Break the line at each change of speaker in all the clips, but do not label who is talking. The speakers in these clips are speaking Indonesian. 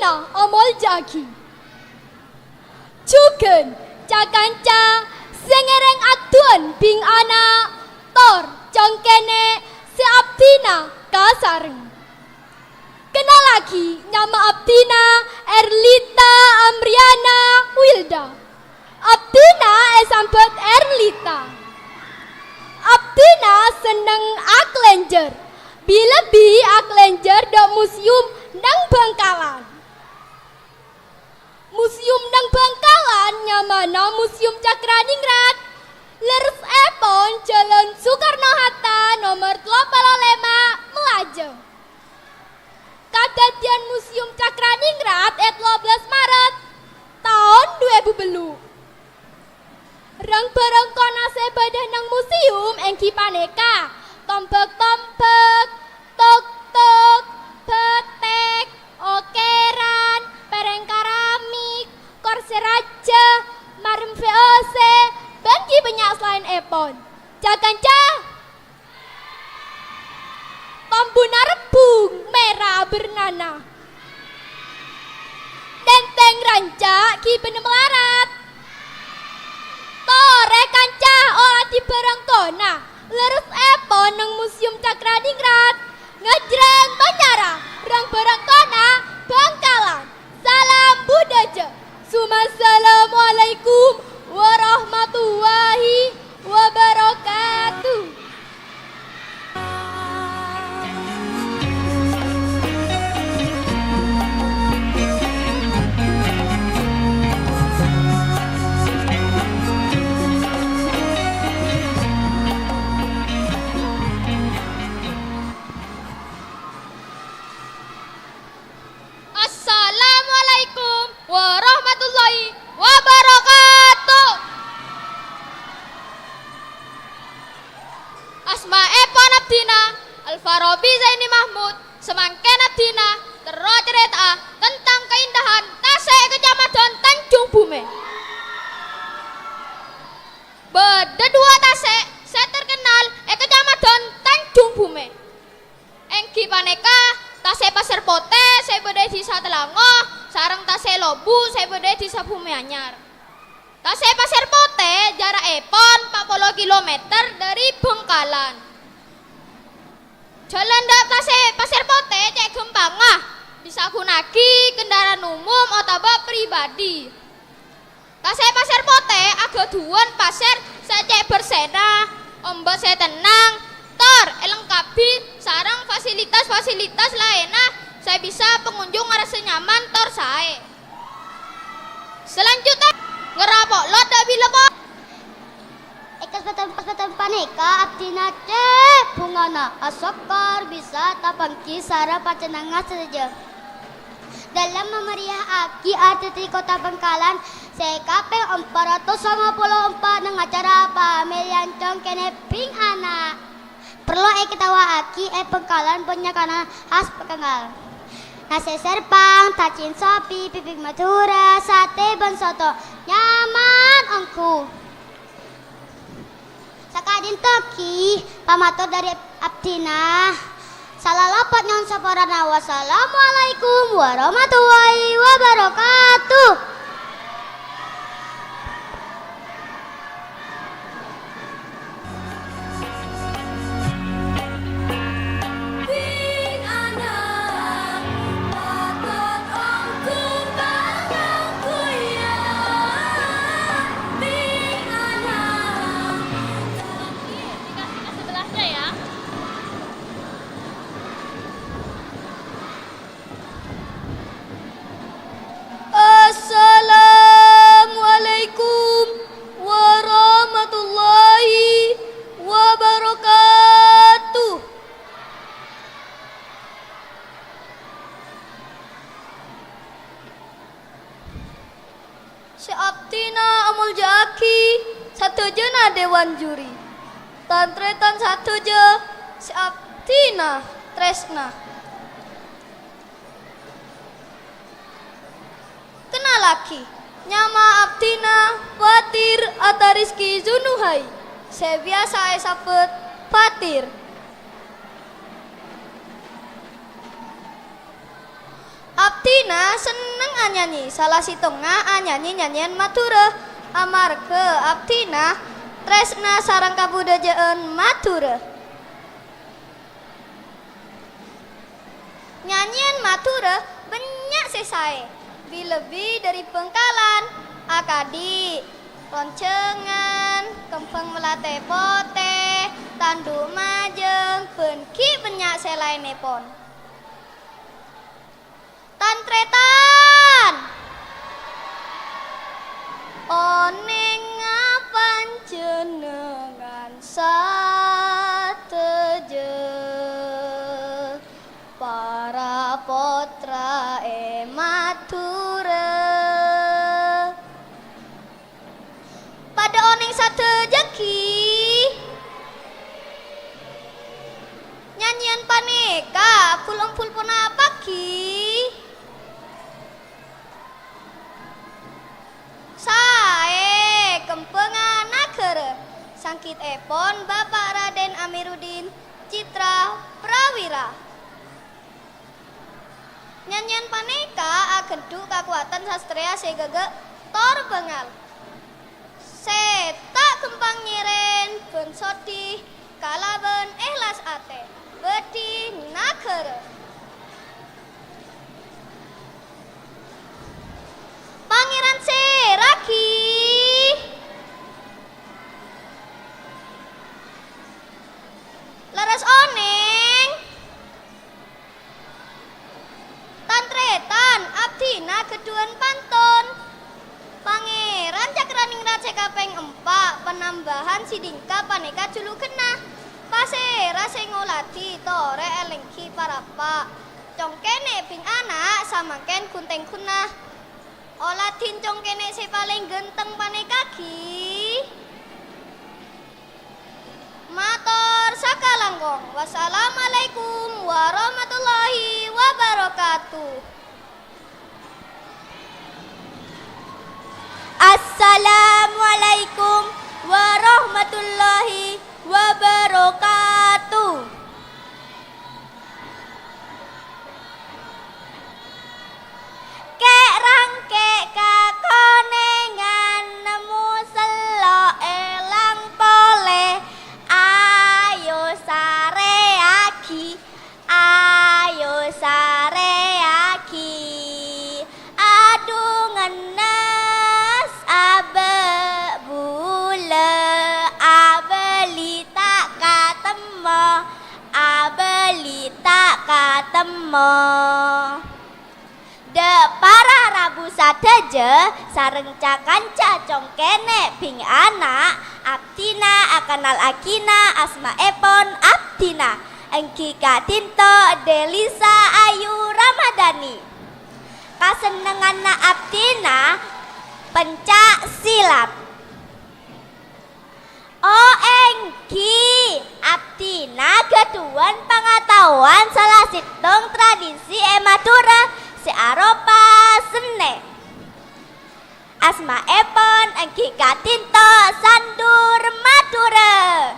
Abdina omol jagi. Jugen cakanca sengereng adun bing ana tor jongkene si Abdina kasareng. Kenal lagi nama Abdina Erlita Amriana Wilda. Abdina sambet Erlita. Abdina seneng aklenjer. Bi aklenjer do museum nang Bangkalan. Museum nang Bangkalan nyamana Museum Cakraningrat. Leres epon Jalan Soekarno-Hatta nomor 35 Melajeng. Kadadian Museum Cakraningrat 12 Maret tahun 2000 Rang barang kona sebadah nang museum engki paneka tombek-tombek, tok-tok, betek, okeran, pereng keramik, korse raja, marem VOC, bangki banyak selain epon. Jaganca Tambuna rebung merah bernana. Denteng rancak ki bener melarat. Tore kanca olah di barang kona. Lerus epon nang Museum Cakraningrat. Ngejreng banyara rang barang kona Bangkalan. Salam budaya. Assalamualaikum warahmatullahi wabarakatuh. Assalamualaikum warahmatullahi wabarakatuh. Asma epon Abdina Alfarobi Zaini Mahmud semangken Abdina terus cerita tentang keindahan Tasik Kecamatan Tanjung Bume. Beda dua Tasik saya terkenal Kecamatan Tanjung Bume. Engki paneka Tasik Pasir Pote saya beda di Satelango, sarang Tasik Lobu saya beda di Bumi Anyar. Tasik Pasir Pote jarak epon 40 km dari Bangkalan. Jalan dak Tasik Pasir Pote cek gempangah, bisa gunaki kendaraan umum atau pribadi. Tasik Pasir Pote agak duon pasir saya cek bersena, ombak saya tenang, tor lengkapi sarang fasilitas lainnya saya bisa pengunjung ngerasa nyaman tor saya. Selanjutnya ngerapok lo dak bila kok betul paneka Abdina bungana asokor bisa tapangki sara pacenanga saja. Dalam memeriah aki arti kota Bangkalan CKP 454 nang acara pamilihan congkene ping anak. Perlu ketawa aki Bangkalan punya kana khas Bangkal. Nasi serpang, tacin sapi, pipik madura, sate ban soto, nyaman angku. Sakadin toki pamatur dari Abdina. Salah lapat nyon saparana. Wassalamualaikum warahmatullahi wabarakatuh. Assalamualaikum warahmatullahi wabarakatuh. Si Abdina amul jaki satu jena dewan juri. Tantretan satu je si Abdina tresna. Kenal laki nyama Abdina Fatir Atariski Zunuhai. Saya biasa sapet Fatir.
Abdina seneng anyanyi, salah sitonga anyanyi nyanyian matura. Amarga Abdina tresna sareng kabudajaan matura. Nyanyian matura banyak sesae, lebih dari pengkalan, akadi, loncengan, kempeng melate pote, tanduk majeng, penki banyak selain nepon. Tantretan oneng panjenengan sateje para potra matura pada oneng satejeki nyanyian paneka pulung pulpuna pagi sae kempengan nagara sangkit epon Bapak Raden Amiruddin Citra Prawira. Nyanyian paneka agendu kakuatan sastria segege tor bengal seta kempang nyiren ben sodi kalaben ikhlas ate bedi nagara. Pangeran Seraki laras oneng tantretan Abdina keduan pantun Pangeran Cakraningrat sekapeng 4 penambahan sidingka paneka julu kena pasera sengoladi tore elengki parapa congkene bing anak samangken kunteng kunah Oladin congkene se paling genteng panekaki matur sakalangkong. Wassalamualaikum warahmatullahi wabarakatuh. Assalamualaikum warahmatullahi wabarakatuh. Kek rangke kakonengan nemu selo elang pole ayo sare aki aduh ngenes abe bule abeli tak katemo de para rabu sadeje sareng cakanca congkene bing anak Abdina akanal akina asma epon Abdina engki katinto Delisa Ayu Ramadhani kasenenganna Abdina pencak silat engki Abdina keduan pengetahuan salah situng tradisi ematura searopa sene asma epon engki katinto sandur matura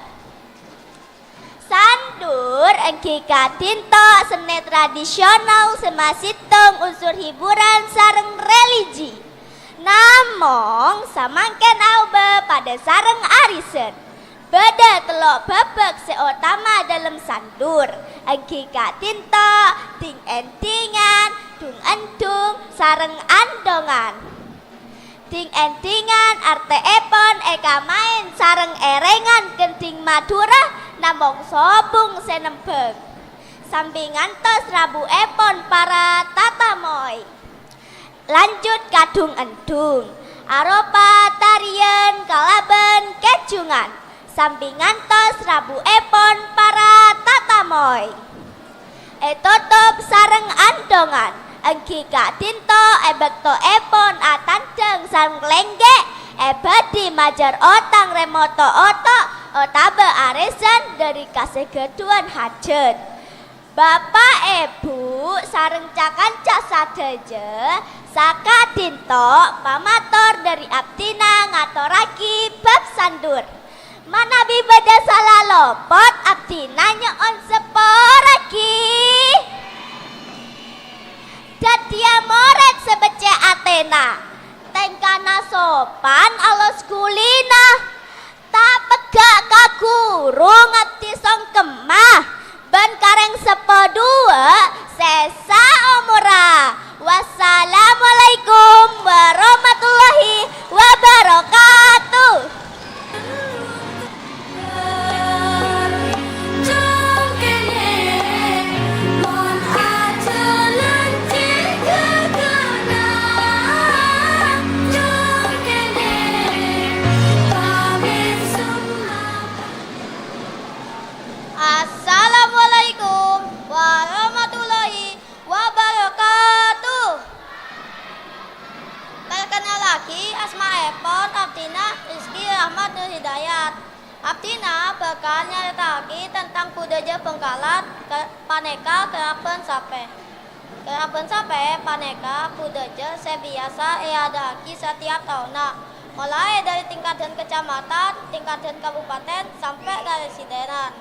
sandur engki katinto sene tradisional semasitung unsur hiburan sareng religi namong samangken aube pada sareng arisen beda telok babak seutama dalam sandur engki katinto ting entingan dung endung sareng andongan ting entingan arte epon eka main sareng erengan genting madura namong sobung senembeng sampingan tos rabu epon para tatamoy lanjut kadung endung aropa tarian kalaben kecungan sampingan tos rabu epon para tatamoy tutup sareng andongan engki katinto ebekto epon atandeng sareng lengge ebadi majar otang remoto oto otabe aresan dari kasegeduan hajat Bapak Ibu sareng cakanca sadeje saka tinto pamator dari Abdina ngatoraki bab sandur manabi bada salah lopot Abdina nyoon seporaki dadi
Athena. Tengkana sopan alus kulina. Tak pegak kaguru ngati song kemah. Ben kareng sepodua sesa omura. Wassalamualaikum warahmatullahi wabarakatuh.
Assalamualaikum warahmatullahi wabarakatuh. Perkenal lagi asmaepon Abdina Rizky Rahmat Nur Hidayat. Abdina bakal nyaritaki tentang budaya Bengkalan Paneka Kerapen Sape. Kerapen Sape Paneka budaya sebiasa eadaki setiap tahunna. Mulai dari tingkatan kecamatan, tingkatan kabupaten, sampai ke residenan.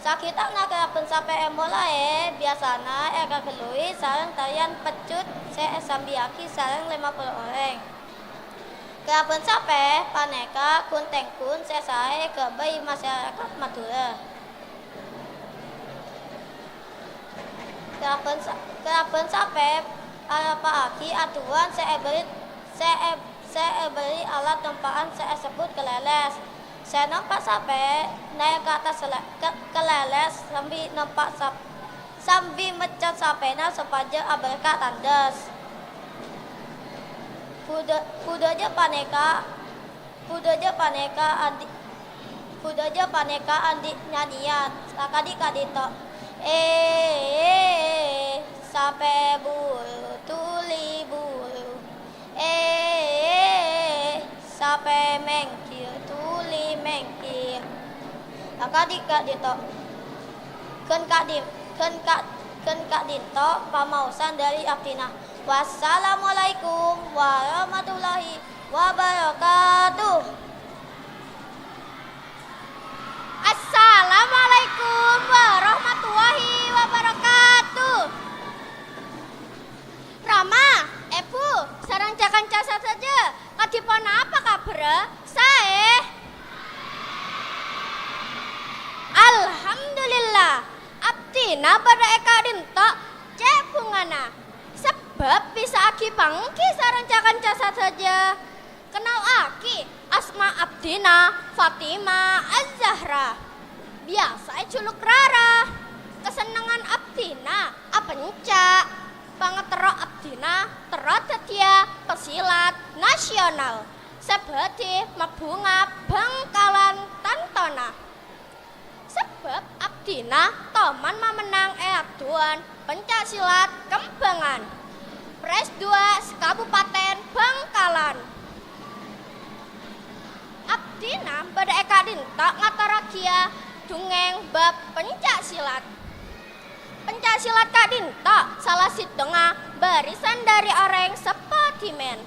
Sakitana kerapen Sape mulai biasana eka kelui sareng tarian pecut sambiaki sareng 50 orang. Kerapen Sape Paneka kuntengkun sesae kebai masyarakat Madura. Kerapen Sape arapaaki aturan seeberi alat tempaan sebut keleles. Saya nampak sape naik ke atas keleles sambil mecat sapena supaya aberka tandas. Budaya paneka andi nyanyian sakadi kadito sape bulu tuli bulu sape mengkir tuli mengkir sakadi kadito ken kak dito pamausan dari Abdina. Wassalamualaikum warahmatullahi wabarakatuh. Assalamualaikum warahmatullahi wabarakatuh. Rama, Ebu, sarang jakan casa saja. Kadipon apa kabar? Sae. Alhamdulillah. Abdina pada eka dinto cek bungana. Sebab bisa aki pangki sarang jakan casa saja. Kenal aki Asma Abdina Fatima Az-Zahra. Biasa culuk Rara. Kesenangan Abdina apenca. Pangetero Abdina terotetia pesilat nasional. Seperti mabunga Bangkalan Tantona. Sebab Abdina toman mamenang eatuan pencaksilat Kembangan. Pres 2 Kabupaten Bangkalan. Abdina pada eka dinta ngatorakia dungeng bab pencaksilat. Pencaksilat kak dinta salah sidengah barisan dari orang sepatimen.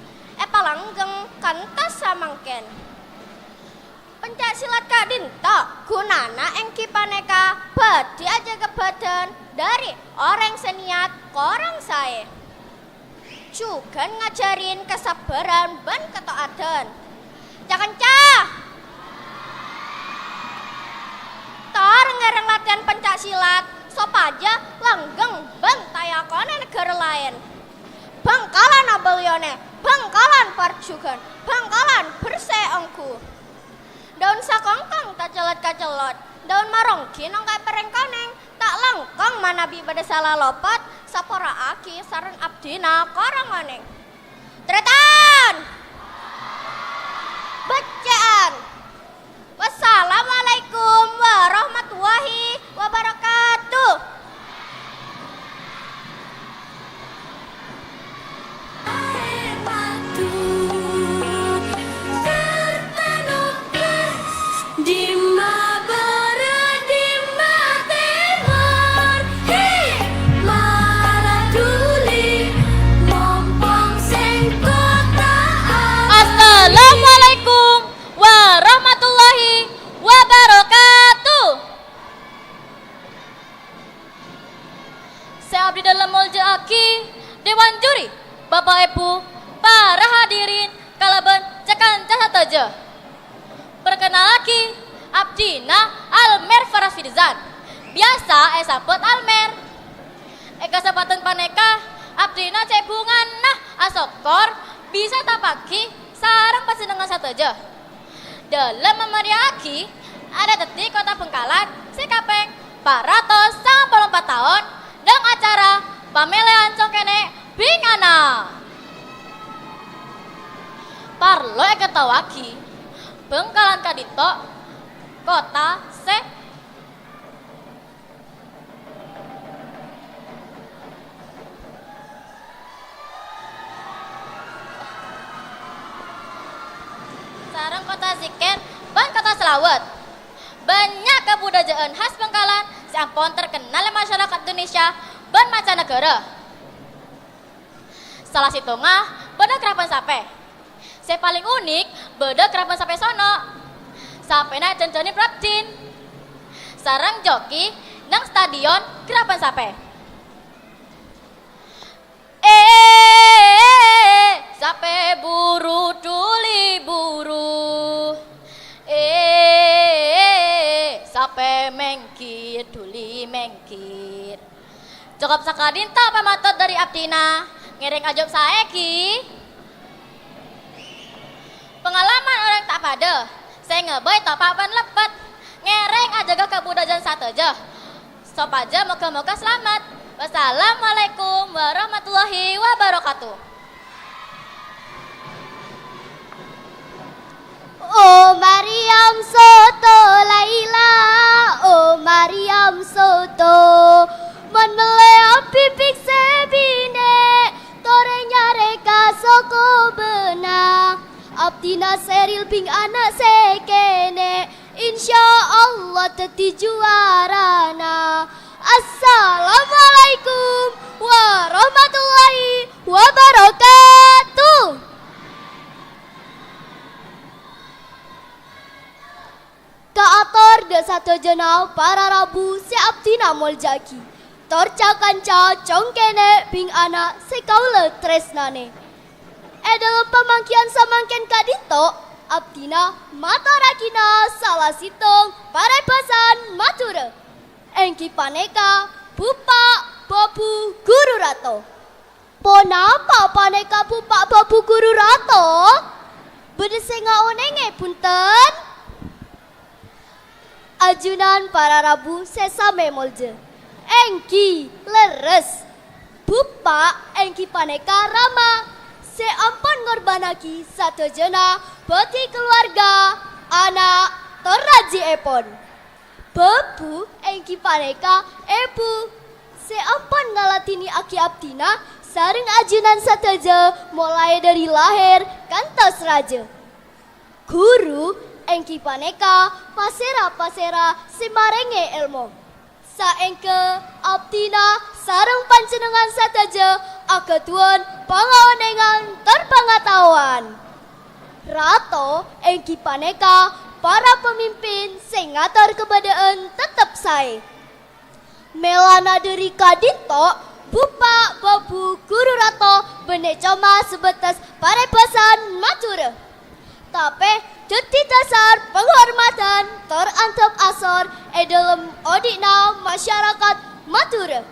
Palanggeng kantas samangken. Pencaksilat kak dinta gunana engki paneka badi aja kebadan dari orang seniat korang sae. Juga ngajarin kesabaran ban ketaatan. Jangan cah. Tor ngereng latihan pencaksilat sop aja langgeng bantayakonnya negara lain. Bangkalan abelione, Bangkalan parjugan, Bangkalan berseongku. Daun sakongkong tak celot-kacelot, daun marongki nong kaya perengkoneng, tak langkong manabi pada salah lopat, sapora aki saran Abdina korangoneng. Tretan! Bacaan! Wassalamualaikum warahmatullahi wabarakatuh.
Assalamualaikum warahmatullahi wabarakatuh. Saya abdi dalam mulja aki Dewan Juri, Bapak Ibu para hadirin kalaban cekan casa teje. Perkenal lagi, Abdina Almer Farafizan. Biasa esapet Almer. Eka sepatan paneka, Abdina cebungan nah asokor bisa tapaki sarang pasenengan sateje. Dalam memeriaki ada detik kota Bengkalan, Sikapeng, paratos 94 tahun dan acara pamelehan congkene bingana. Parlo eka tawaki, Bengkalan kadito, kota se sarang kota Ziker, ban kota Selawat. Banyak kebudayaan khas Bengkalan sampun terkenal masyarakat Indonesia ban mancanegara. Salah situngah beda kerapan sape. Saya paling unik beda kerapan sape sono. Sapena jenceni praptin. Sarang joki nang stadion kerapan sape. Sape buru tuli buru. Sape mengkir tuli mengkir. Cukup sakadin ta pamatot dari Abdina. Ngiring ajob saeki. Pengalaman orang tak pada. Saya ngeboy tapapan lepet. Ngereng aja ke kebudayaan sateja. Sop aja moga-moga selamat. Wassalamualaikum warahmatullahi wabarakatuh.
Oh Maryam soto Laila, oh Maryam soto, menelea pipik sebine, torenya reka soko benang, Abdina seril ping anak sekene, insya Allah teti juarana. Assalamualaikum warahmatullahi wabarakatuh. Kaator de satu jenau para rabu si Abdina moljaki. Torcakanca congkene ping anak si kaula tresnane. Dalam pemangkian samangken kadito, Abdina matarakina salah sitong para pasan matura. Engki paneka pupa babu guru rato. Ponapa paneka pupa babu guru rato? Bedesenga onenge punten. Ajunan para rabu sesame molje. Engki leres. Bupa engki paneka rama. Seampun ngorbanaki satu jena beti keluarga anak toraji epon. Babu engki paneka ebu. Seampun ngalatini aki Abdina sareng ajunan sataja mulai dari lahir kantos raja. Guru engki paneka pasera simarenge ilmu. Saengke Abdina sareng panjenengan sataja aketuan pangaonengan terpengetahuan. Rato engki paneka para pemimpin sing ngatur kebadaan tetep sae. Melana dari kadito bupa babu guru rato bene coma sebetas parepasan matura. Tapi detik dasar penghormatan terantep asor dalam odina masyarakat matura.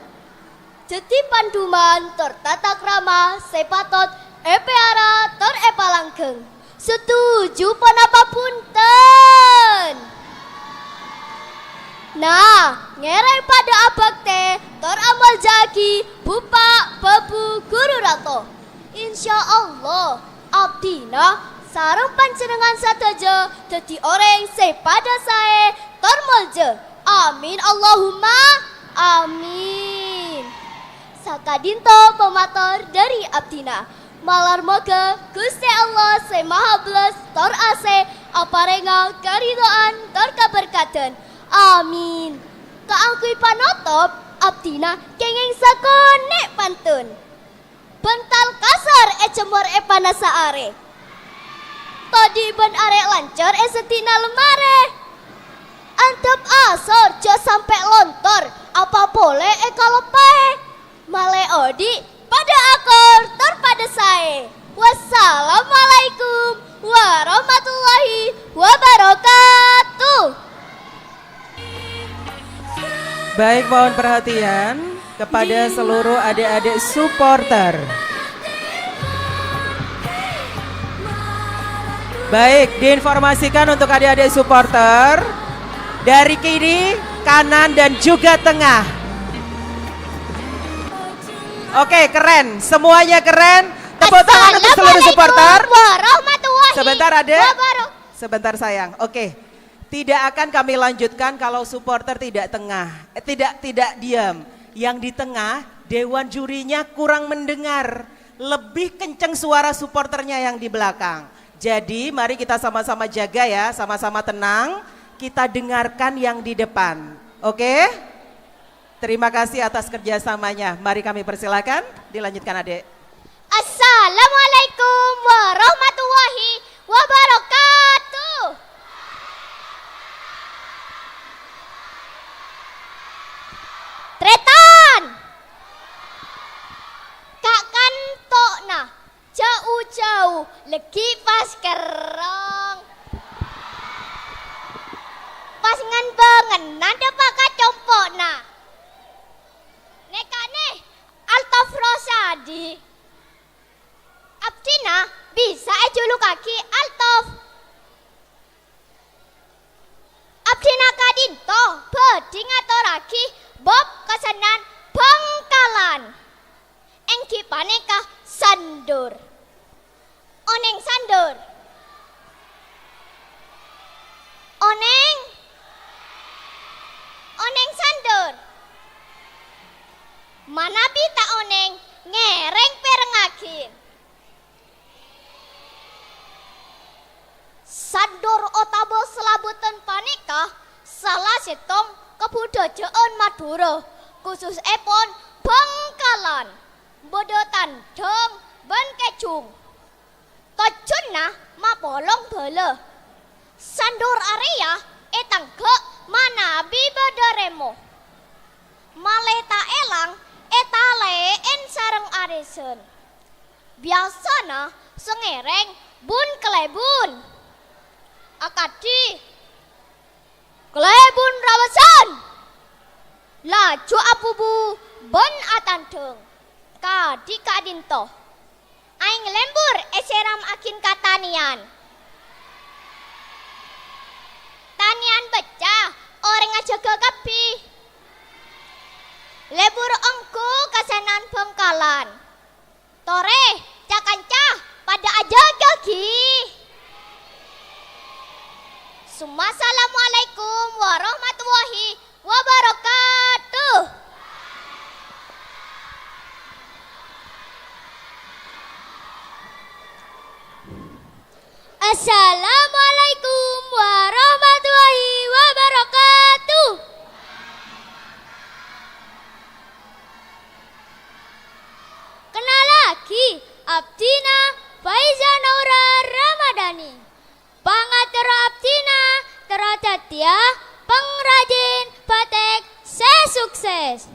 Detik panduman tertata krama sepatot epeara ter epalangkeng. Setuju panapa punten. Nah, ngereng pada abak teh teramal jaki bupa babu guru rato. Insya Allah Abdina sareng panjenengan sataja dadi orang sepada sae tormolje. Amin Allahumma amin. Sakadinto pemator dari Abdina. Malar moga Gusti Allah se maha belas tor ase aparenga karidoan tor kaberkatan. Amin. Kaangkui panotop Abdina kenging sakone pantun. Bental kasar cemor panasa are. Tadi ban arek lancar setina lemare. Antep asor jo sampai lontor. Apa boleh kalau pae. Male odi pada akor tor pada sae. Was
Assalamualaikum warahmatullahi wabarakatuh.
Baik, mohon perhatian kepada seluruh adik-adik supporter. Baik, diinformasikan untuk adik-adik supporter dari kiri, kanan, dan juga tengah. Oke, keren. Semuanya keren. Tepuk tangan untuk seluruh supporter.
Warahmatullahi
Sebentar, Adek.
wabarakatuh.
Sebentar, sayang. Oke. Tidak akan kami lanjutkan kalau supporter tidak tidak diam. Yang di tengah, dewan jurinya kurang mendengar. Lebih kenceng suara supporternya yang di belakang. Jadi mari kita sama-sama jaga ya, sama-sama tenang. Kita dengarkan yang di depan. Oke? Terima kasih atas kerjasamanya. Mari kami persilakan, dilanjutkan Adek.
Assalamualaikum warahmatullahi wabarakatuh. Tretan Kak kantok nah jauh-jauh lagi pas kerong pas ngan bangen nanda pakai compok nah nekane Altaf Rosadi Abdina bisa julu kaki Altaf Abdina kadinto beding atau raki Bob kesenan Bangkalan engki paneka sandur oneng sandur oneng sandur mana bita oneng ngereng perengakin sandur otabo selabutan paneka salah setong kebudajaan Madura khusus epon Bangkalan bodotan dong ban kecung kecunna mapolong bele sandur area etang ke manabi badaremo maleta elang etaleen sareng arisen biasana sengereng bun kelebun akadi kelebun rawasan laju apubu bon atanteng kadi kadinto aing lembur eseram akin katanian tanian beca orang aja kegapi lebur engku kesenan Bangkalan tore cakancah pada aja gagi. Assalamualaikum warahmatullahi wabarakatuh. Assalamualaikum warahmatullahi wabarakatuh. Kenal lagi Abdina Faizanaura Ramadhani. Pangatera Abdina teradatya pengrajin batik sesukses.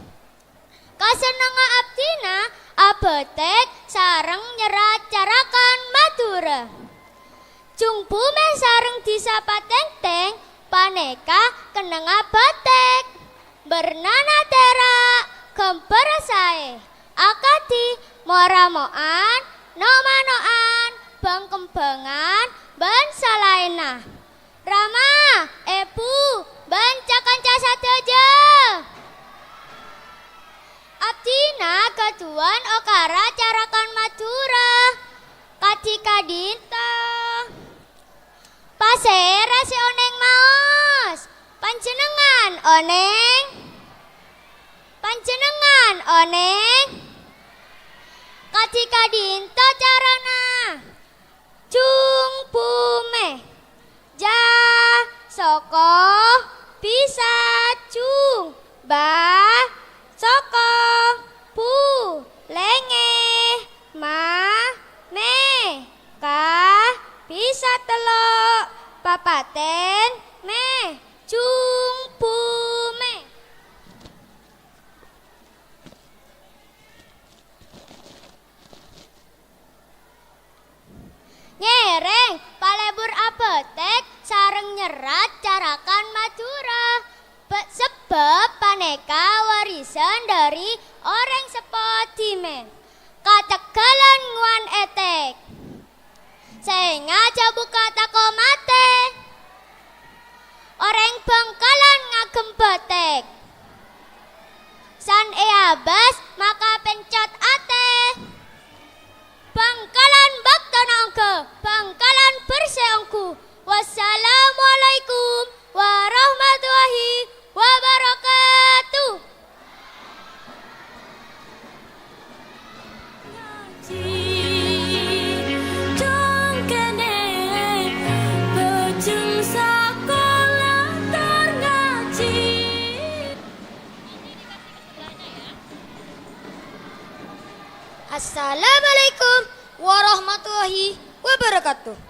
Kasenenga Abdina abetek sareng nyerat carakan Madura. Jungbume sareng disapa teng-teng paneka kenenga batek. Bernana tera gemper sae. Akadi moramoan, nomanoan, bang kembangan, ban salaina. Rama, Ebu, banca kanca sateja. Abdina keduan okara carakan Madura. Kadika dinta. Pasera si oneng maos. Panjenengan oneng. Panjenengan oneng. Kadika dinta carana. Jungbume. Ja soko bisa cung ba soko pu lenge ma me ka bisa telok papaten me jungbume.
bicarakan Madura. Sebab paneka warisan dari orang sepotime. Katekalan nguan etek. Sehingga jabu kata komate. Orang Bangkalan ngagem batek. San eabas maka pencet ate. Bangkalan baktona angke, Bangkalan berseongku. Wassalamualaikum warahmatullahi wabarakatuh. Assalamualaikum warahmatullahi wabarakatuh.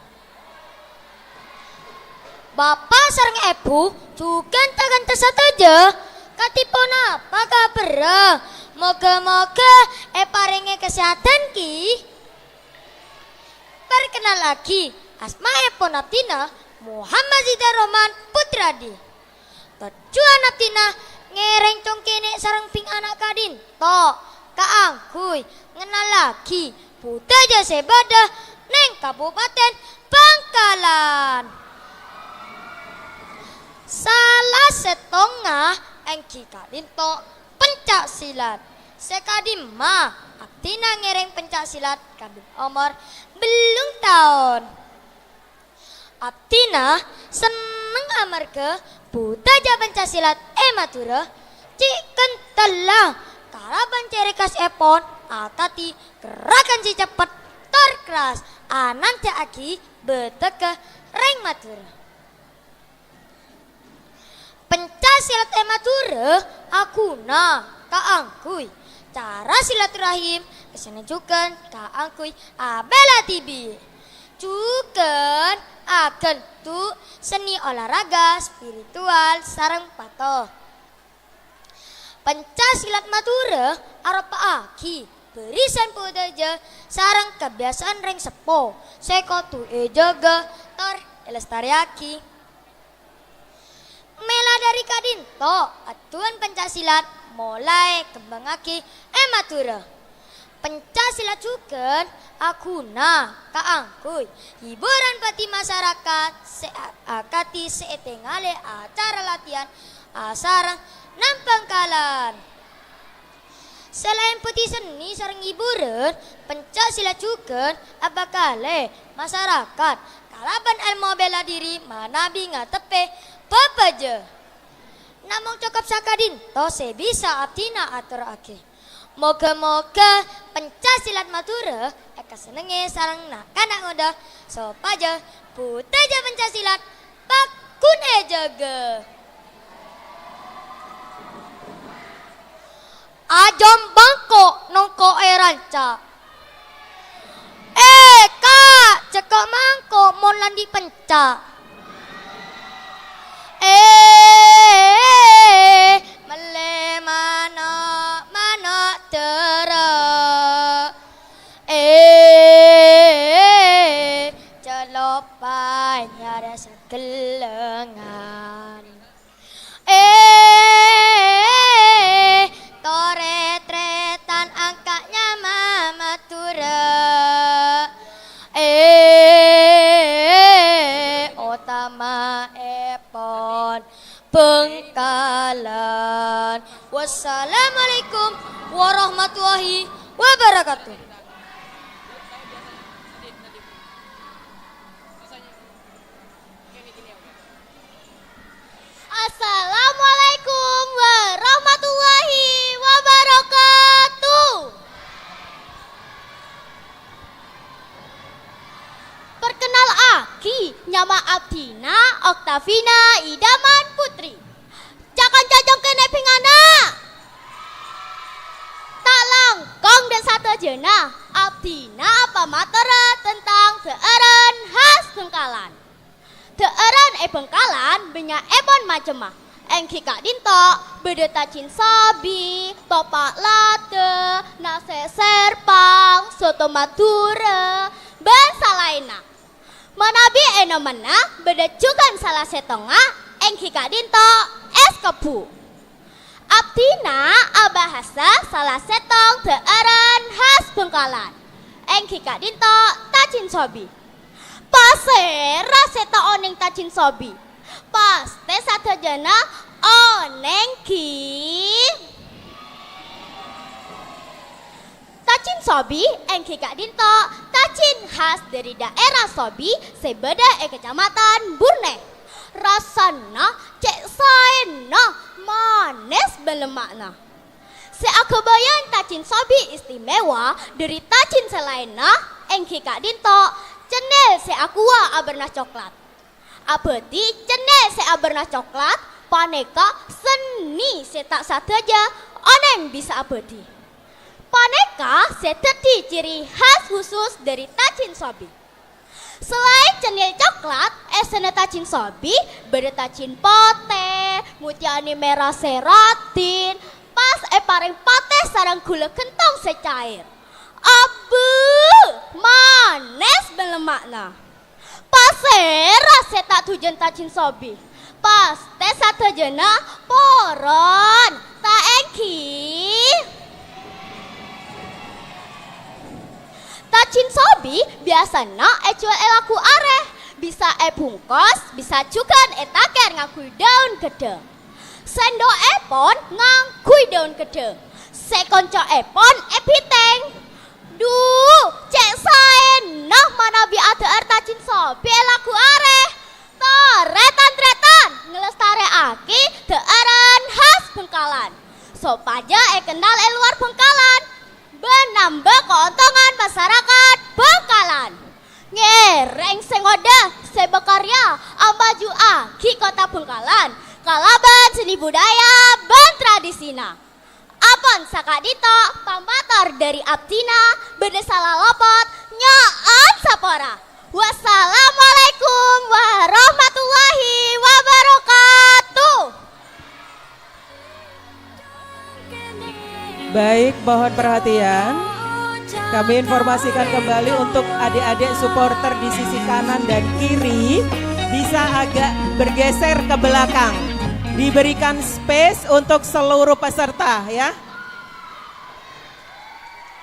Bapak sareng Ibu juga tangan saja. Katipun apa kabar? Moga-moga paringe kesehatan ki. Perkenal lagi, asma epon Abdina Muhammad Zidar Roman Putradi. Tujuan Abdina ngereng congkene sareng ping anak kadin. Tok kaangkuy ngenal lagi budaya sebada neng Kabupaten Bangkalan. Salah setengah engki kadinto pencak silat. Sekadima Abdina ngereng pencak silat kadin umur belum tahun. Abdina seneng amarga budaya pencak silat Madura cik kentelang. Kalaban cerekas epon, akati gerakan si cepet terkeras, anan aki beteke reng Madura. Pencak silat Madura, akuna kaangkuy. Cara silaturahim kesana juga kaangkuy abela tibi. Juga agen tu seni olahraga spiritual sareng patoh. Pencak silat Madura arupa aki berisan budaya sarang kebiasaan reng sepo seko tu jaga tor elestariaki. Mela dari kadinto atuan pencak silat mulai kembangaki Madura. Pencak silat juga akuna kaangkuy hiburan bati masyarakat seakati seetengale acara latihan asarang Bangkalan. Selain putih seni sareng hiburan, pencak silat juga abakale masyarakat kalaban ilmu bela diri manabi ngatepe babaja. Namung cukup sakadin to sebisa Abdina atur ake. Moga-moga pencak silat Madura eka senenge sareng kanak ngoda sopaja budaya pencak silat pakune jaga. Ajom bangko nongko ranca. Kak, cekok mangko mon landi pencak. Mele mana tera. Celopai nyara segelengan. Toretretan angkanya Mama Tura. Otama epon Bangkalan. Wassalamualaikum warahmatullahi wabarakatuh. Assalamualaikum warahmatullahi wabarakatuh. Perkenal aki, nyama Abdina Oktavina Idaman Putri. Jangan jajong kene pingana. Tak langkong dan satu jena, Abdina apa materi tentang daerah khas Bangkalan. Daerah Bangkalan banyak epon macemah. Engki kak dinto, bedetacin sabi, topak lade, nase serpang, soto Madura, bangsa lainnya. Manabi enomena bedecukan salah setengah
engki kadinto es kebu. Abdina abahasa salah setong tearan khas Bengkalan. Engki kadinto tacin sobi. Pasera seta oneng tacin sobi. Paste satajana oneng ki. Tacin sobi engki kadinto tacin khas dari daerah Sobi sebeda kecamatan Burne. Rasana cek saena manis belemakna. Seakabayan tacin sobi istimewa dari tacin selainna engki kadinto cenel seakua aberna coklat. Abeti cenel seaberna coklat paneka seni setak sataja oneng bisa abeti. Paneka seteti ciri khas khusus dari tacin sobi. Selain cenil coklat, esena tacin sobi beda tacin pote, mutiani merah seratin, pas paring pate sarang gula kentong secair. Abu manis belemakna. Pasera setak tujuan tacin sobi. Pas tes satajana poron tak engki. Tacin sobi biasana jual elaku areh, bisa bungkos, bisa juga taker ngakui daun gede. Sendok epon ngakui daun gede. Sekonco epon piteng. Duh, cek saen nah mana bi ada tacin sobi elaku areh. Toretan ngelestareake daerah khas Bengkalan. Sopaja kenal luar Bengkalan. Benambah keuntungan masyarakat Bengkalan. Ngereng sengoda sebekarya ambaju aki kota Bengkalan. Kalaban seni budaya ban tradisina. Apon sakadito pamator dari Abdina berdesa lalopot nyaat sapora. Wassalamualaikum warahmatullahi wabarakatuh.
Baik, mohon perhatian. Kami informasikan kembali untuk adik-adik supporter di sisi kanan dan kiri bisa agak bergeser ke belakang. Diberikan space untuk seluruh peserta ya.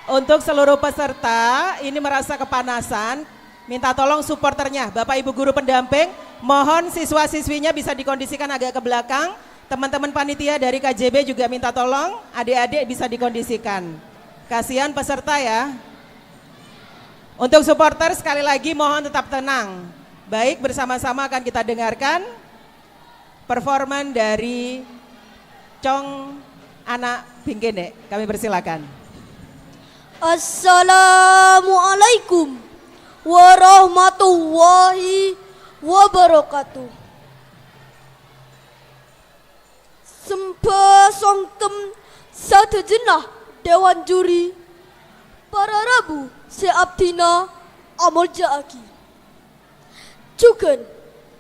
Untuk seluruh peserta ini merasa kepanasan, minta tolong supporternya, Bapak Ibu guru pendamping, mohon siswa-siswinya bisa dikondisikan agak ke belakang. Teman-teman panitia dari KJB juga minta tolong adik-adik bisa dikondisikan. Kasihan peserta ya. Untuk supporter sekali lagi mohon tetap tenang. Baik, bersama-sama akan kita dengarkan performan dari Cong Anak Bingkene. Kami persilakan.
Assalamualaikum warahmatullahi wabarakatuh. Sembah songkem satejenah Dewan Juri para Rabu seabdina amol jaaki. Juga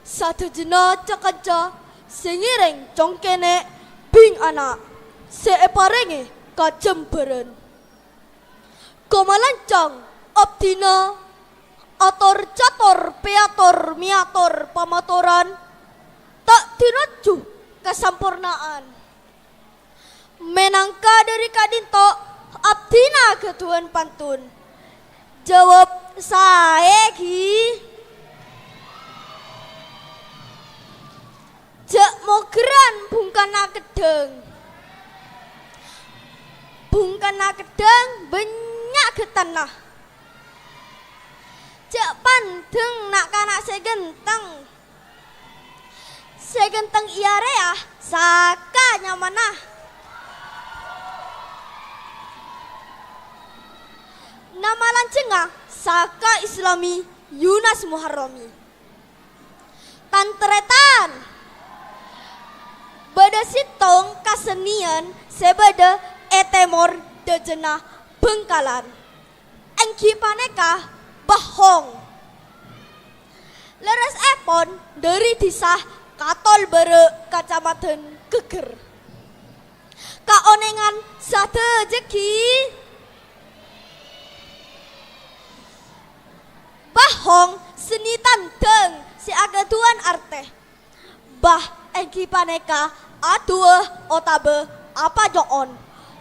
satejenah cakanca sengireng congkene bing anak seeparenge kajemberen. Komalancang abdina ator cator peator miator pamatoran tak tinaju kesampurnaan. Menangka dari kadinto abdina ketuan pantun. Jawab saya ki. Jak mogran bungkana kedeng. Bungkana kedeng banyak getanah. Jak pandeng nak kanak segenteng. Segenteng iya rea saka nyamanah. Nama lancengah saka Islami Yunas Muharrami. Tantretan bada sitong kasenian sebada etemor dejenah Bengkalan. Engki paneka bahong. Leres epon dari disah Katol bere kacamatan geger. Kaonengan sate jeki. Bahong seni tandeng si agaduan arte. Bah
engki paneka aduh otabe apa joon.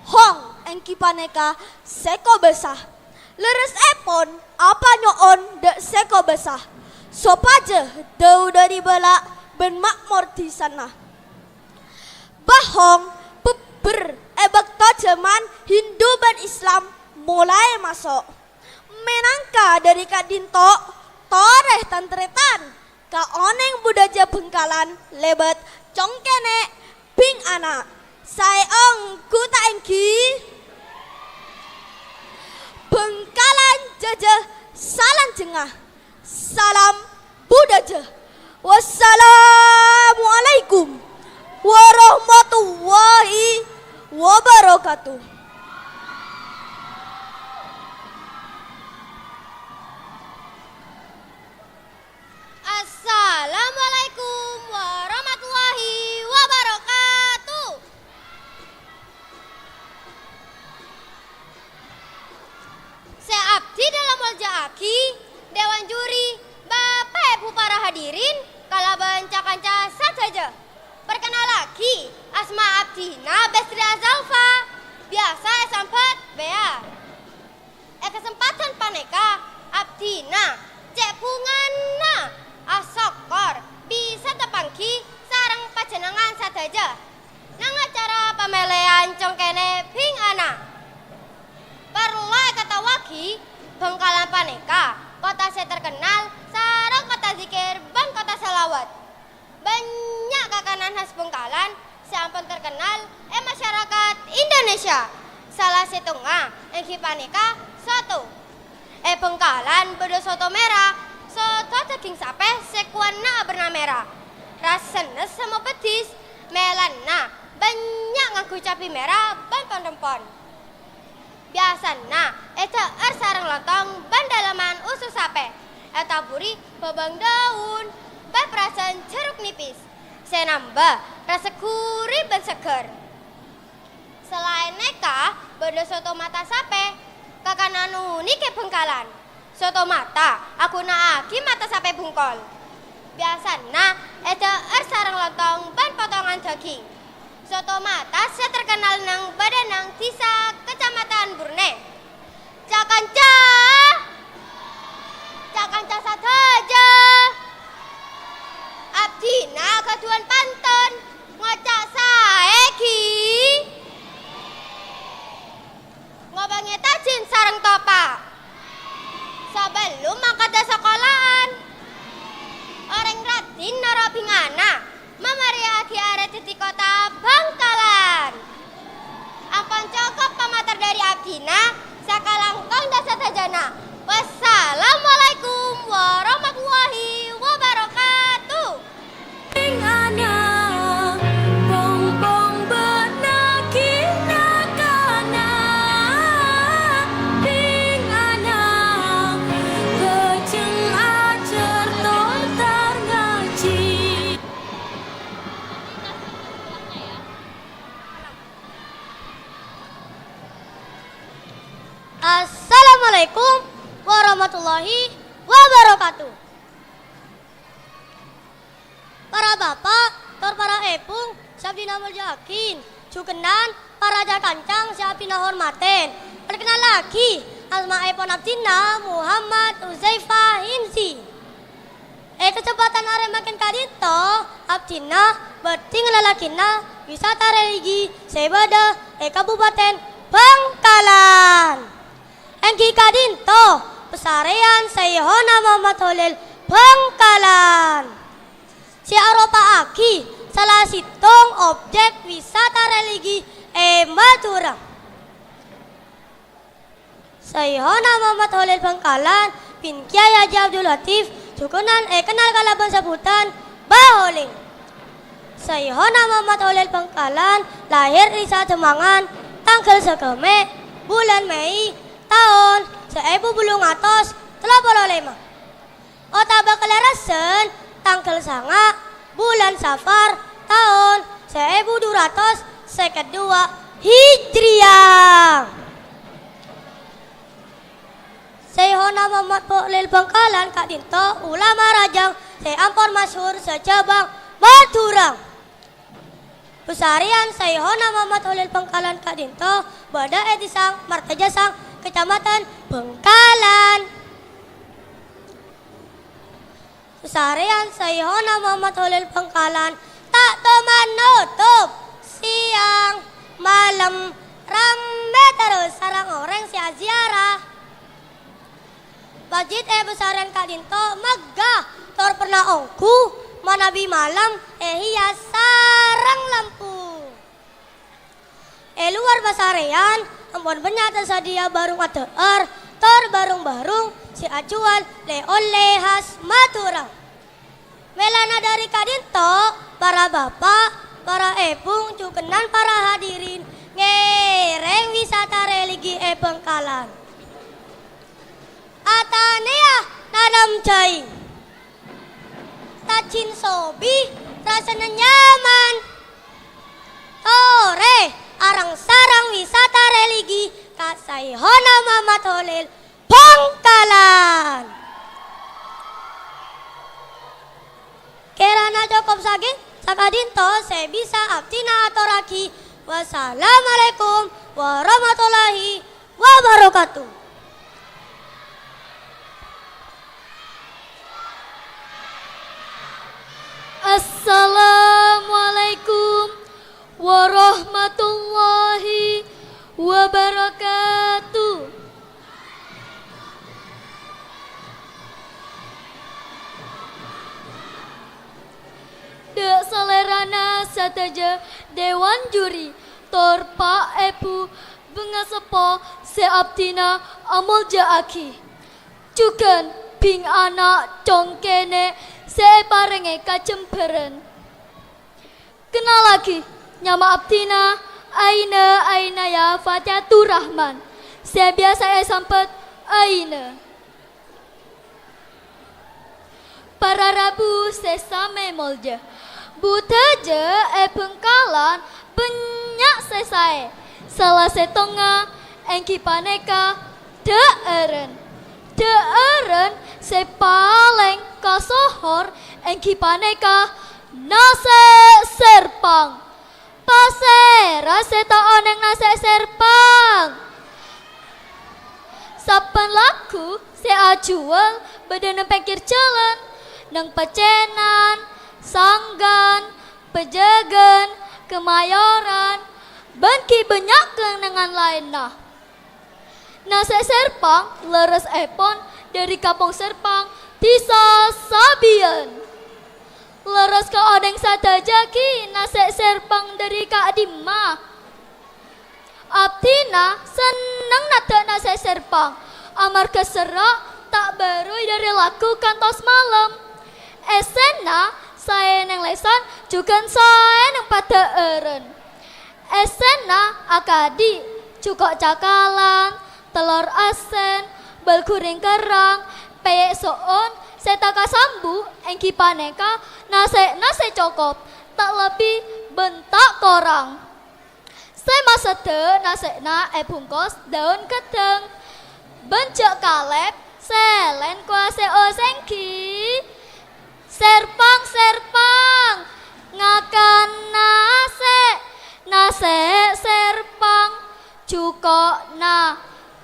Hong engki paneka seko besah. Leres epon apa nyoon dek seko besah. Sopaje deu dari bela ben makmur di sana. Bahong beber ebek tajaman Hindu dan Islam mulai masuk. Menangka dari Kak Dinto toreh tantretan ka oneng budaja Bengkalan lebet congkene ping anak. Sayong kuta engki Bengkalan jajah salam jengah. Salam budaja. Wassalamualaikum warahmatullahi wabarakatuh.
Assalamualaikum warahmatullahi wabarakatuh. Saya abdi dalam waljaaki Dewan Juri Bapak Ibu para hadirin kalaban kanca saja. Perkenal lagi asma abdina Bestri Azalfa biasa sampat bea. Kesempatan paneka abdina cek pungana asokor bisa tepangki sarang pajenengan sadaja nang acara pamelean congkene ping anak. Perlu kata wagi Bengkalan paneka kota saya terkenal sarang kota zikir ban kota selawat. Banyak kakanan khas Bengkalan sampun terkenal masyarakat Indonesia. Salah setengah engki paneka soto. Bengkalan beda soto merah, soto daging sape sekuana berna merah. Rasanya sama petis, melana banyak ngaku cabai merah ban pondempon. Biasana eta sarang lontong ban dalaman usus sape. Eta buri babang daun, ban perasan jeruk nipis. Saya nambah rasa gurih ban seger. Selain neka, beda soto mata sape, kakanan unik ke Bengkalan. Soto mata, aku naaki mata sape bungkol. Biasana eta sarang lontong ban potongan daging. Soto mata saya terkenal nang Badanang Tisa Kecamatan Burne. Cakanca saja. Abdina kaduan pantun ngocak saeki. Ngobangi tajin sarang topa. Sebelum mangkada sekolahan. Orang ratin narapingana memariaki are titik kota Bengkalan. Ampun cukup pamater dari abdina sakalangkong dasa tajana. Wassalamualaikum warahmatullahi wabarakatuh. Assalamualaikum warahmatullahi wabarakatuh. Para bapak, para epung, siap dinamul yakin. Cukenan, para jakancang siap hormaten. Perkenal lagi, asma epon abdina Muhammad Uzaifah Himsi. Kecepatan are makin kadito, abdina berting lalakina wisata religi sebada Kabupaten Bengkalan. Engki kadinto pesarean Sayhona Muhammad Holil Bengkalan. Si Aropa Aki salah situng objek wisata religi Madura. Sayhona Muhammad Holil Bengkalan bin Kiai Haji Abdul Latif cukunan kenal kalaban sebutan Baholing. Sayhona Muhammad Holil Bengkalan lahir di Sademangan tanggal 1 bulan Mei tahun 1935. Otak kelerasan tanggal 9 bulan Safar tahun 1252 Hijriah. Sayhona Muhammad Holil Bengkalan Kak Dinto ulama rajang seampor masyhur sejabang Madura. Pesarian Sayhona Mamat Holil Bengkalan Kadinto, Bada Etisang, Martajasang, Kecamatan Bengkalan. Pesarian Sayhona Mamat Holil Bengkalan, tak teman nutup, siang, malam, rambe terus sarang orang sia ziarah. Masjid Pesarian Kadinto, megah, tor pernah ongku, manabi malam, hias sarang lampu. Luar Pesarian, ampun benyata sadia barung ateer, tor barung-barung, si acuan, le-ole khas maturang. Melana dari Kadinto, para bapak, para epung, cukenan para hadirin, ngereng wisata religi Bengkalan. Atanea nanam jaing, tacin sobi rasanya nyaman. Tore arang sarang wisata religi Sayhona Mamat Holil Bengkalan. Kerana cukup saging sakadinto saya bisa abdina atoraki. Wassalamualaikum warahmatullahi wabarakatuh.
Assalamualaikum warahmatullahi wabarakatuh. Dek salerana sataja dewan juri torpa epu bengasepo seaptina amol jaaki. Cukan bing anak congkene separenge kacemperen. Kenal lagi, nyama Abtina, Aina ya Fatihatur Rahman. Saya biasa sampet Aina. Para Rabu sesame molja. Butaja Bengkalan banyak sesae. Salah setonga engki paneka deeren. Deeren sepaleng kasohor engki paneka nase serpang. Pasera seta oneng nase serpang. Sapan laku se ajual badan pengkir jalan nang pacenan, sanggan, pejagan, kemayoran, bangki banyak dengan lain nah. Nase serpang leres epon dari kampung Serpang tisa sabian. Leres ke odeng sadajaki nase serpang dari Kak Dimma. Abtina seneng nate nase serpang. Amar keserak tak baru dari laku kantos malam. Esena saya neng lesan juga saya neng pada eren. Esena akadi cukok cakalan, telur asen, bal kuring kerang, peyek soon, setaka sambu, engki paneka, nase cokop, tak lebih bentak korang. Saya masede nasena bungkos daun kedeng, bencok kalep, selen kuase osengki, serpang ngakan nase serpang,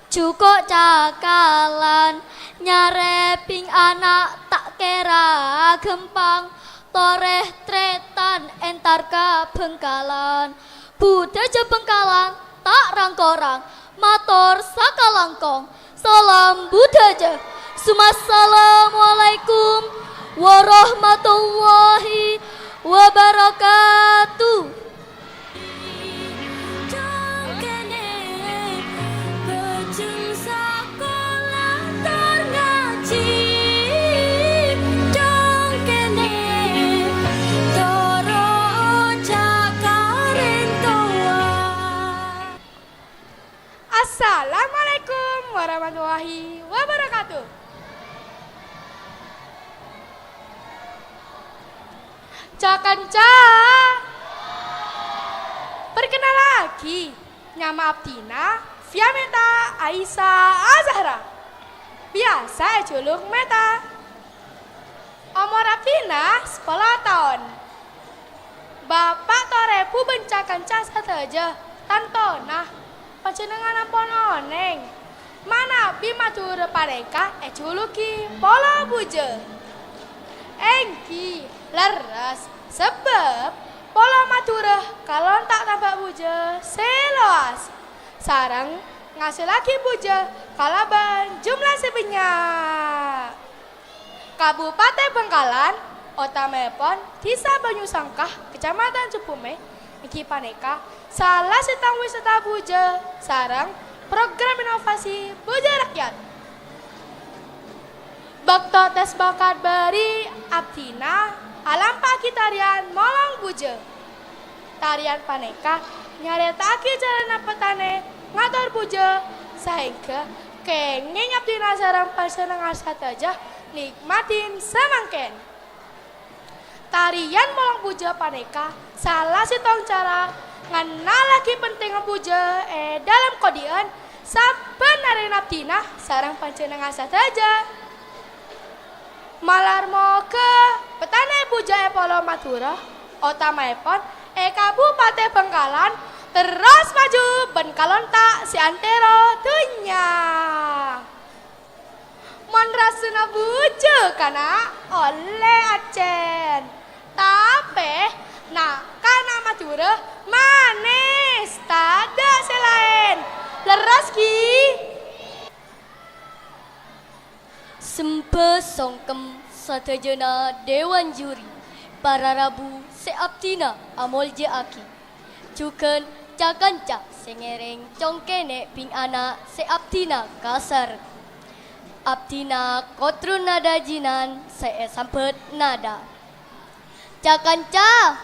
Cuko cakalan, nyareping anak tak kera gempang, toreh tretan entar ka Bengkalan. Budaja Bengkalan tak rangkorang, mator sakalangkong, salam budaja. Assalamualaikum warahmatullahi wabarakatuh.
Assalamualaikum warahmatullahi wabarakatuh. Cakanca. Perkenal lagi, nama Abdina, via Meta Aisyah Azhara. Biasa juluk Meta. Umur Abdina 10 tahun.
Bapak torepu bencakan casa saja. Tantona, panjenengan ampun oneng. Mana bi matur pareka culuki pola buje. Engki leres sebab pola matura kalau tak tambah buje seloas. Sarang ngasih lagi buje kalaban jumlah sebanyak. Kabupaten Bengkalan, Otamepon, Desa Banyusangkah, Kecamatan Cepume, iki paneka salah setang wisata buje sarang program inovasi buje rakyat. Bakto tes bakat beri abdina alam pagi tarian molong buje. Tarian paneka nyaretake carana petane ngatur buje sehingga kenging abdina sarang pasenengan satajah nikmatin semangken. Tarian molong buje paneka salah setong cara ngenal lagi penting buje dalam kodian saben hari abdina sarang panjenengan satajah. Malar moke petane buje polo matura Otamepon Kabupaten Bengkalan terus maju ben kalontak si antero dunya. Mon rasuna buje kana oleh acen. Tapi nah kana matura manis tada selain leres ki.
Sempe songkem sadayana dewan juri para rabu seabtina amol je aki cuken cakanca sengereng congkene ping anak seabtina kasar abtina kotrun nada jinan saya sampet nada cakanca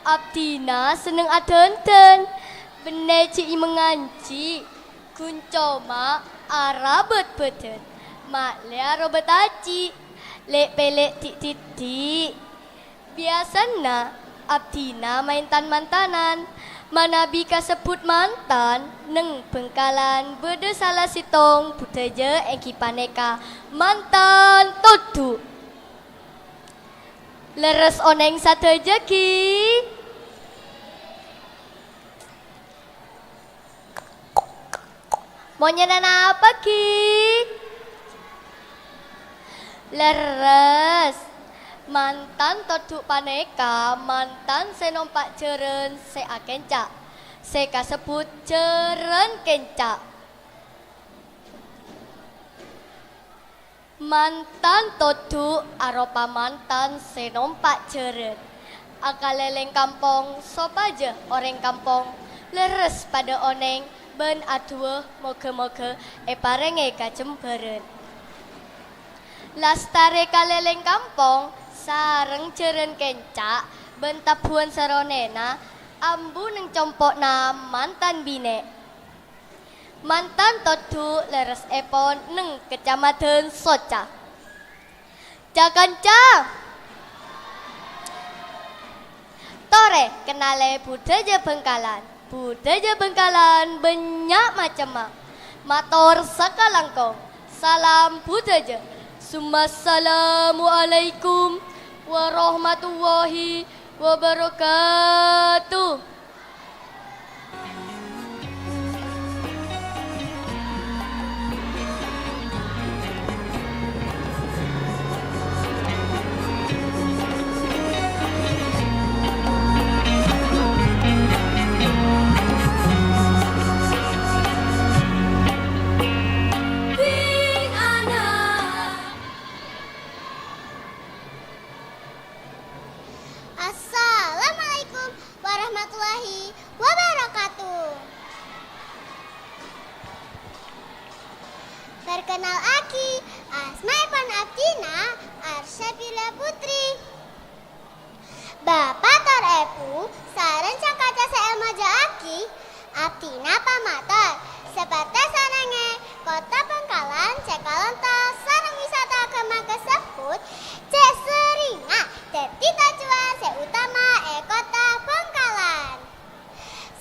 abtina seneng adenten beneci menganci kuncoma arabet beten mak lea robet aci lek pelek tik biasana abdina main tan mantanan mana bika sebut mantan neng Bengkalan berde salah sitong puteje engki paneka mantan totu leres oneng sateje ki. Mau nyenan apa ki? Leres mantan toduk paneka mantan senompak jeren se akenca se kasebut jeren kenca mantan toduk aropa mantan senompak jeren akaleleng kampung sopaje orang kampung leres pada oneng ben aduh moga-moga parenge kacemberen. Lastare kaleleng kampung sareng jeren kencak ben tabuhan saronena ambu neng compokna mantan bine. Mantan todu leres epon neng kecamatan Soca. Jakanca tore kenale budaya Bengkalan. Budaya Bengkalan banyak macam mator sakalangkong. Salam budaya. Assalamualaikum warahmatullahi wabarakatuh.
Assalamualaikum warahmatullahi wabarakatuh. Perkenal Aki, Asmaepon Abdina, Arsyabila Putri. Bapak Torepu, sareng cakaca seelmaja Aki, Abdina pamater, seperti sarenge kota Bengkalan, cekalonta, sareng wisata agama kesebut, cek seringa, dadi tujuan seutama kota Bengkalan.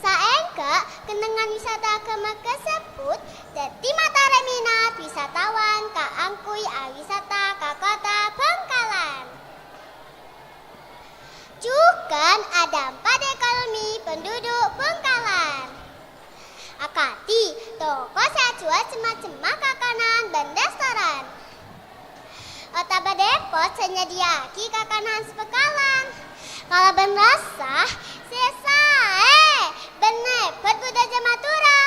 Saengga kenengan wisata agama kesebut, dadi matare minat wisatawan ka angkui wisata ka kota Bengkalan. Tecukan Adam pada kalmi penduduk Bengkalan. Akati toko jual cema-cema kakanan dan restoran. Otaba depot senyediaki kakanan sepekalan. Kalau ben rasah, sesae benepet budaja matura.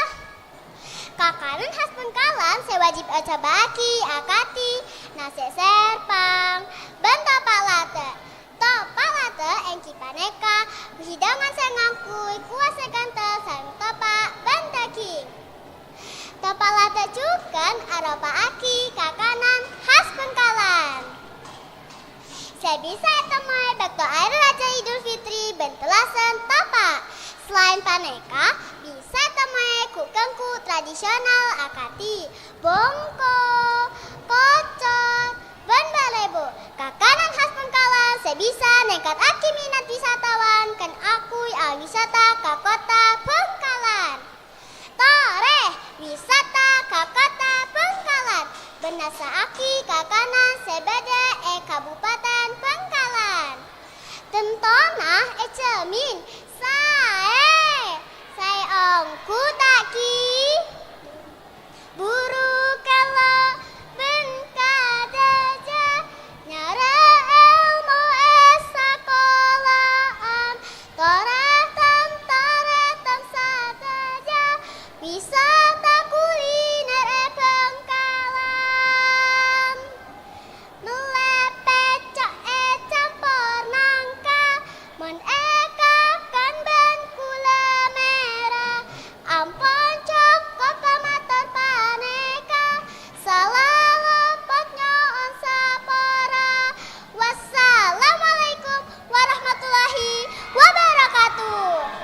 Kakanan khas Bengkalan sewajib aja baki akati nasi serpang ben topak late. Topak late engki paneka hidangan sengangkui kuah sekante sang topak ben daging. Topak late cukan aropa aki kakanan khas Bengkalan. Saya bisa temui bakto air Raja Idul Fitri bentelasan topak. Selain paneka, bisa temui kukengku tradisional akati, bongko, kocor, ben balebo. Kakanan khas Bengkalan saya bisa nengkat aki minat wisatawan kan akui al wisata ke kota Bengkalan. Tore wisata ke kota Bengkalan. Benasa aki kakanan sebeda Kabupaten Bengkalan. Tentonah cemin saya ongku taki buru kala bengkadaja nyara ilmu esakolahan toretan sadaja wisata kuliner Bengkalan melepecok campur nangka menekakan ban kula merah ampun cokok kamator paneka salah lepatnya on sapora. Wassalamualaikum warahmatullahi wabarakatuh.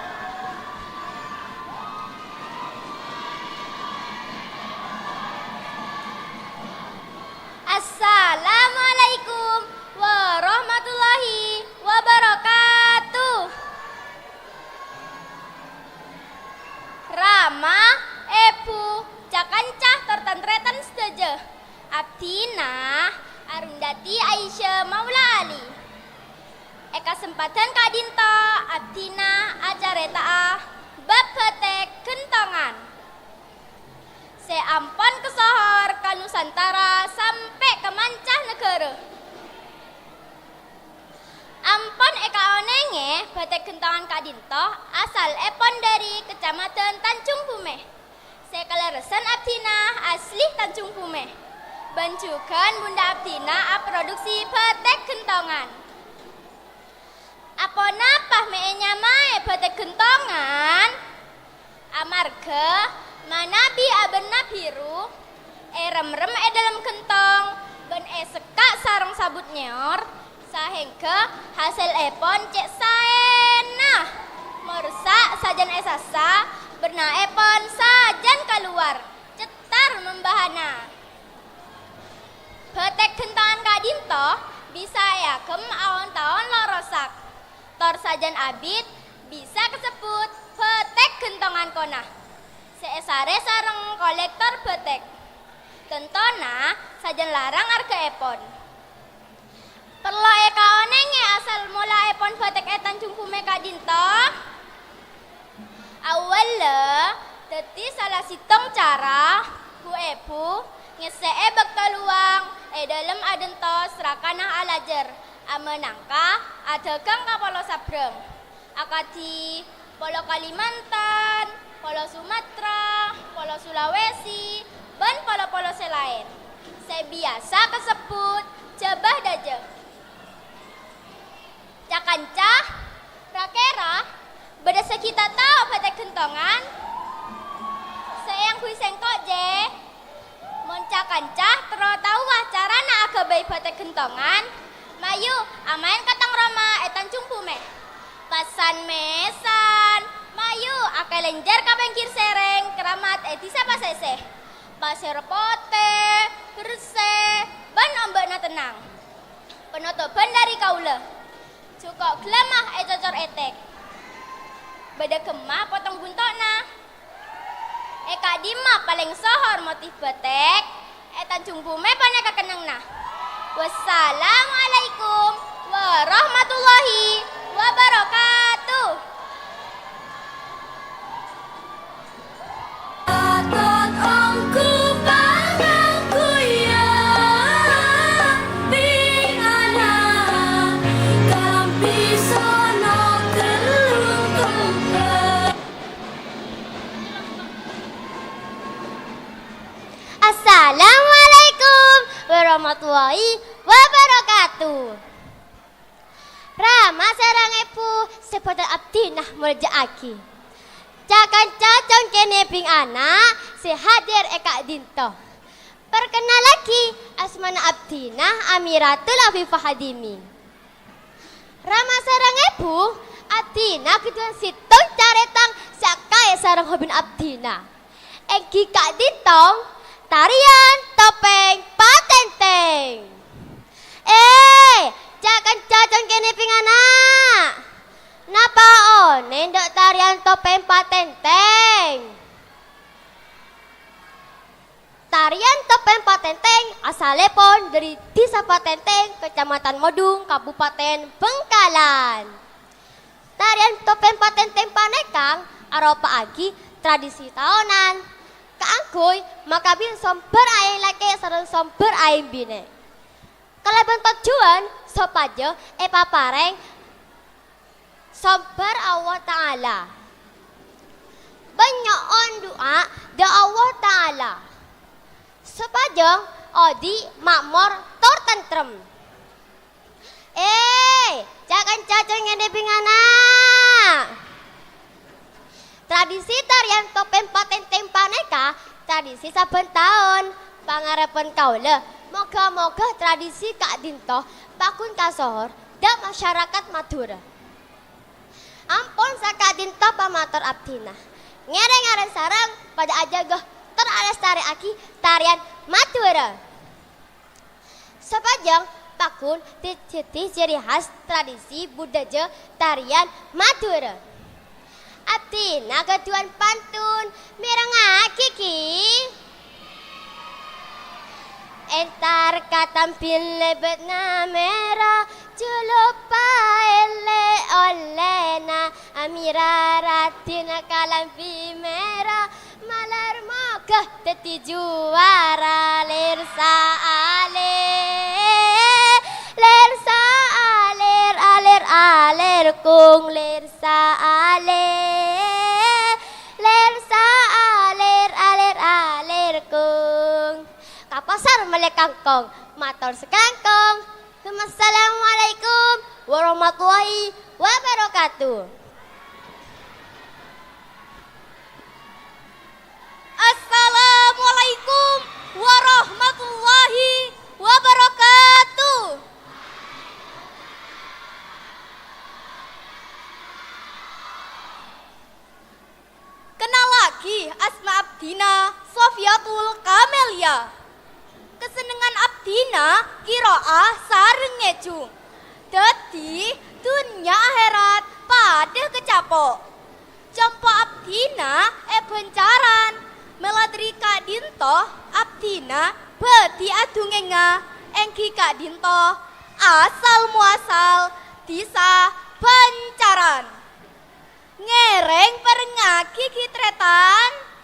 Assalamualaikum warahmatullahi wabarakatuh. Rama, Epu, Cakancah tertantretan sedaja. Abdina, Arundati Aisyah Maula Ali. Eka sempatan kadinta, Abdina acareta bab betek kentongan. Seampon ke sohor ke Nusantara sampai ke mancah negara. Ampon eka onenge batek kentongan kadinto asal epon dari kecamatan Tanjung Pumeh. Sekaleresan Abdina asli Tanjung Pumeh. Banjukan Bunda Abdina produksi batek kentongan. Apa napah meenya mae batek kentongan? Amarga manabi abenna biru rem-rem dalam kentong ben sekak sarang sabut nyor sahingga hasil epon cek saenah merusak sajan esasa berna epon sajan keluar cetar membahana. Batek kentongan kadinto bisa yakem awon tahun lorosak tor sajan abid bisa kesebut batek kentongan konah. Seesare sareng kolektor betek. Tentona sajen larang harga epon. Perlo eka onenge asal mula epon betek Tanjung Pumeh kadinto. Awala dadi salah sitong cara Bu Ebu ngesee bekta luang dalam adento serakanah alajer amenangka adagang kapolo sabreng. Akadi polo Kalimantan, polo Sumatera, polo Sulawesi, dan polo-polo selain. Saya biasa kesebut jabah daje. Cakancah, rakera, beda sekitar tahu batek kentongan. Sayang kui sengkok je. Moncakancah terus tahu cara nak agabai batek kentongan. Mayu, amain katang Roma Tanjung Pumeh. Pasan mesan. Mayu, akai lenjar kapengkir sereng keramat etisa pasese. Pasir pote, bersih, ban ombakna tenang. Penutupan dari kaula. Cukup gelamah cocor etek. Beda kemah potong buntokna. Eka dima paling sohor motif betek. Tanjung Pumeh paneka kenengna. Wassalamualaikum warahmatullahi
wabarakatuh.
Assalamualaikum warahmatullahi wabarakatuh. Rama sarang epu sepada abdinah merjaaki. Cakan cacong kene ping anak sehadir eka dinto. Perkenal lagi asmana abdinah Amiratul Afifah Hadimi. Rama sarang epu abdinah kedua sitong caretang sakai sarang hobin abdinah. Eki kak dintong tarian topeng patenteng. Jangan cacong kene ping anak. Napa nendok tarian topeng patenteng? Tarian topeng patenteng asalepon dari Desa Patenteng, Kecamatan Modung, Kabupaten Bengkalan. Tarian topeng patenteng panekang aropa agi tradisi tahunan. Kaangkuy makabin somber aing laki sareng somber aing bine. Kalaban tujuan sopajo papareng somber Allah Ta'ala. Banyoon doa da Allah Ta'ala. Sopajo odi makmur tor tentrem. Jangan cacing ngene ping anak. Tradisi tarian topeng patenteng paneka tradisi saben taun. Pangarepen kaula moga-moga tradisi Kak Dinto bakun kasohor dan masyarakat Madura. Ampun Kak Dinto pamatur abdinah. Ngereng-ngereng sarang pada aja goh teralestari aki tarian Madura. Sepajang bakun titi ciri khas tradisi budaya tarian Madura. Abdinah ketuan pantun mirengah kiki. Entar katampil lebetna merah julupa ele olena amira ratina kalampi merah malar moga teti juara lersa aler kung lersa aler kung kapasar melekangkong mator sekangkong. Assalamualaikum warahmatullahi wabarakatuh.
Assalamualaikum warahmatullahi wabarakatuh. Kenal lagi asma abdina Sofiatul Kamelia. Kesenengan abdina kiroah sareng ngecung. Dadi dunya akhirat pada kecapok. Compo abdina bencaran meladri Kak Dinto abdina beti adungenga engki Kak Dinto asal muasal disa bencaran. Ngereng perengaki kitretan.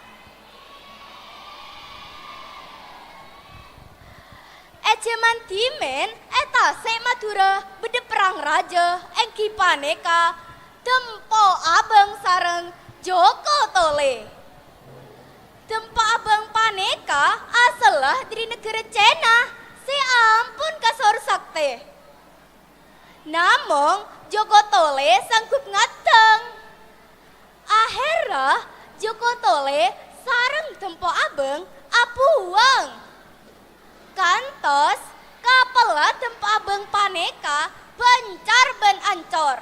Ejeman dimen eta se Madura bede perang raja engki paneka dempo abang sareng Joko Tole. Dempo abang paneka asalah dari negara Cina. Si ampun kasor sakte. Namong Joko Tole sanggup ngateng. Akhirnya Joko Tole sareng dempo abang apuang. Kantos kapela dempo abang paneka bencar ben ancor.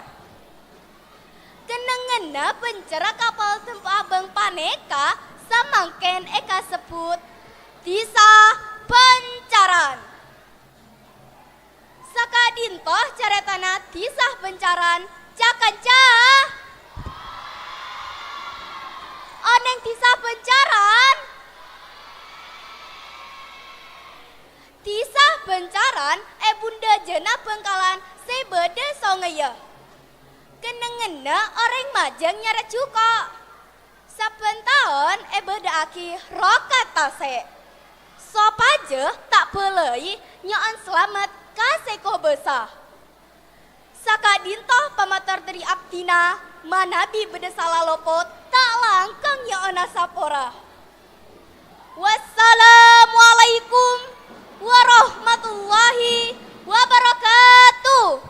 Kenengena pencara kapal dempo abang paneka samangken eka sebut disa bencaran. Saka dintoh caretana disah bencaran jakaja. Oneng disah bencaran. Disah bencaran bunda jena Bengkalan sebede songeya. Kenengena orang majang nyara cuko. Saben tahun bedaaki rokat tase. Sop aja tak belai nyoan selamat kaseko besar. Saka dintoh pamatar dari abdina manabi beda salah lopot tak langkang nyoan sapora. Wassalamualaikum warahmatullahi wabarakatuh.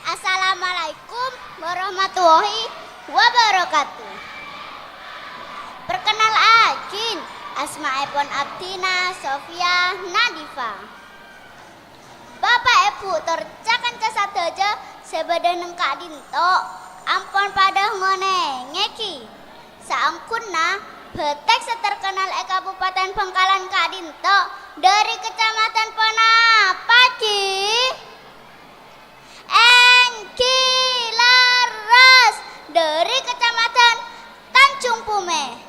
Assalamualaikum warahmatullahi wabarakatuh. Perkenal akin, asmaepon Abdina Sofia Nadifa. Bapak Ibu tercakan casadeja sebeda nengkak dinto, ampon pada ngone ngeki. Saangkunna betek seterkenal Kabupaten Bangkalan Kak Dinto dari Kecamatan Penapaki. Engki Laras dari Kecamatan Tanjung Pume.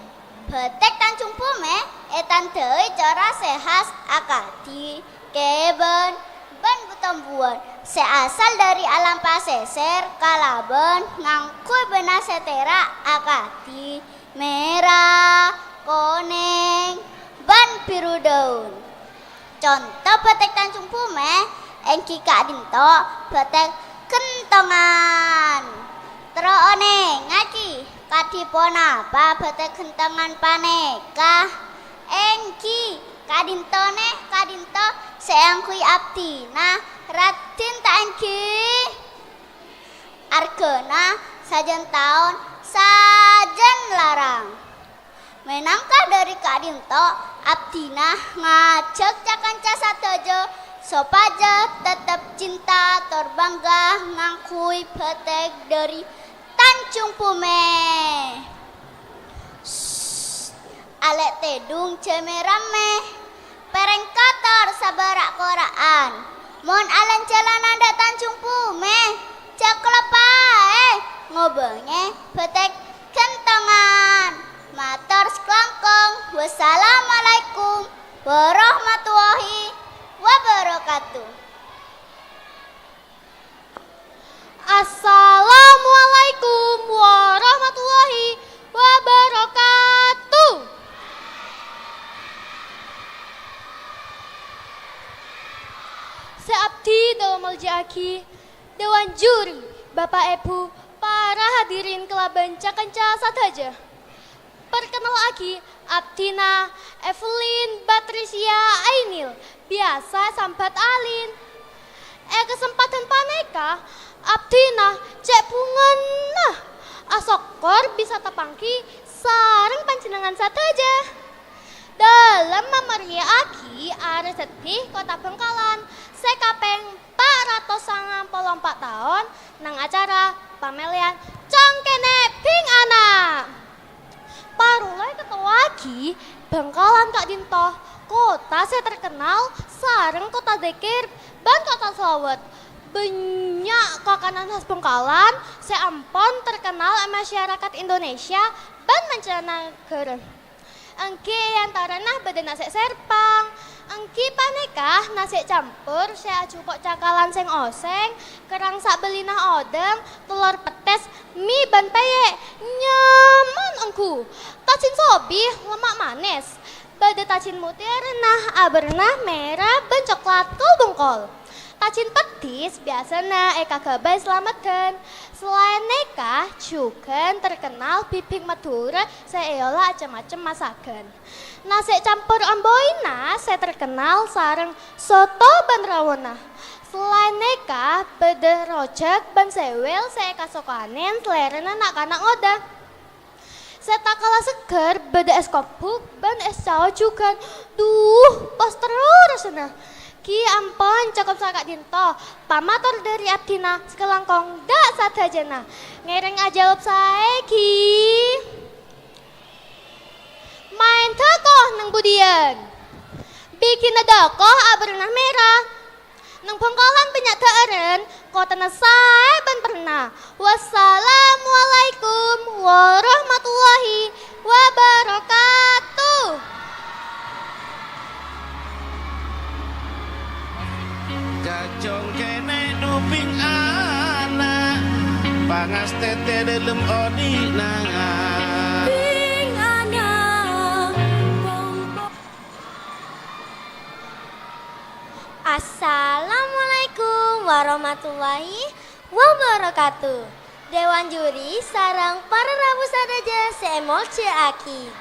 Betek Tanjung Pume etan deui cara sehas akadi keben ban butambuan seasal dari alam paseser kalaben ngangkui bena setera akadi merah koneng ban biru daun. Contoh betek Tanjung Pume engki Kak Dinto betek kentongan. Terone ngaki kadipona apa betek kentongan paneka. Engki Kak Dinto seangkui abdina ratin tak engki. Argena sajen tahun sajen larang. Menangkah dari Kak Dinto abdina ngajak cakanca satejo sopaja tetap cinta terbangga ngangkui betek dari Tanjung Pume. Alek tedung cemerame pereng kotor sabarak koraan. Mon alen jalan anda Tanjung Pume ceklepae ngobenge betek kentongan. Matur seklangkong. Wassalamualaikum warahmatullahi wabarakatuh.
Assalamualaikum warahmatullahi wabarakatuh. Seabdi dalam meljaaki Dewan Juri, Bapak Ibu, para hadirin kelaban cakanca sadaja. Perkenal aki Abdina Evelyn Patricia Ainil, biasa sambat Alin. Kesempatan paneka Abdina cek pungan nah asokor bisa tepangki sareng panjenengan sadaja. Dalam memeria aki are setih Kota Bangkalan sekapeng 494 tahun nang acara pamelian cangkene ping anak. Parulai ketua aki Bangkalan Kak Dinto, kota saya terkenal sareng kota dekir ban kota selawat. Banyak kakanan khas Bangkalan seampon terkenal masyarakat Indonesia ban mancanegara. Engki antarana beda nasi serpang, engki paneka nasi campur saya cupok cakalan seng oseng, kerang sak belinah odeng, telur petes, mie ban peyek, nyaman engku. Tacin sobi lemak manis, beda tacin mutir nah aberna merah ban coklat bongkol. Tacin petis biasanya kagabay selamatkan. Selain neka juga terkenal bibik Madura seolah macam-macam masakan. Nasi campur amboina saya terkenal sareng soto ban rawona. Selain neka beda rojak ban sewel saya kasokanen selerena nak kanak ngoda. Saya tak kalah seger beda es kopuk ban es cao juga. Duh pas terus nah. Ki ampun cukup sakak dinto, pamator dari Abdina sekelangkong dak sadajana. Ngereng aja jawab saya ki. Main tekoh nang budian. Bikin dakoh aberna merah. nang Bangkalan banyak daeren, kota sae ben pernah. Wassalamualaikum warahmatullahi wabarakatuh.
Cacong kene duping anak pangas tete dalam odi nangan
Ping anak
Assalamualaikum warahmatullahi wabarakatuh. Dewan juri sarang para rabu sadaja seemol ceaki.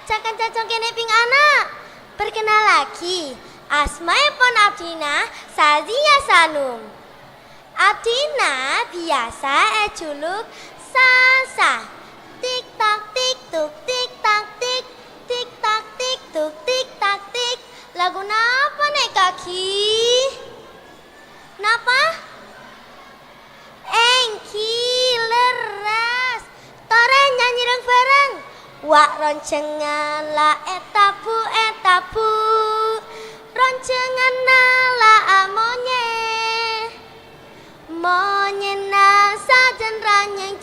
Cakan cacong kene ping anak. Perkenal lagi. Asmaepon Abdina Sazia Sanum. Abdina biasa juluk Sasa. Tik tak tik tuk tik tak tik tik tak tik tuk tik tak tik. Lagu napa nek kaki? Napa? Engki leras. Tore nyanyi bareng. Wak roncengan la etapu etapu. Roncengan la amonye. Monye na sajen ranyeng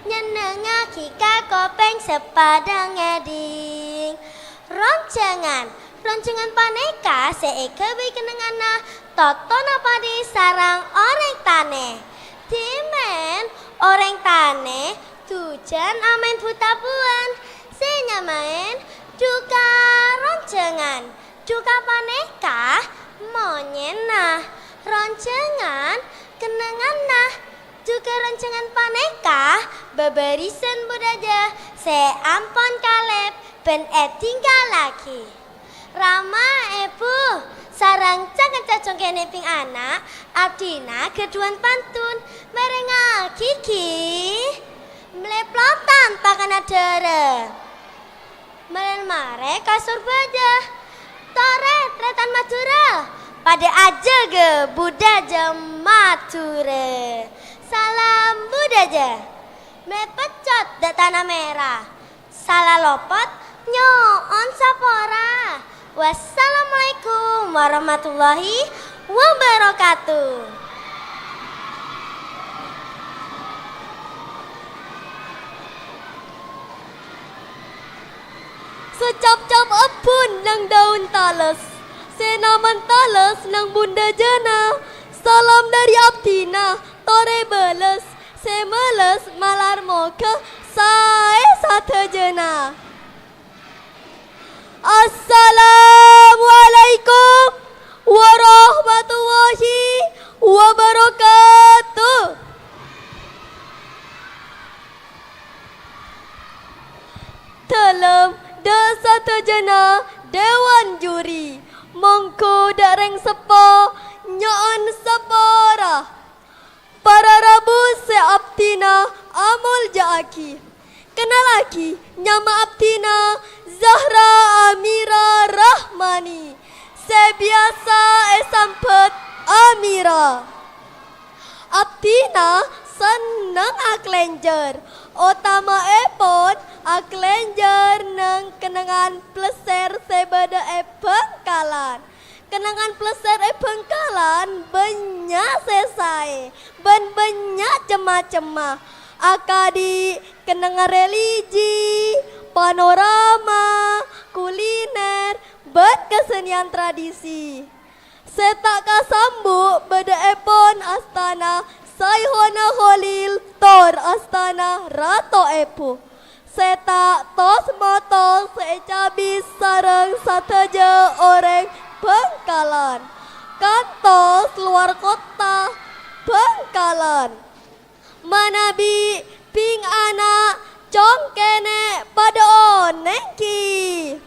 nyenengaki kakopeng sepadang eding. Roncengan paneka seekebi kenengana toton apa di sarang orang tane. Timen orang tane tujan amen putapuan. Senyamain duka roncengan. Duka paneka monyena roncengan kenengana. Duka roncengan paneka beberisan budaja seampon kalep ben tinggal lagi. Rama ebu sarang cakan cacong kene ping anak Abdina keduan pantun merengal kiki meleplotan pakana dere meren mare kasur baja tore tretan madura pada aja ge budaja mature salam budaja melepecot da tanah merah salah lopot nyoon sapora. Wassalamualaikum warahmatullahi wabarakatuh.
Secap-cap epun nang daun talas, senaman talas nang bunda jana. Salam dari Abdina, tore beles, semeles malar moka, sae sate jena. Assalamualaikum warahmatullahi wabarakatuh. Dalam desa tejana dewan juri mongko dareng sepo nyon sepora para rabu seabtina amol jaaki. Kenal lagi nyama Abdina Zahra Amira Rahmani. Sebiasa esampet Amira. Abdina seneng aklenjer. Utama epon aklenjer neng kenangan pleser sebada Bangkalan. Kenangan pleser Bangkalan banyak sesai. Banyak cema-cema. Akadi kenangan religi, panorama, kuliner, kesenian tradisi. Setak kasambu beda epon astana Sayhona Holil Tor astana Rato Epu. Setak tos motos secabi sarang sataja orang Bangkalan. Kantos luar kota Bangkalan. Manabi ping anak congkene pada onengki.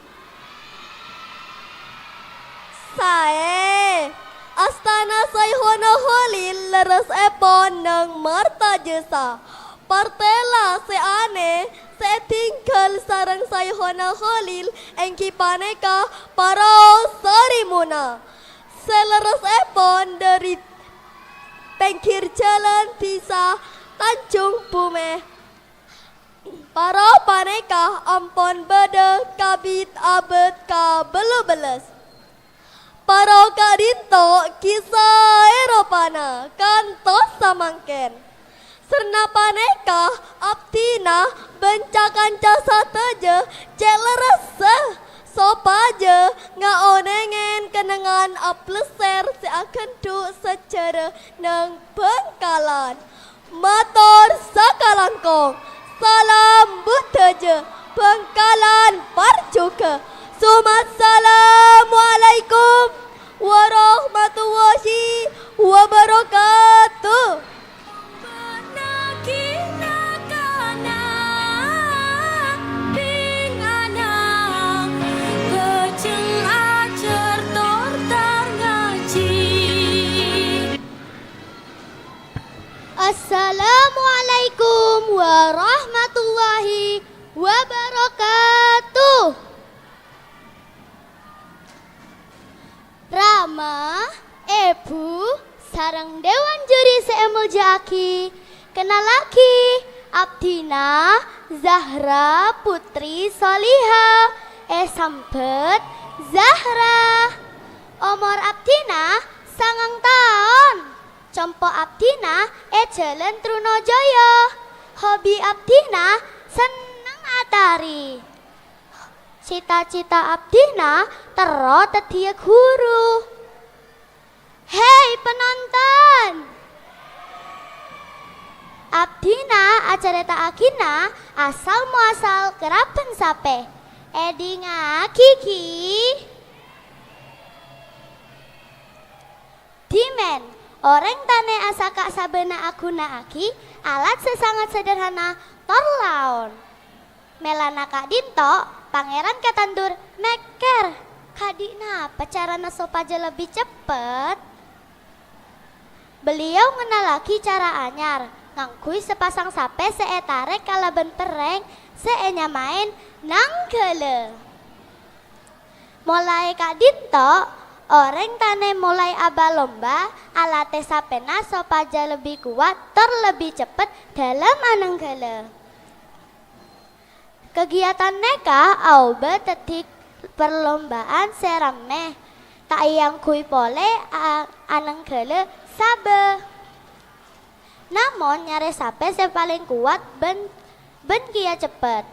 Sae astana Sayhona Holil leres epon nang marta jesa. Partela seane setinggal sarang Sayhona Holil engki paneka para sarimuna. Seleres epon dari pinggir jalan bisa Tanjung Bume. Para paneka ampon beda kabit abet ka belu beles. Para kadinto kisah Eropana kantos samangken. Serna paneka aptina bencakanca sateje cek lerese sopaje ngaonengen kenangan apleser seakan tu secara nang Bengkalan. Mator sakalangkong salam buteje Bengkalan parcuke. Assalamualaikum warahmatullahi wabarakatuh.
Assalamualaikum warahmatullahi wabarakatuh. Rama, Ebu, sarang Dewan Juri seemulja aki, kenal laki, Abdina, Zahra, Putri Soliha, Sampet, Zahra. Umur Abdina, 9 tahun. Compo Abdina, jalan Trunojoyo. Hobi Abdina, seneng atari. Cita-cita Abdina tero tedia guru. Hei penonton, Abdina acareta akina asal muasal kerapen sape. Edinga kiki Dimen, orang tane asaka sabena aguna aki alat sesangat sederhana torlaon. Melana Kak Dinto, pangeran ketandur meker. Kadina apa carana sopaja lebih cepet? Beliau ngenalaki cara anyar, ngangkui sepasang sape seetare kalaben pereng, seenya main nangkele. Mulai Kak Dinto, orang tane mulai aba lomba, alate sapena sopaja lebih kuat, lebih cepet dalam ananggele. Kegiatan neka auba tetik perlombaan serameh, tak yang kui pole ananggele sabe. Namun nyare sape se paling kuat ben kia cepet.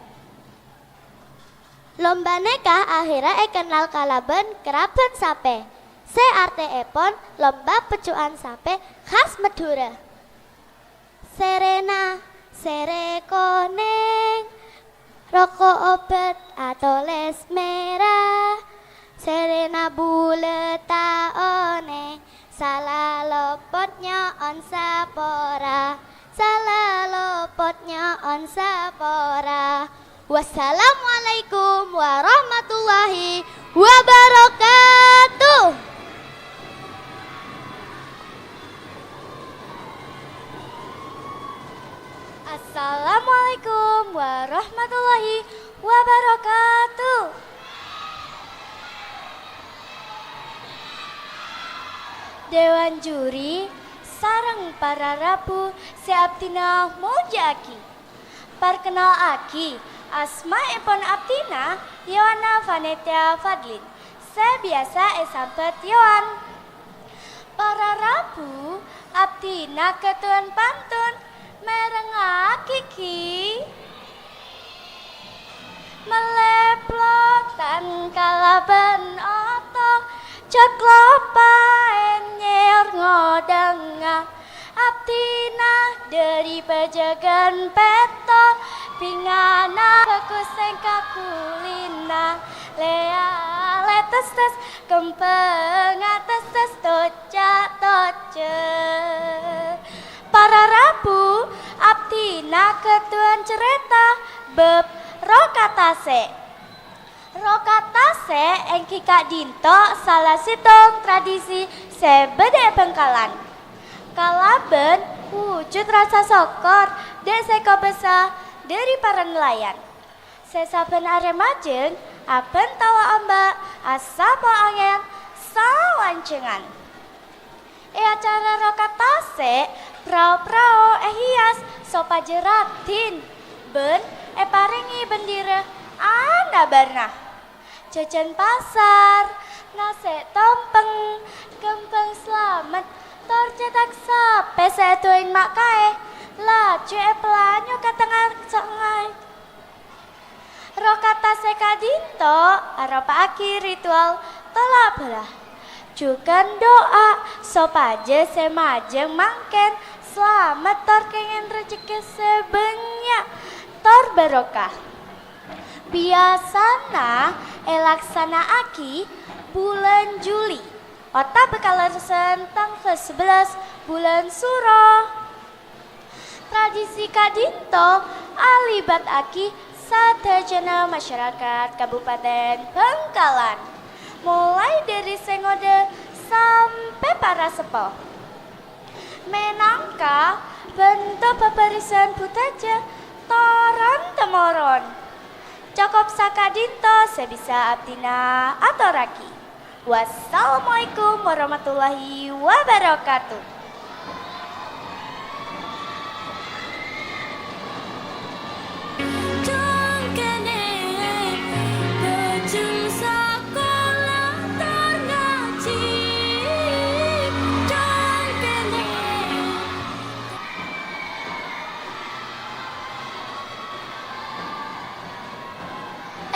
Lomba neka akhirnya kenal kalaben keraben sape. Se arte epon lomba pecuan sape khas Madura. Serena, sere koneng, rokok obat atau les merah. Serena buleta oneng, salah lopotnya on sapora. Salah lopotnya on sapora. Wassalamualaikum warahmatullahi wabarakatuh.
Assalamualaikum warahmatullahi wabarakatuh. Dewan juri sarang para rabu seabtina mojaki. Perkenal aki, asma epon Abdina, Yohana Vanetia Fadlin. Saya biasa sampet Yohan. Para rabu, Abdina ketuan pantun, merengak kiki. Meleplotan kalaben otok, ceklopa enyer ngodengah. Abdina dari pejagan peto, pingana kekuseng kakulina. Lea letes tes kempeng ates tes toca toce. Para rabu Abdina ketuan cerita beb rokatase. Rokatase engki Kak Dinto salah sitong tradisi sebede Bengkalan. Kalaben wujud rasa sokor dek seko besar dari para nelayan. Sesaben aremajeng aben tawa ombak asapa angin sawancengan. Acara rokatase prau-prau hias sopa jeratin ben paringi bendera ana barna.
jajan pasar, nasi tompeng, kembang selamat, tor cetak sape setuin mak kae, laju pelanyo katengah cengai. Rokata sekadinto, aropaki ritual tolak belah. Juga doa, sopaje semajeng mangken, selamat tor kengen rezeki sebanyak, tor barokah. Biasana elaksana aki bulan Juli. Ota bekal sentang ke-11 bulan Suro. Tradisi kadinto alibat aki sadajana masyarakat Kabupaten Bangkalan. Mulai dari sengode sampai para sepuh. Menangka bentuk pebarisan butaja toran temoron. Cukup sakadinto sebisa abdina atau raki. Wassalamualaikum warahmatullahi wabarakatuh.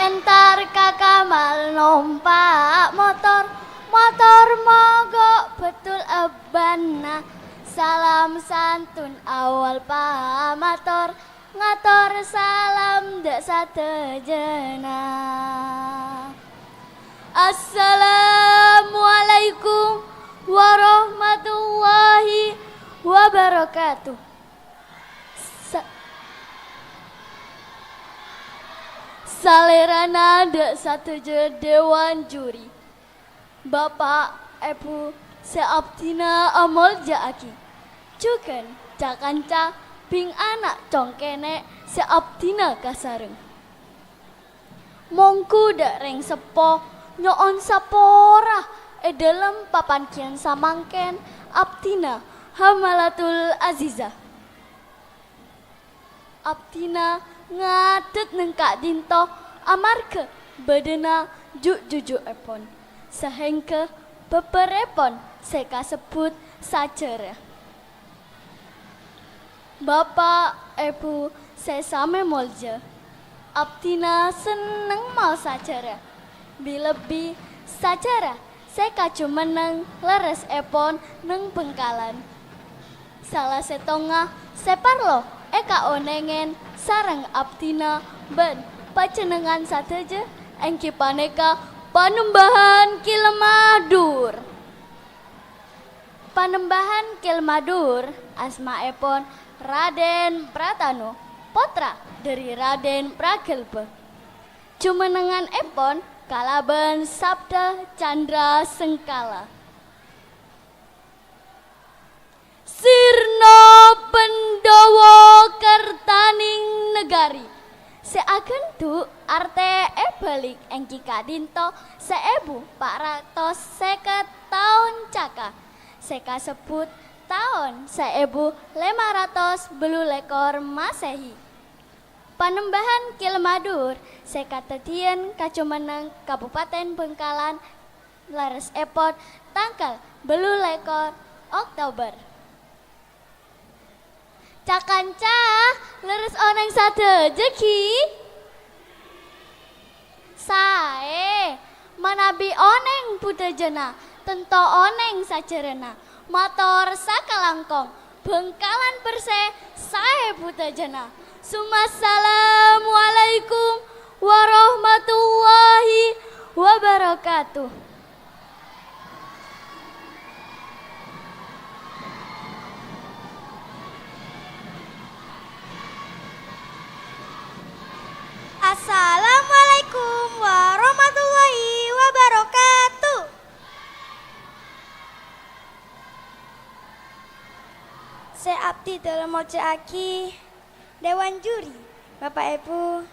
Entar kakak mal numpak motor, motor mogok betul ebana. Salam santun awal pamator, ngator salam dek satejena. Assalamualaikum warahmatullahi wabarakatuh. Salerana dek sateje dewan juri. Bapak, Ibu, seabdina amol jaaki. Juken jakanca bing anak congkene seabdina kasareng. Mongku dek reng sepo nyoon sapora dalam papan kian samangken abdina hamalatul azizah. Abdina ngadet nengkak dinto amarga badena jujuk epon sehingga beberepon seka sebut sajarah. Bapak, Ibu, saya same molja. Abdina seneng mau sajarah. Lebih sajarah, saya kacu meneng leres epon neng Bengkalan. Salah setengah separlo eka onengen sareng abdina ben pacenengan sateje engki paneka panembahan Kilmadur. Panembahan Kilmadur asmaepon Raden Pratanu, putra dari Raden Pragelbe. Jumenengan epon kalaban sabda Candra Sengkala. Sirna Pendowo Kertaning Negari. Seagen tu arte balik engki kadinto seebu 450 tahun caka. Seka sebut tahun 1500 belulekor Masehi. Panembahan Kilmadur seka tetien kacumeneng Kabupaten Bengkalan leres epot tanggal belulekor Oktober. Cakanca leres oneng sateje ki. Sae manabi oneng putejena tento oneng sajerena motor sakalangkong Bengkalan perse sae putejena. Assalamualaikum warahmatullahi wabarakatuh.
Assalamualaikum warahmatullahi wabarakatuh. Saya abdi dalam mojaaki Dewan Juri, Bapak Ibu,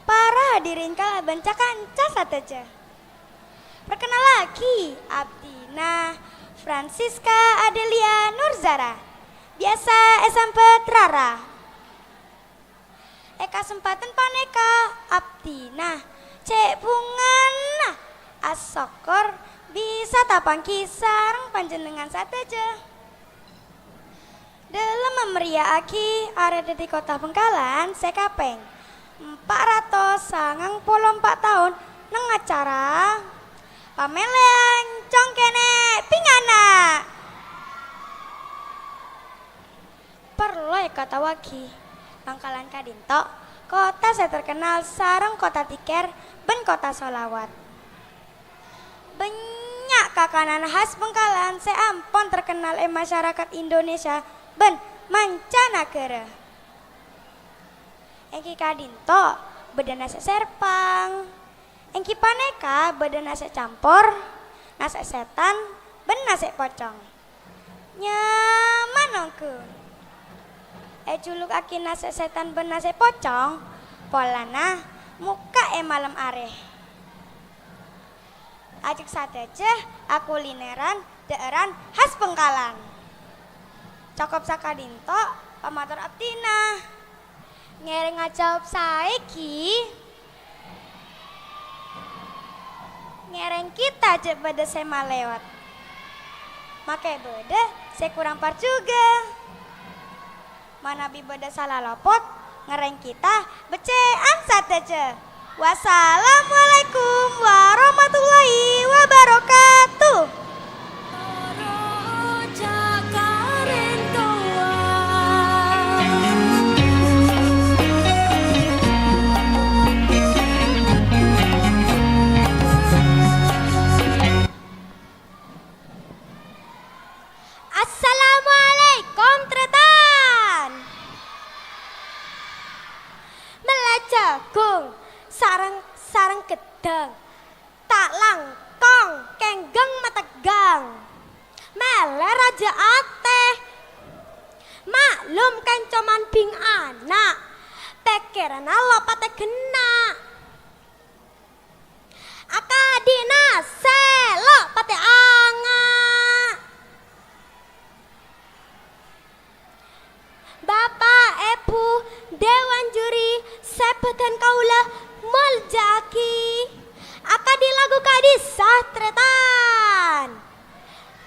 para hadirin kalaban cakanca sateja. Perkenal lagi abdina Francisca Adelia Nurzara, biasa SMP Trara. Eka sempatan paneka abdina cek bungan As-syukur bisa tapangki sareng panjenengan sateja. Dalam memeriahaki arek di Kota Bengkalan sekapeng 494 tahun nang acara pamelen congkene pingana. Perlu kata waki Bangkalan kadinto kota saya terkenal sareng kota tiker ben kota solawat. Banyak kakanan khas Bengkalan seampun terkenal masyarakat Indonesia ben mancanagara. Engki kadinto beda nasi serpang, engki paneka beda nasi campur, nasi setan ben nasi pocong. Nyaman nongku. Juluk aki nasi setan ben nasi pocong, polana muka malam areh. Ajak sateja aku lineran daeran khas Bengkalan. Cokop sakadinto pamatur abdina. Ngereng ngajawab saiki. Ngereng kita aja beda sema lewat. Makai beda saya kurang par juga. Mana bi beda salah lopot ngereng kita becean sateja. Wassalamualaikum warahmatullahi wabarakatuh.
Assalamualaikum tretan. Melajagung sarang gedang tak langkong kenggeng metegang mele raja ateh maklum kencoman bing anak pikiran lo pate gena akadina selo pate anga Bapak Ibu Dewan Juri sebutan kaulah Muljaki akan dilagu kadisah tretan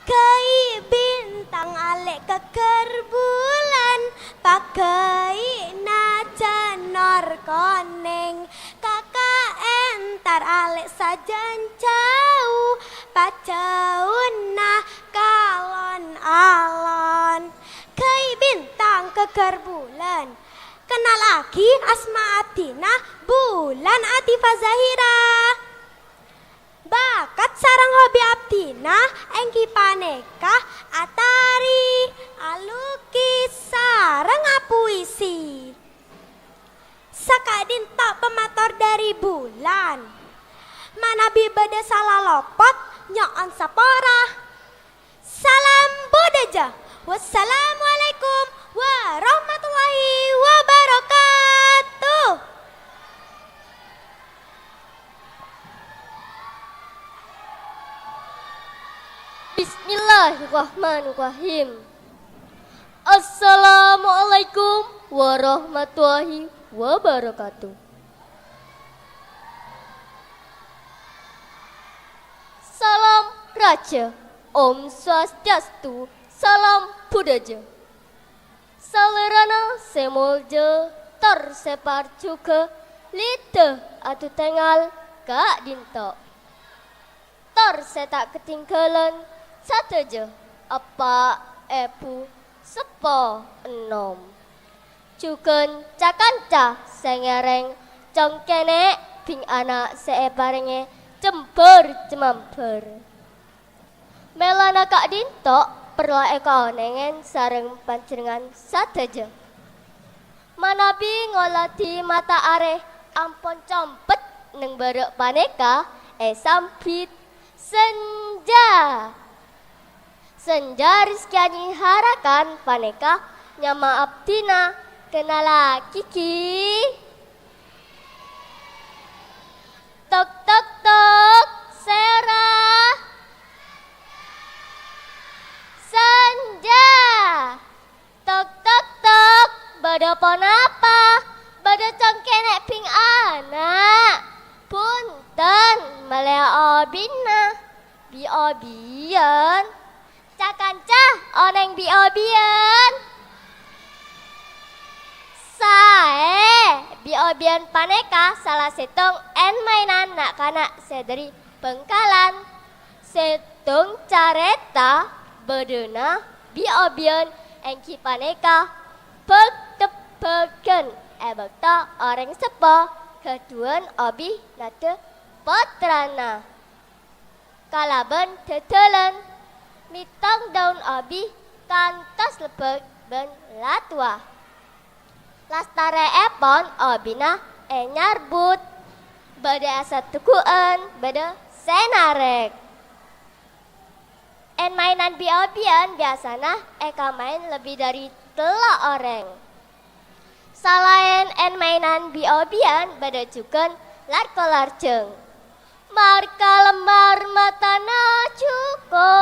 Kei bintang alek keker bulan pakai najanor koneng kakak entar alek sajan jauh pacaun nah kalon alon Kei bintang keker bulan kenal lagi Asma Atina Bulan Atifah Zahira bakat sarang hobi Abdina engki paneka atari alukis sarang puisi sakadin tak pemator dari bulan mana bibada salah lopot nyoon sapora salam bodaja wassalamualaikum warahmatullahi wabarakatuh.
Bismillahirrahmanirrahim. Assalamualaikum warahmatullahi wabarakatuh. Salam Raja, Om Swastiastu, Salam Buddhaja. Salerana semolja tersepar juga lidah atu tengal kak dinto. Tersetak ketinggalan sateja apa epu sepo enom. Juken cakanca sengereng congkene bing anak seebarenge cember cemamber. Melana kak dinto perlu eka onengen sareng panjenengan sateja. Manabi ngolati mata are ampon compet neng barek paneka sambit senja. Senja rizkiani harakan paneka nyama Abdina kenala kiki. Tok tok tok Sera Senja. Tok tok tok bada pon apa? Bada congkenek ping anak. Punten Punten melea obina biobian cakanca oneng biobian sae biobian paneka salah setong en mainan nak kana sederi Bengkalan setong careta bedena biobian engki paneka pegken ebekta orang sepo keduan obi nate potrana kalaban tetelen mitang daun obi kantas lebek ben latwa lastare epon obina enyarbut bada asa tukuan bada senarek en mainan biobian biasana eka main lebih dari 3 orang. Selain en mainan biobian bada juga larjeng. Marka lembar matana cuko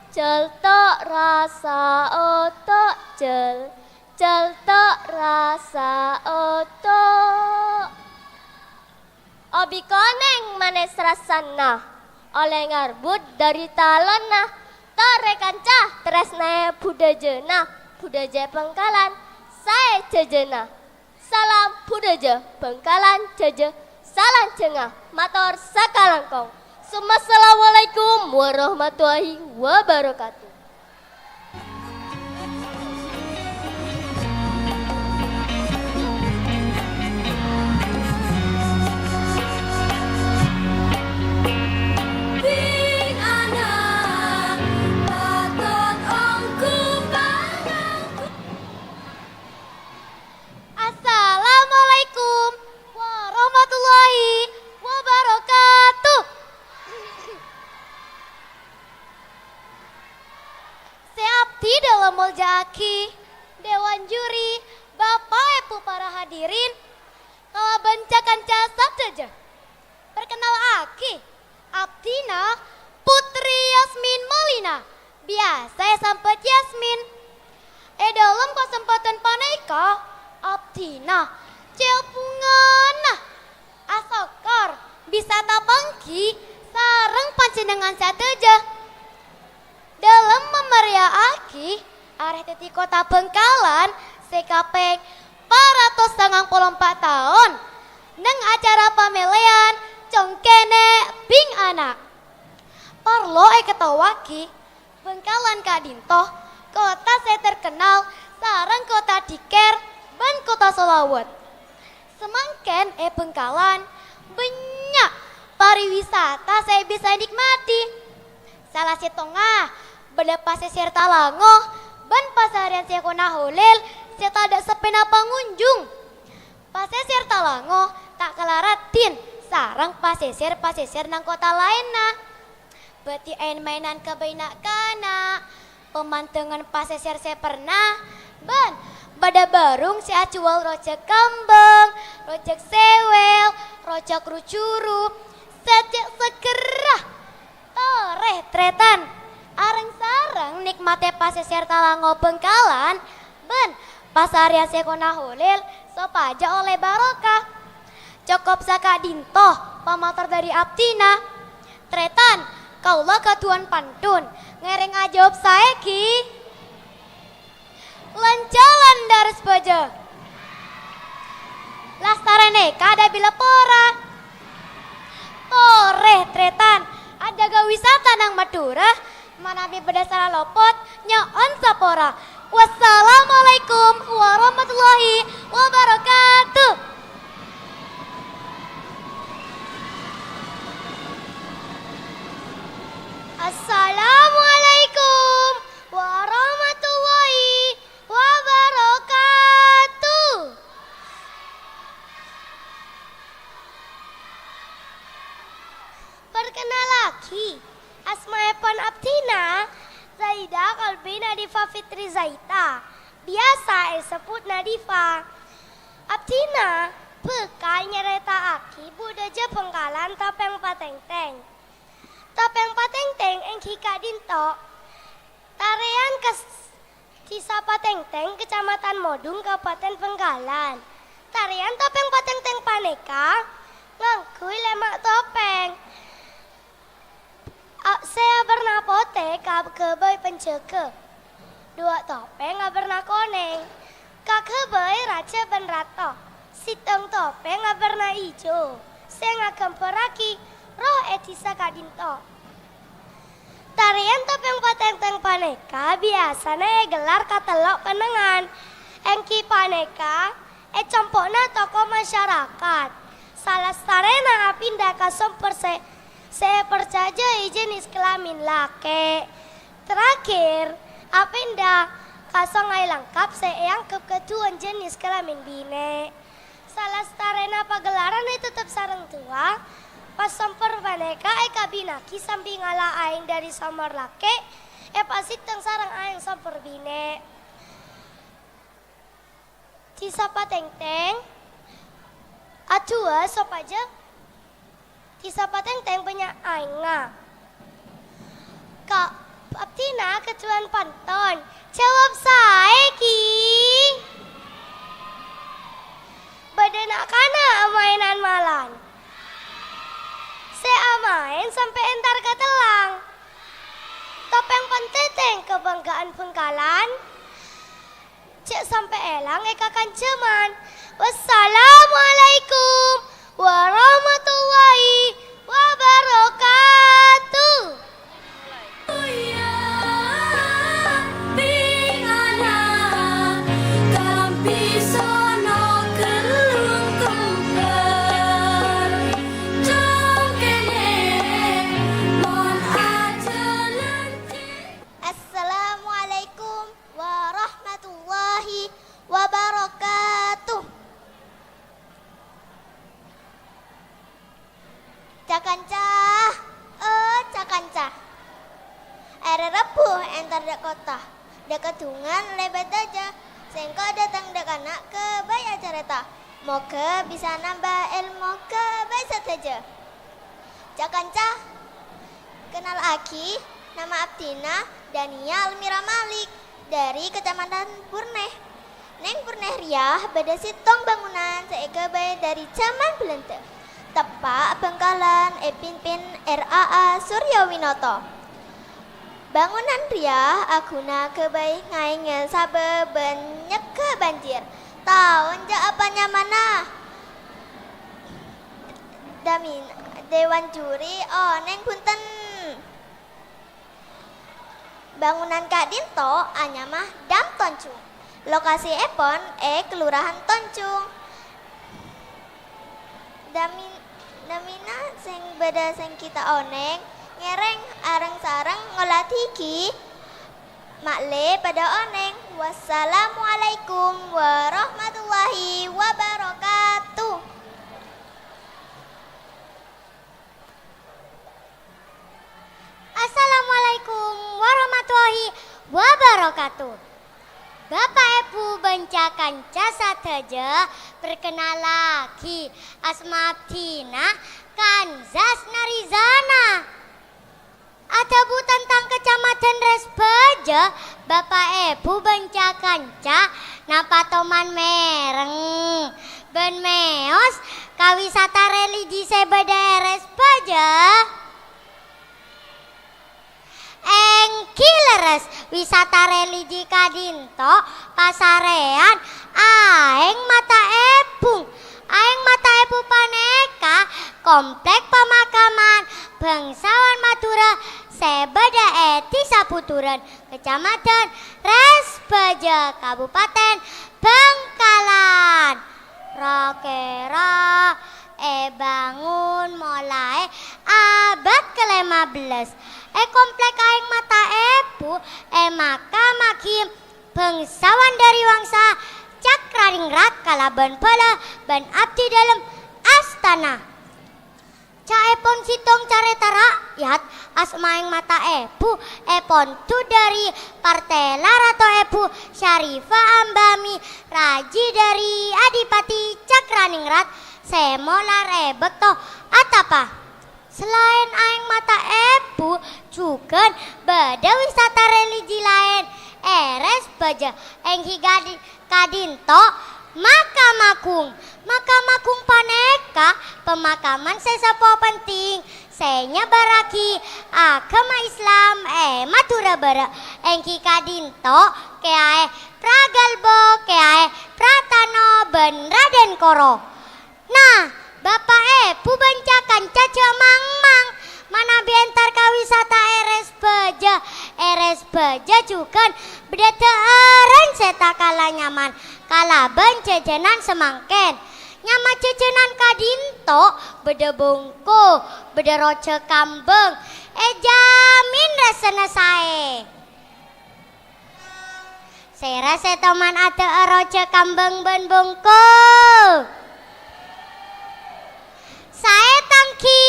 celtok rasa oto celtok rasa oto obi koneng manes rasana oleh ngarbut dari talona tore kanca tresna budaja Bengkalan saya jejena salam budaja Bengkalan jeje salam cengah mator sakalangkong Assalamualaikum warahmatullahi wabarakatuh.
Assalamualaikum warahmatullahi wabarakatuh. Seabdi dalam muljaki Dewan Juri Bapak Ibu para hadirin kalau bancakan casat saja. Perkenal aki Abdina Putri Yasmin Molina biasa sampai Yasmin. Dalam kesempatan paneka Abdina celpungana asokor bisa tapangki sareng panjenengan sateja dalam memeriahki areh teti kota Bengkalan sekapek 494 tahun neng acara pamelean congkene bing anak parlo ketawaki Bengkalan kadintoh kota saya terkenal sareng kota diker ban kota Solawat semangken Bengkalan banyak pariwisata saya bisa nikmati salah setengah beda pasisir Talangoh ban pasarian Sekona Holil serta ada sepena pengunjung pasisir Talangoh tak kelaratin sarang pasisir nang kota lainna berarti mainan kebenak kana pemantengan pasisir saya pernah ban pada barung si acual rojak kambang rojak sewel rojak rucuru sejak segerah toreh tretan areng sarang nikmate pasisir Talangoh Bengkalan ben pasarian Sekona Holil sopaja oleh barokah cokop saka dintoh pamator dari Abdina tretan kaulah katuan pantun ngereng ajawab saya ki lancalan daris baja lastarane kada bila pora toreh tretan ada ga wisata nang Madura manabi berdasar lopot nyon sapora wassalamualaikum warahmatullahi wabarakatuh. Assalamualaikum warahmatullahi wabarakatuh. Perkenalaki, asmaepon Abdina Zaida Kalbi Nadifa Fitri Zaita. Biasa sebut Nadifa. Abdina bekal nyereta aki budaja Bengkalan tapeng pateng-teng. Tapeng pateng-teng engki kadinto. Tarian Desa Pateng-teng, Kecamatan Modung, Kabupaten Bengkalan. Tarian tapeng pateng-teng paneka ngangkui lemak topeng. Saya pernah pote kebai penjaga. Dua topeng pernah koneng. Kebai raja ben rato. Sitong topeng pernah ijo. Saya gambaraki roh etisa kadinto. Tarian topeng patenteng paneka biasanya gelar katelok penengan. Engki paneka campokna tokoh masyarakat. Salah sarena pindah ke sumber saya percaya jenis kelamin laki. Terakhir, apindah kasong ay lengkap saya yang keketuan jenis kelamin bine. Salah sarena pagelaran tetap sarang tua. Pas sumber paneka kabinaki samping ala aing dari somor laki. Pasti teng sarang aing sumber bine. Cisapa teng-teng. Atua sop aja. Cisapa teng-teng banyak aing nga. Kak Aptina ketuan panton. Jawab saya ki. Badan kana mainan malan. Saya main sampai entar ke telang. Topeng penteteng kebanggaan Bengkalan. Cek sampai elang eka kanceman. Wassalamualaikum warahmatullahi wabarakatuh.
Assalamualaikum warahmatullahi wabarakatuh. Cakancah, cakancah. Ere repuh entar dek kota, dek kedungan lebat aja. Sengko datang dek anak ke bayi acareta. Moga bisa nambah ilmu ke bayi saja. Cakancah, kenal Aki, nama Aptina Dania Almira Malik dari Kecamatan Purneh. Neng Purneh Riah beda sitong bangunan seega bayi dari zaman Belanda. Tepak Bengkalan Pimpin RAA Suryo Winoto. Bangunan Riah aguna kebaik ngaingnya sabe banyak ke banjir. Tahun ja apanya mana? Damin Dewan Juri neng punten. Bangunan Kak Dinto anyamah Dam Toncung. Lokasi epon Kelurahan Toncung. Damina sing beda sing kita oneng ngereng areng sareng ngolah tiki makle pada oneng. Wassalamualaikum warahmatullahi wabarakatuh.
Assalamualaikum warahmatullahi wabarakatuh. Bapak Ibu Benca Kanca Sateja perkenal lagi Asma Aptina Kanzas Narizana. Ada bu tentang Kecamatan Resbaja Bapak Ibu Benca Kanca napa toman mereng ben meos kawisata religi sebeda Resbaja. Engkileres wisata religi Kadinto pasarean aeng mata epung paneka komplek pemakaman bangsawan Madura sebeda eti Saputuran Kecamatan Resbaja Kabupaten Bangkalan. Rokera bangun mulai abad ke-15 komplek aing mata epu makam bangsawan dari wangsa Cakraningrat kalaban pala ban abdi dalam astana. Caepon sitong careta rakyat asma aing mata epu epon tu dari Partai Larato Epu Syarifah Ambami Raji dari Adipati Cakraningrat semola rebek toh atapa. Selain aing mata epu juga bada wisata religi lain Resbaja enghi Kadinto makam Agung. Makam Agung paneka pemakaman sesapo penting. Senya baraki agama Islam Madura bara engki kadinto keae Pragalbo keae Pratano ben Raden Koro. Nah, Bapak pubancakan caca mang mana biantar kawisata RS Baja juga bedataren seta kala nyaman kalaban jajanan semangken nyama jajanan kadinto beda bongko beda roce kambeng jamin rasana sae saya rasa teman ada roce kambeng ben bongko saya tangki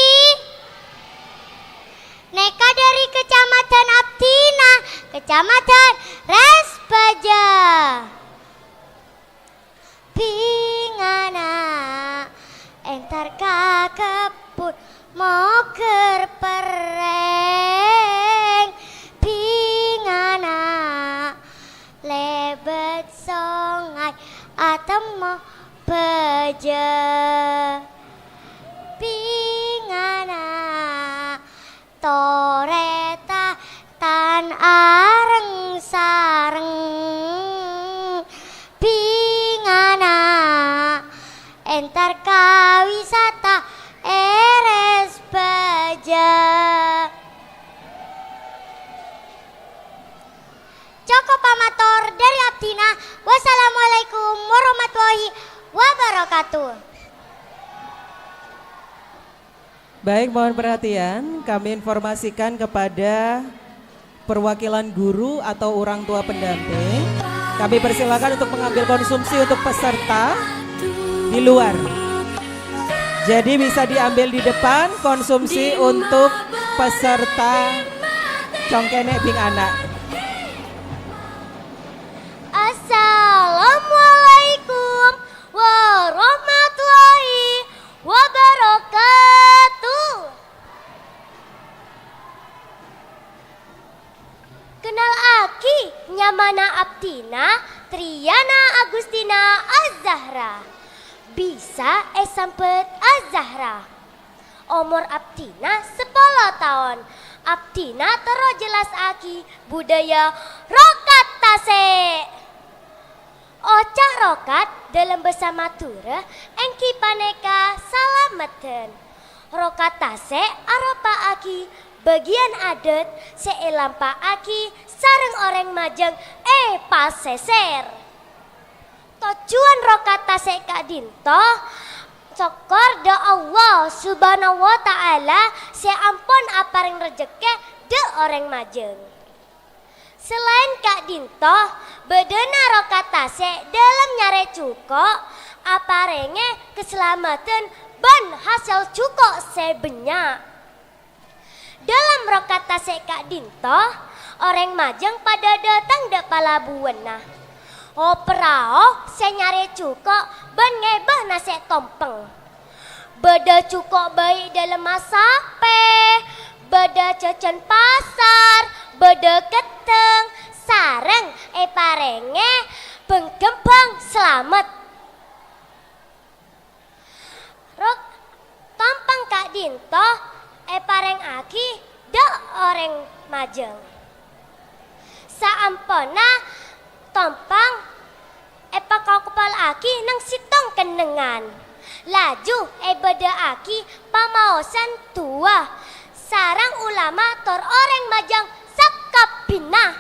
neka dari Kecamatan Aptina, Kecamatan Resbaja. Pingana entar kakeput moker pereng. Pingana lebet songai atemo beja. Pingana toreta tan areng sareng pingana entar kawisata RS Baja. Joko pamator dari Aptina. Wassalamualaikum warahmatullahi wabarakatuh.
Baik, mohon perhatian, kami informasikan kepada perwakilan guru atau orang tua pendamping. Kami persilakan untuk mengambil konsumsi untuk peserta di luar. Jadi bisa diambil di depan konsumsi untuk peserta congkene bing anak.
Assalamualaikum warahmatullahi wabarakatuh. Kenal aki nyamana Aptina Triana Agustina Az-Zahra. Bisa sampet Az-Zahra. Umur Aptina 10 tahun. Aptina tero jelas aki budaya rokat tase. Ocah rokat dalam bersama tura engki paneka salameten. Rokat tase aropa aki bagian adat seelampa aki sareng orang majeng paseser. Tujuan rokat tase kak dinto cokor da Allah subhanahu wa ta'ala seampun apareng rejeki de orang majeng. Selain Kak Dinto, bedena rokat tase dalam nyare cuko, aparenge keselamatan ban hasil cuko sebenyak. Dalam rokat tase Kak Dinto, orang majeng pada datang de palabuena. Operao se nyare cuko ban ngebah nase tompeng. Beda cuko bayi dalam masape, beda cecen pasar, beda keteng, sareng parenge penggembang selamat. Rok tampang Kak Dinto pareng aki da orang majeng. Saampona tampang pakau kepala aki nang sitong kenengan. Laju beda aki pamaosan tua. Sarang ulama tor orang majang sakap pinah.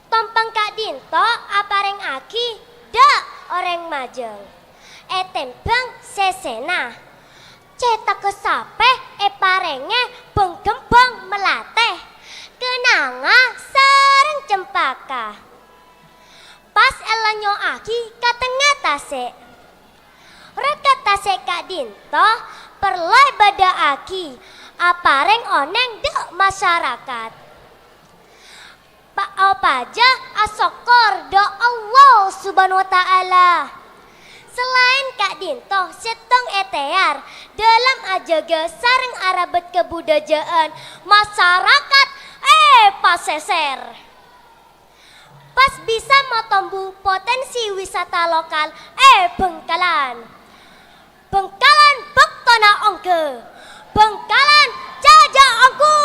Tompang Kak Dinto apareng aki da orang majeng. Tembang sesena. Cetak kesape parenge penggembang melateh. Kenanga sareng cempaka. Pas elanyo aki katengah tase. Rekat tase Kak Dinto perlai bada aki apareng oneng dek masyarakat. Pak opaja asokor do Allah subhanahu wa ta'ala. Selain Kak Dinto setong etear dalam ajaga sareng arabet kebudayaan masyarakat paseser.
pas bisa motombu potensi wisata lokal Bengkalan. Bengkalan Bektona Ongke, Bengkalan Jajak Ongku.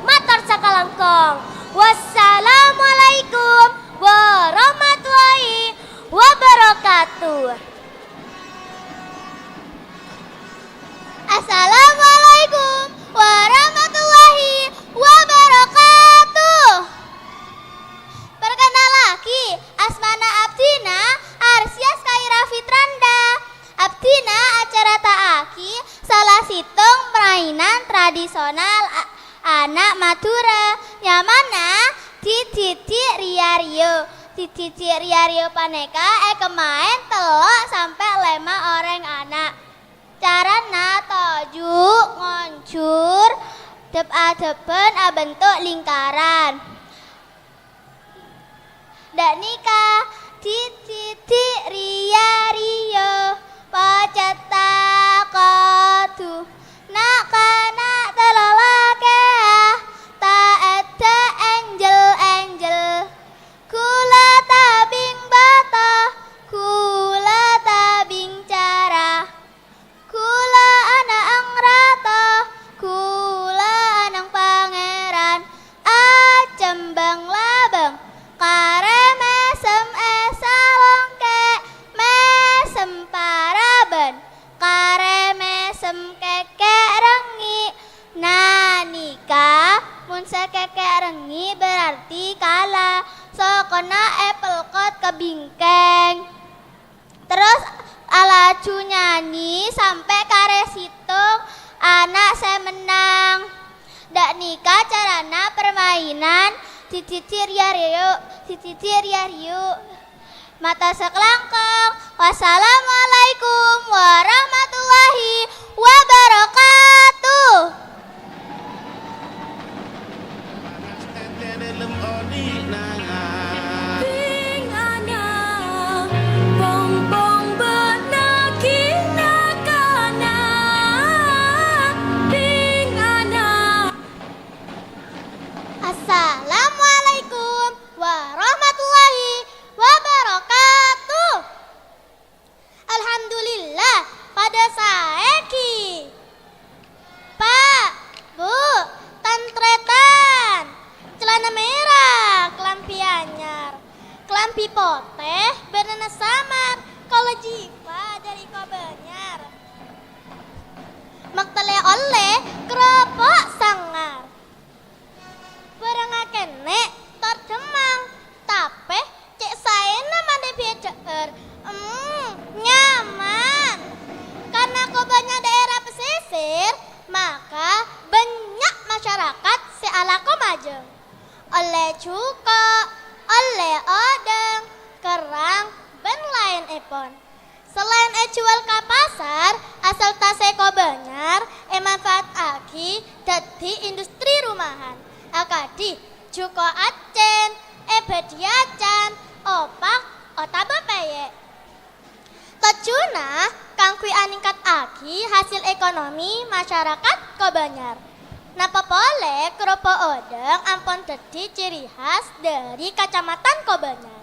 Matur sakalangkong. Wassalamualaikum warahmatullahi wabarakatuh.
Assalamualaikum warahmatullahi wabarakatuh. Perkenalaki, asmana Abdina Arsya Skaira Fitranda. Abdina acara taaki salah situng permainan tradisional anak Madura. Yang mana Titi Riario. Titi Riario paneka kemain telok sampai 5 orang anak. Carana tojuk ngoncur dep-adepen bentuk lingkaran. Dak nikah Titi Riario paceta kodu nak kana telalake ta ada angel kula tabing bata kula tabing cara kula anak angrata kula anang pangeran acembang labang kare mesem esalongke mesem paraben kare mesem kekek rengi nanika mun sekekek rengi berarti kalah sokona apple cot kebingkeng. Terus alaju nyanyi sampai kare situng anak saya menang. Dak nikah carana permainan Titi Riario. Mata sekelangkong. Wassalamualaikum warahmatullahi wabarakatuh.
Tete dalam odi nangan.
Ping ana bong bong benaki nakana. Ping ana.
Assalamualaikum warahmatullahi wabarakatuh. Alhamdulillah pada saeki. Pak, Bu, tantretan, celana merah, kelampi anyar, kelampi poteh, bernana samar, kalau jiwa dari Kobanyar. Maktale oleh keropok sangar. Barang kene terdemang, tapi cek saya nama DPR. Nyaman. Karena Kobanya daerah pesisir, maka banyak masyarakat seala Komajeng. Oleh cuko, oleh odeng, kerang, dan lain epon. Selain jual ke pasar, asal tase Kobanyar, manfaat aki dadi industri rumahan. Akadi, cuko acen, bediacan, opak, otaba peyek. Tejuna kangkui aningkat aki hasil ekonomi masyarakat Kobanyar. Napa boleh kerupuk odeng ampun dadi ciri khas dari kecamatan Kobanyar.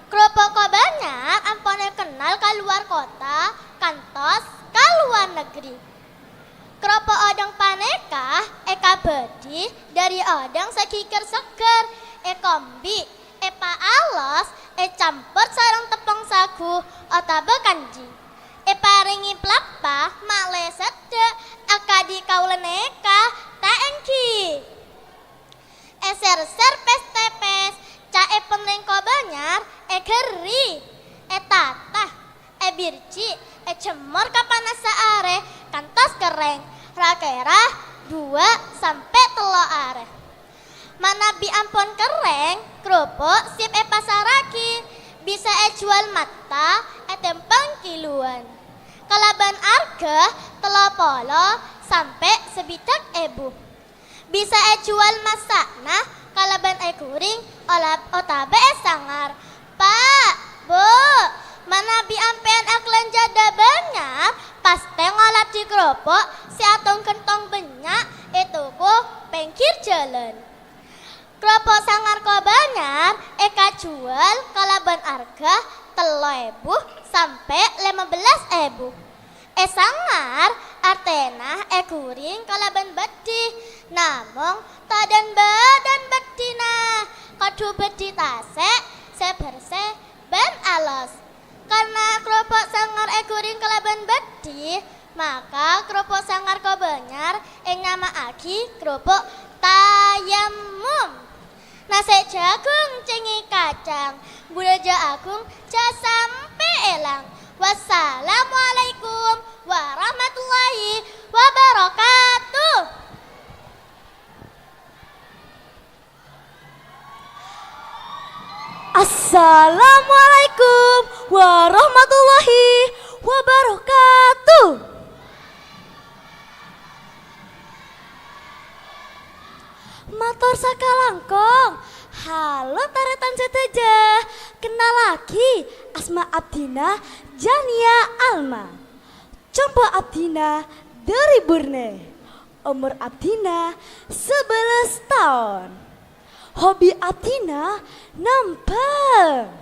Kerupuk Kobanyar ampun kenal ke luar kota, kantos ke luar negeri. Kerupuk odeng paneka bedi dari odeng sekikir seger, kombi, pa alos, campur sarang tepung sagu, otaba kanji. Paringi plapa, makle sedek, akadi kauleneka, taengki. Ser-ser pes-tepes, cae penring Kobanyar, geri, tatah, birci, cemor kapanas saare, kantos kereng, rakera 2 sampai 3 are. Manabi ampun kereng, kerupuk sip pasaraki, bisa jual mata, tempang kiluan. Kalaban harga 30 sampai sebitak ebu. Bisa jual masakna, kalaban kuring, otabe sangar. Pak, Bu, manabi ampean aklan jada banyak, pas ngolat di kerupuk, si atong kentong banyak, itu ku pengkir jalan. Keropok sangar kobanyar eka jual kalaban harga 3.000 sampai 15.000. Sangar artena kuring kalaban beti. Namong tadan badan betina. Kadu beti tase seberse ben alos. Karena keropok sangar kuring kalaban beti, maka keropok sangar kobanyar nyama aki keropok tayamum. Nasi jagung cengi kacang, budaya agung ca sampai elang. Wassalamualaikum warahmatullahi wabarakatuh.
Assalamualaikum warahmatullahi wabarakatuh. Matur sakalangkong. Halo taretan seteja. Kenal lagi asma Abdina Jania Alma. Coba Abdina dari Burne. Umur Abdina 11 tahun. Hobi Abdina nempel.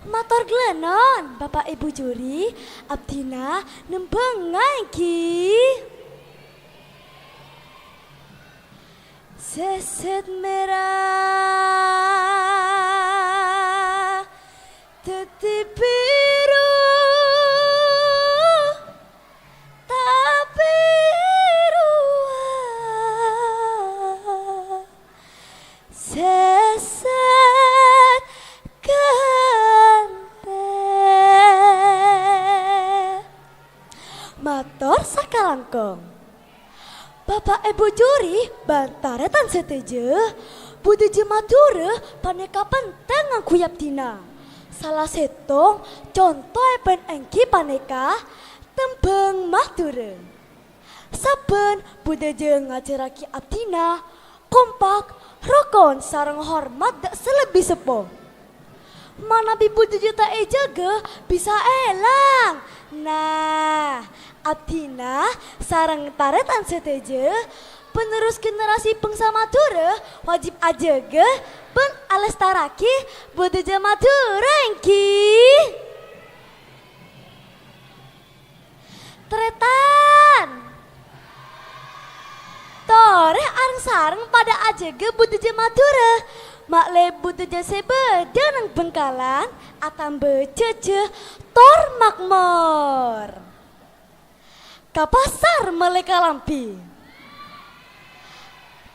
Matur glenon Bapak Ibu juri, Abdina nembeng ngaiki. Seset merah, tetip biru, tapi ruah. Seset ganteng. Matur sakalangkong. Bapak Ibu juri bantaretan setuju budaya matura paneka penting ngakuyap dina. Salah setong contoh pen engki paneka tembeng matura. Saben budaya ngajaraki abdina kompak rokon sareng hormat dak selebih sepo. Mana budaya tak jaga bisa elang. Nah, abdina sarang taretan seteje penerus generasi bangsa Madura wajib ajaga ben alestaraki budaya Madura engki. Tretan tore areng sareng pada ajaga budaya Madura. Makle budaya sebeda nang Bengkalan atam becece tor makmur. Ka pasar mele kalampi.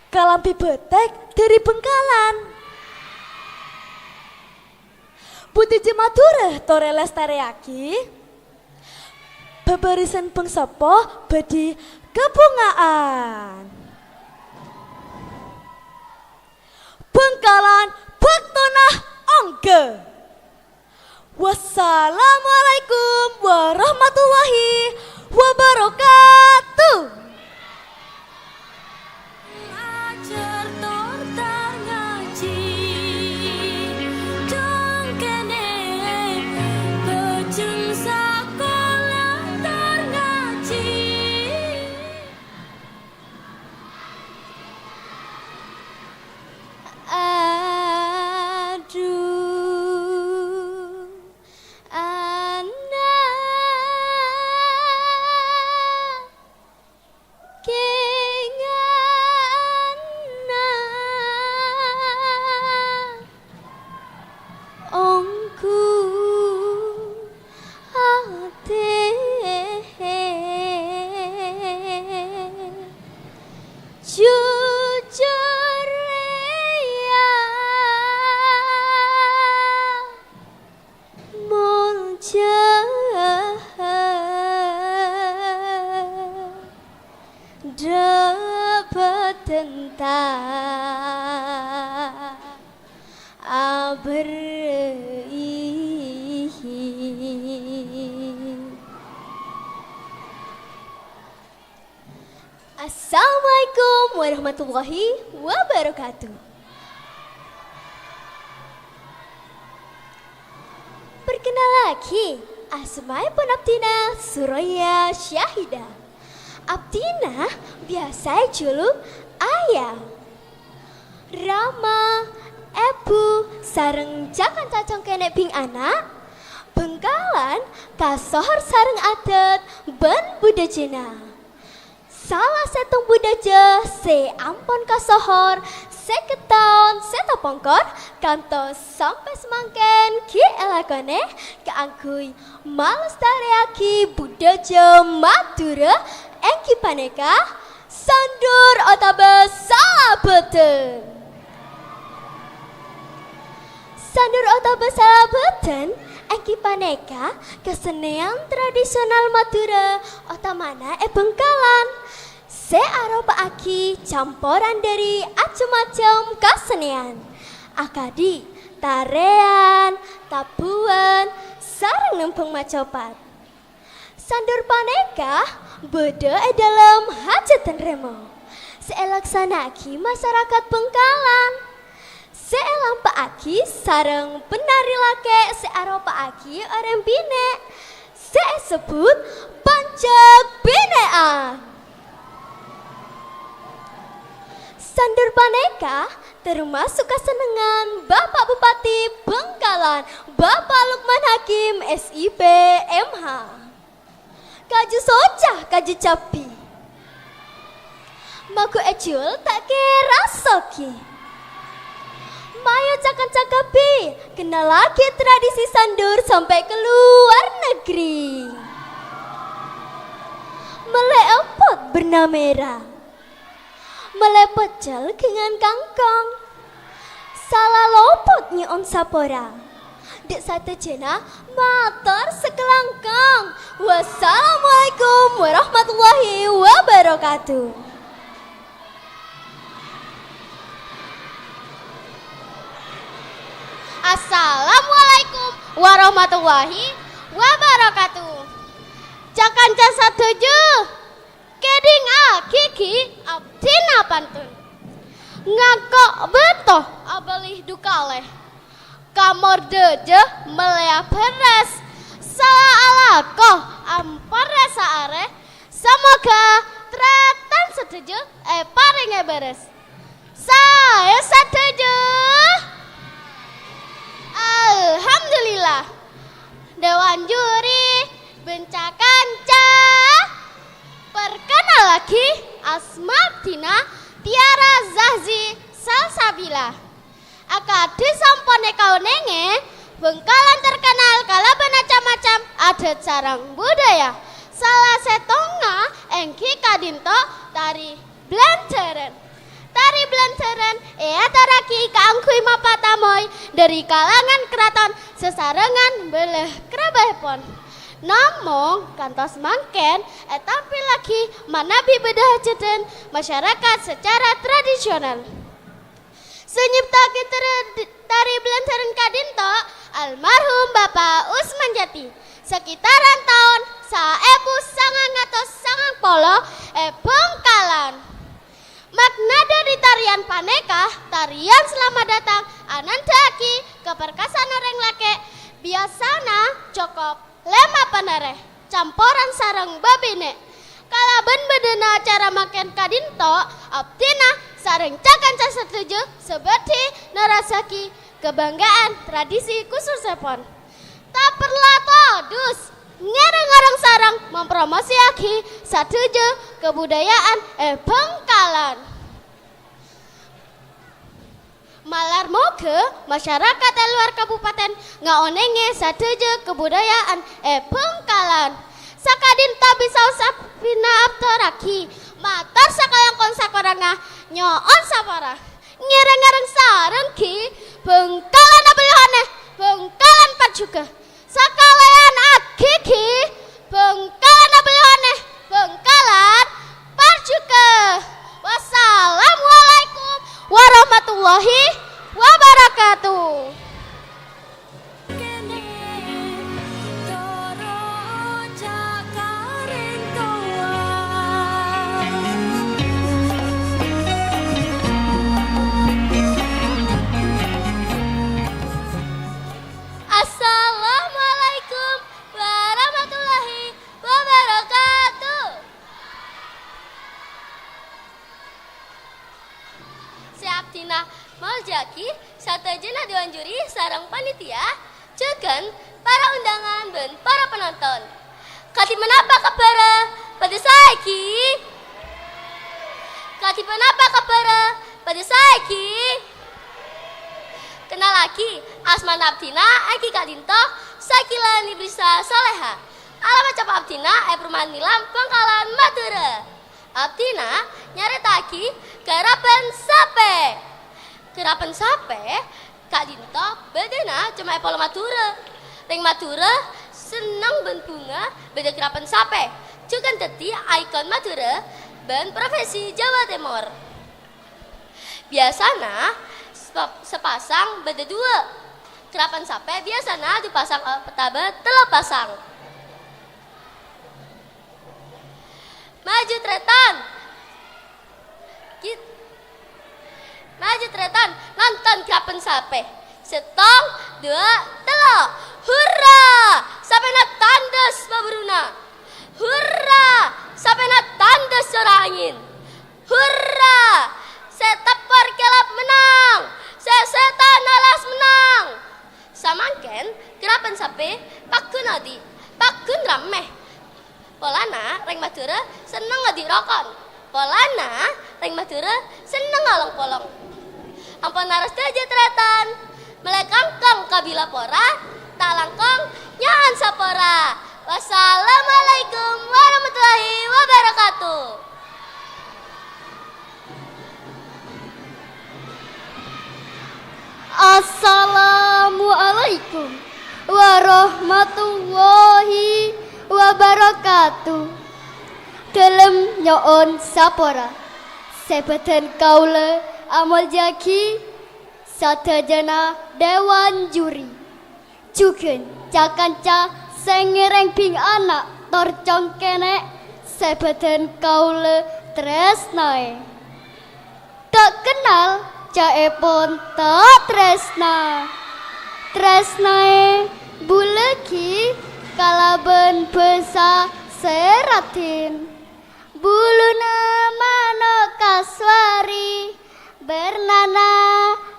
Kalampi betek dari Bengkalan. Budaya Madura tore lestariaki. Bebarisan pengsopo bedi kebungaan. Bengkalan baktonah ongge. Wassalamualaikum warahmatullahi wabarakatuh.
Ajar tor tar ngaji dong kene bejeng sakolah tar ngaji.
Aduh, anak kengana ongku ate jujur ya mulja dapat tentang abri. Assalamualaikum warahmatullahi wabarakatuh. Perkenal lagi, asmai pun Abdina Suraya Syahida. Abdina biasa juluk ayah. Rama, Ebu, sareng jangan cacong kenek bing anak. Bengkalan kasohor sareng adat ben budajena. Salah setung budaja se ampon kasohor seketaun seta pongkor kantos sampai semangken ki elakone keangkui malestariaki budaja Madura engki paneka sandur otabes salah beten. Sandur otabes salah beten engki paneka kesenian tradisional Madura otamana Bengkalan. Se aroba aki campuran dari macam-macam kesenian. Akadi, tarean, tabuan, sareng nempeng macopat. Sandur paneka beda dalam hajatan remo. Seelaksanaki masyarakat Bengkalan. Seelampaaki sareng penari lake searopaaki orang bine. Sebut pancak binean. Sandur paneka termasuk kesenangan Bapak Bupati Bengkalan, Bapak Lukman Hakim SIP MH. Kaju socah, kaju capi. Maku ecul tak kira soki. Mayo cakan-cakapi, kenal lagi tradisi sandur sampai ke luar negeri. Melepot benang merah. Melepecel dengan kangkong. Salah lopot nyon sapora. Dek satu jena motor sekelangkang. Wassalamualaikum warahmatullahi wabarakatuh.
Assalamualaikum warahmatullahi wabarakatuh. Cakan casa tujuh. Keding kiki abdina pantun. Ngakok betoh abelih dukaleh. Kamor deje melea beres. Salah alakoh ampare saare. Semoga tretan setuju paringe beres. Saya setuju. Alhamdulillah. Dewan juri bencakanca. Perkenal lagi Asma Tina Tiara Zahzi Salsabila. Akadi sampone kau nenge Bengkalan terkenal kala macam-macam adat sarang budaya. Salah setonga engki kadinto tari blenteren. Tari blenteren taraki kaangkui mapatamoy dari kalangan keraton sesarengan beleh kerabahpon. Namun kantos mangken tampil lagi manabi bedah jeden masyarakat secara tradisional. Senyipta tari blenteren kadinto almarhum Bapak Usman Jati sekitaran tahun 1990 Bengkalan. Makna dari tarian paneka, tarian selamat datang anandaki keperkasan orang lake biasana cokop lema panareh campuran sarang babine. Kalaben bedena acara makan kadinto abdina sareng cakan setuju seperti narasaki kebanggaan tradisi khusus sepon. Tak perlu dus ngarang-ngarang sarang mempromosiaki setuju kebudayaan Bengkalan. Malar moga masyarakat luar kabupaten ngaonenge setuju kebudayaan Bengkalan. Sakadin tak bisa usap pina abtoraki matar sakalangkon sakoranga nyoon sapara ngereng-ngereng sareng ki Bengkalan abelihane Bengkalan juga sakalayan akiki Bengkalan abelihane Bengkalan juga. Wassalamualaikum warahmatullahi wabarakatuh.
Assalamualaikum warahmatullahi wabarakatuh.
Siap Tina
panitia, juga para undangan dan para penonton. Kati menapa kabara pada saiki? Kati menapa kabara pada saiki? Kenal lagi Asman Abdina, Eki Kak Dinto, Sakila Nibrisa Soleha. Alamat Capa Abdina, Perumahan Nilam, Bangkalan, Madura. Abdina nyaretaki Garapan Sape. Garapan Sape, Kak Dinto, bedena cuma Epol Madura. Ring Madura senang ben bunga beda Garapan Sape. Juga teti ikon Madura ben profesi Jawa Timur. Biasana sepasang beda dua. Garapan Sape biasana dipasang petaba telur pasang. Maju tretan. Maju tretan, nonton Garapan Sape. Setong, dua, telo. Hurra! Sampai na tandas Babruna. Hurra! Sampai na tandas suara angin. Hurra! Setepar kelap menang. Sesetan alas menang. Samangken, Garapan Sape, pakun adi, pakun rameh. Polana, Reng Madura seneng ngadi rokon. Polana, Reng Madura seneng ngalong polong. Ampun naras aja tretan. Melekangkong kabila pora, tak langkong nyaan sapora. Wassalamualaikum warahmatullahi wabarakatuh.
Assalamualaikum warahmatullahi wabarakatuh. Gelem nyoon sapora sebeten kaula amal jaki sadayana dewan juri jugen cakanca sengereng ping anak torcong kene sebeten kaula tresnae tak kenal caepon tak tresna tresnae buleki kalaben besa seratin buluna mano kaswari bernana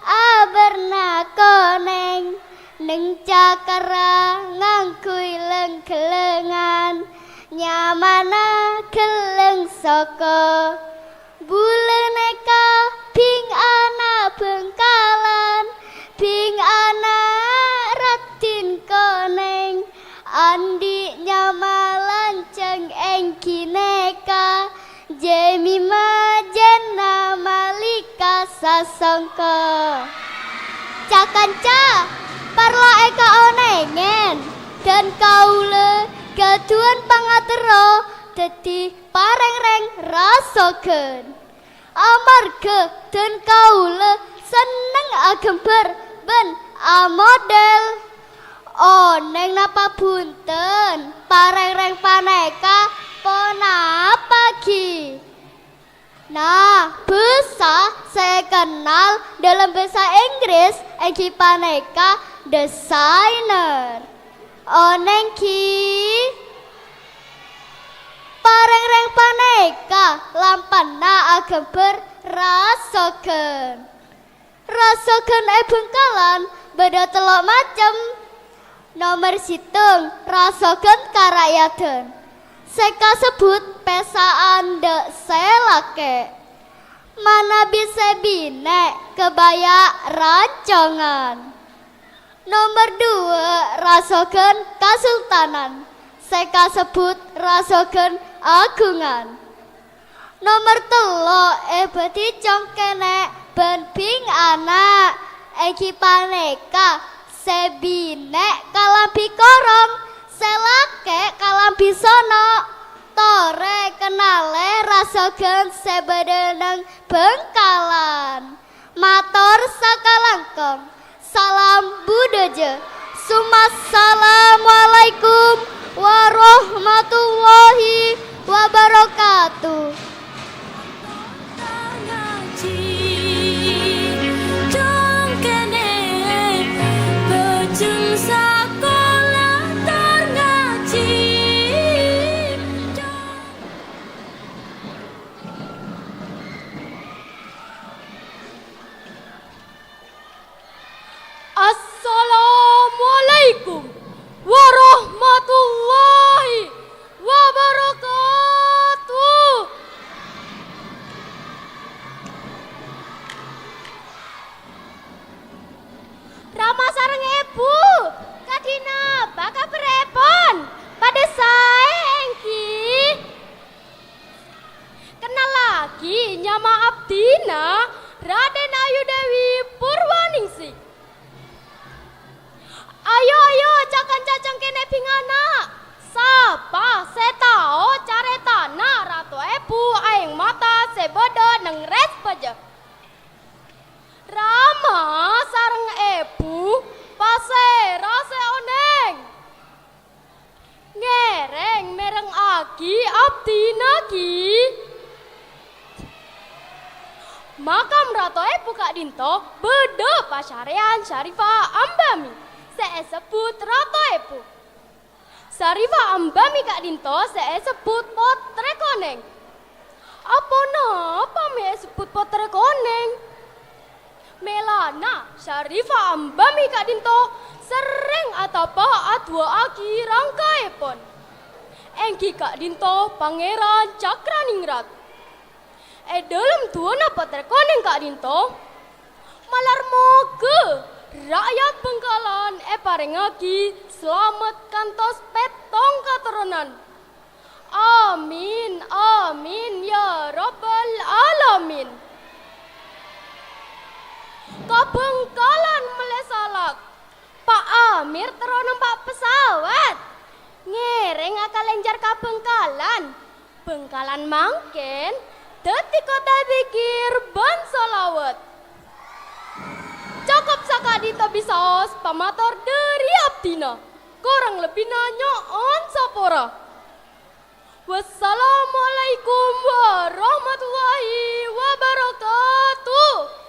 aberna koneng neng cakara ngangkui lengkelengan nyamana keleng soko buleneka ping ana bengkalan ping ana ratin koneng andi nyamalan ceng engkineka jemima jenna malika sasongko cakanca parla eka onengen dan kaule gaduan pangatero dadi parengreng rasogen amarga dan kaule seneng agember ben amodel oneng napa bunten parengreng paneka pagi. Nah, bahasa saya kenal dalam bahasa Inggris Eki Paneka designer. Oneng ki parengreng paneka lampana agember rasogen. Rasogen bengkalan beda telok macem. Nomor situng rasogen karayatan. Seka sebut pesaan dek selake. Mana bisa binek kebaya rancongan. Nomor 2 rasogen kasultanan. Seka sebut rasogen agungan. Nomor 3 beti congkene ben ping anak. Eki Paneka sebinek kalambi korong. Selake kalambi sono tore kenale rasogen sebedeneng bengkalan mator sakalangkong salam budaja Assalamualaikum warahmatullahi wabarakatuh.
Assalamualaikum aki Abdina ki. Makam Rato Epu Kak Dinto beda pasarean Syarifah Ambami. Saya sebut Rato Epu. Syarifah Ambami Kak Dinto saya sebut Potre Koneng. Apa napa me sebut Potre Koneng? Melana Syarifah Ambami Kak Dinto sering atapa adwa aki rangkaepon. Engki Kak Dinto Pangeran Cakraningrat. Dalam tuana Potre Koneng Kak Dinto malar moga rakyat Bengkalan parengaki selamat kantos petong katurunan. Amin, amin ya rabbal alamin. Kabengkalan melesalak, Pak Amir teronumpak pesawat. Ngereng akal lenjar kabengkalan. Bengkalan mangken, dadi kota pikir ban solawat. Cakap sakadita bisaos pamator dari Abdina. Kurang lebih nanya on sapora. Wassalamualaikum warahmatullahi wabarakatuh.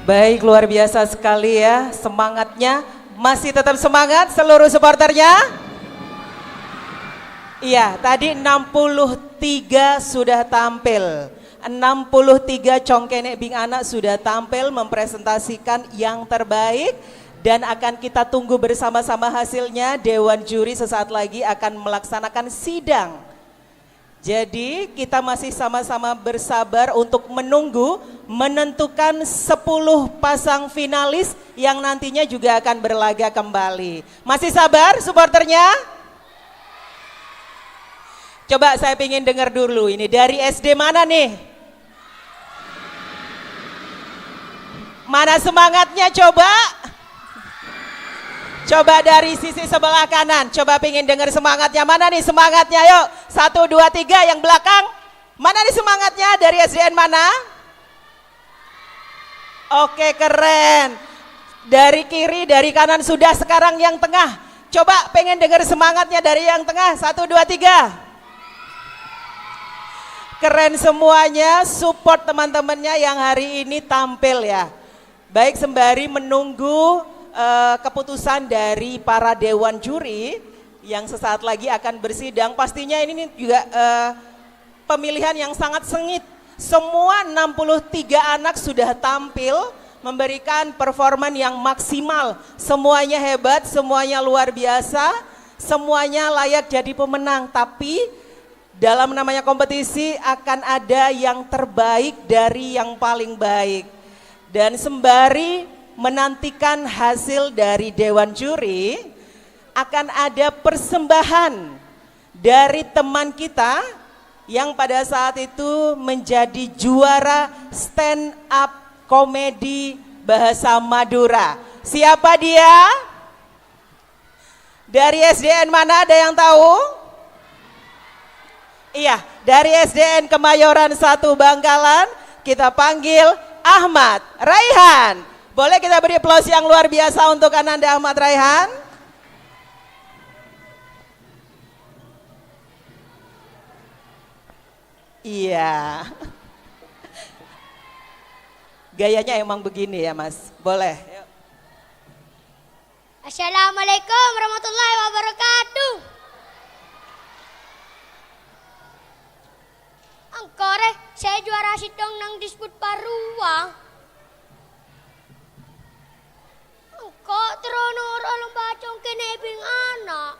Baik, luar biasa sekali ya semangatnya. Masih tetap semangat seluruh supporternya? Iya, tadi 63 sudah tampil. 63 congkene bing anak sudah tampil mempresentasikan yang terbaik. Dan akan kita tunggu bersama-sama hasilnya. Dewan juri sesaat lagi akan melaksanakan sidang. Jadi kita masih sama-sama bersabar untuk menunggu menentukan 10 pasang finalis yang nantinya juga akan berlaga kembali. Masih sabar supporternya? Coba saya ingin dengar dulu ini dari SD mana nih? Mana semangatnya coba? Coba dari sisi sebelah kanan, coba pengen dengar semangatnya. Mana nih semangatnya, yuk 1, 2, 3 yang belakang. Mana nih semangatnya dari SDN mana? Oke keren. Dari kiri, dari kanan sudah, sekarang yang tengah. Coba pengen dengar semangatnya dari yang tengah, 1, 2, 3. Keren semuanya, support teman-temannya yang hari ini tampil ya. Baik sembari menunggu keputusan dari para dewan juri yang sesaat lagi akan bersidang. Pastinya ini juga pemilihan yang sangat sengit. Semua 63 anak sudah tampil memberikan performan yang maksimal. Semuanya hebat, semuanya luar biasa, semuanya layak jadi pemenang. Tapi dalam namanya kompetisi akan ada yang terbaik dari yang paling baik. Dan sembari menantikan hasil dari dewan juri, akan ada persembahan dari teman kita yang pada saat itu menjadi juara stand up komedi bahasa Madura. Siapa dia? Dari SDN mana, ada yang tahu? Iya, dari SDN Kemayoran 1 Bangkalan, kita panggil Ahmad Raihan. Boleh kita beri aplaus yang luar biasa untuk Ananda Ahmad Raihan? Iya. Gayanya emang begini ya Mas, boleh.
Assalamualaikum warahmatullahi wabarakatuh. Angkore, saya juara sidong nang disput Parua. Kok teronor alam bacong kene bing anak.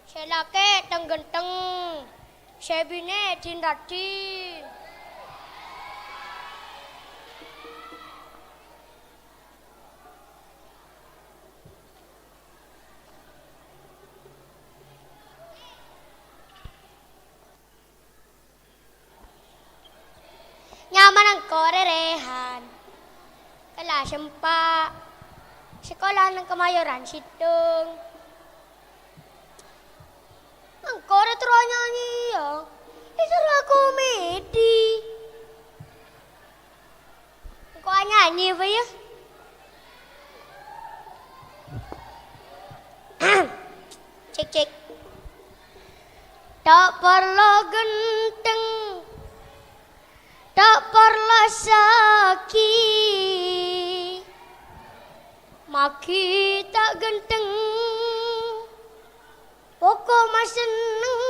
Saya laki tenggenteng, saya bine cindatin. Nyaman ang kore rehan. Kala sempa Sekolah ng Kemayoran, Situng. Engkau ada terus nyanyi ya. Itu lah komedi. Engkau nyanyi apa ya? Cek. Tak perlu genteng, tak perlu sakit, maki tak genteng, pokok mas seneng.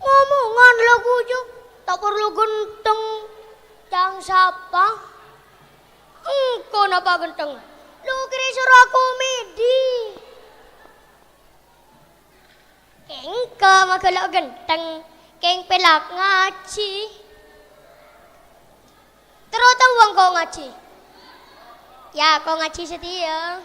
Ngomongan lagu jo, tak perlu genteng, yang siapa? Engkau napa genteng? Lu kira suruh komedi. Engkau magelok genteng, keng pelak ngaji. Terus tahu kau ngaji? Ya, kau ngaji setia.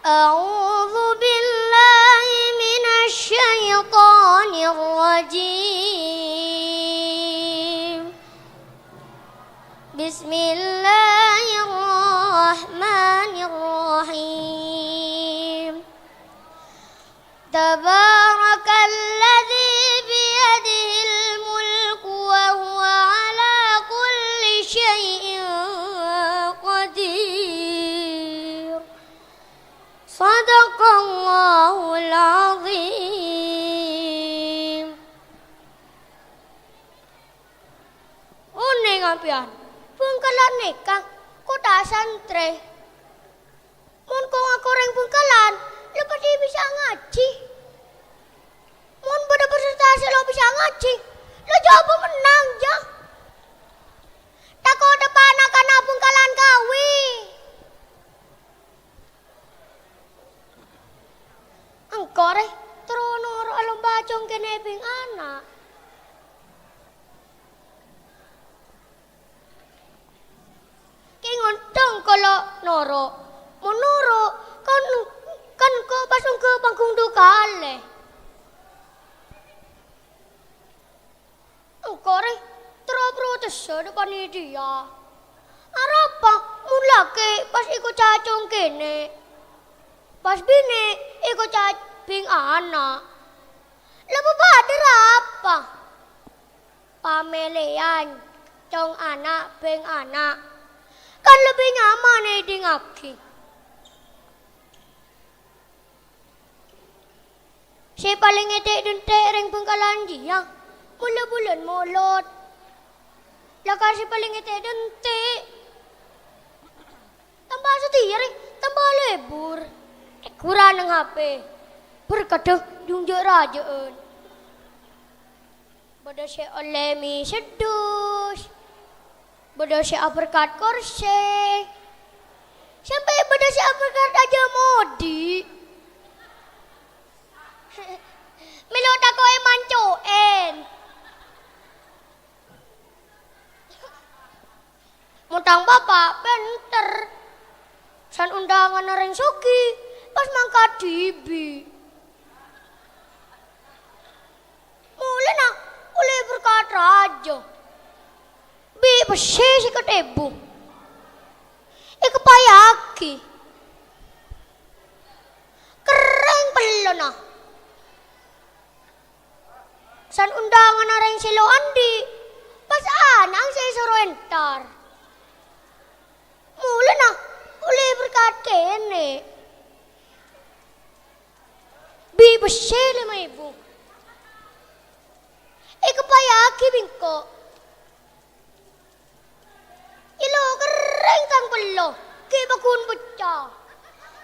A'udzu billahi minasy syaithanir rajim. Bismillahirrahmanirrahim. Tabarakalladzi biyadihil mulku wa huwa ala kulli syai'in qadir. Sadaqallahul azim. Uning ampian, pungkalan nikah, kuda santre. Mun kong aku reng pungkalan, lepas dia bisa ngaji. Mun pada presentasi lo bisa ngaji, lo jawab menang ja. Tak kau depan akan pungkalan kawi. Engkau reh, teronor alom bacong kene bing anak. Kingon dong kalau noro, mau noro kan kau pasung ke panggung dukale. Engkau reh, terprotes depan dia. Arapa mulake pas ikut cacong kene. Pas bini ikut cacing anak. Lepas pada apa? Pamelian, cong anak, beng anak. Kan lebih nyaman di ngaki. Si paling etek dan tereng pengkalan dia. Mula bulan molot. Lakar si paling etek dan tek. Tambah setir, tambah lebur. Kurang ng HP. Berkata jungjak rajaan. Bada si olemi sedus. Bada si uppercut korse. Sampai bada si uppercut aja modi. Melot ako ay mancuin. Mutang bapak benter. San undangan na rin suki. Pas mangkat dibi. Mula na, uli berkat raja. Bi bersih ke tebu. Payaki. Kering pelo na. San undangan na rin silo andi. Pas anang saya suruh entar. Mula na, uli berkat kene. Bi bersih 5,000. Payaki bingko. Ilo kering tang pelo. Kibakun bocah.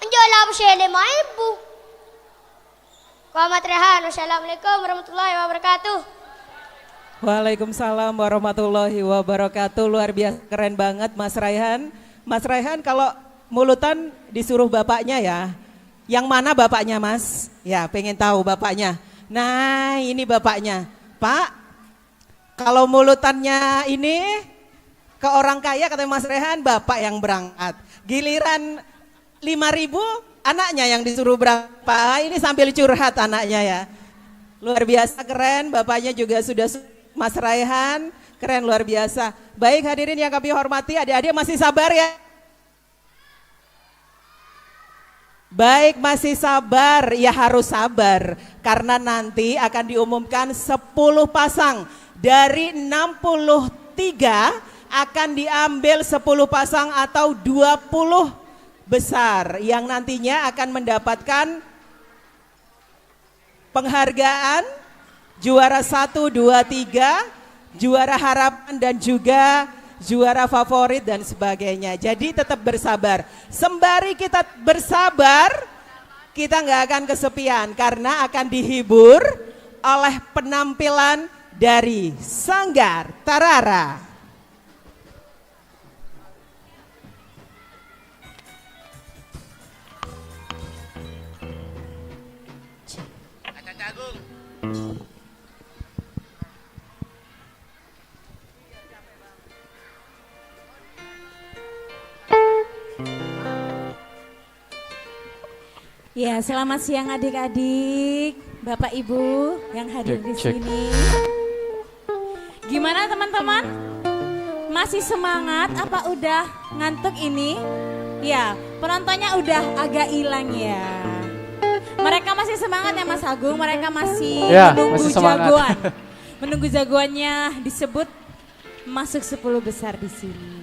Anjala bersih 5,000. Selamat rehan. Wassalamualaikum warahmatullahi wabarakatuh.
Waalaikumsalam warahmatullahi wabarakatuh. Luar biasa, keren banget Mas Raihan. Mas Raihan kalau mulutan disuruh bapaknya ya. Yang mana bapaknya Mas? Ya pengen tahu bapaknya. Nah ini bapaknya. Pak, kalau mulutannya ini ke orang kaya kata Mas Rehan, bapak yang berangkat. Giliran 5.000 anaknya yang disuruh berapa? Ini sambil curhat anaknya ya. Luar biasa keren, bapaknya juga sudah Mas Raihan. Keren, luar biasa. Baik hadirin yang kami hormati, adik-adik masih sabar ya? Baik, masih sabar, ya harus sabar. Karena nanti akan diumumkan 10 pasang. Dari 63 akan diambil 10 pasang atau 20 besar. Yang nantinya akan mendapatkan penghargaan juara 1, 2, 3, juara harapan dan juga juara favorit dan sebagainya. Jadi tetap bersabar. Sembari kita bersabar, kita nggak akan kesepian karena akan dihibur oleh penampilan dari Sanggar Tarara.
Ya, selamat siang adik-adik, Bapak Ibu yang hadir di sini. Gimana teman-teman? Masih semangat apa udah ngantuk ini? Ya, penontonnya udah agak hilang ya. Mereka masih semangat ya Mas Agung, mereka masih menunggu jagoan. Menunggu jagoannya disebut masuk 10 besar di sini.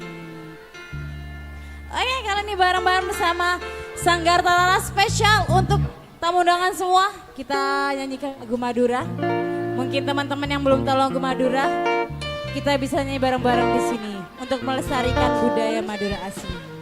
Oke, kali ini bareng-bareng bersama Sanggar Tarara spesial untuk tamu undangan semua. Kita nyanyikan lagu Madura. Mungkin teman-teman yang belum tahu lagu Madura, kita bisa nyanyi bareng-bareng di sini untuk melestarikan budaya Madura asli.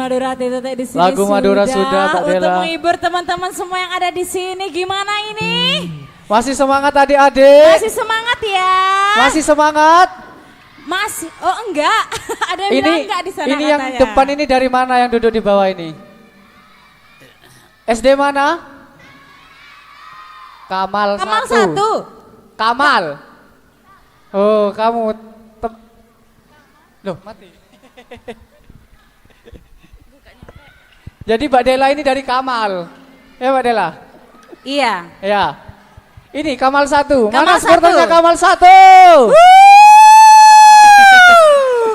Madura itu di sini
Lagu Madura sudah, Kak
untuk
Dela.
menghibur teman-teman semua yang ada di sini. Gimana ini?
Masih semangat adik-adik?
Masih semangat ya?
Masih semangat?
Masih. Oh enggak. Ada yang bilang enggak di sana
Ini yang
katanya.
depan ini dari mana yang duduk di bawah ini? SD mana? Kamal 1. Kamal. Oh, kamu Loh, mati. Jadi Mbak Dela ini dari Kamal. Ya Mbak Dela?
Iya.
Ya. Ini Kamal 1.
Kamal
Mana
1?
supporternya Kamal 1?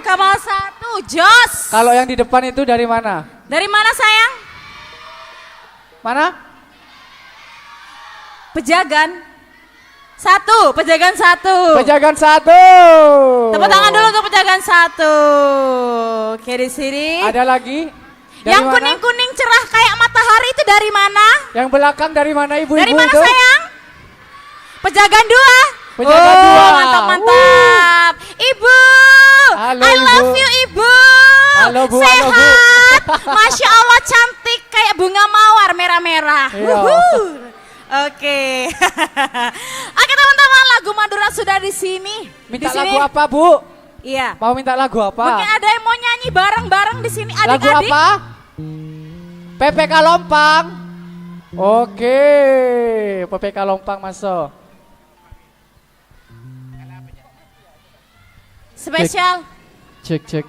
Kamal 1, jos.
Kalau yang di depan itu dari mana?
Dari mana sayang?
Mana?
Pejagan. 1, Pejagan 1.
Pejagan 1.
Tepuk tangan dulu untuk Pejagan 1. Oke di sini.
Ada lagi? Dari
Yang
mana?
kuning-kuning cerah kayak matahari itu dari mana?
Yang belakang dari mana ibu-ibu
Dari mana
itu?
sayang? Pejagan 2.
Pejagan 2.
Mantap-mantap. Ibu.
Halo,
I love
Ibu.
you Ibu.
Halo, Bu.
Sehat.
Halo, Bu.
Masya Allah cantik kayak bunga mawar merah-merah.
Iya.
Oke. Oke teman-teman, lagu Madura sudah di sini.
Minta
Di sini.
lagu apa, Bu?
Iya.
Mau minta lagu apa?
Mungkin ada yang mau nyanyi bareng-bareng di sini
Lagu
adik-adik.
apa? PPK Lompang. Oke, PPK Lompang masuk.
Spesial.
Cek.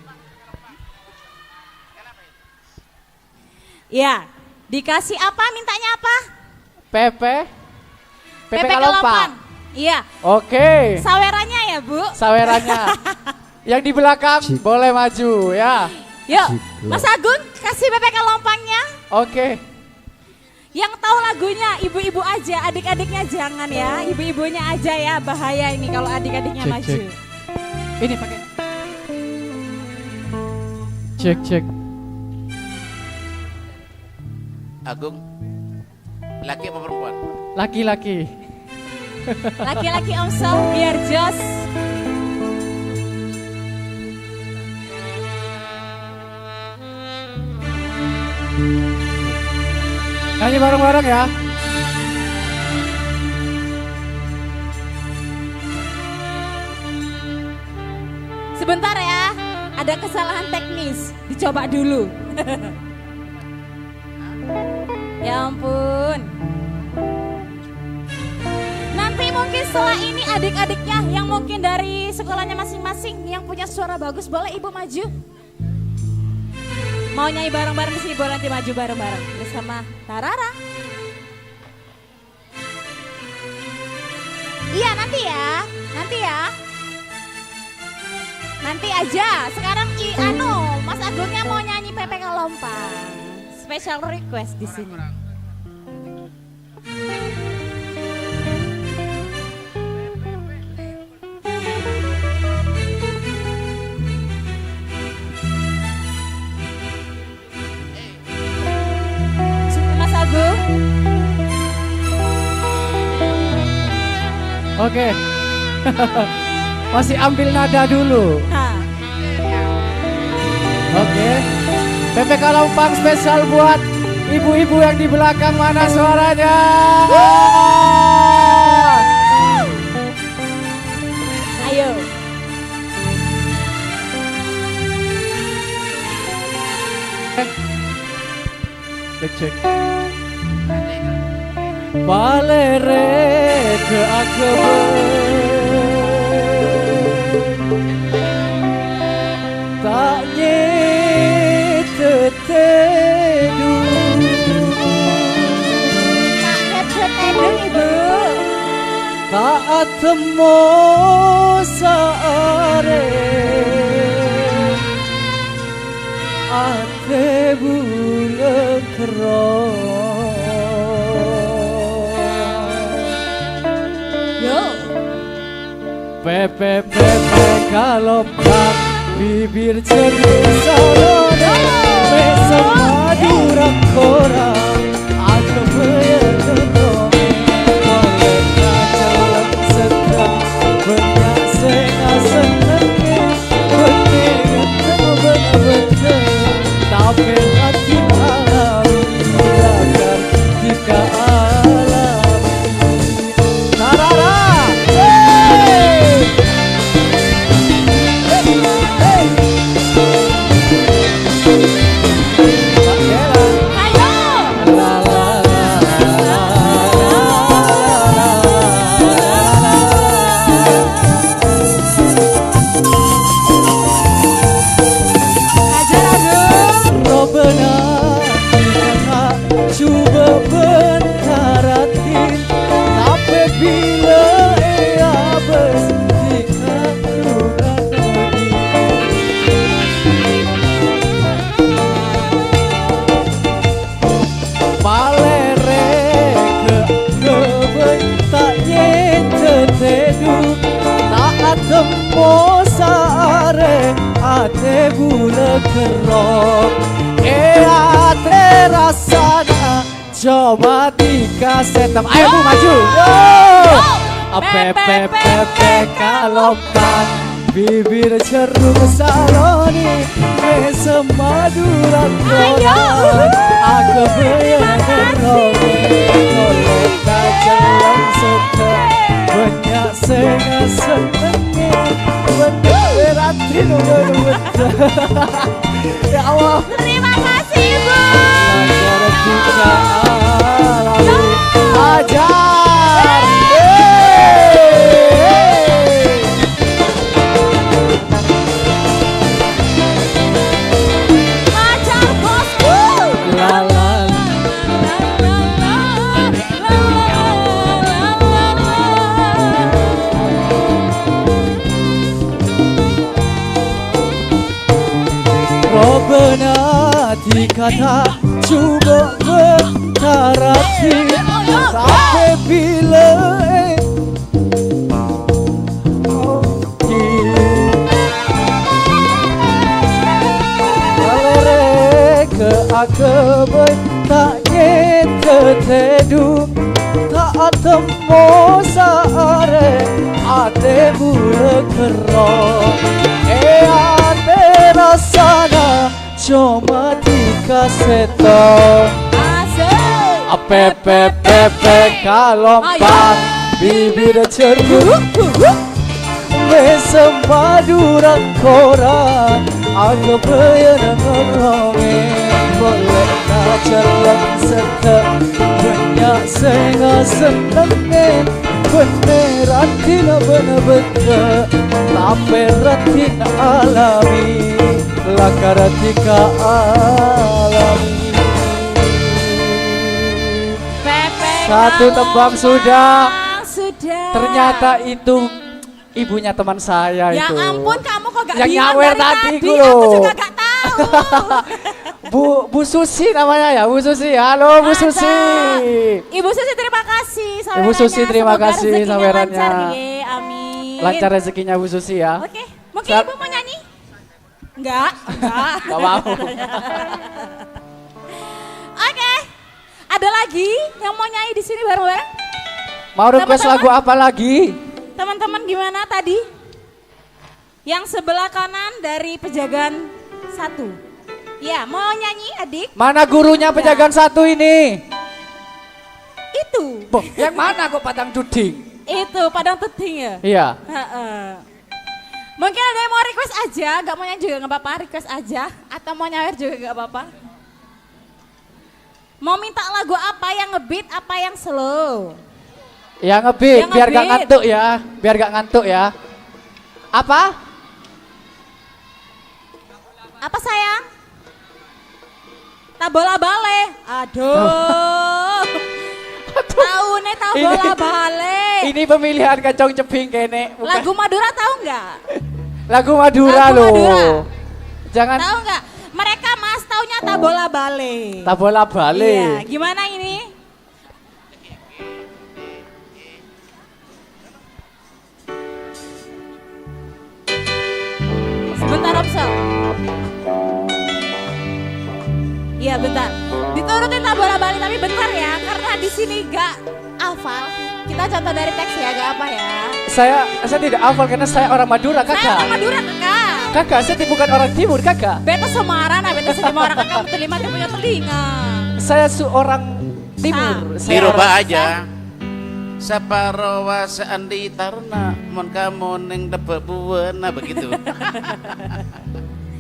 Ya. Dikasih apa? Mintanya apa?
PPK Lompang.
Iya.
Oke.
Sawerannya ya, Bu.
Sawerannya. Yang di belakang boleh maju ya.
Yuk, Mas Agung kasih PPK Lompangnya.
Oke.
Yang tahu lagunya ibu-ibu aja, adik-adiknya jangan ya. Ibu-ibunya aja ya, bahaya ini kalau adik-adiknya
Cek,
maju.
cek. Ini pakai. Cek.
Agung, laki apa perempuan?
Laki-laki.
Laki-laki Om Sol, biar jos.
Nyanyi bareng-bareng ya.
Sebentar ya, ada kesalahan teknis. Dicoba dulu. Ya ampun. Nanti mungkin setelah ini adik-adiknya yang mungkin dari sekolahnya masing-masing yang punya suara bagus, boleh ibu maju? Mau nyanyi bareng-bareng sih, boleh nanti maju bareng-bareng bersama Tarara. Iya nanti ya. Nanti aja. Sekarang Mas Agungnya mau nyanyi PPK Lompang. Special request di sini. Mas Agung.
Oke. Masih ambil nada dulu.
Nah,
Oke. PPK Lompang spesial buat ibu-ibu yang di belakang, mana suaranya?
ayo.
Cek. Balere ke tak nyetetedu
Ibu.
tak atemo saare ate bulan kero.
Yo.
Pepe kalau bak bibir cerita sarona Madura korang aku berdoa boleh jalan setra banyak senang-senang bener bener tapi bule kerok ate rasana coba dikaset. Ayo Bu maju. Pepe kalompan bibir ceruk saloni mesemaduran koran aku beneroge kolot kajalan sete banyak senga senenge beneran ya Allah.
Terima kasih Bu.
Ajar kita alami ajar. Benar dikata coba bertarati sampai bila ke akabai tak nyete tak temu saare ate bule kerok ate rasana cuma dikaseto pepe kalompan bibir ceruk mesemaduran koran aku beneronge boleh kajalan sete banyak senga senenge beneran tina bener-bener tapi ratina alami lakaratika alami. Satu tembang sudah. Ternyata itu ibunya teman saya
ya
itu.
Ya ampun, kamu kok gak
yang
bilang
nyawer
dari
tadi
tadi,
loh.
aku juga gak tahu.
Bu Susi namanya ya, Bu Susi. Halo Bu Susi.
Ibu Susi terima kasih sawerannya.
Ibu Susi terima
Semoga
kasih
rezekinya
sawerannya.
Lancar, ye, amin.
Lancar rezekinya Bu Susi ya.
Oke, mungkin Ibu mau nyanyi? Enggak.
Gak mau.
Oke, ada lagi yang mau nyanyi di sini bareng-bareng?
Mau request lagu apa lagi?
Teman-teman gimana tadi? Yang sebelah kanan dari Pejagan 1. Ya, mau nyanyi adik?
Mana gurunya Pejagan 1 ini?
Itu.
Boh, yang mana kok Padang Duding?
Itu, Padang Tuding ya?
Iya.
Mungkin ada yang mau request aja, gak mau nyanyi juga gak apa-apa, request aja. Atau mau nyawer juga gak apa-apa. Mau minta lagu apa yang ngebeat, apa yang slow?
Yang ngebeat, biar gak ngantuk ya. Biar gak ngantuk ya. Apa?
Apa sayang? Tabola bale. Aduh. Tahu nih tabola bale.
Ini pemilihan kacang ceping kene. Bukan.
Lagu Madura tahu nggak?
Lagu Madura loh.
Madura.
Jangan.
Tahu nggak? Mereka mas taunya tabola bale.
Tabola bale.
Iya. Gimana ini? Sebentar Opsel. Iya bentar. Diturutin tabola bale tapi bentar ya, karena di sini gak hafal. Kita contoh dari teks ya, gak apa ya.
Saya tidak hafal karena saya orang Madura, Kakak.
Saya orang Madura, Kakak.
Kakak, saya bukan orang Timur, Kakak.
Beta Semarang, beta Semarang, Kakak terima dia punya telinga.
Saya orang Timur.
Dirubah aja. Saparawa seandi tarna mon kamu neng dapat buana begitu.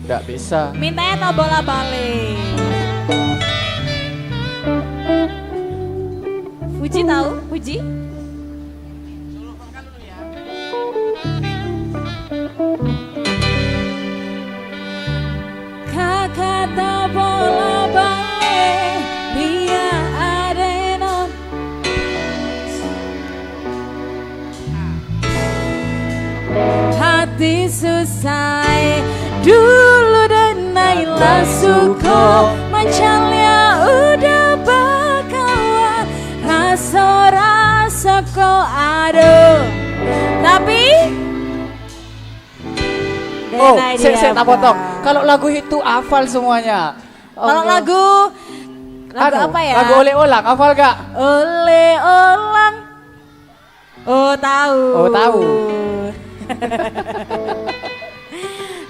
Enggak bisa.
Mintanya tabola bale. Puji tahu? Puji? Kakak tabola bale dia adenon. Hati susah dulu dan naila suko mancalnya udah bakawan rasa kok aduh tapi
Oh,
Denai
saya
dia,
tak
Bang.
potong. Kalau lagu itu hafal semuanya.
Kalau
Allah.
lagu apa ya?
Lagu Oleh Olang, hafal gak?
Oleh Olang. Oh, tahu.
Oh, tahu.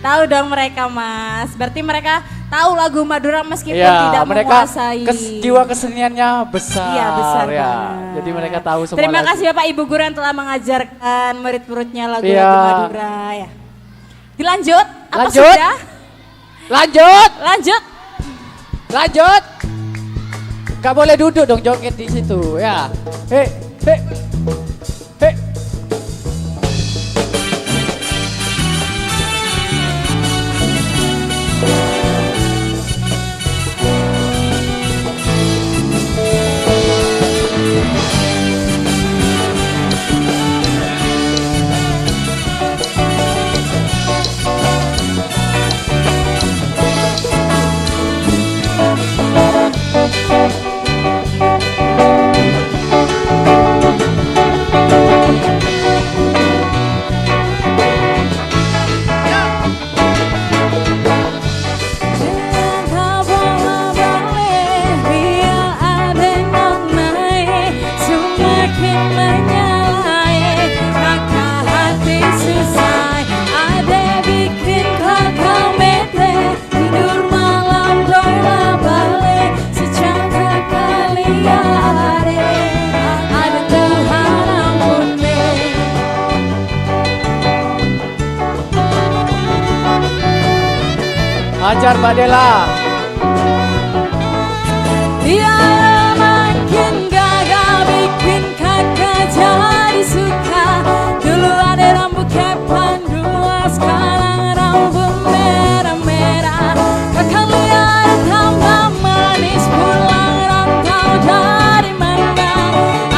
Tahu dong mereka, Mas. Berarti mereka tahu lagu Madura meskipun
Ya,
tidak
mereka
menguasai.
jiwa keseniannya besar.
Iya, besar
ya.
banget.
Jadi mereka tahu semua.
Terima
lagu.
kasih Bapak Ibu guru yang telah mengajarkan murid-muridnya lagu-lagu
Iya.
Madura ya. Dilanjut? Apa
Lanjut.
sudah?
Lanjut,
Lanjut.
lanjut. Gak boleh duduk dong, joget di situ ya. Hei, hei, hei. Ajar Mbak Dela.
Dia makin gagal bikin kakak jadi suka. Dulu ada rambut kepan dua, sekarang rambut merah-merah. Kakak lihat tambah manis, pulang rantau dari mana.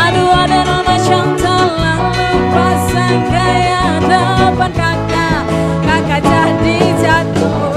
Aduh ada nona Chantal lalu pasang gaya depan kakak. Kakak jadi jatuh.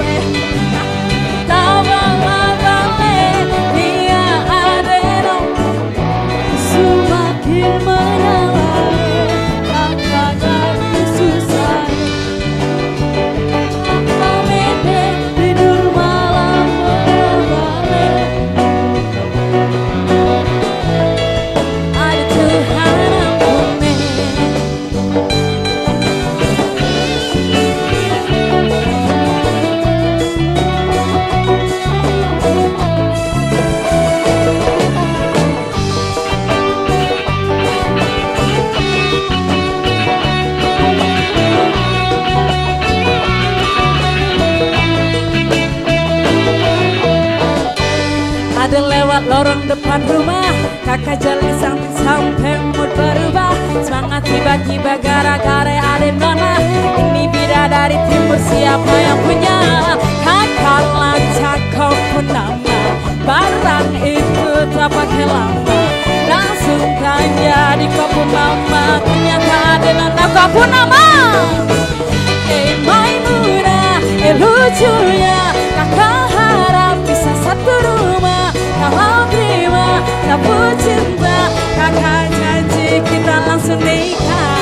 Ada lewat lorong depan rumah, kakak jalan sampai mood berubah. Semangat tiba-tiba gara-gara ada nona. Ini bidadari timur, siapa yang punya? Kakak lancar kau pun nama, barang itu tak pakai lama. Langsung tanya di kau pun mama, ternyata ada nona kau pun nama. Maimunah, lucunya kakak harap bisa satu rumah. Kalau terima, sapu cinta, kakak janji kita langsung nikah.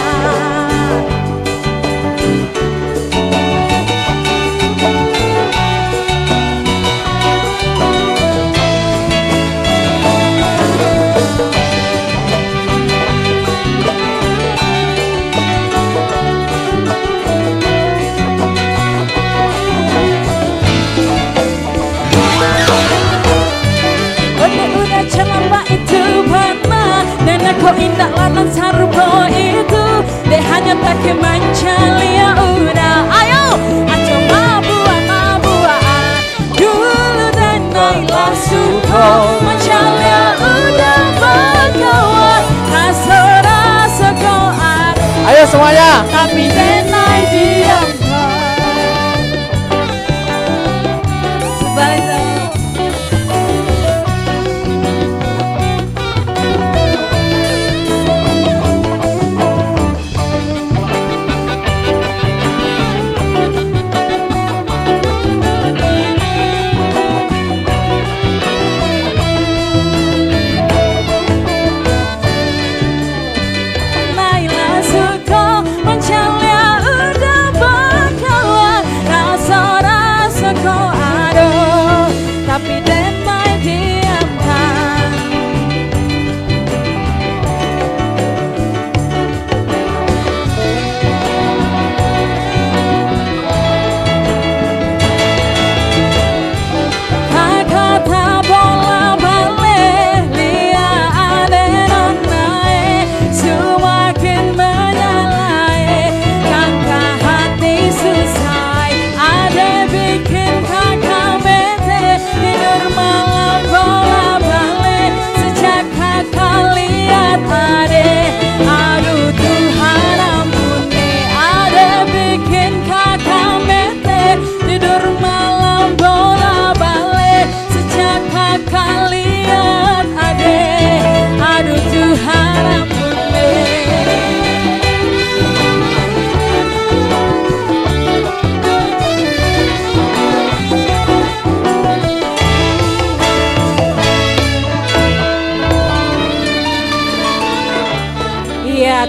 Udah celamba itu pernah, dan aku indah lanang sarbo itu. Dia hanya tak kemancalia udah. Ayo, coba buah-buahan dulu dan naiklah suko. Mancalia udah berkawan, rasa-rasa kau ada.
Ayo semuanya.
Tapi denai diam. Balik lagi.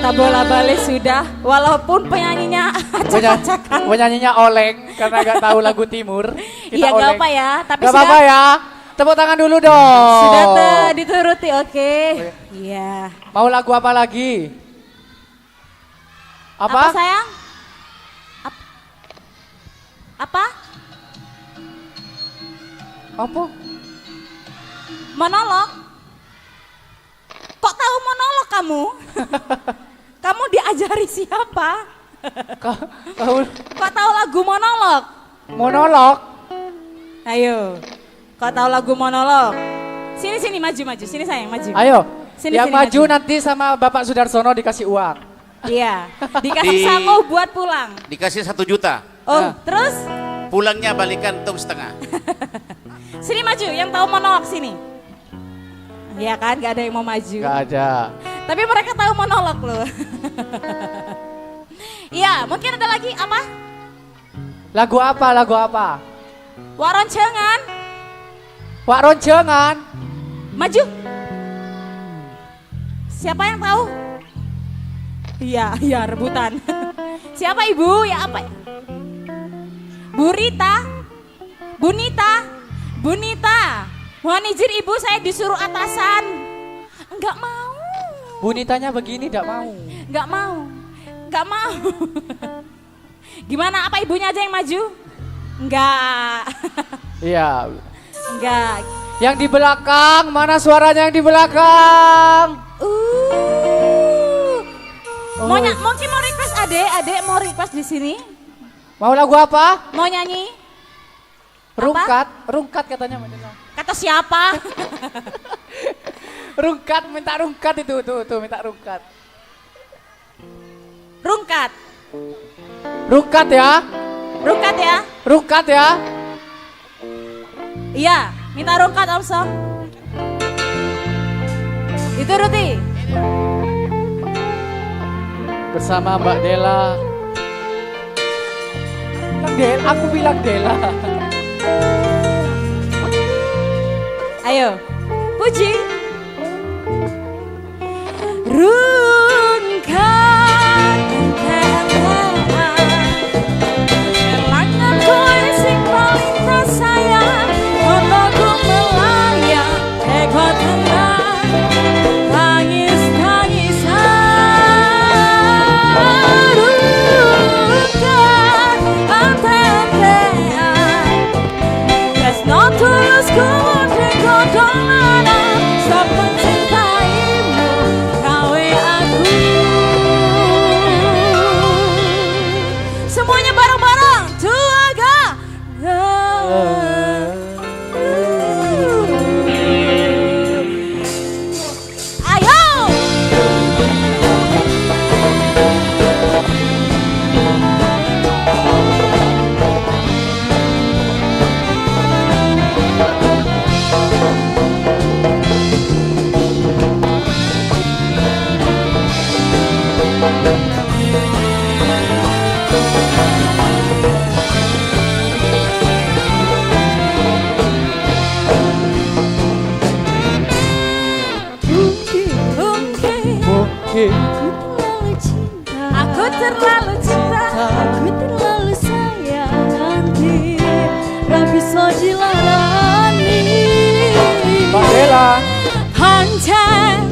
kita bola balik sudah, walaupun penyanyinya acak-acakan.
Penyanyinya oleng karena nggak tahu lagu timur.
Iya nggak apa ya, tapi
nggak
sudah.
apa-apa ya. Tepuk tangan dulu dong.
Sudah dituruti, oke. Iya.
Mau lagu apa lagi?
Apa sayang? Apa?
Apa?
Monolog? Kok tahu monolog kamu? Kamu diajari siapa? Kok tahu lagu monolog?
Monolog?
Ayo. Kok tahu lagu monolog? Sini maju. Sini sayang maju.
Ayo.
Sini,
yang
sini,
maju nanti sama Bapak Sudarsono dikasih uang.
Iya. Dikasih sangu buat pulang.
Dikasih 1 juta.
Oh, terus?
Pulangnya balikan tung setengah.
Sini maju, yang tahu monolog sini. Iya kan, gak ada yang mau maju.
Gak ada.
Tapi mereka tahu monolog loh. Iya, mungkin ada lagi apa?
Lagu apa?
Waroncengan.
Wak Roncengan.
Maju. Siapa yang tahu? Iya, rebutan. Siapa ibu? Ya apa? Bunita. Mohon izin ibu, saya disuruh atasan. Enggak mau.
Bunitanya begini enggak mau.
Enggak mau. Gimana, apa ibunya aja yang maju? Enggak.
Iya.
Enggak.
Yang di belakang, mana suaranya yang di belakang?
Mungkin mau request adek mau request di sini.
Mau lagu apa?
Mau nyanyi?
Rungkat katanya.
Kata siapa?
minta rungkat itu, tuh minta rungkat.
Rungkat
ya? Rungkat ya?
Iya, minta rungkat Om Song. Itu Ruti.
Bersama Mbak Dela. Aku bilang Dela.
Ayo, puji. Rungkat kelangan kowe sing paling tak sayang, onoku melayang ego tenang, tangis-tangisan. Rungkat ante-antean, tresno tulus kuwate kodolanan, stop mencintaimu kawe aku. Semuanya bareng-bareng, tuaga. Ayo. Aku terlalu cinta, aku terlalu sayang, nanti gak bisa dilarani.
Mbak Dela.
Hancur,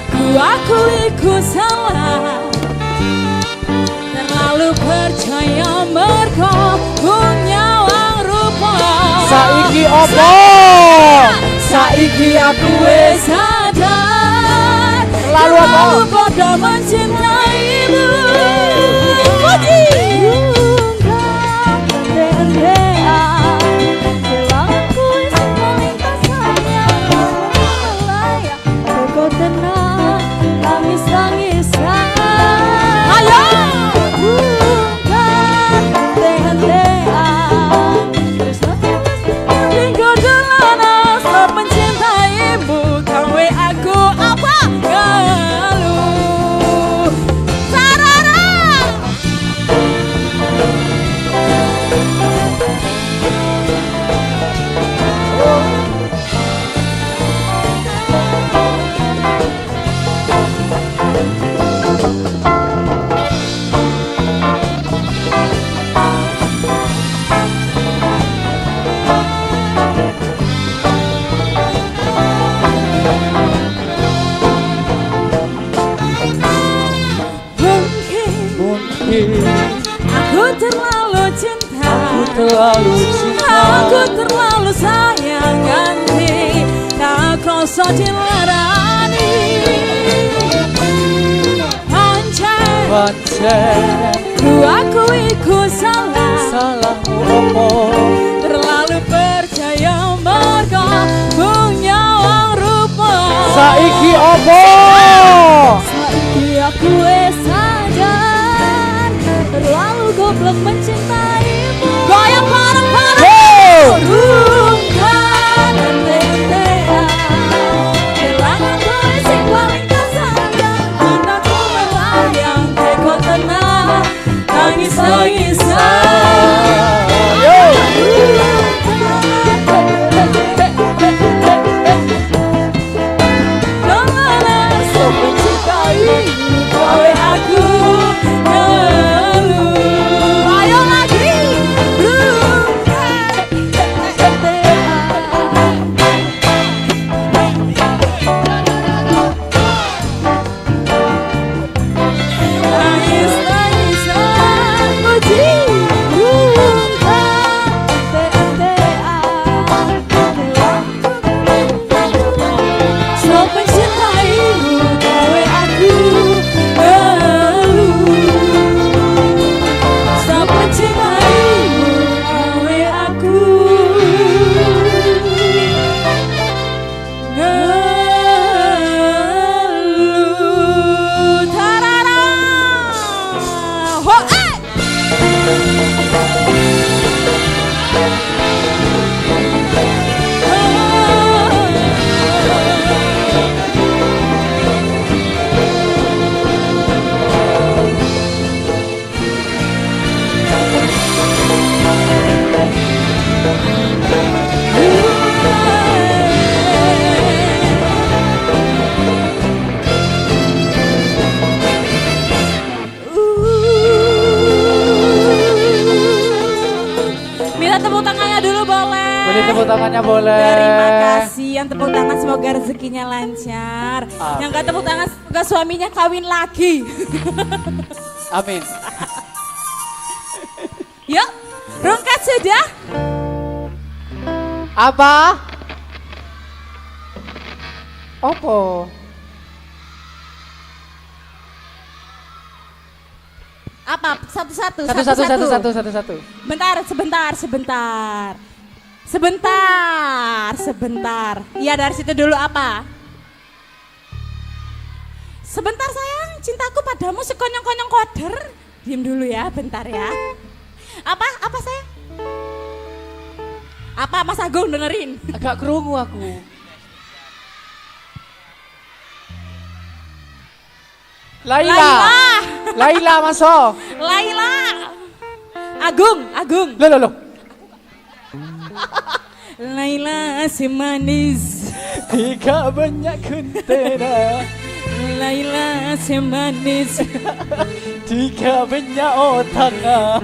ku akui ku salah, terlalu percaya mergo punya wang rupa.
Saiki opo? Saiki aku wis
sadar,
lalu apa?
Pada mencintaimu. Puji. Hilangku isi paling tak sayang, melayang kau tenang, tangis-tangisan. Ayo. Bukan dehan-dehan, terus tinggal delana, stop mencintaimu, kawe aku apa galuh. Sarara.
terlalu cinta.
Aku terlalu sayang ganti, tak kroso dilarani.
Pancen
Ku akui ku salah,
salahmu opo,
terlalu percaya mergo punya wong rupa.
saiki opo.
Saiki aku wis sadar, terlalu goblok mencintaimu. Goyang bareng-bareng. Rungkan tentean, kelangan gue sing paling kesayang. Anakku melayang, teko tenang, nangis-nangisan.
Tepuk tangannya boleh.
Terima kasih yang tepuk tangan semoga rezekinya lancar. Yang gak tepuk tangan semoga suaminya kawin lagi.
Amin.
Yuk, rungkat sudah.
Apa? Opo?
Apa? Satu-satu.
Satu.
Sebentar. Iya, dari situ dulu apa? Sebentar sayang, cintaku padamu sekonyong-konyong koder. Diam dulu ya, bentar ya. Apa sayang? Apa Mas Agung dengerin?
Agak kerungu aku. Laila masuk.
Laila. Agung.
Loh.
Laila si manis,
Tiga banyak kuntena.
Laila si manis.
Tiga banyak otaknya.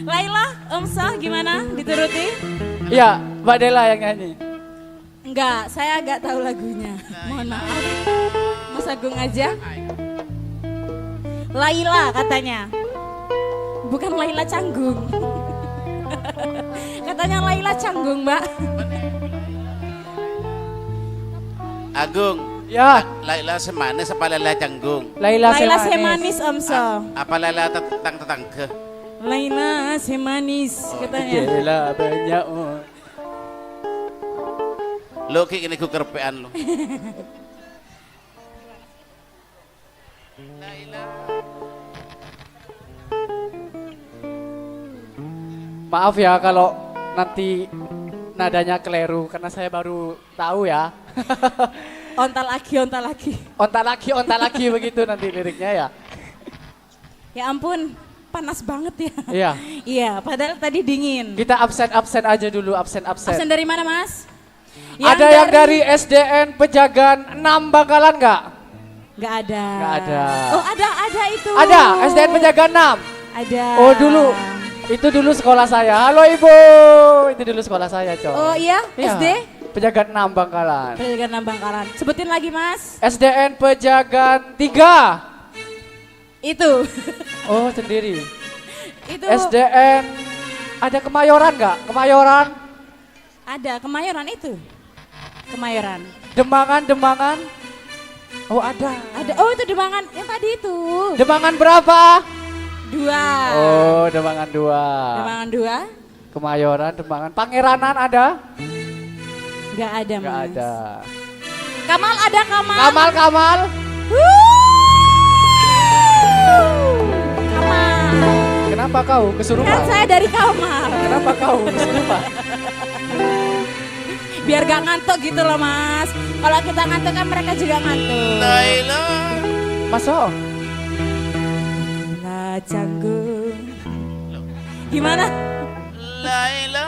Laila, Om Sah gimana? Dituruti?
Iya, Mbak Dela yang nyanyi.
Enggak, saya agak tahu lagunya. Mohon maaf. Mas Agung aja. Laila katanya. Bukan Laila Canggung. Katanya Laila Canggung, Mbak.
Agung.
Ya.
Laila semanis apa Laila Canggung?
Laila semanis, Om Sah.
Apa Laila tetangga?
Laila semanis katanya.
Dela banyak.
Lo kayak gini ku kerpean lo.
Maaf ya kalau nanti nadanya keliru karena saya baru tahu ya.
Onta lagi.
Onta lagi begitu nanti liriknya ya.
Ya ampun, panas banget ya.
Iya.
Iya, padahal tadi dingin.
Kita absen aja dulu, absen.
Absen dari mana, Mas?
Ada yang dari SDN Pejagan 6 Bangkalan nggak?
Nggak ada.
Nggak ada.
Oh ada itu.
Ada, SDN Pejagan 6.
Ada.
Oh dulu, itu dulu sekolah saya. Halo Ibu, itu dulu sekolah saya, Cok.
Oh iya,
Iya.
SD?
Pejagan 6 Bangkalan.
Pejagan 6 Bangkalan. Sebutin lagi, Mas.
SDN Pejagan 3.
Itu.
Oh sendiri.
Itu.
SDN Ada Kemayoran nggak? Kemayoran?
Ada Kemayoran itu. Kemayoran.
Demangan. Oh ada.
Ada. Oh itu Demangan yang tadi itu.
Demangan berapa?
2.
Oh Demangan 2.
Demangan 2.
Kemayoran, Demangan. Pangeranan ada?
Enggak ada, Mas.
Enggak ada.
Kamal ada Kamal.
Kamal.
Kamal.
Kenapa kau kesurupan?
Kan saya dari Kamal.
Kenapa kau kesurupan?
Biar gak ngantuk gitu loh, Mas. Kalau kita ngantuk kan mereka juga ngantuk.
Laila.
Masuk.
Laila Canggung. Gimana?
Laila.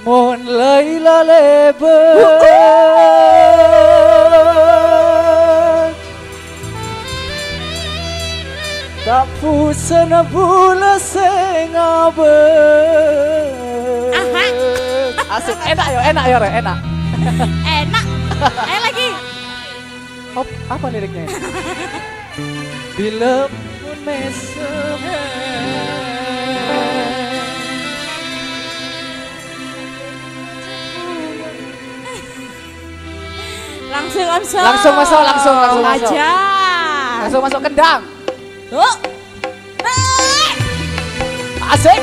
Mon Laila lebe. Tak pusana bula sengabe. Asik, enak ya, Re, enak.
Enak. Ayo lagi.
Oh, apa liriknya? Bila pun mesem.
Langsung Om Sol.
Langsung masuk.
Aja.
Langsung masuk kendang.
Tuh.
Asik.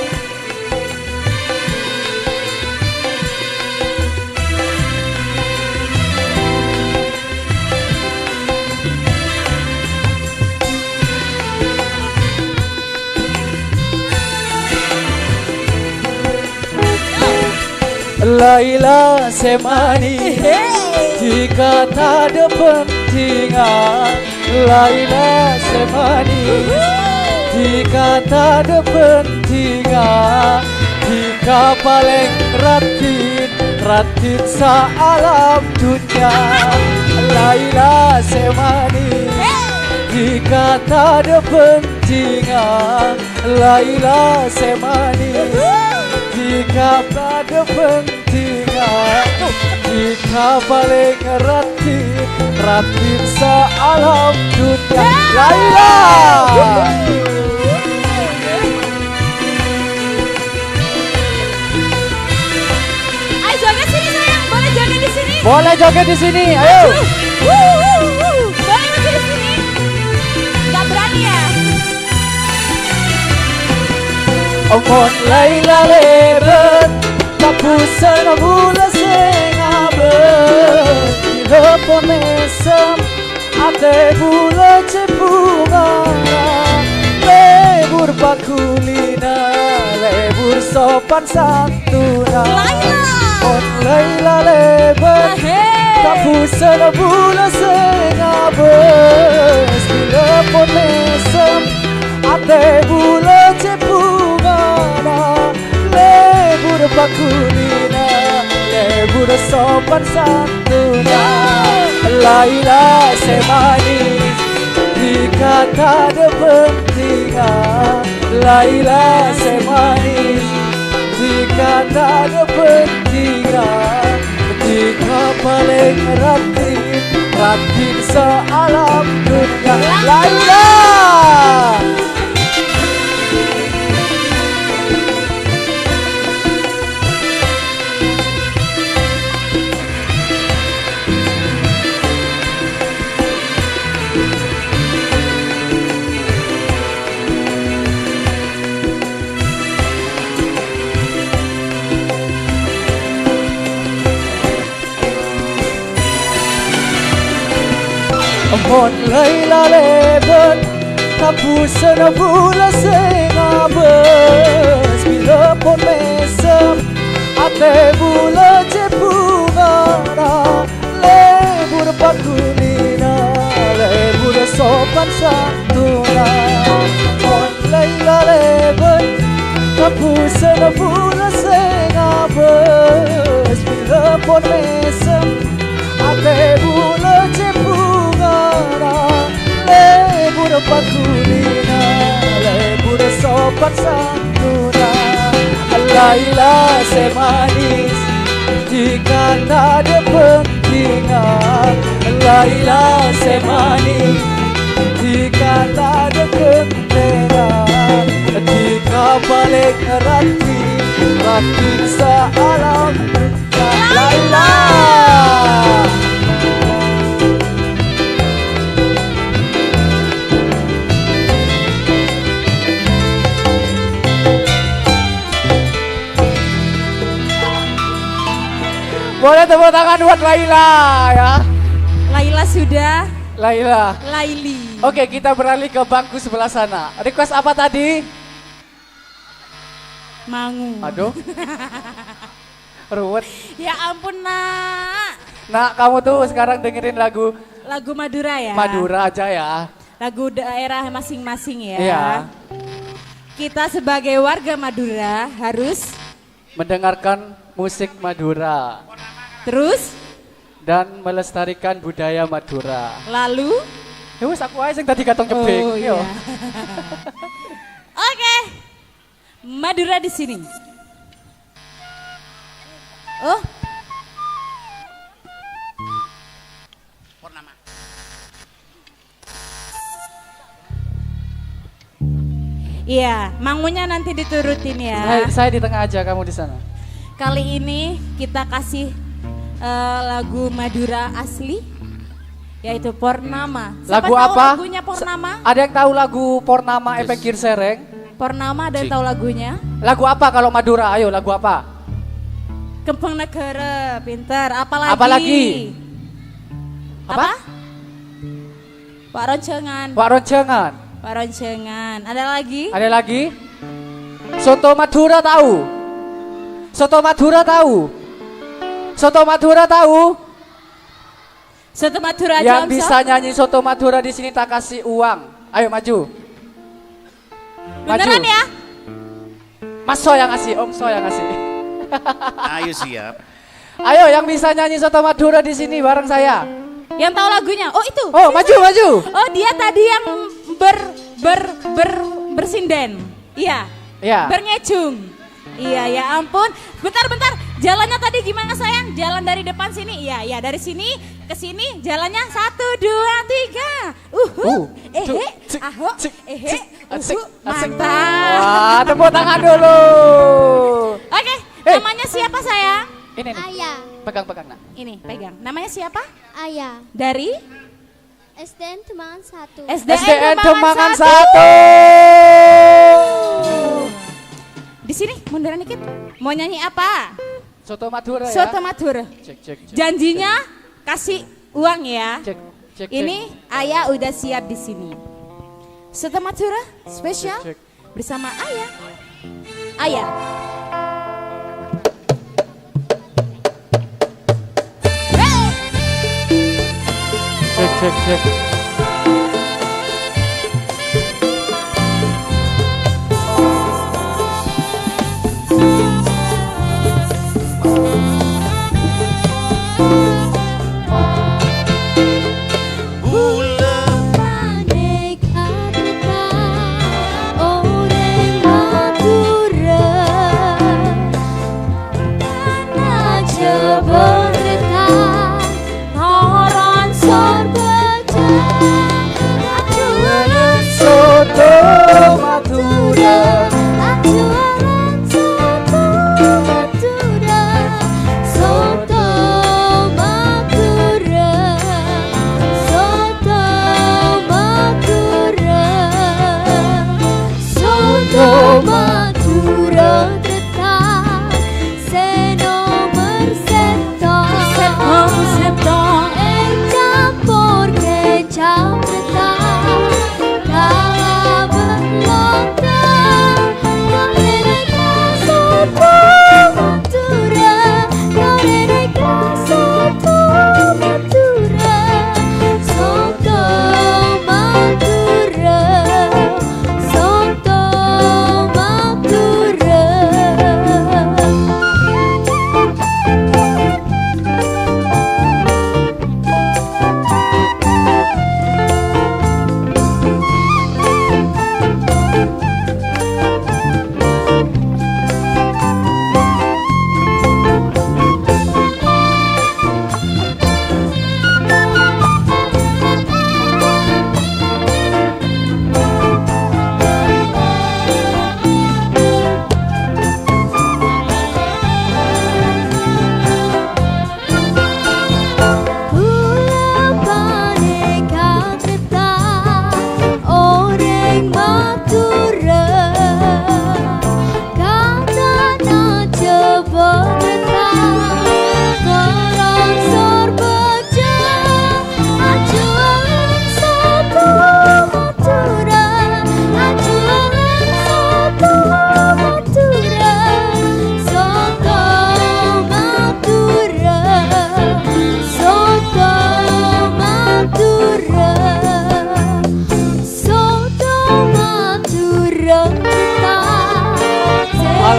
Laila semani jika tak ada pentingan. Laila semani jika tak ada pentingan. Jika paling ratin sealam dunia. Laila semani jika tak ada pentingan. Laila semani jika tak ada pentingan. Jika paling ratin sealam dunia. Laila.
Ayo joget sini sayang, boleh joget di sini.
Boleh joget di sini, ayo.
Boleh masih di sini. Gak berani ya?
Omon Laila lebet tak pusana bula sengabe. Bila ponesem ate bula cepungara. Lebur bakulina, lebur sopan santuna. Omon Laila lebet tak pusana bula sengabe. Bila ponesem ate bula cepungara. Lebur bakulina, lebur sopan santuna. Laila semanis jika tak ada pentingan. Laila semanis jika tak ada pentingan. Jika paling ratin sealam dunia. Laila. Mon Laila lebet tak pusana bula sengabes. Bila pon mesem ate bula cepungana. Lebur bakulina, lebur sopan santuna. Mon Laila lebet tak pusana bula sengabes. Bila pon mesem ate bula cepungana. Lebur bakulina, lebur sopan santuna. Laila semanis jika tak ada pentingan. Laila semanis jika tak ada pentingan. sing ngerti Rati sealam Laila. Boleh tepuk tangan buat Laila ya.
Laila sudah.
Laila.
Laili.
Oke, kita beralih ke bangku sebelah sana. Request apa tadi?
Mangu.
Aduh. Ruwet.
Ya ampun nak.
Nah, kamu tuh sekarang dengerin lagu
Madura ya.
Madura aja ya.
Lagu daerah masing-masing ya.
Iya.
Kita sebagai warga Madura harus
Mendengarkan musik Madura.
terus
Dan melestarikan budaya Madura.
lalu.
Ya wis aku aja yang tadi katong jebeng.
Oh iya. Oke. Madura di sini. Oh. Iya, mangunya nanti diturutin ya.
Saya di tengah aja, kamu di sana.
Kali ini kita kasih lagu Madura asli, yaitu Purnama. Siapa
Lagu
tahu
apa?
lagunya Purnama?
Ada yang tahu lagu Purnama Epeng Kirsereng?
Purnama ada yang tahu lagunya?
Lagu apa kalau Madura? Ayo, lagu apa?
Kempeng Negara, pinter. Apalagi?
Apalagi?
Apa? Pak Roncengan.
Pak Roncengan.
Pak Roncengan. Ada lagi?
Ada lagi? Soto Madura tahu? Soto Madura tahu? Soto Madura tahu?
Soto Madura aja
Yang
Om
bisa
Sob.
nyanyi Soto Madura di sini tak kasih uang. Ayo maju. Maju.
Beneran ya?
Mas So yang ngasih, Om So yang ngasih.
Ayo siap.
Ayo yang bisa nyanyi Soto Madura di sini bareng saya.
Yang tahu lagunya? Oh itu.
Oh maju maju.
Oh dia tadi yang bersinden. Iya.
Iya.
Berngecung. Iya ya ampun. Bentar. Jalannya tadi gimana sayang? Jalan dari depan sini? Iya ya dari sini ke sini jalannya 1, 2, 3. Aho. Mantap.
Wah tepuk tangan dulu.
Oke. Namanya siapa sayang?
Ini nih.
Ayah.
Pegang nak.
Ini pegang. Namanya siapa?
Ayah.
Dari
SDN Tembangan 1.
SDN Tembangan 1.
Di sini munduran dikit. Mau nyanyi apa?
Soto Madura ya.
Soto Madura.
Cek.
Janjinya kasih uang ya.
Cek.
Ini ayah udah siap di sini. Soto Madura spesial
Cek.
bersama ayah. Ayah.
Cek.
Noron sorbeja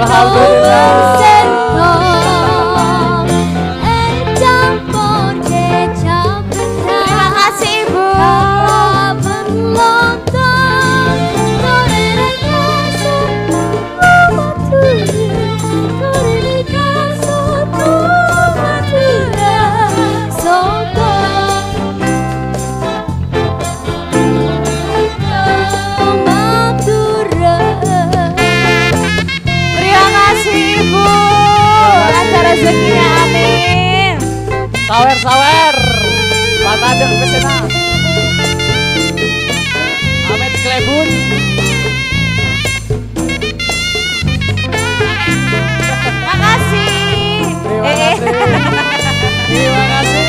Alhamdulillah.
Terima kasih Ibu. Terima kasih Ibu. Lancar rezekinya, amin.
Sawer. Patadek pesena. Amin Klebun.
Terima kasih.
Terima kasih.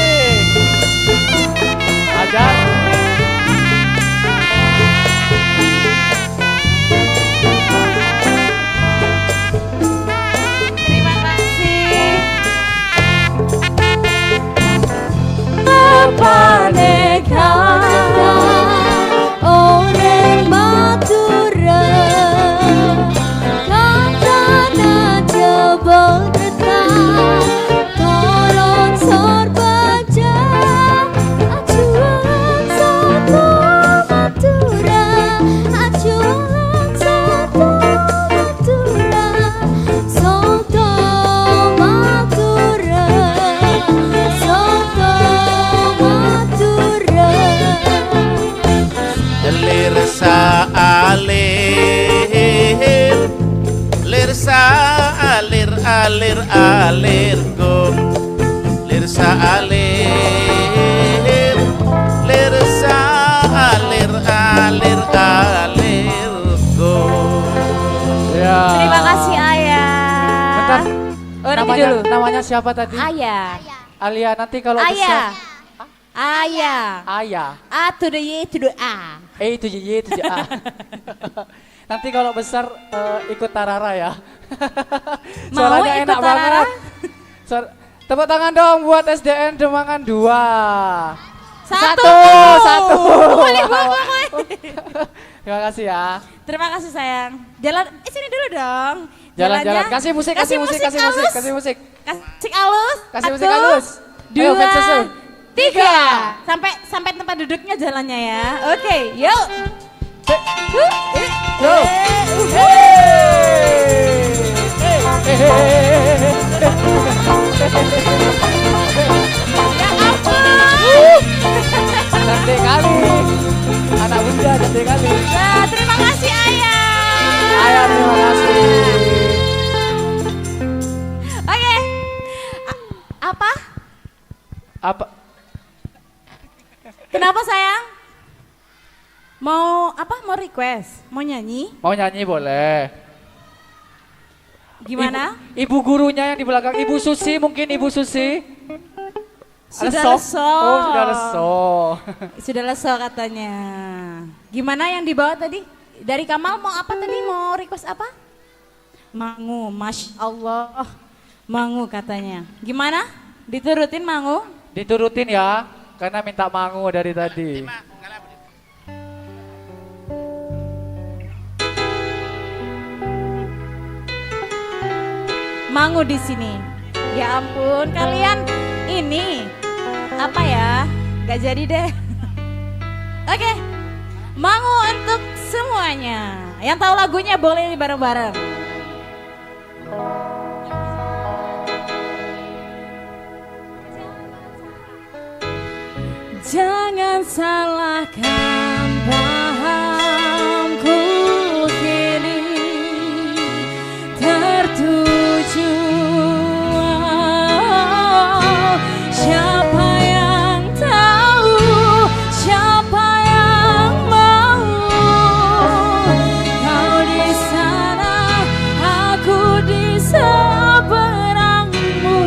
Ajar.
Terima kasih. Paneka oren matura katana jebol retan tolong sorbaja acuan satu matura acuan satu matura soto matura soto matura
Lirsa alir gom lirsa alir gom.
Ya.
Terima kasih Ayah.
Bentar.
Oh, nanti
Namanya,
dulu.
namanya siapa tadi?
Ayah.
Alia, nanti kalau
Ayah.
besar.
Ayah.
Ayah.
A to the Y to the A.
Itu Y itu A. Nanti kalau besar ikut Tarara ya.
Mau
Suaranya
ikut
enak
Tarara?
banget. Tepuk tangan dong buat SDN Demangan 2. Satu. Terima kasih ya.
Terima kasih sayang. Jalan, sini dulu dong.
Jalan-jalan. Kasih musik.
Kasih
Kasih
musik
musik
halus.
Kasih musik
Satu,
halus. Ayo,
dua,
Vincenzo.
3. Sampai tempat duduknya jalannya ya. Oke, yuk.
Go.
Ya ampun.
Cantik kali. Anak bunda cantik kali.
Nah, terima kasih Ayah.
Ayah terima kasih.
Oke. Apa?
Apa?
Kenapa sayang? Mau apa? Mau request? Mau nyanyi?
Mau nyanyi boleh.
Gimana?
Ibu gurunya yang di belakang, Ibu Susi, mungkin Ibu Susi.
Sudah
Lesok?
leso.
Oh, sudah leso.
Sudah leso katanya. Gimana yang dibawa tadi? Dari Kamal mau apa tadi? Mau request apa? Mangu, Masya Allah. Mangu katanya. Gimana? Diturutin Mangu?
Diturutin ya, karena minta mangu dari tadi.
Mangu di sini. Ya ampun, kalian ini apa ya? Gak jadi deh. Oke, Mangu untuk semuanya. Yang tahu lagunya boleh bareng-bareng. Jangan salahkan pahamku kini tertuju. Siapa yang tahu, siapa yang mau? Kau di sana, aku di seberangmu.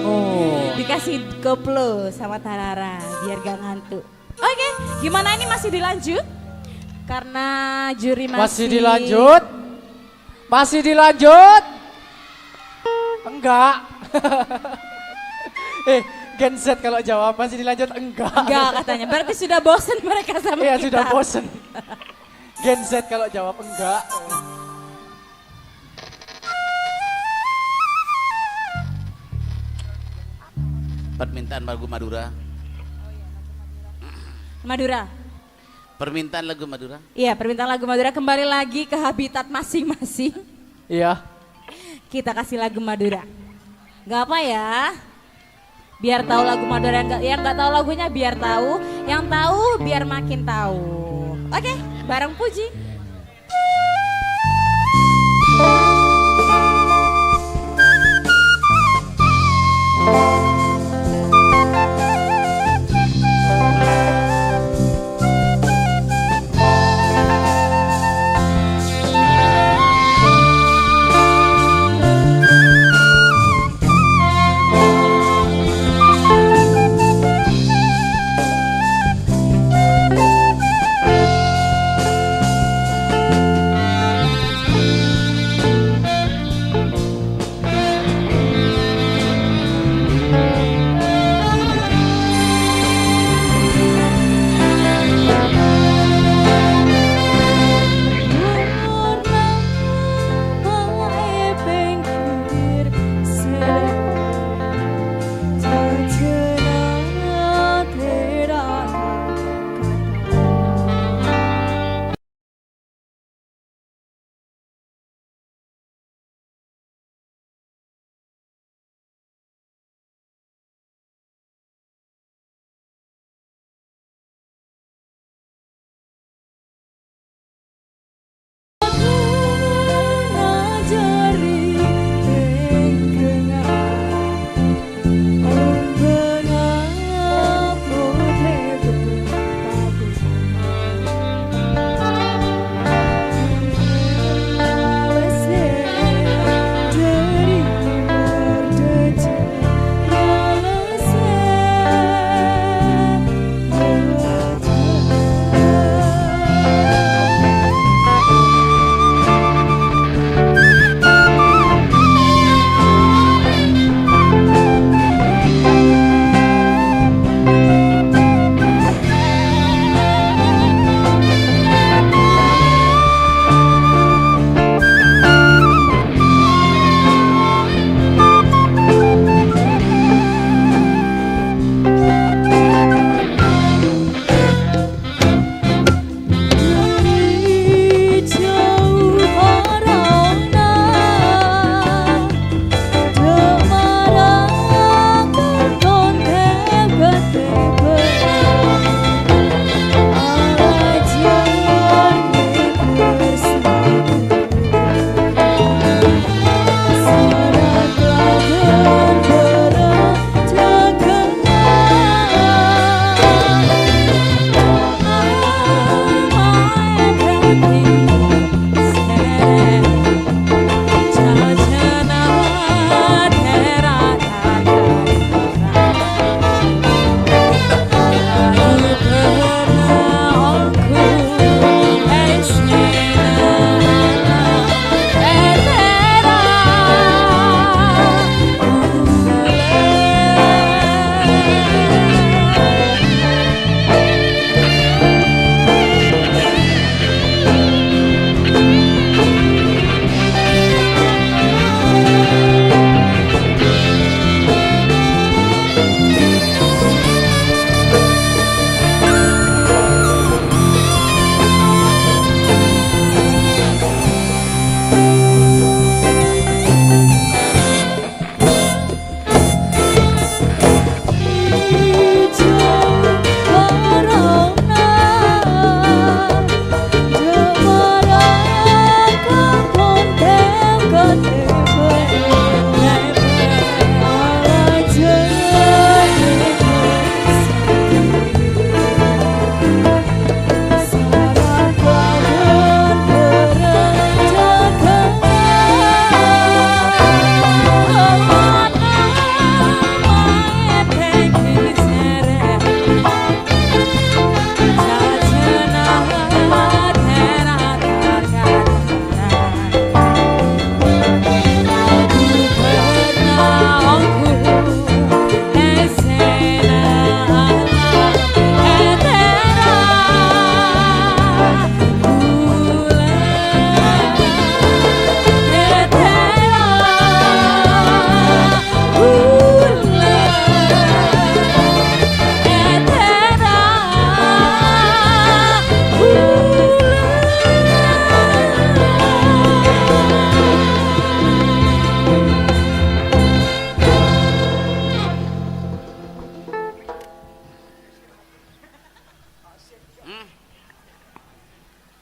bangun.
Dikasih koplo sama Tarara biar gak ngantuk. Oke, gimana ini masih dilanjut? Karena juri
Masih dilanjut? Masih dilanjut? Enggak. Gen Z kalau jawab masih dilanjut enggak.
Enggak katanya, berarti sudah bosen mereka sama
Iya
kita.
sudah bosen. Gen Z kalau jawab enggak.
Permintaan lagu Madura.
Madura.
Permintaan lagu Madura.
Iya, permintaan lagu Madura kembali lagi ke habitat masing-masing.
Iya.
Kita kasih lagu Madura. Gak apa ya? Biar tahu lagu Madura, yang nggak tahu lagunya biar tahu, yang tahu biar makin tahu. Oke, bareng Puji.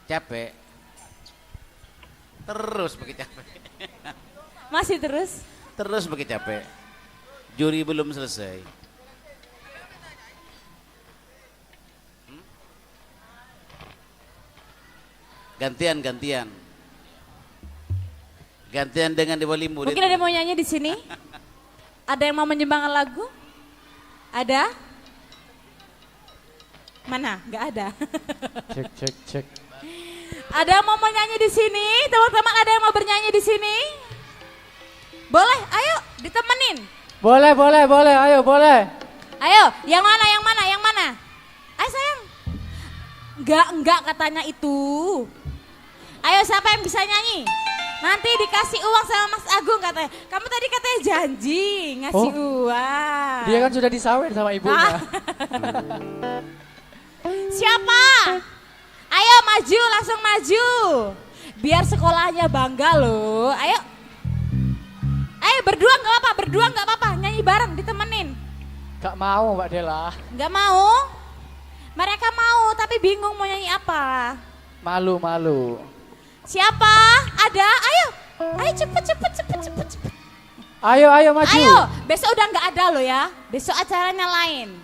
Capek. Terus pakai capek.
Masih terus?
Terus pakai capek. Juri belum selesai. Gantian. Gantian dengan Dewa Limbu.
Mungkin ada yang mau nyanyi di sini? Ada yang mau menyumbangkan lagu? Ada? Mana? Gak ada.
Cek.
Ada yang mau nyanyi di sini? Teman-teman ada yang mau bernyanyi di sini? Boleh, ayo ditemenin.
Boleh, ayo boleh.
Ayo, yang mana? Ayo sayang. Enggak katanya itu. Ayo siapa yang bisa nyanyi? Nanti dikasih uang sama Mas Agung katanya. Kamu tadi katanya janji ngasih uang.
Dia kan sudah disawin sama ibunya.
Siapa? Ayo maju, langsung maju. Biar sekolahnya bangga loh. Ayo berdua nggak apa-apa. Nyanyi bareng, ditemenin.
Gak mau Mbak Dela.
Nggak mau? Mereka mau, tapi bingung mau nyanyi apa.
Malu.
Siapa? Ada? Ayo cepet.
Ayo maju.
Ayo, besok udah nggak ada loh ya. Besok acaranya lain.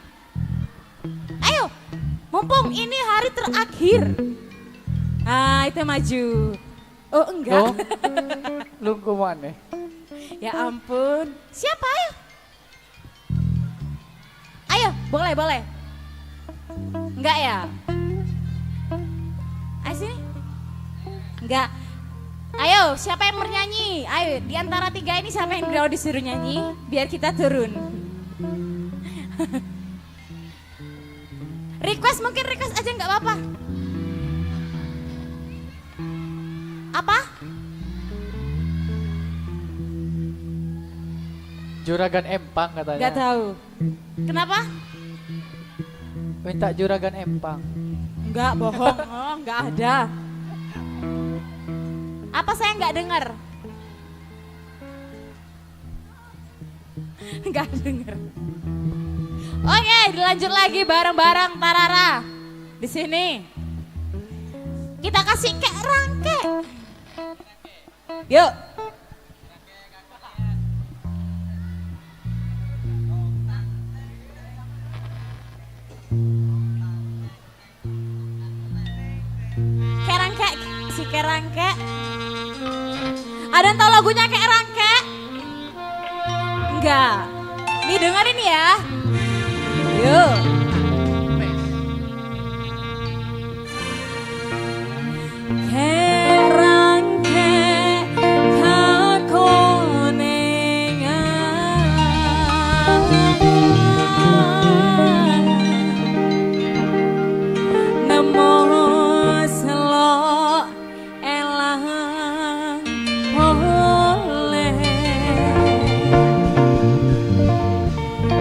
Ayo, mumpung ini hari terakhir. Ah, itu maju. Oh enggak.
Oh, lungkuman nih.
Ya ampun. Siapa ayo? Ayo, boleh. Enggak ya? Ayo sini. Enggak. Ayo, siapa yang bernyanyi? Ayo, di antara 3 ini siapa yang disuruh nyanyi? Biar kita turun. Request aja nggak apa-apa. Apa?
Juragan Empang katanya.
Gak tahu. Kenapa?
Minta Juragan Empang.
Enggak, bohong. Oh, enggak ada. Apa saya nggak dengar? Nggak dengar. Oke, dilanjut lagi bareng-bareng Tarara. Di sini. Kita kasih kek rangke. Yuk. Kerangke, si kerangke. Ada yang tahu lagunya kayak rangke? Enggak. Nih dengerin ya. Yuk. Kerangke kakonengan nemo selok elang oleh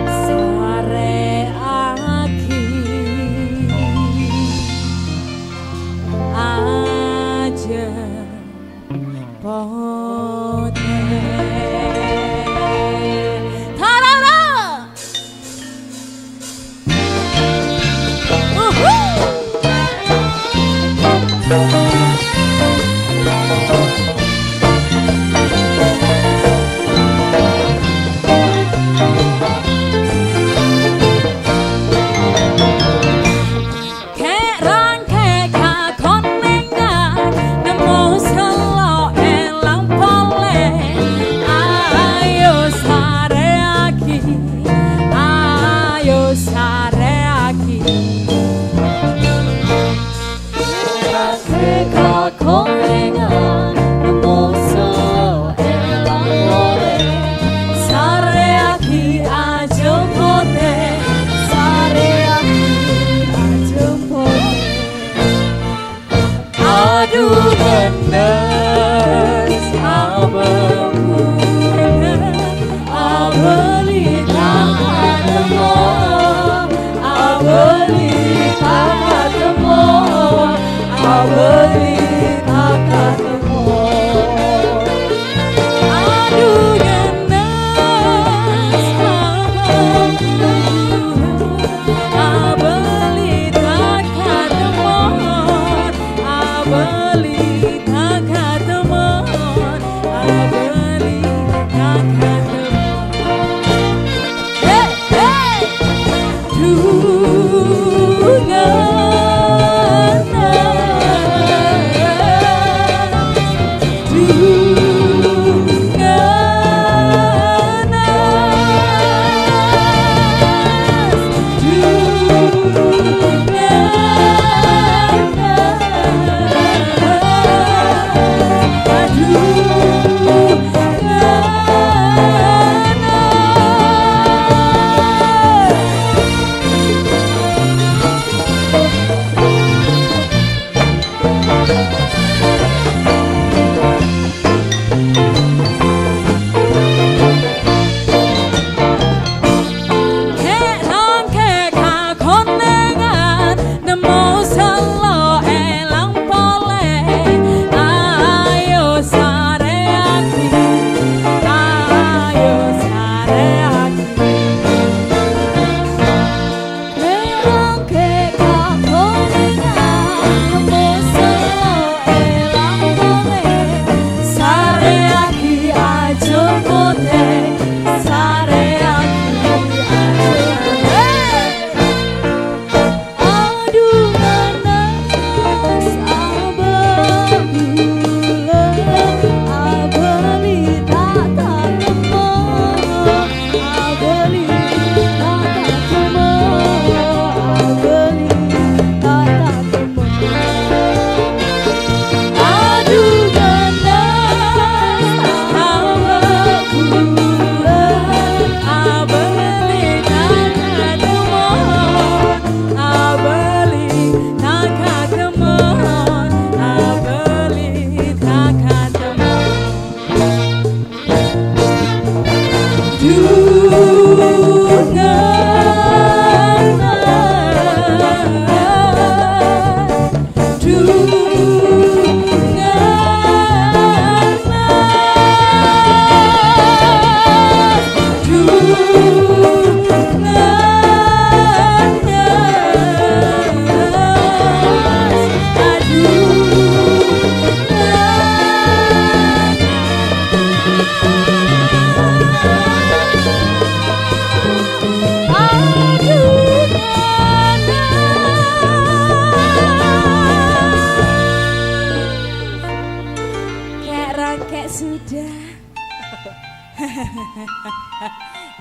sare aki aja pote tarara kerangke kakonengan nemo selok elang pole ayo sare aki kakonengan nemo selok elang pole sare aki aja pote sare aki aja pote aduh benes abemune abeli takatemo abeli takatemo abeli takatemo aduh benes abemune abeli takatemo abeli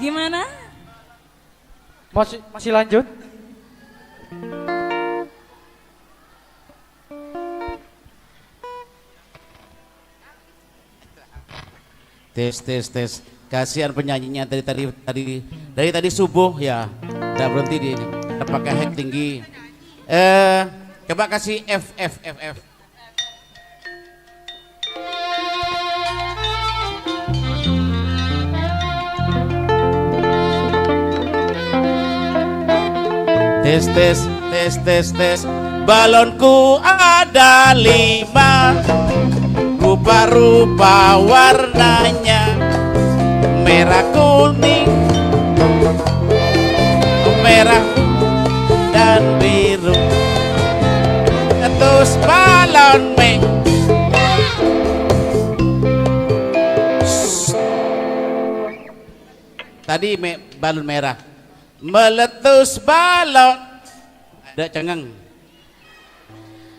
Gimana?
Masih lanjut?
Tes. Kasihan penyanyinya dari tadi subuh ya. Udah berhenti di ini. Pakai hack tinggi. Coba kasih F. Tes. Balonku ada 5, rupa-rupa warnanya, merah kuning, merah dan biru. Terus balon tadi balon merah meletus balon ada cengang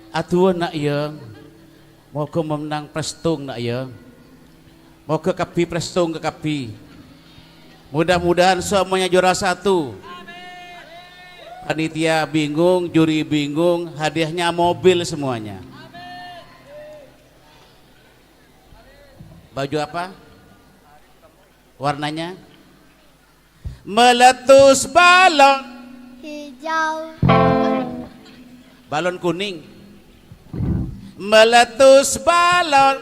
atuh nak ya mau ke menang prestung nak ya mau ke kapi prestung ke kapi mudah-mudahan semuanya juara 1. Panitia bingung, juri bingung, hadiahnya mobil semuanya. Baju apa? Warnanya? Meletus balon
Hijau.
Balon kuning. Meletus balon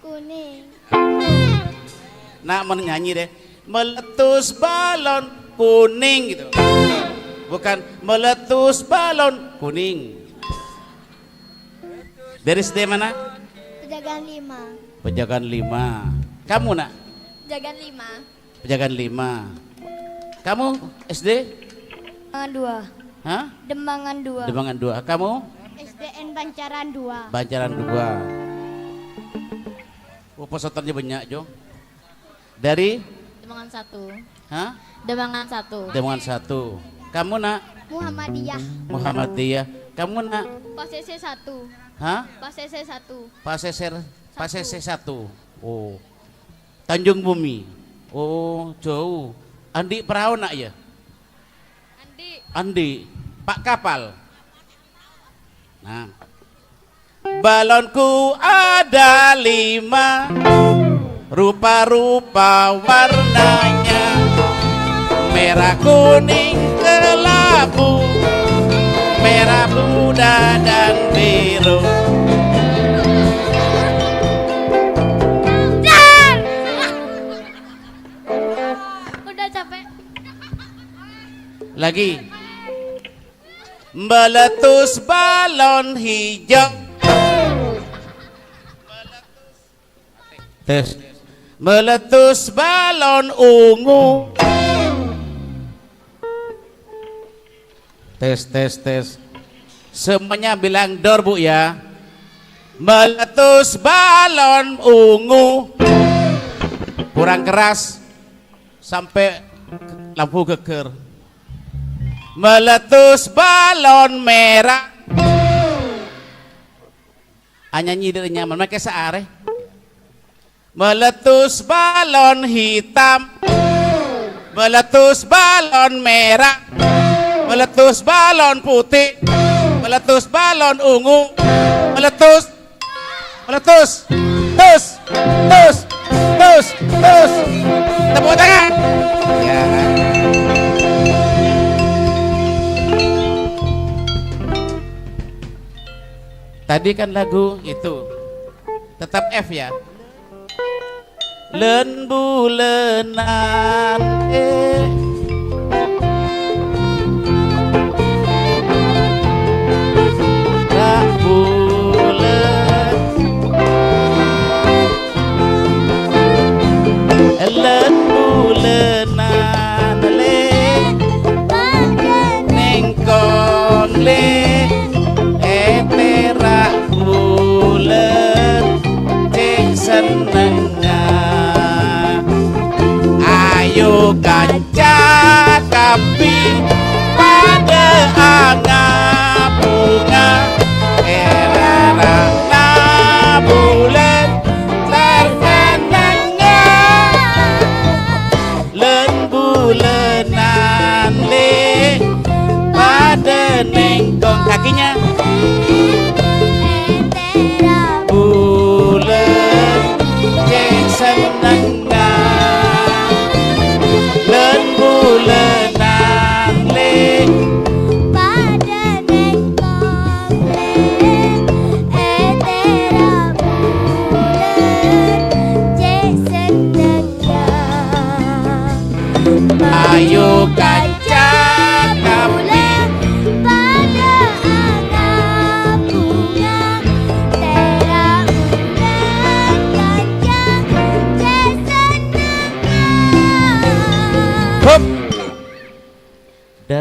Kuning.
Nak menyanyi deh. Meletus balon kuning gitu. Bukan meletus balon kuning. Dari SD mana?
Pejagaan 5.
Pejagaan 5. Kamu nak?
Jagan 5.
Pejagaan 5. Kamu SD?
Dembangan 2.
Hah?
Dembangan 2.
Dembangan 2. Kamu?
SDN Bancaran 2.
Bancaran 2. Oh, pesertanya banyak, Jo. Dari?
Dembangan 1.
Hah?
Dembangan 1.
Dembangan 1. Kamu nak?
Muhammadiyah.
Muhammadiyah. Kamu nak?
Pasese 1.
Hah?
Pasese 1.
Pasese 1. Oh. Tanjung Bumi. Oh, jauh. Andi perahu nak ya? Andi. Pak kapal. Nah. Balonku ada 5, rupa-rupa warnanya, merah kuning kelabu, merah muda dan biru.
Udah capek.
Lagi. Meletus balon hijau. Tes. Meletus balon ungu. Tes. Semuanya bilang dor Bu ya. Meletus balon ungu. Kurang keras sampai lampu geger. Meletus balon merah. Nyanyi dari nyaman make saare. Meletus balon hitam. Meletus balon merah. Meletus balon putih. Meletus balon ungu. Meletus. Tepuk tangan. Ya. Tadi kan lagu itu tetap F ya. Len bulenan rak bulen len bulenan le nengkong le rak bulen cing senengnya ayo kanca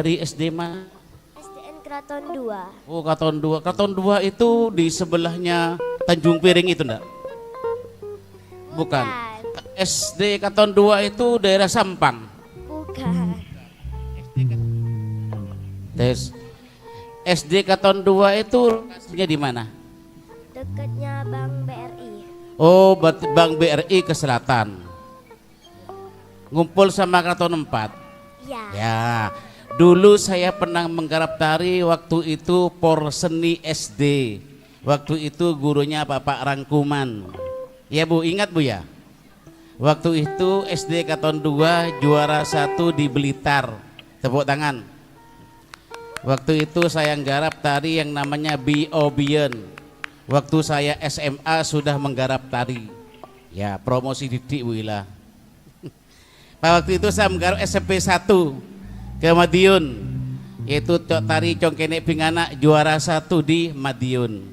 dari SD mana?
SDN Kraton 2.
Oh, Kraton 2. Kraton 2 itu di sebelahnya Tanjung Piring itu enggak? Bukan. SD Kraton 2 itu daerah Sampang.
Bukan.
Tes. SD Kraton 2 itu lokasinya di mana?
Dekatnya Bank BRI.
Oh, Bank BRI ke selatan. Ngumpul sama Kraton 4.
Ya.
Ya. Dulu saya pernah menggarap tari waktu itu Porseni SD. Waktu itu gurunya Bapak Rangkuman. Ya Bu, ingat Bu ya? Waktu itu SD Kraton 2 juara 1 di Blitar. Tepuk tangan. Waktu itu saya nggarap tari yang namanya Biobion. Waktu saya SMA sudah menggarap tari. Ya, promosi didik Wila. Waktu itu saya menggarap SMP 1 ke Madiun. Yaitu tari Congkenek Bingana juara 1 di Madiun.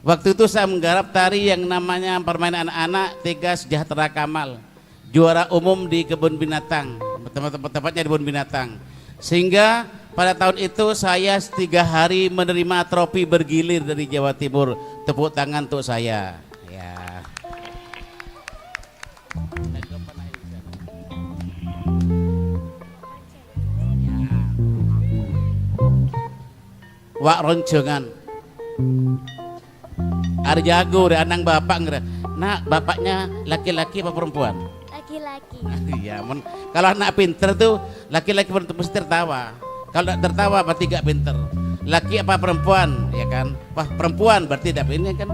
Waktu itu saya menggarap tari yang namanya permainan anak-anak Tiga Sejahtera Kamal. Juara umum di kebun binatang. Tepatnya di kebun binatang. Sehingga pada tahun itu saya 3 hari menerima trofi bergilir dari Jawa Timur. Tepuk tangan untuk saya. Ya. Wak ronjongan. Ada jago deh anang bapak ngira. Nak, bapaknya laki-laki apa perempuan?
Laki-laki.
Iya, kalau anak pinter tuh laki-laki mesti tertawa. Kalau tidak tertawa berarti gak pinter. Laki apa perempuan, ya kan? Wah, perempuan berarti tapi ini kan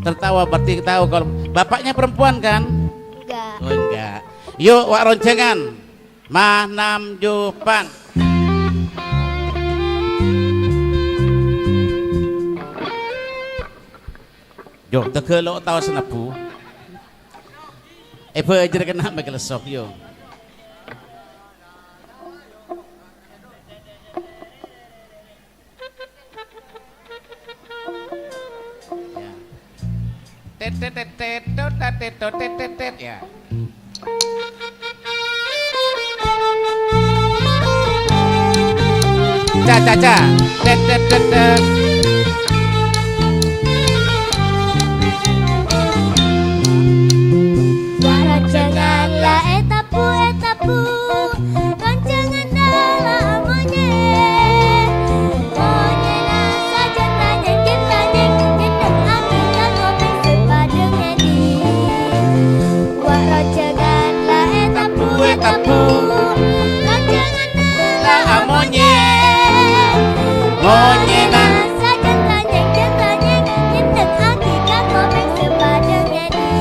tertawa berarti tahu kalau bapaknya perempuan kan?
Enggak.
Oh, enggak. Yuk, wak roncengan. Manam Jupan. Yo, tegelok tahu senapu. Aja kena mekelesok yo. Ya. Ca.
Janganlah etapu Rancangan dalam monyet saja tanyeng Gendeng aminkan kopeng sepadeng ngedi Janganlah etapu Rancangan dalam monyet saja tanyeng Gendeng aminkan kopeng sepadeng ngedi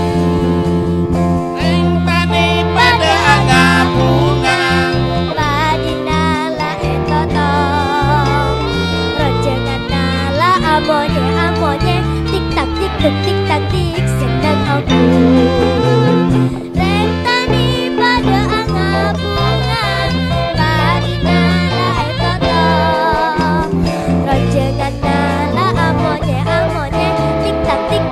Amonye tik tak tik senang aku Rentani pada angga bunga Parinala etoto Rojengan nala amonye tik tak tik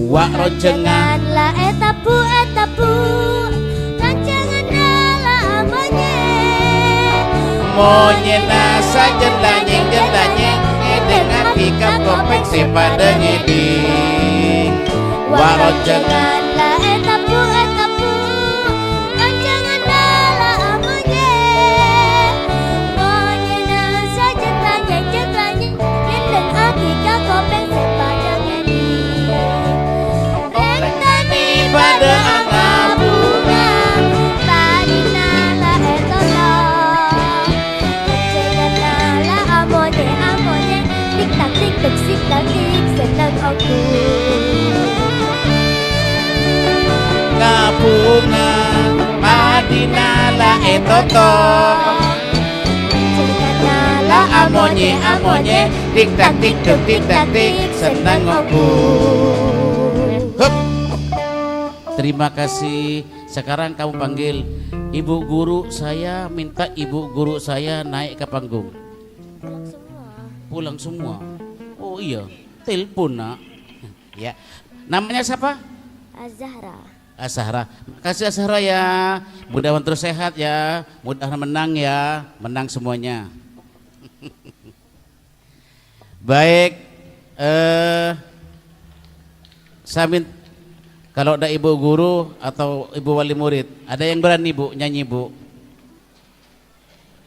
Wak roncengan
Janganlah etapu Rancangan dalam monyet
saja tanyeng dengan hikap kopeng sepada ngeding. Wak roncengan
Janganlah etapu Rancangan dalam monyet saja tanyeng Gendeng hakika kopeng sepada ngeding
pada angga bunga
Parinala etoto Janganlah amonye tik tak tik senang aku
ngabunga Madinala etoto
Janganlah
amonye tik tak senang aku. Hup. Terima kasih. Sekarang kamu panggil ibu guru saya, minta ibu guru saya naik ke panggung. Pulang semua. Oh iya, telepon nak. Ya, namanya siapa?
Azahra.
Azahra. Makasih Azahra ya. Mudah-mudahan terus sehat ya. Mudah-mudahan menang ya. Menang semuanya. Baik. Samin, kalau ada ibu guru atau ibu wali murid, ada yang berani bu nyanyi bu?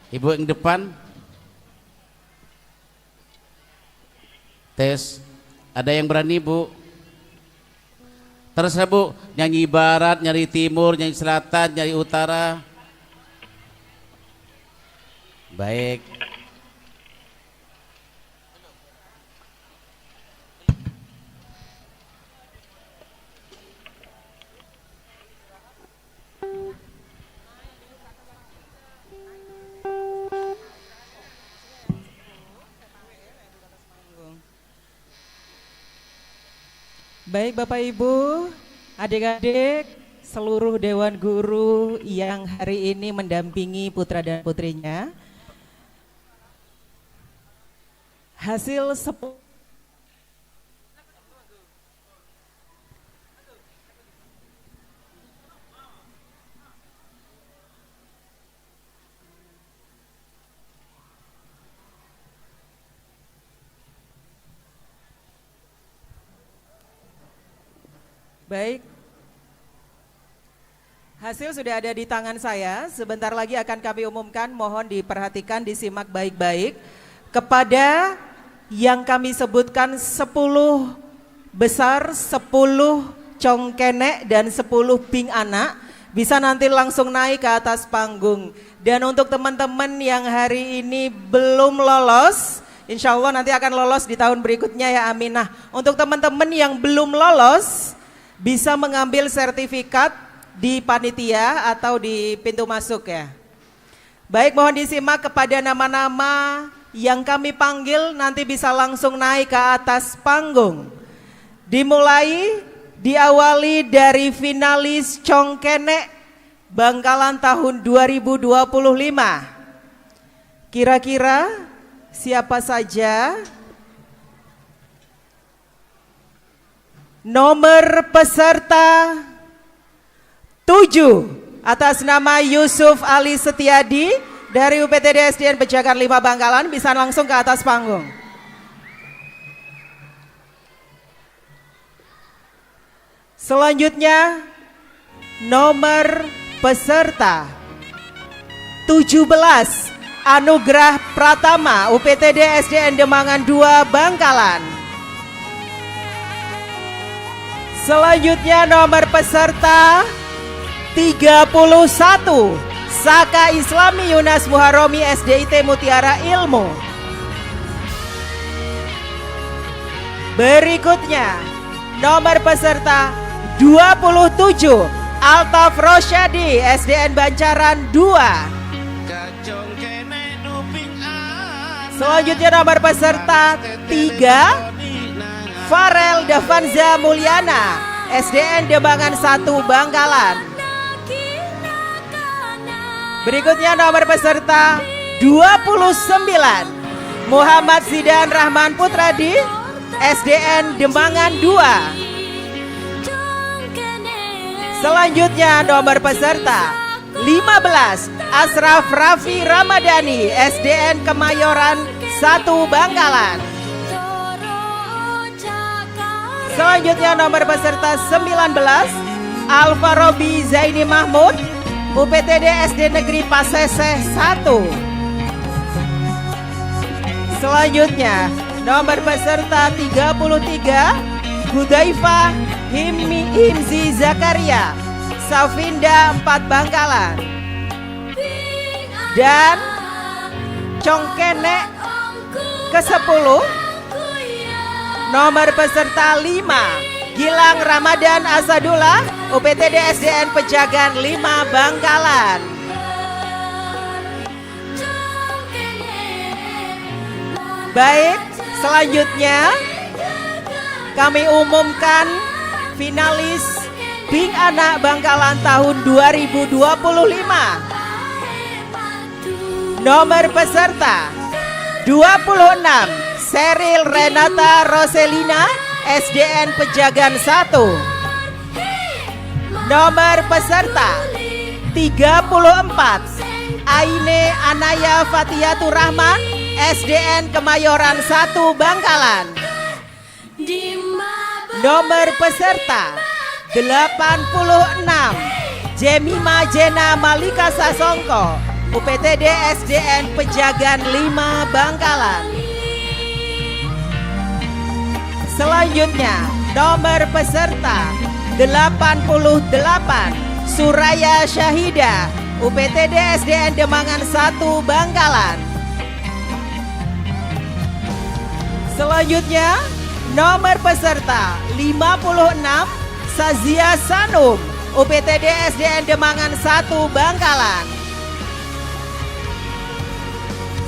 Ibu yang depan. Tes. Ada yang berani bu? Terserah bu, nyanyi barat, nyanyi timur, nyanyi selatan, nyanyi utara. Baik.
Baik Bapak Ibu, adik-adik, seluruh Dewan Guru yang hari ini mendampingi putra dan putrinya. Hasil Baik, hasil sudah ada di tangan saya. Sebentar lagi akan kami umumkan, mohon diperhatikan, disimak baik-baik. Kepada yang kami sebutkan 10 besar, 10 congkenek dan 10 ping anak, bisa nanti langsung naik ke atas panggung. Dan untuk teman-teman yang hari ini belum lolos, insya Allah nanti akan lolos di tahun berikutnya ya, amin. Nah, untuk teman-teman yang belum lolos, bisa mengambil sertifikat di panitia atau di pintu masuk ya. Baik, mohon disimak kepada nama-nama yang kami panggil, nanti bisa langsung naik ke atas panggung. Diawali dari finalis Congkenek Bangkalan tahun 2025. Kira-kira siapa saja? Nomor peserta 7 atas nama Yusuf Ali Setiadi dari UPTD SDN Pejagan 5 Bangkalan, bisa langsung ke atas panggung. Selanjutnya nomor peserta 17 Anugrah Pratama UPTD SDN Demangan 2 Bangkalan. Selanjutnya nomor peserta 31 Saka Islami Yunas Muharomi SDIT Mutiara Ilmu. Berikutnya nomor peserta 27 Altaf Rosyadi SDN Bancaran 2. Selanjutnya nomor peserta 3 Farel Davanza Mulyana SDN Demangan 1 Bangkalan. Berikutnya nomor peserta 29 Muhammad Zidan Rahman Putradi SDN Demangan 2. Selanjutnya nomor peserta 15 Asraf Raffi Ramadhani SDN Kemayoran 1 Bangkalan. Selanjutnya nomor peserta 19 Alfarobi Zaini Mahmud UPTD SD Negeri Paseseh 1. Selanjutnya nomor peserta 33 Hudzaifah Himzi Zakaria Safinda 4 Bangkalan. Dan Congkenek ke-10 nomor peserta 5 Gilang Ramadan Asadullah UPTD SDN Pejagan 5 Bangkalan. Baik, selanjutnya kami umumkan finalis Bing Anak Bangkalan tahun 2025. Nomor peserta 26 Seril Renata Roselina SDN Pejagan 1. Nomor peserta 34 Aine Anaya Fatiatur Rahman SDN Kemayoran 1 Bangkalan. Nomor peserta 86 Jemima Jena Malika Sasongko UPTD SDN Pejagan 5 Bangkalan. Selanjutnya nomor peserta 88 Suraya Syahida UPTD SDN Demangan 1 Bangkalan. Selanjutnya nomor peserta 56 Sazia Sanum UPTD SDN Demangan 1 Bangkalan.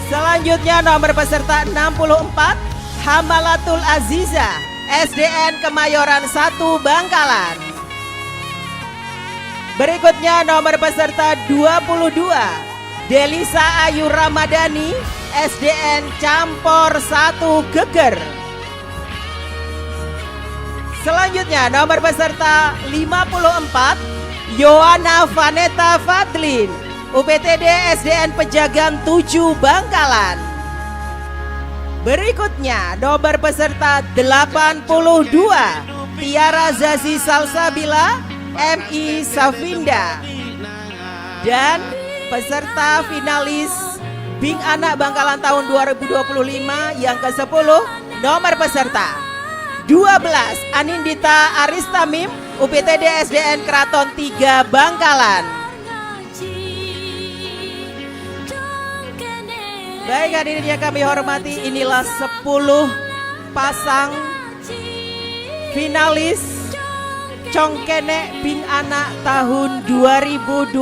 Selanjutnya nomor peserta 64 Hamalatul Aziza SDN Kemayoran 1 Bangkalan. Berikutnya nomor peserta 22 Delisa Ayu Ramadhani SDN Campor 1 Geger. Selanjutnya nomor peserta 54 Yohana Vaneta Fadlin UPTD SDN Pejagan 7 Bangkalan. Berikutnya nomor peserta 82 Tiara Zazi Salsabila MI Safinda. Dan peserta finalis Bing Anak Bangkalan tahun 2025 yang ke-10 nomor peserta 12 Anindita Aristamim UPTD SDN Keraton 3 Bangkalan. Baik hadirin yang kami hormati, inilah 10 pasang finalis Congkene Bing Anak tahun 2025.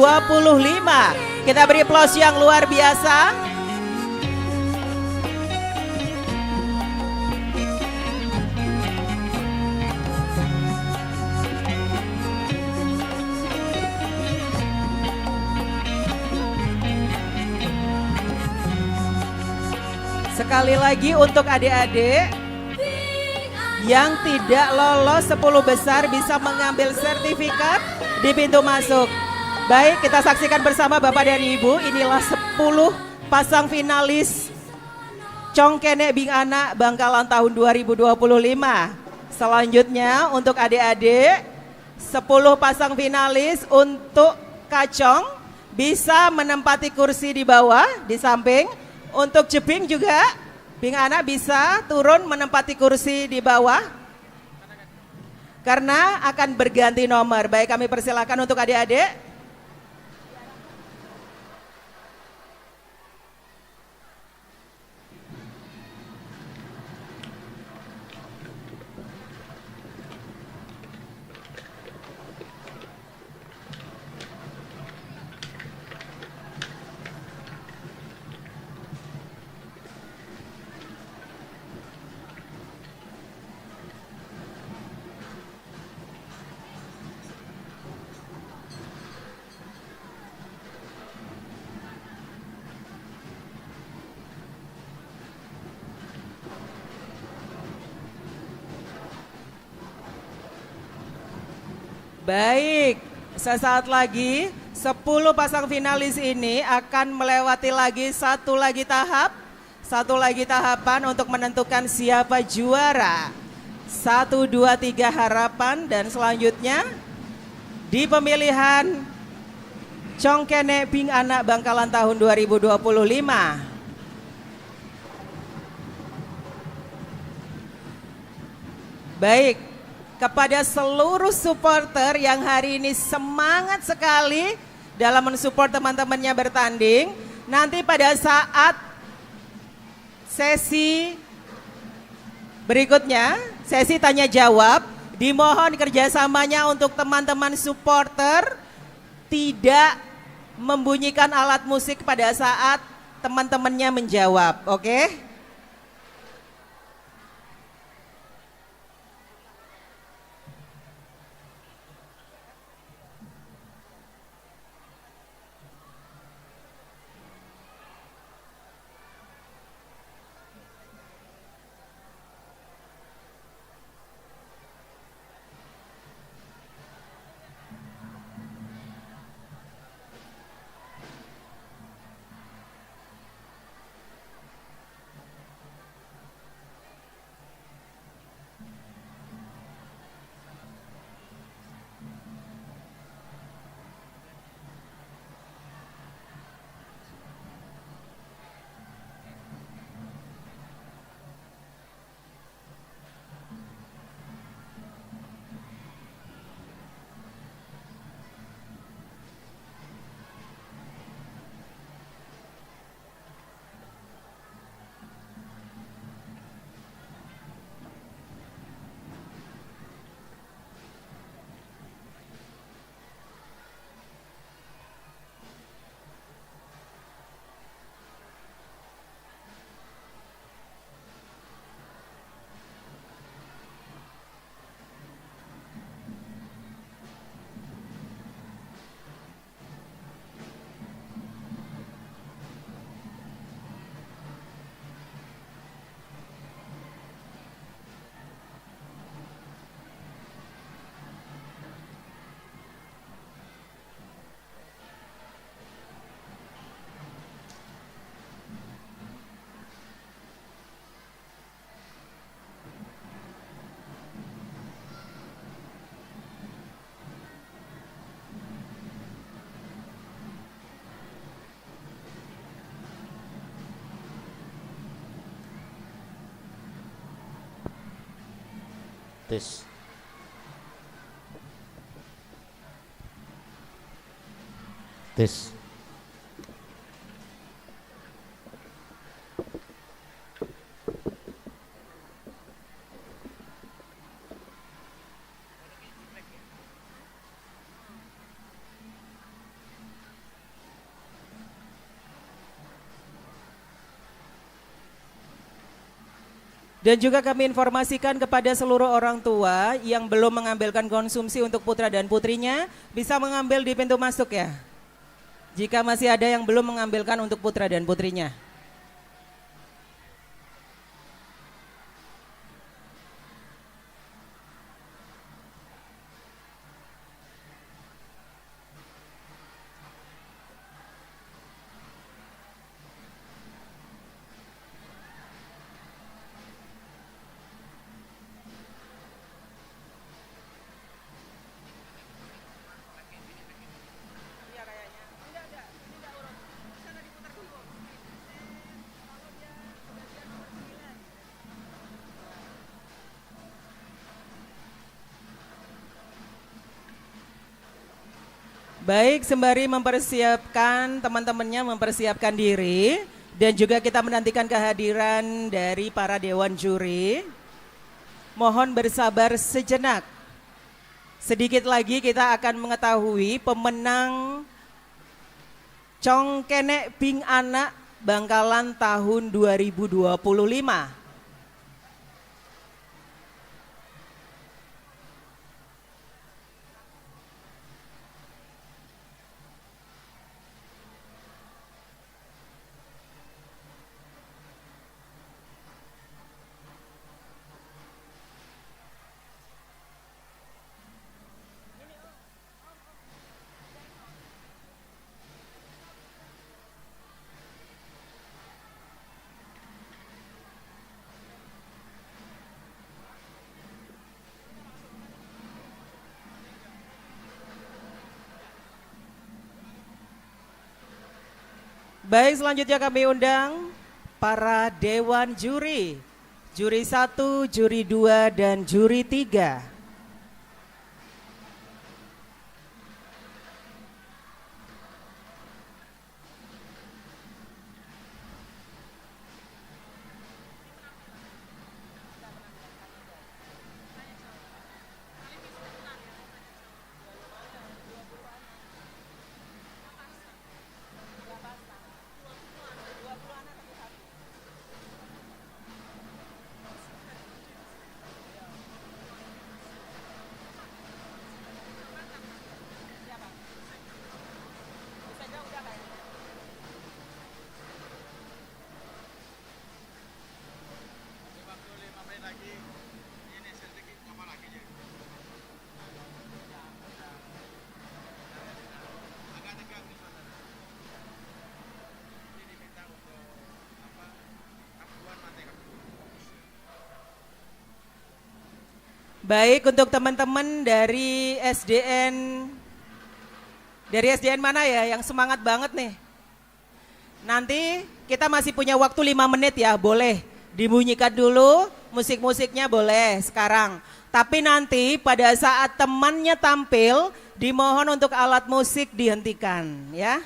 Kita beri aplaus yang luar biasa. Sekali lagi untuk adik-adik yang tidak lolos 10 besar bisa mengambil sertifikat di pintu masuk. Baik, kita saksikan bersama Bapak dan Ibu, inilah 10 pasang finalis Congkene Bing Anak Bangkalan tahun 2025. Selanjutnya untuk adik-adik 10 pasang finalis untuk Kacong bisa menempati kursi di bawah, di samping. Untuk Jeping juga Bing Anak bisa turun menempati kursi di bawah karena akan berganti nomor. Baik, kami persilakan untuk adik-adik. Baik, sesaat lagi 10 pasang finalis ini akan melewati lagi satu lagi tahapan untuk menentukan siapa juara. 1, 2, 3 harapan dan selanjutnya di pemilihan Congkene Bing Anak Bangkalan tahun 2025. Baik, kepada seluruh supporter yang hari ini semangat sekali dalam mensupport teman-temannya bertanding. Nanti pada saat sesi berikutnya, sesi tanya jawab, dimohon kerjasamanya untuk teman-teman supporter tidak membunyikan alat musik pada saat teman-temannya menjawab, oke?
Tes. Tes.
Dan juga kami informasikan kepada seluruh orang tua yang belum mengambilkan konsumsi untuk putra dan putrinya, bisa mengambil di pintu masuk ya. Jika masih ada yang belum mengambilkan untuk putra dan putrinya. Baik, sembari mempersiapkan teman-temannya mempersiapkan diri dan juga kita menantikan kehadiran dari para dewan juri. Mohon bersabar sejenak. Sedikit lagi kita akan mengetahui pemenang Congkenek Bing Anak Bangkalan tahun 2025. Baik, selanjutnya kami undang para dewan juri. Juri 1, juri 2, dan juri 3. Baik, untuk teman-teman dari SDN mana ya yang semangat banget nih? Nanti kita masih punya waktu 5 menit ya, boleh dibunyikan dulu musik-musiknya boleh sekarang. Tapi nanti pada saat temannya tampil, dimohon untuk alat musik dihentikan ya.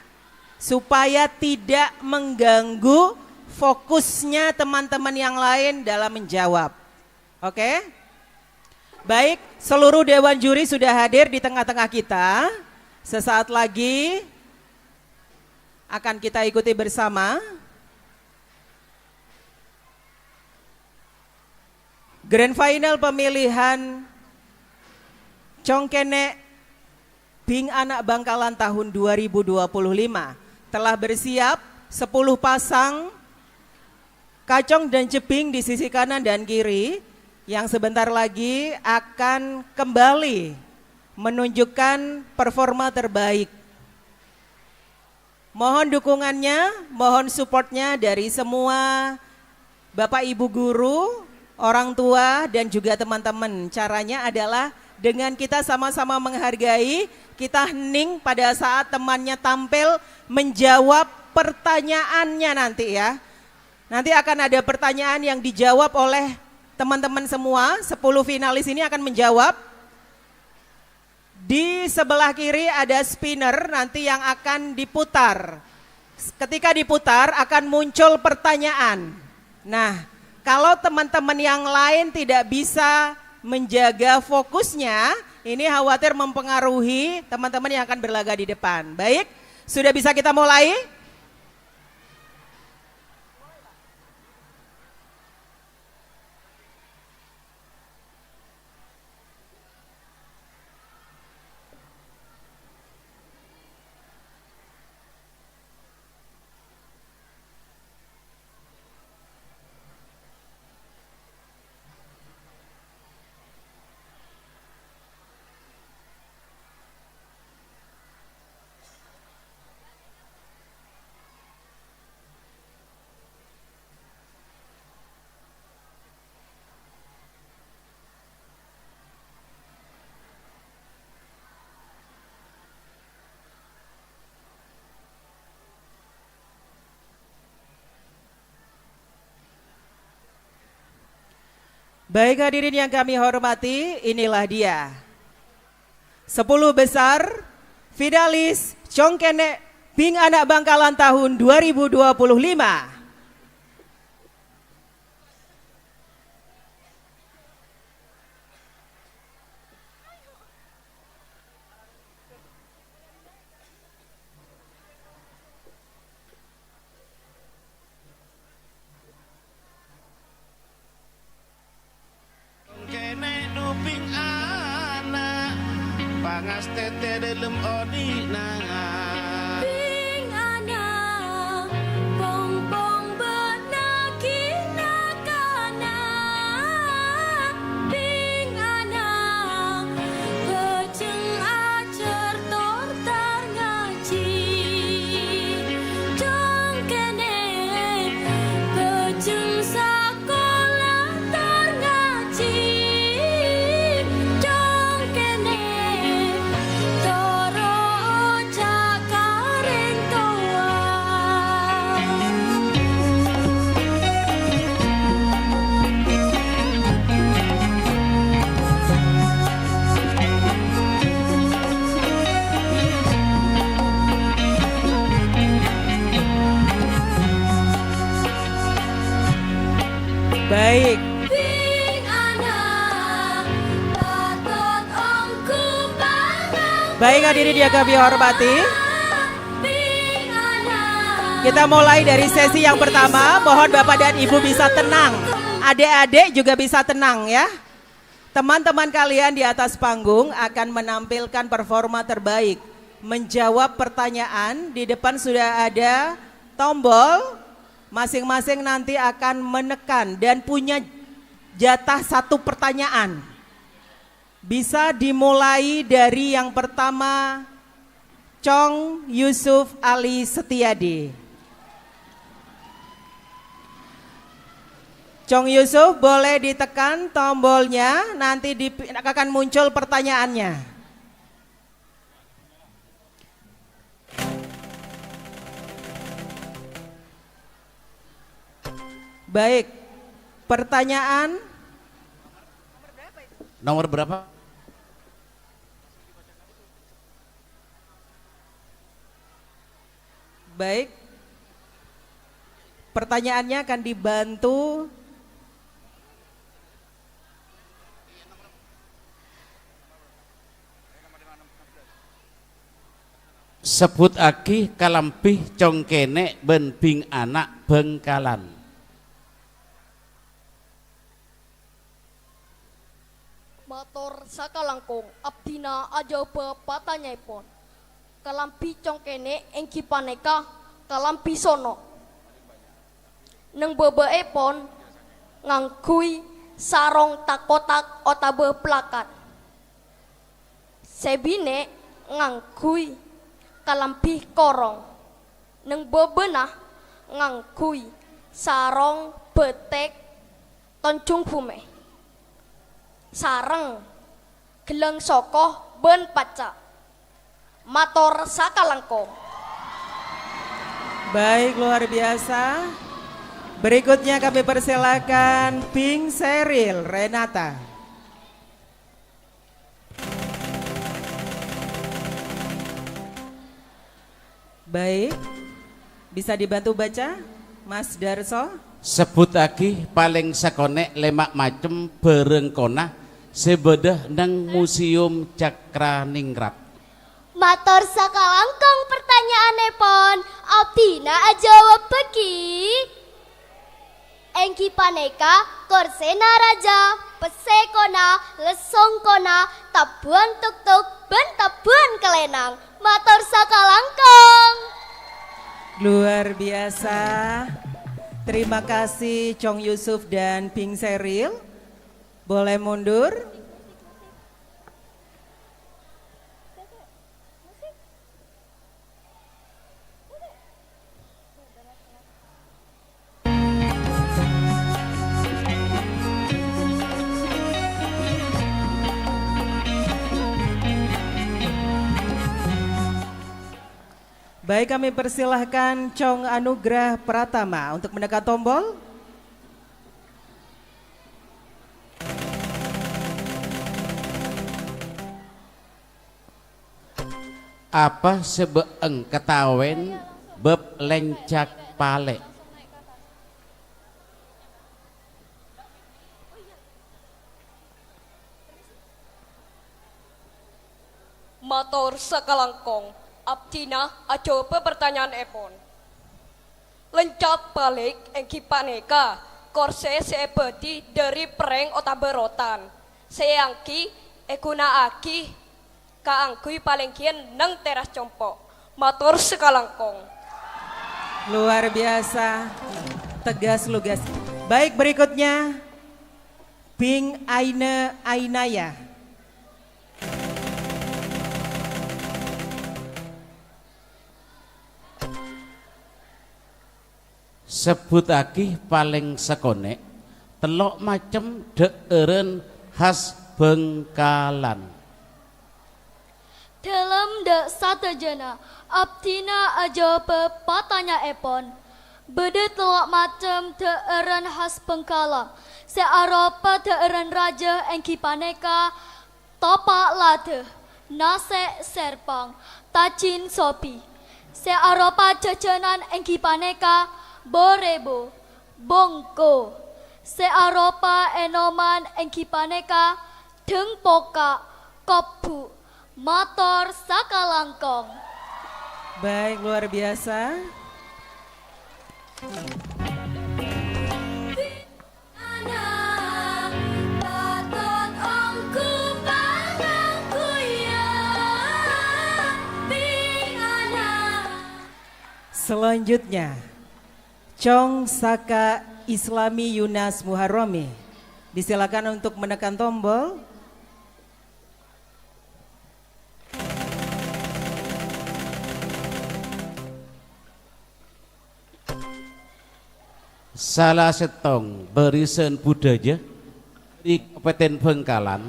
Supaya tidak mengganggu fokusnya teman-teman yang lain dalam menjawab. Oke? Baik, seluruh dewan juri sudah hadir di tengah-tengah kita. Sesaat lagi akan kita ikuti bersama Grand Final pemilihan Congkenek Bing Anak Bangkalan tahun 2025. Telah bersiap 10 pasang kacong dan jebing di sisi kanan dan kiri yang sebentar lagi akan kembali menunjukkan performa terbaik. Mohon dukungannya, mohon supportnya dari semua Bapak Ibu guru, orang tua dan juga teman-teman. Caranya adalah dengan kita sama-sama menghargai, kita hening pada saat temannya tampil menjawab pertanyaannya nanti ya. Nanti akan ada pertanyaan yang dijawab oleh teman-teman semua, 10 finalis ini akan menjawab. Di sebelah kiri ada spinner nanti yang akan diputar. Ketika diputar akan muncul pertanyaan. Nah, kalau teman-teman yang lain tidak bisa menjaga fokusnya, ini khawatir mempengaruhi teman-teman yang akan berlaga di depan. Baik, sudah bisa kita mulai? Baik hadirin yang kami hormati, inilah dia 10 besar finalis Congkene Bing Anak Bangkalan tahun 2025.
Pangas tete dalam odi nangan
Bing anak Bong-bong benaki nakana Bing anak Bejeng ajar tortar ngaji Jong kene Bejeng sekolah tar ngaji Jong kene Toro cakaren toa
Baik,
Bing anak Batot ongku pangang
baik hadirin yang kami hormati.
Bing anak
Kita mulai dari sesi yang pertama. Mohon Bapak dan Ibu bisa tenang. Adik-adik juga bisa tenang ya. Teman-teman kalian di atas panggung akan menampilkan performa terbaik. Menjawab pertanyaan, di depan sudah ada tombol. Masing-masing nanti akan menekan dan punya jatah 1 pertanyaan. Bisa dimulai dari yang pertama, Chong Yusuf Ali Setiadi. Chong Yusuf boleh ditekan tombolnya, nanti akan muncul pertanyaannya. Baik, pertanyaan
Nomor berapa?
baik. Pertanyaannya akan dibantu
Sebut aki kalampih congkene ben bing anak Bengkalan.
Matur sakalangkung abdina ajaba patanyaipun. Kalampi congkene engki paneka kalampi sono. Neng bebeepon ngangkui sarong takotak otabe plakat. Sebine ngangkui kalampi korong. Neng bebenah ngangkui sarong betek toncung pume. Sareng geleng sokoh ben paca. Mator sakalangkung.
baik, luar biasa. Berikutnya kami persilakan Pink Seril Renata. Baik, bisa dibantu baca Mas Darso?
Sebut lagi paling sekonek lemak macem berengkona sebedah nang Museum Cakraningrat.
Matur sakalangkong pertanyaanipun, Abdina jawab bagi. Engki paneka korsena raja, pesekona, lesongkona, tabuan tuk-tuk, ben tabuan kelenang. Matur sakalangkong.
Luar biasa. Terima kasih Chong Yusuf dan Pink Seril. Boleh mundur? Baik, kami persilahkan Chong Anugrah Pratama untuk menekan tombol.
Apa sebeeng ketawen beb lencak pale?
Matur sakalangkong, Abdina ajoba pertanyaan epon. Lencap balik engki paneka, korse seebedi dari pereng otaberotan. Seangki eguna aki kaanggui paling kian neng teras compok. Matur sakalangkong.
Luar biasa, tegas lugas. Baik, berikutnya Pink Ainaya.
Sebut lagi paling sekonek telok macem deeren khas Bengkalan.
Dalam dak satajana, Abdina aja pepatanya epon. Bede telok macem daerah khas Bengkala. Searopa daerah raja engki paneka, topak lade, nase serpang, tacin sopi. Searopa jajanan engki paneka, borebo, bongko. Searopa enoman engki paneka, dengpoka, kopu. Mator sakalangkong.
Baik, luar biasa. Selanjutnya Chong Saka Islami Yunas Muharrami. Disilakan untuk menekan tombol.
Salah setong berisen budaya di Kabupaten Bengkalan.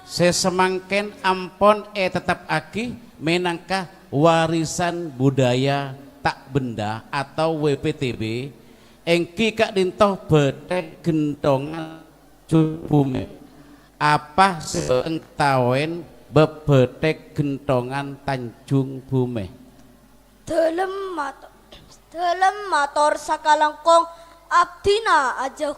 Sesemangken ampon tetap aki menangkah warisan budaya tak benda atau WPTB engki kak dintoh betek gentongan cubume. Apa seengtawen bebetek gentongan Tanjung Bume?
Dalam mator sakalangkong Abdina aja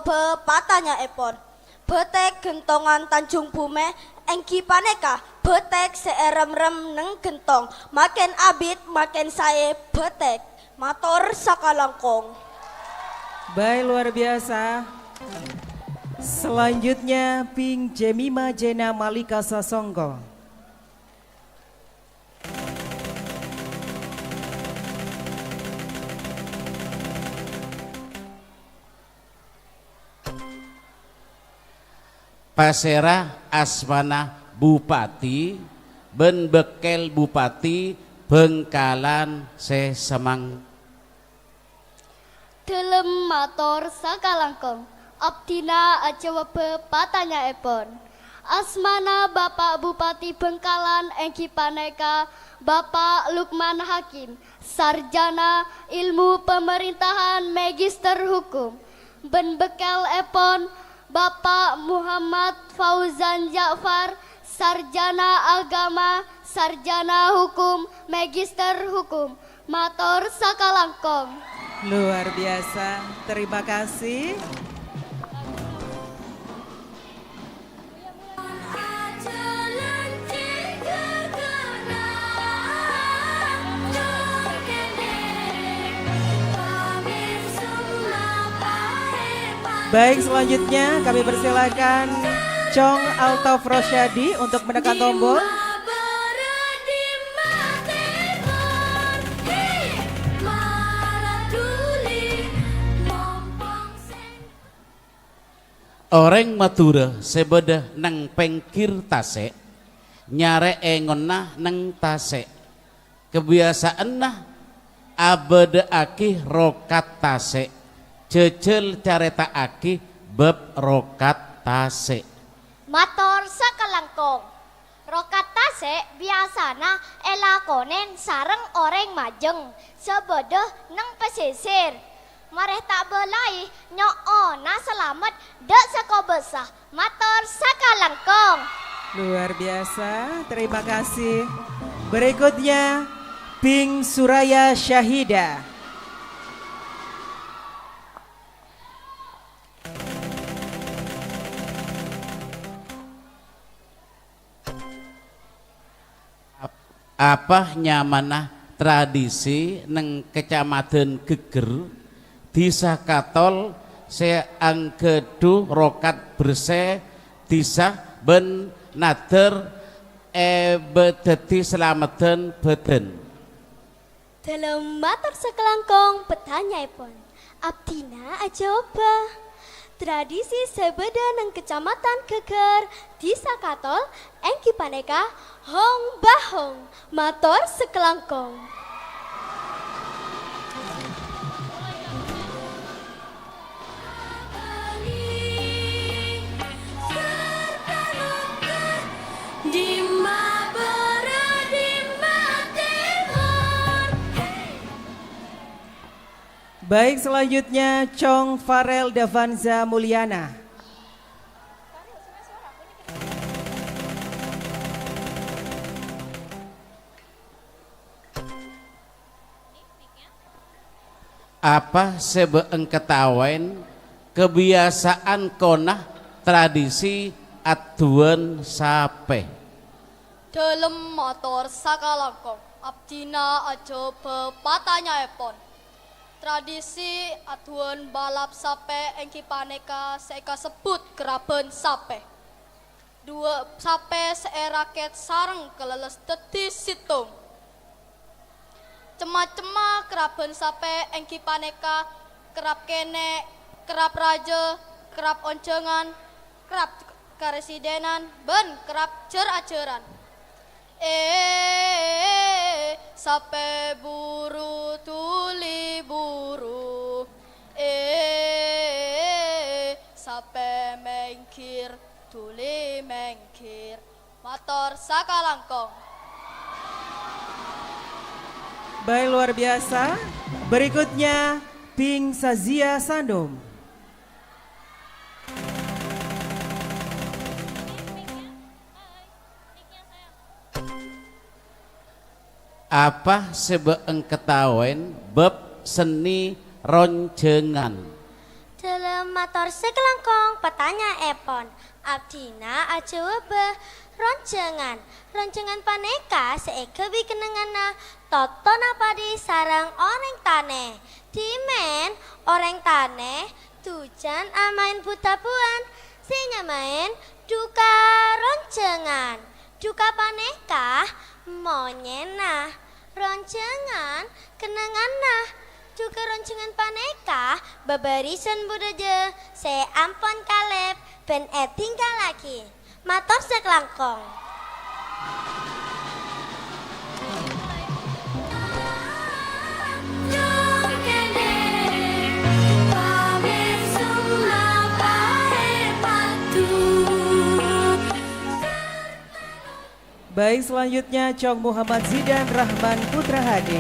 pepatanya epon. Betek gentongan Tanjung Bume engki paneka betek seerem-rem neng gentong. Makin abit makin saya betek. Mator sakalangkong.
Baik, luar biasa. Selanjutnya Pink Jemima Jena Malika Sasongko.
Pasera Asmana Bupati Ben Bekel Bupati Bengkalan Sesemang.
Dalam mator sakalangkong, Abdina aja pepatanya epon. Asmana Bapak Bupati Bengkalan engki paneka Bapak Lukman Hakim.
sarjana ilmu pemerintahan magister hukum. Benbekal epon Bapak Muhammad Fauzan Ja'far, sarjana agama, sarjana hukum, magister hukum. Matur sakalangkong.
Luar biasa, terima kasih. Baik, selanjutnya kami persilakan Chong Altaf Rosyadi untuk menekan tombol.
Orang Madura sebeda nang pengkir tasek nyare engonna nang tasek kebiasaan nah abada aki rokat tasek cecel careta aki bab rokat tasek.
Matur sakalangkong. Rokat tasek biasana elakonen sareng orang majeng sebedeh nang pesisir. Mareh tak belai nyoona selamat dek sekobesah. Matur sakalangkong.
Luar biasa, terima kasih. Berikutnya Ping Suraya Syahida.
Apa nyamanah tradisi neng kecamatan Geger disa katol se angkedu rokat berse disa ben nader bedeti selamatan beden.
Dalam matur sekelangkong petanya pun Abdina ajoba tradisi sebeda nang kecamatan Geger disa katol engki paneka hong bahong matur sekelangkong.
Baik, selanjutnya Chong Farel Davanza Mulyana.
Apa sebeeng ketawen kebiasaan konah tradisi aduan sape.
Dalam motor sakalangkong Abdina ajoba patanya epon. Tradisi aduan balap sape engki paneka seika sebut keraben sape. Dua sape seeraket sareng keleles dadi situng. Cema-cema keraben sape engki paneka kerap kene, kerap raja, kerap oncengan, kerap karesidenan, ben kerap jer-ajeran. Sape buru tuli buru, sape mengkir tuli mengkir, mator sakalangkong.
Baik, luar biasa. Berikutnya Ping Sazia Sandom.
Apa sebeeng ketawen bab seni roncengan.
Dalam mator sekelangkong petanya epon Abdina ajoba roncengan. Roncengan paneka seekebi kenengana totona padi sarang orang taneh. Dimen orang taneh tujan amain putapuan sinya main duka roncengan. Duka paneka monyena. Roncengan kenanganna juga roncengan paneka babarisan budaja saya ampon kaleb ben tinggal lagi mator sekelangkong.
Baik, selanjutnya Chong Muhammad Zidan Rahman Putra Hadi.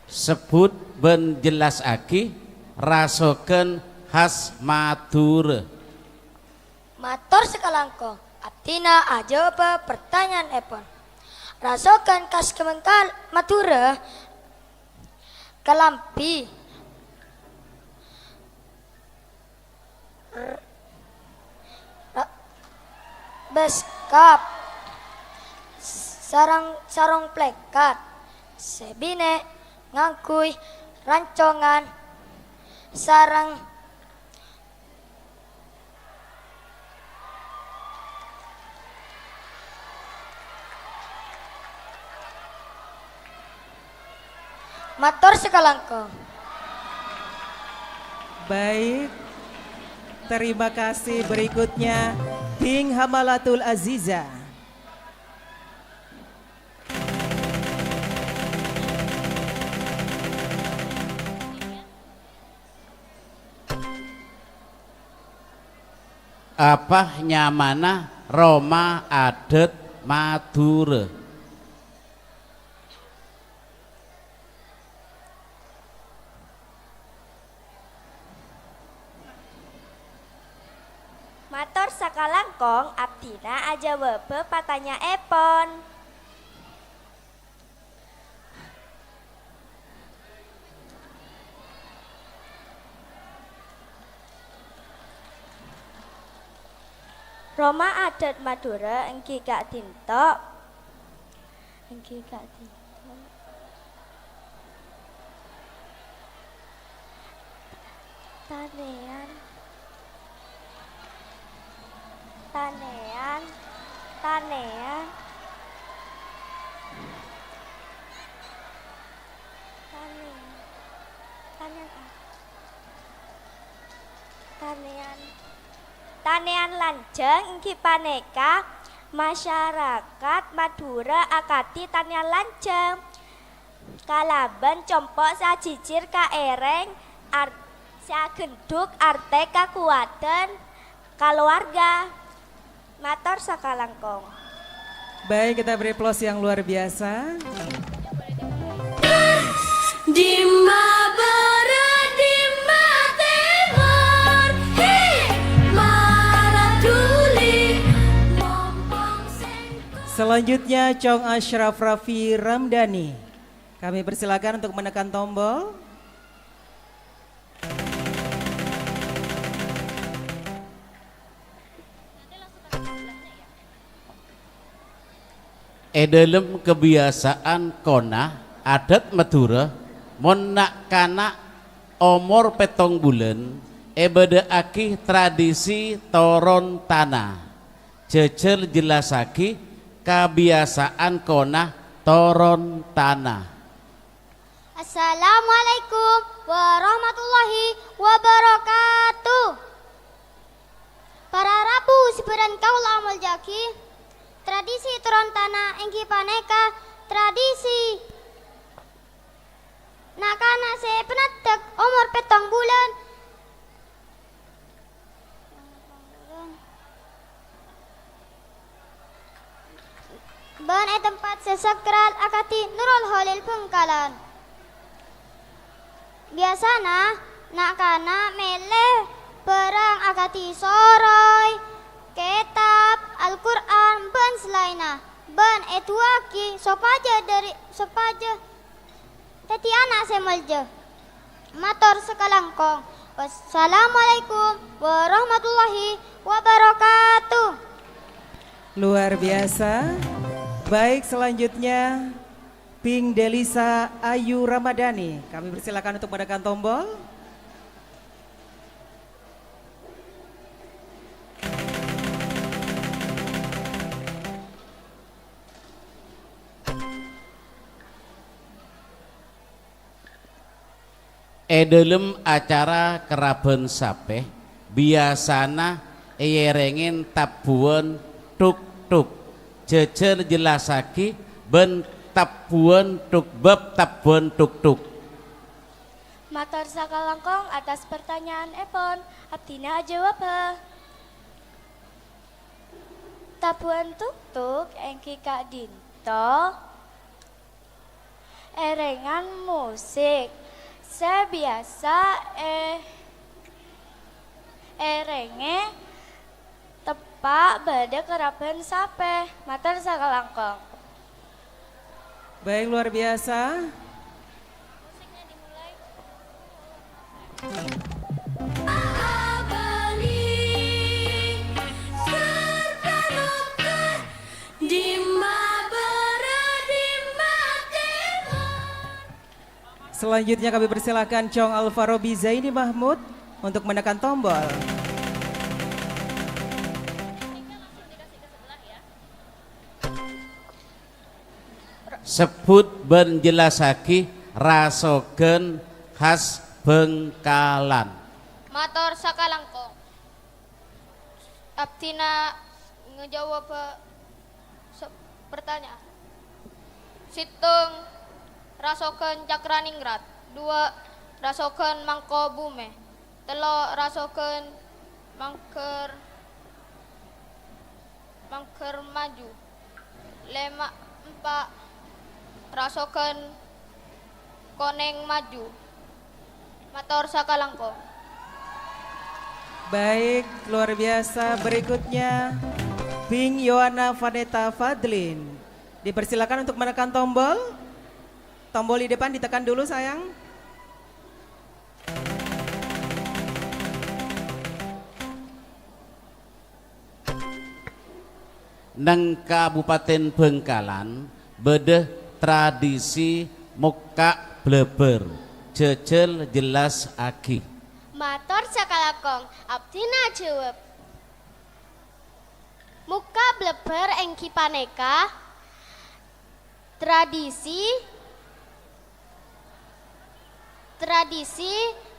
sebut ben jelas aki rasoken khas Madura.
Matur sekalangkong, abdina ajaba pertanyaan epon. Rasokan kas kemengkal Madura kalampi beskap sarong plekat sebine ngangkui rancongan sarang matur sekalangkong.
Baik, terima kasih. Berikutnya Bing Hamalatul Aziza.
Apa nyamana Roma adat Madura?
Matur sakalangkong abdina aja webe patanya epon. Roma adat Madura engki gak dintok. Engki gak dintok. Tanean. Tanean. Tanean. Tanean. Tanean. Tanean. Tanean lanjeng inggih paneka masyarakat Madura akati tanean lanjeng kalaban compok sajijir kaereng sagenduk arte kakuatan keluarga. Matur sakalangkong.
Baik, kita beri plus yang luar biasa.
Dimma barat, dimma timur, hei maraduli, mompong sengkong.
Selanjutnya Chong Ashraf Raffi Ramdhani. Kami persilakan untuk menekan tombol.
Dalam kebiasaan kona adat Madura mon nak kana umur 7 bulan bedaaki tradisi toron tanah. Jejel jelasaki kebiasaan kona toron tanah.
Assalamualaikum warahmatullahi wabarakatuh. Para Rabu siberan kaul amal jaki. Tradisi turun tanah engki paneka tradisi nakana saya penatek umur 7 bulan ban tempat sesakral akati Nurul Holil Bengkalan biasana nakana meleh perang akati soroy kitab Al-Quran ban selaina ban etuaki sopaja teti anak semelja matur sekalangkong. Wassalamualaikum warahmatullahi wabarakatuh.
Luar biasa. Baik, selanjutnya Ping Delisa Ayu Ramadhani. Kami persilakan untuk menekan tombol.
Dalam acara keraben sapeh biasana yerengin tabuan tuk-tuk. Jejer jelasaki ben tabuan tuk bab tabuan tuk-tuk.
Matur sakalangkong atas pertanyaan epon. Abdina jawab. Tabuan tuk-tuk engki Kak Dinto
erengan musik. Sebiasa erenge tepak bade keraben sape. Matur sakalangkong.
Baik, luar biasa. Selanjutnya kami persilakan Chong Alfarobi Zaini Mahmud untuk menekan tombol.
Sebut benjelasaki rasogen khas Bengkalan.
Matur sakalangkong. Abdina ngejawab pertanyaan. Situng rasogen Cakraningrat. 2 rasogen Mangkobume. 3 rasogen Mangker Maju. 4 rasogen Koneng Maju. Matur sakalangkong.
Baik, luar biasa. Berikutnya Bing Yohana Vaneta Fadlin. Dipersilakan untuk menekan tombol. Tombol di depan ditekan dulu sayang.
Nang Kabupaten Bengkalan bedeh tradisi muka bleber jejel jelas aki.
Matur sakalangkong. Abdina jawab. Muka bleber engki paneka tradisi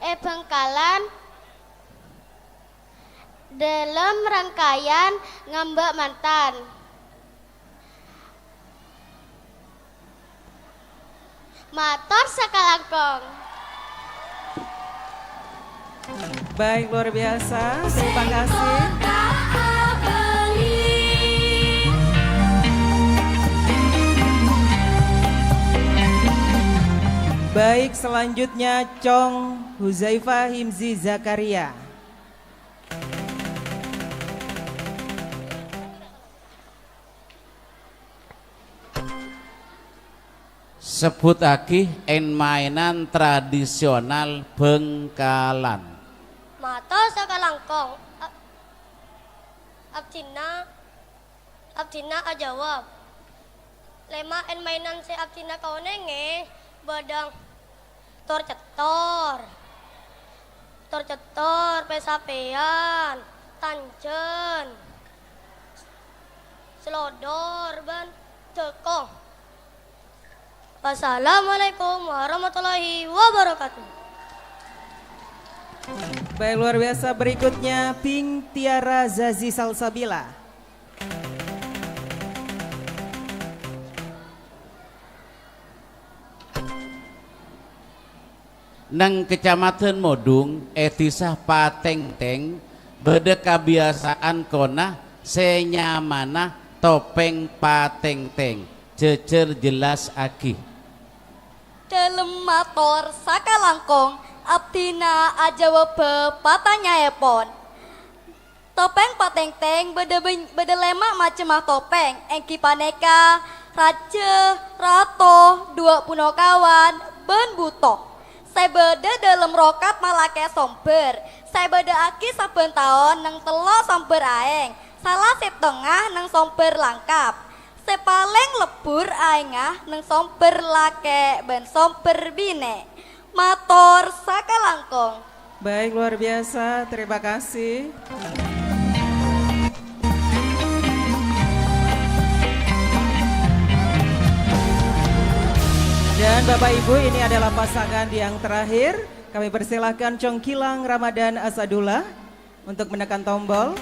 Bengkalan dalam rangkaian ngambek mantan. Matur sakalangkong.
Baik, luar biasa. Terima kasih. Baik, selanjutnya Chong Huzaifa Himzi Zakaria.
Sebut aki en mainan tradisional Bengkalan.
Matur sakalangkong. Abdina ajawab. Lema en mainan se Abdina kaunenge badang tor cetor pesapean tancen selodor ban tekong. Wassalamualaikum warahmatullahi wabarakatuh.
Baik, luar biasa. Berikutnya Pink Tiara Zazi Salsabila.
Nang Kecamatan Modung etisah pateng-teng beda kebiasaan kona senyamana topeng pateng-teng jejer jelas aki.
Dalam mator sakalangkong Abdina ajawab patanya epon. Topeng pateng-teng beda lemak macam topeng engki paneka raja rato 2 punokawan ben butok. Saya beda dalam rokat malake somber. Saya beda aki saben tahun nang telo somber aeng. Salah setengah nang somber langkap. Saya paling lebur aengah nang somber lake ben somber bine. Mator sakalangkong.
Baik, luar biasa. Terima kasih. Dan Bapak Ibu, ini adalah pasangan yang terakhir. Kami persilahkan Chong Kilang Ramadan Asadullah untuk menekan tombol.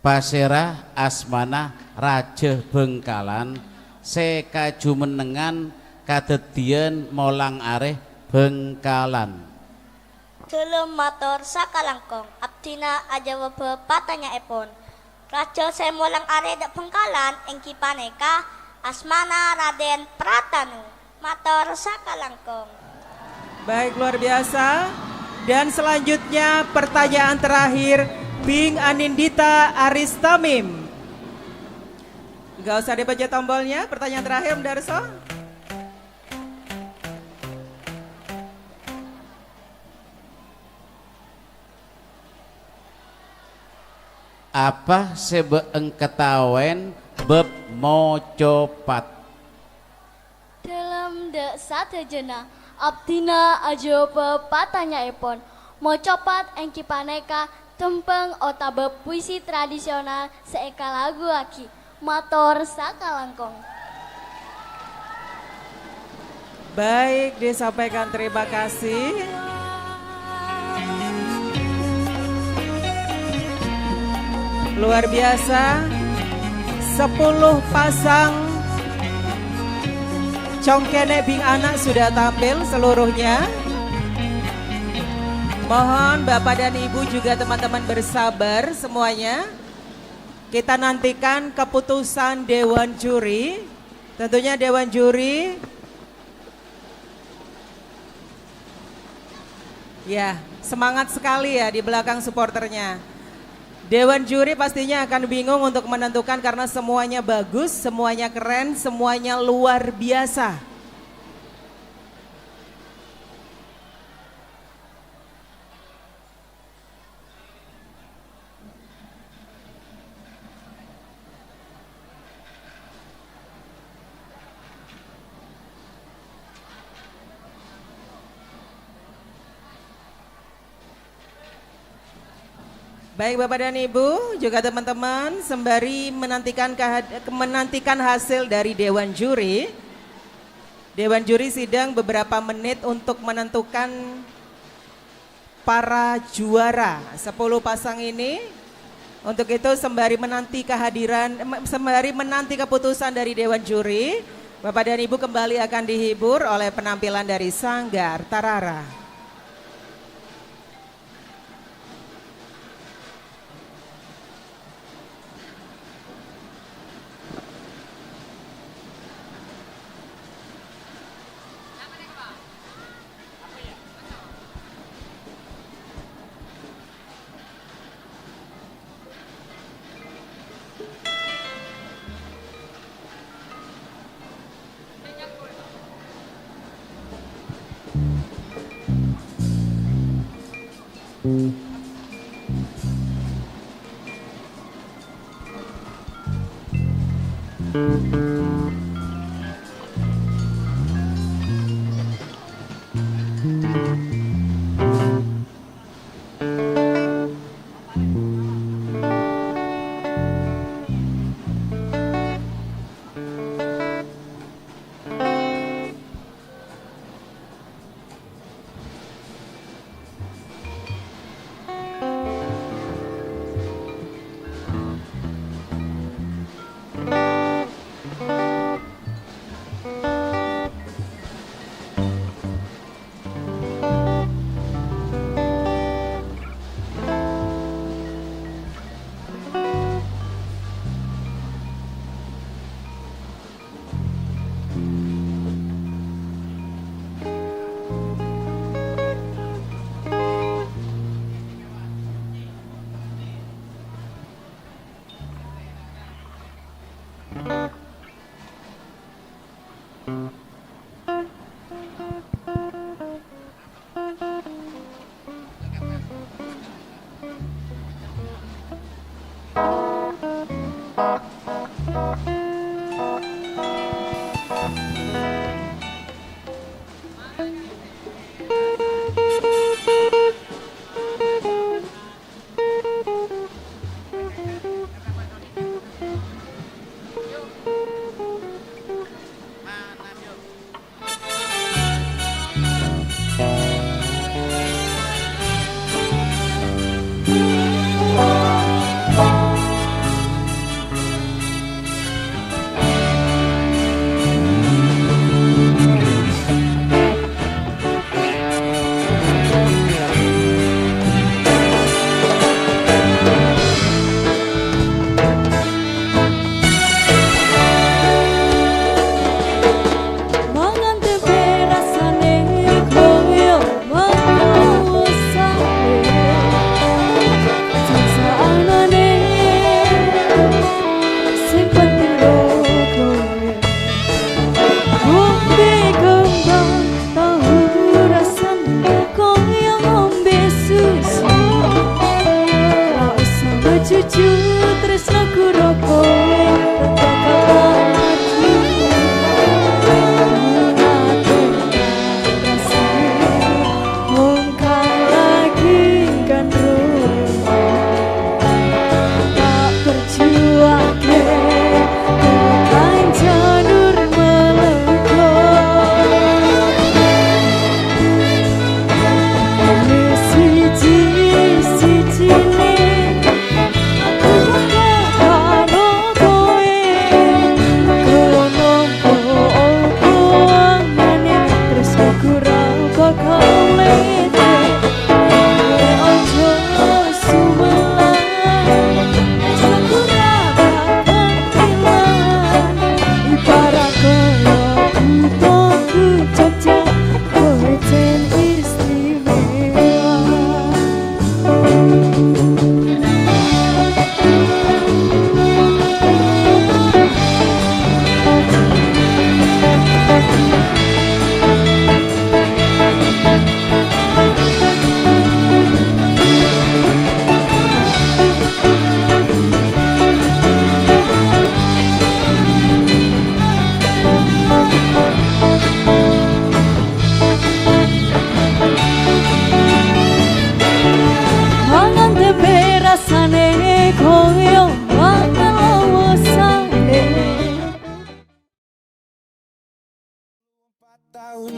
Pasera Asmana Raja Bengkalan sekaju menengan kadedian molang areh Bengkalan.
Delem matur sakalangkong abdina ajawab patanya epon. Raja semolang are dak Bengkalan engki paneka asmana Raden Pratanu. Matur sakalangkong.
Baik, luar biasa. Dan selanjutnya pertanyaan terakhir Bing Anindita Aristamim. Gak usah dipencet tombolnya. Pertanyaan terakhir Om Darso.
Apa sebeeng ketawen beb mocopat?
Dalam dak sadajana abdina ajoba patanya epon mocopat engki paneka tembang otabe puisi tradisional seeka lagu aki mator sakalangkong.
Baik, disampaikan terima kasih. Luar biasa. 10 pasang congkene Bing anak sudah tampil seluruhnya. Mohon Bapak dan Ibu juga teman-teman bersabar semuanya. Kita nantikan keputusan Dewan Juri. Tentunya Dewan Juri ya semangat sekali ya di belakang supporternya. Dewan Juri pastinya akan bingung untuk menentukan karena semuanya bagus, semuanya keren, semuanya luar biasa. Baik Bapak dan Ibu, juga teman-teman sembari menantikan hasil dari Dewan Juri. Dewan Juri sidang beberapa menit untuk menentukan para juara 10 pasang ini. Untuk itu sembari menanti keputusan dari Dewan Juri, Bapak dan Ibu kembali akan dihibur oleh penampilan dari Sanggar Tarara.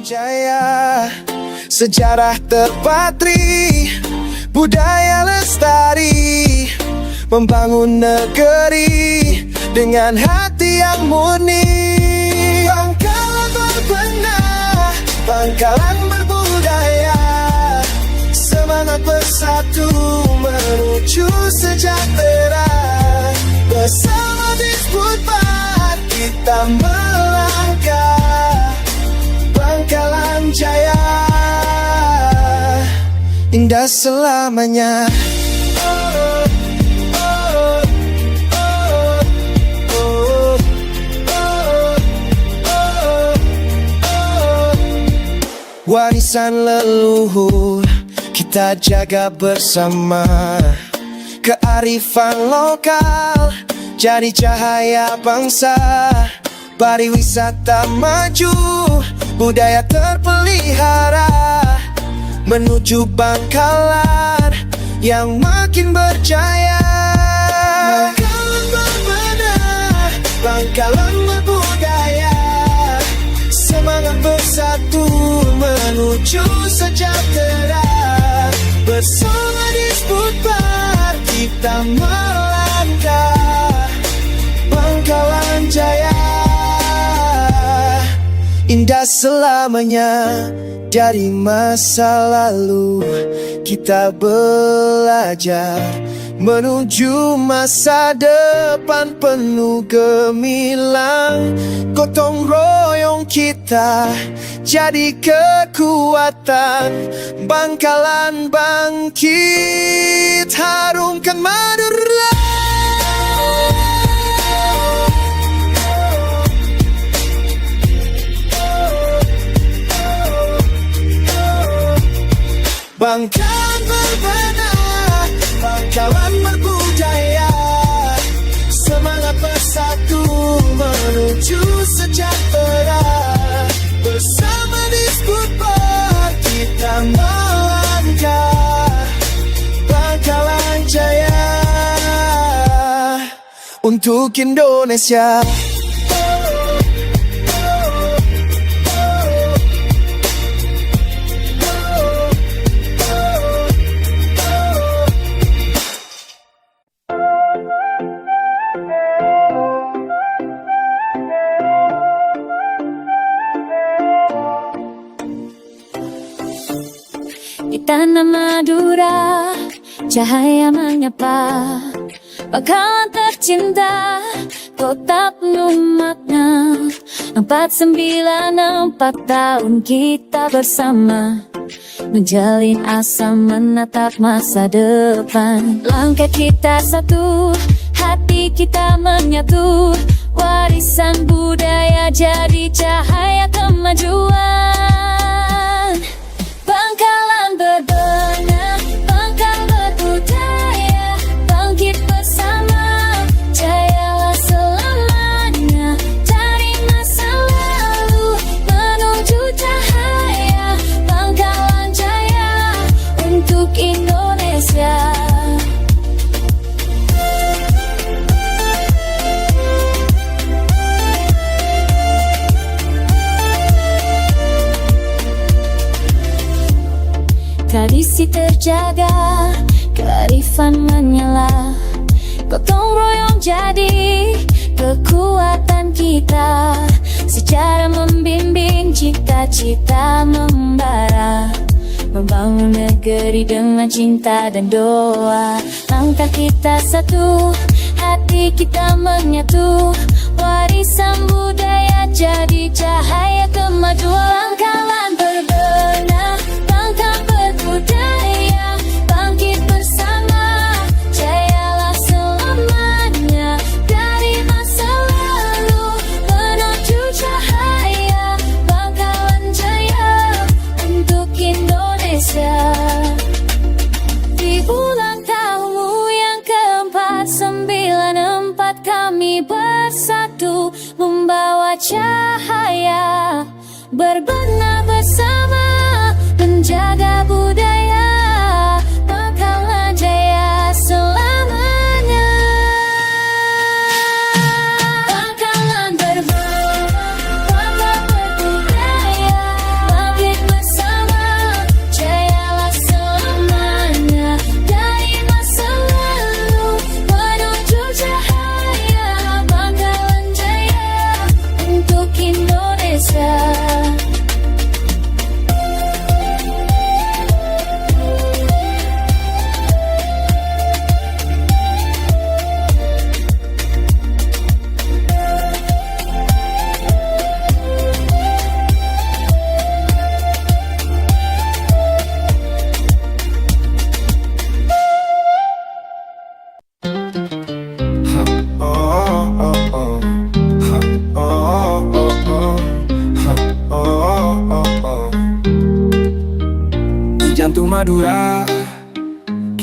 Jaya, sejarah terpatri, budaya lestari, membangun negeri dengan hati yang murni. Bangkalan berbenah, Bangkalan berbudaya, semangat bersatu menuju sejahtera. Bersama Disbud Bar kita melangkah, Bangkalan Jaya indah selamanya. Warisan leluhur kita jaga bersama, kearifan lokal jadi cahaya bangsa. Pariwisata maju, budaya terpelihara, menuju Bangkalan yang makin berjaya. Bangkalan berbenah, Bangkalan berbudaya, semangat bersatu menuju sejahtera. Bersama Disbud Bar kita melangkah, Bangkalan Jaya indah selamanya. Dari masa lalu kita belajar menuju masa depan penuh gemilang. Gotong royong kita jadi kekuatan. Bangkalan bangkit, harumkan Madura. Bangkalan berbenah, Bangkalan berbudaya, semangat bersatu menuju sejahtera. Bersama Disbud Bar kita melangkah, Bangkalan Jaya untuk Indonesia.
Di tanah Madura, cahaya menyapa, Bangkalan tercinta, kota penuh makna. 494 tahun kita bersama, menjalin asa menatap masa depan. Langkah kita satu, hati kita menyatu, warisan budaya jadi cahaya kemajuan. Bangkalan berbenah, Bangkalan berbudaya, bangkit bersama, jayalah selamanya. Dari masa lalu menuju cahaya, Bangkalan Jaya untuk Indonesia. Tradisi terjaga, kearifan menyala, gotong royong jadi kekuatan kita. Sejarah membimbing, cita-cita membara, membangun negeri dengan cinta dan doa. Langkah kita satu, hati kita menyatu, warisan budaya jadi cahaya kemajuan. Bangkalan berbenah, Bangkalan berbudaya, bangkit bersama, jayalah selamanya. Dari masa lalu menuju cahaya, Bangkalan Jaya untuk Indonesia. Di bulan tahunmu yang ke-494 kami bersatu, membawa cahaya, berbenah bersama, menjaga budaya. Bangkalan Jaya selamanya. Bangkalan berbenah, Bangkalan berbudaya,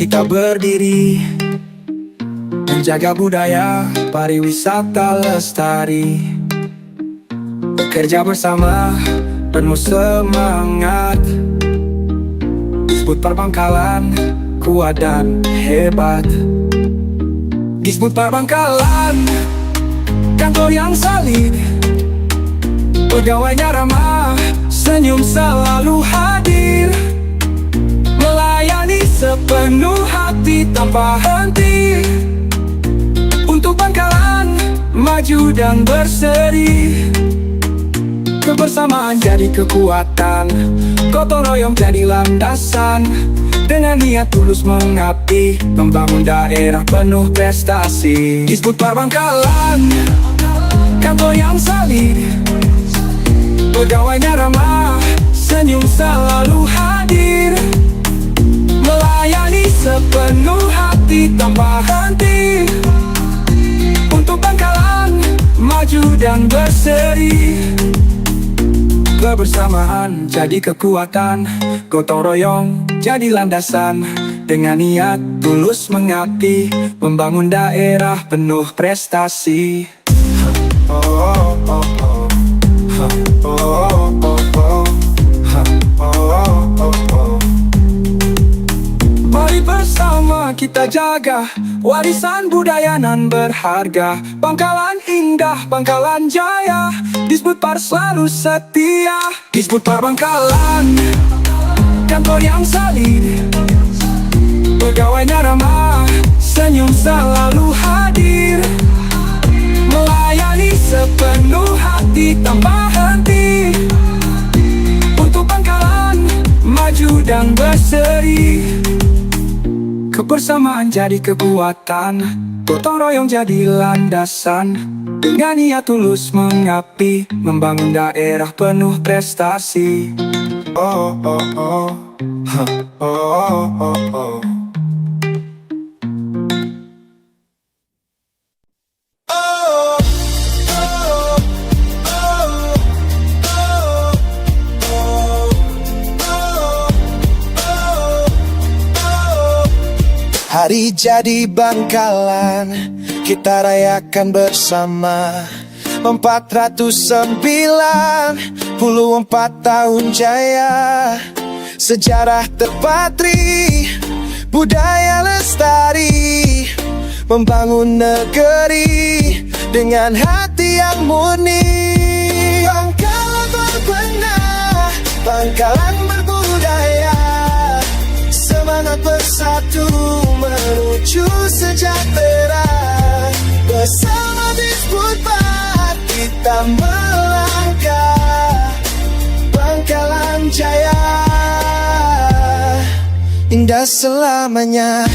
kita berdiri, menjaga budaya pariwisata lestari. Bekerja bersama penuh semangat, Disbud Parbangkalan kuat dan hebat. Disbud Parbangkalan, kantor yang salib, pegawainya ramah, senyum selalu hadir, melayani sepenuh hati tanpa henti. Untuk Bangkalan maju dan berseri, kebersamaan jadi kekuatan, gotong royong jadi landasan. Dengan niat tulus mengabdi, membangun daerah penuh prestasi. Disbud Parbangkalan, kantor yang salib, pegawainya ramah, senyum selalu hadir, melayani sepenuh hati tanpa henti. Untuk Bangkalan maju dan berseri, kebersamaan jadi kekuatan, gotong royong jadi landasan. Dengan niat tulus mengabdi, membangun daerah penuh prestasi. Mari bersama kita jaga warisan budaya nan berharga. Bangkalan indah, Bangkalan jaya, Disbud Par selalu setia. Disbud Parbangkalan, kantor yang salib, pegawainya ramah, senyum selalu hadir, melayani sepenuh hati tanpa henti. Untuk Bangkalan maju dan berseri, kebersamaan jadi kekuatan, gotong royong jadi landasan. Dengan niat tulus mengabdi, membangun daerah penuh prestasi. Oh oh oh, oh oh oh oh. Hari jadi Bangkalan kita rayakan bersama. 494 tahun jaya, sejarah terpatri, budaya lestari, membangun negeri dengan hati yang murni. Bangkalan berbenah, Bangkalan berbudaya, semangat bersatu menuju sejahtera. Bersama Disbud Par kita melangkah, Bangkalan jaya, indah selamanya.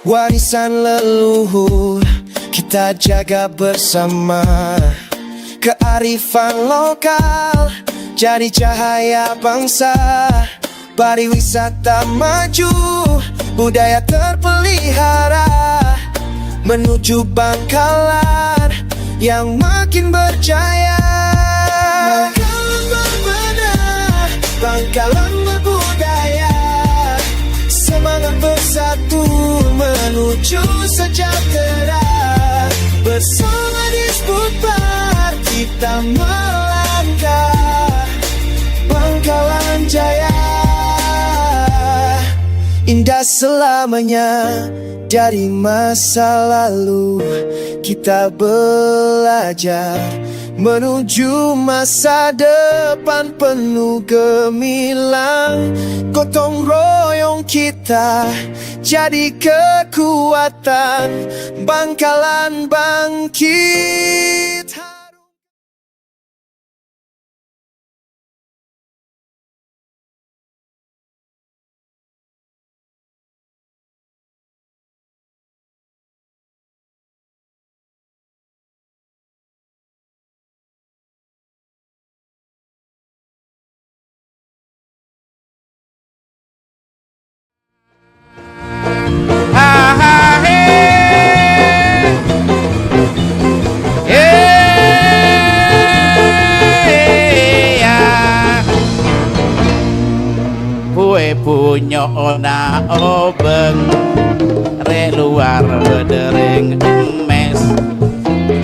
Warisan leluhur kita jaga bersama, kearifan lokal jadi cahaya bangsa. Pariwisata maju, budaya terpelihara, menuju Bangkalan yang makin berjaya. Bangkalan berbenah, Bangkalan berbudaya, semangat bersatu menuju sejahtera. Bersama Disbud Par kita melangkah, Bangkalan jaya, indah selamanya. Dari masa lalu kita belajar menuju masa depan penuh gemilang. Gotong royong kita jadi kekuatan, Bangkalan bangkit.
punya ona obeng re luar bedereng emes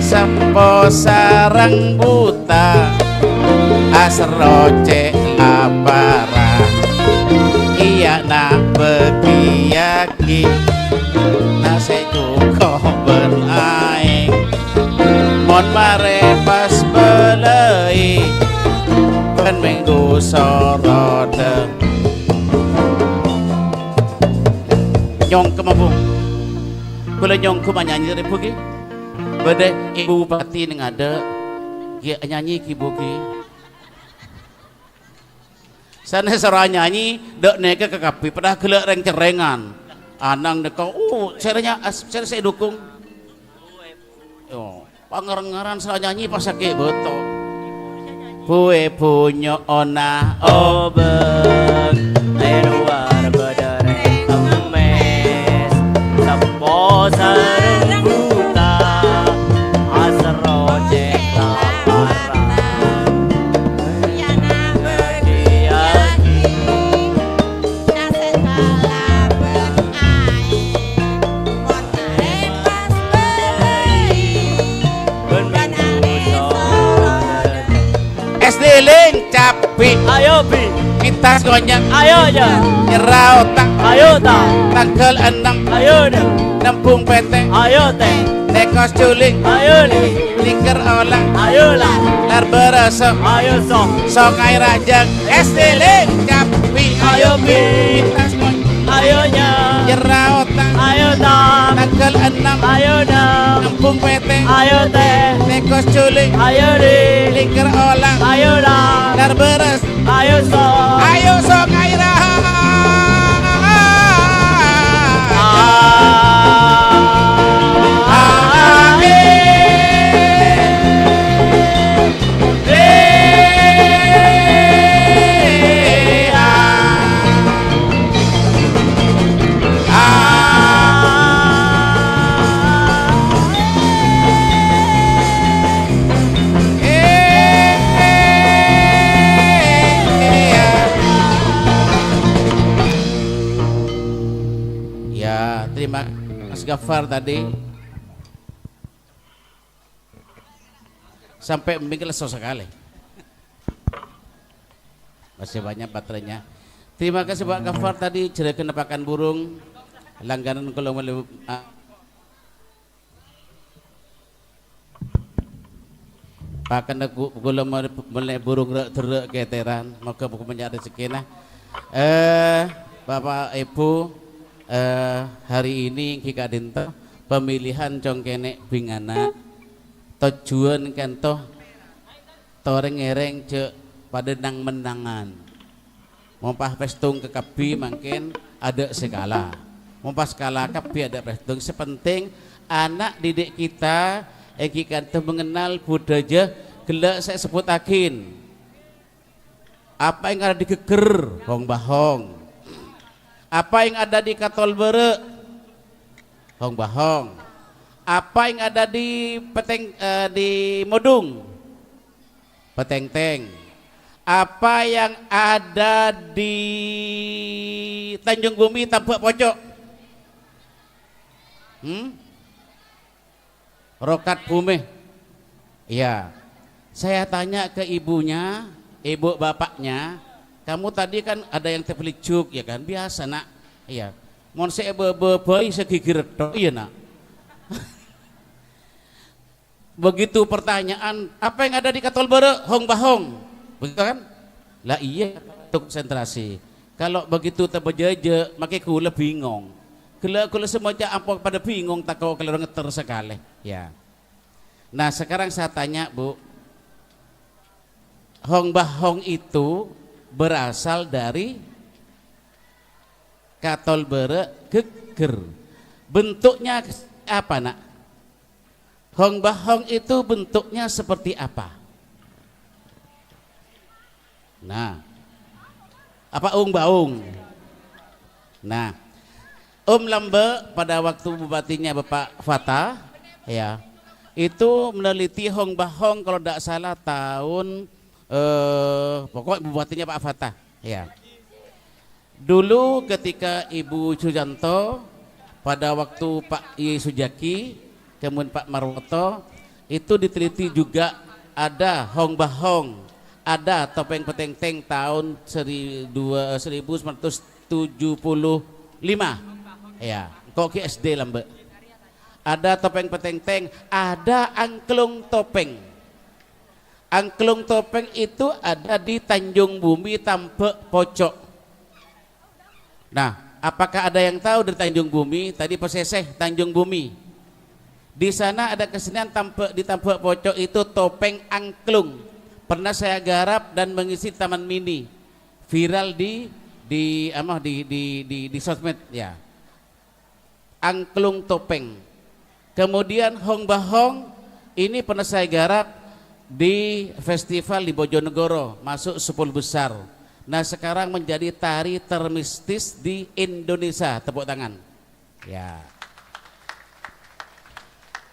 sempo sarang buta asroce lapara iya nak begiaki nase juga benaing mon mare pas belai ben minggu sorode nyong kemabung boleh nyong ku nyanyi dari buki bade ibu bupati ning ada dia nyanyi ki buki sana sora nyanyi dek neke ke kapi pada gelek reng cerengan anang deko saya dukung oh pangerengaran saya nyanyi pas sakit beto kue punya ona obeng luar bedereng emes sempo sareng buta asro cek lapara yana begiaki nase salah benai mon pas belai ben SD ling capi ayo bi kita semuanya ayo aja nyerah otak ayo tak tanggal 6 ayo deh nempung peteng ayo teh nekos culing ayo nih liker olang ayo lah lar berasa ayo sok air rajang SD ling capi ayo bi kita semuanya ayo nya nyerah otak ayo tak tanggal 6 ayo dah nempung peteng ayo teh nekos culing ayo nih liker olang ayo lah lar beres ayo sok air Mas Gafar tadi sampai memikir lesu sekali masih banyak baterainya. Terima kasih Pak Gafar tadi ceritakan pakan burung langganan kalau pakan aku kalau mulai burung teruk keteran maka buku mencari sekian Bapak Ibu hari ini kita dinto pemilihan congkenek bingana tujuan kanto toreng ereng cek pada nang menangan mompah pestung ke kapi mungkin ada skala mompah skala kapi ada pestung sepenting anak didik kita kita mengenal budaya gelak saya sebut akin apa yang ada di geger hong bahong apa yang ada di Katol Bere hong bahong apa yang ada di peteng di Modung peteng-teng apa yang ada di Tanjung Bumi Tambak Pojok Rokat Bumi ya saya tanya ke ibunya ibu bapaknya kamu tadi kan ada yang terbeli juk ya kan biasa nak iya mon saya bayi segigir tok iya nak begitu pertanyaan apa yang ada di Katol Bere hong bahong begitu kan lah iya untuk konsentrasi kalau begitu terbejaja makai kula bingung kula semuanya apa pada bingung tak kau kalau ngeter sekali ya nah sekarang saya tanya Bu hong bahong itu berasal dari Katol Bere geger bentuknya apa nak hong bahong itu bentuknya seperti apa nah apa baung nah Lambe pada waktu bupatinya Bapak Fatah ya itu meneliti hong bahong kalau tidak salah tahun pokoknya bupatinya Pak Fatah ya Dulu ketika Ibu Sujanto, pada waktu Pak I Sujaki, kemudian Pak Marwoto, itu diteliti juga ada Hong Bahong, ada topeng peteng-teng tahun 1975. Ya, kok ke SD lambe. Ada topeng peteng-teng, ada angklung topeng. Angklung topeng itu ada di Tanjung Bumi Tampek Pocok. Nah, apakah ada yang tahu dari Tanjung Bumi? Tadi peseseh Tanjung Bumi. Di sana ada kesenian di Tampek Pocok itu topeng angklung. Pernah saya garap dan mengisi taman mini. Viral di sosmed ya. Angklung topeng. Kemudian Hong Bahong ini pernah saya garap di festival di Bojonegoro, masuk 10 besar. Nah, sekarang menjadi tari termistis di Indonesia. Tepuk tangan. Ya.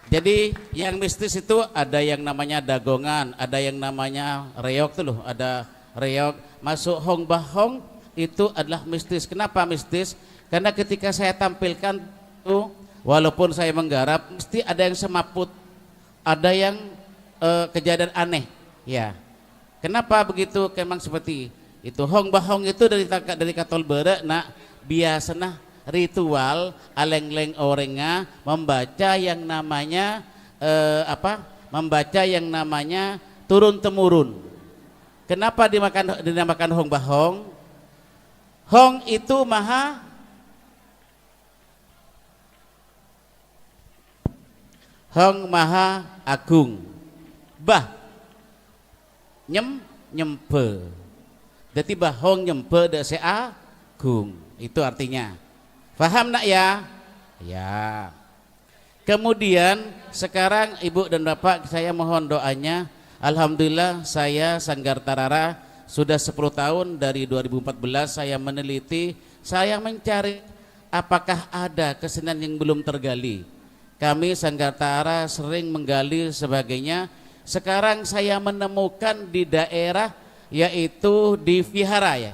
Jadi yang mistis itu ada yang namanya dagongan, ada yang namanya reok tuh loh, ada reok. Masuk Hong Bahong itu adalah mistis. Kenapa mistis? Karena ketika saya tampilkan tuh, walaupun saya menggarap, mesti ada yang semaput, ada yang kejadian aneh. Ya. Kenapa begitu? Memang seperti itu. Hong Bahong itu dari katol bere, nak biasanya ritual alengleng orenga membaca yang namanya membaca yang namanya turun temurun. Kenapa dinamakan Hong Bahong? Hong itu maha agung. Bah nyempe. Jadi bahong nyempe de se agung. Itu artinya. Faham nak ya? Ya. Kemudian sekarang Ibu dan Bapak saya mohon doanya. Alhamdulillah saya Sanggar Tarara sudah 10 tahun dari 2014 saya meneliti, saya mencari apakah ada kesenian yang belum tergali. Kami Sanggar Tarara sering menggali sebagainya. Sekarang saya menemukan di daerah yaitu di Vihara ya.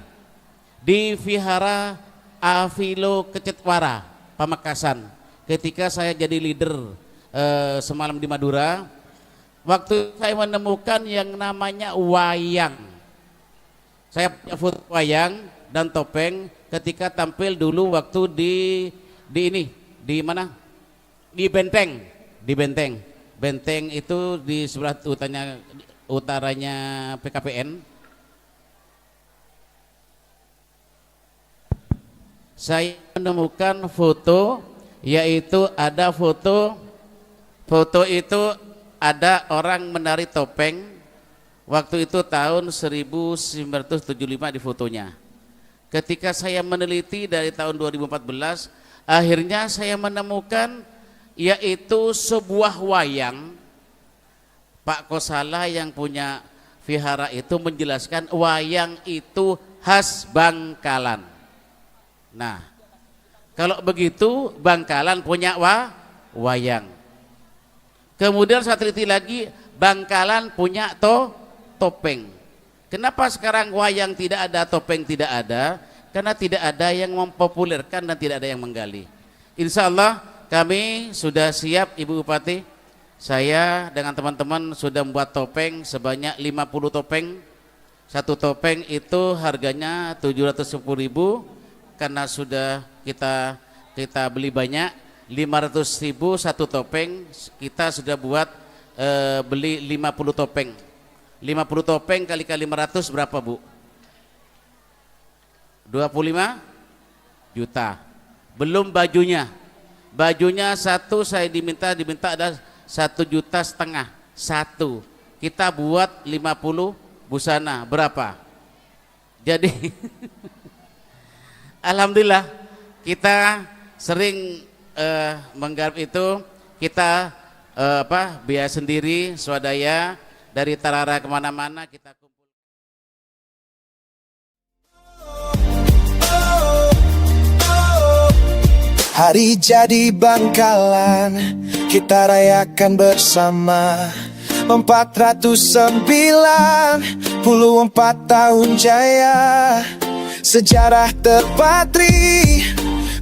Di Vihara Avilo Kecetwara, Pamekasan. Ketika saya jadi leader semalam di Madura, waktu saya menemukan yang namanya wayang. Saya punya foto wayang dan topeng ketika tampil dulu waktu di mana? Di Benteng. Di Benteng. Benteng itu di sebelah utaranya PKPN. Saya menemukan foto, yaitu ada foto itu ada orang menari topeng waktu itu tahun 1975 di fotonya. Ketika saya meneliti dari tahun 2014, akhirnya saya menemukan yaitu sebuah wayang. Pak Kosala yang punya vihara itu menjelaskan wayang itu khas Bangkalan. Nah, kalau begitu Bangkalan punya wayang. Kemudian saya teliti lagi, Bangkalan punya topeng. Kenapa sekarang wayang tidak ada, topeng tidak ada? Karena tidak ada yang mempopulerkan dan tidak ada yang menggali. Insya Allah kami sudah siap Ibu Bupati. Saya dengan teman-teman sudah membuat topeng sebanyak 50 topeng. Satu topeng itu harganya 710.000. Karena sudah kita beli banyak, 500.000 satu topeng, kita sudah buat beli 50 topeng. 50 topeng kali 500 berapa Bu? 25 juta. Belum bajunya. Bajunya satu saya diminta ada 1,5 juta. Satu. Kita buat 50 busana. Berapa? Jadi Alhamdulillah kita sering menggarap itu, kita biaya sendiri swadaya dari Tarara kemana-mana kita kumpul.
Hari jadi Bangkalan kita rayakan bersama 494 tahun jaya. sejarah terpatri,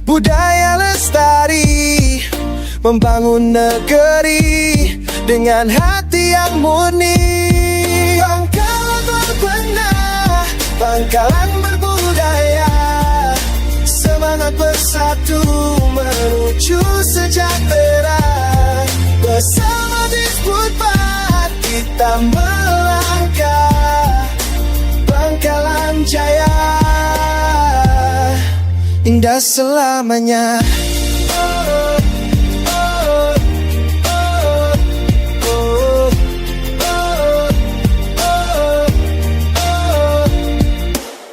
budaya lestari, membangun negeri dengan hati yang murni. Bangkalan berbenah, Bangkalan berbudaya, semangat bersatu menuju sejahtera. Bersama Disbud Bar kita melangkah, Bangkalan Jaya indah selamanya.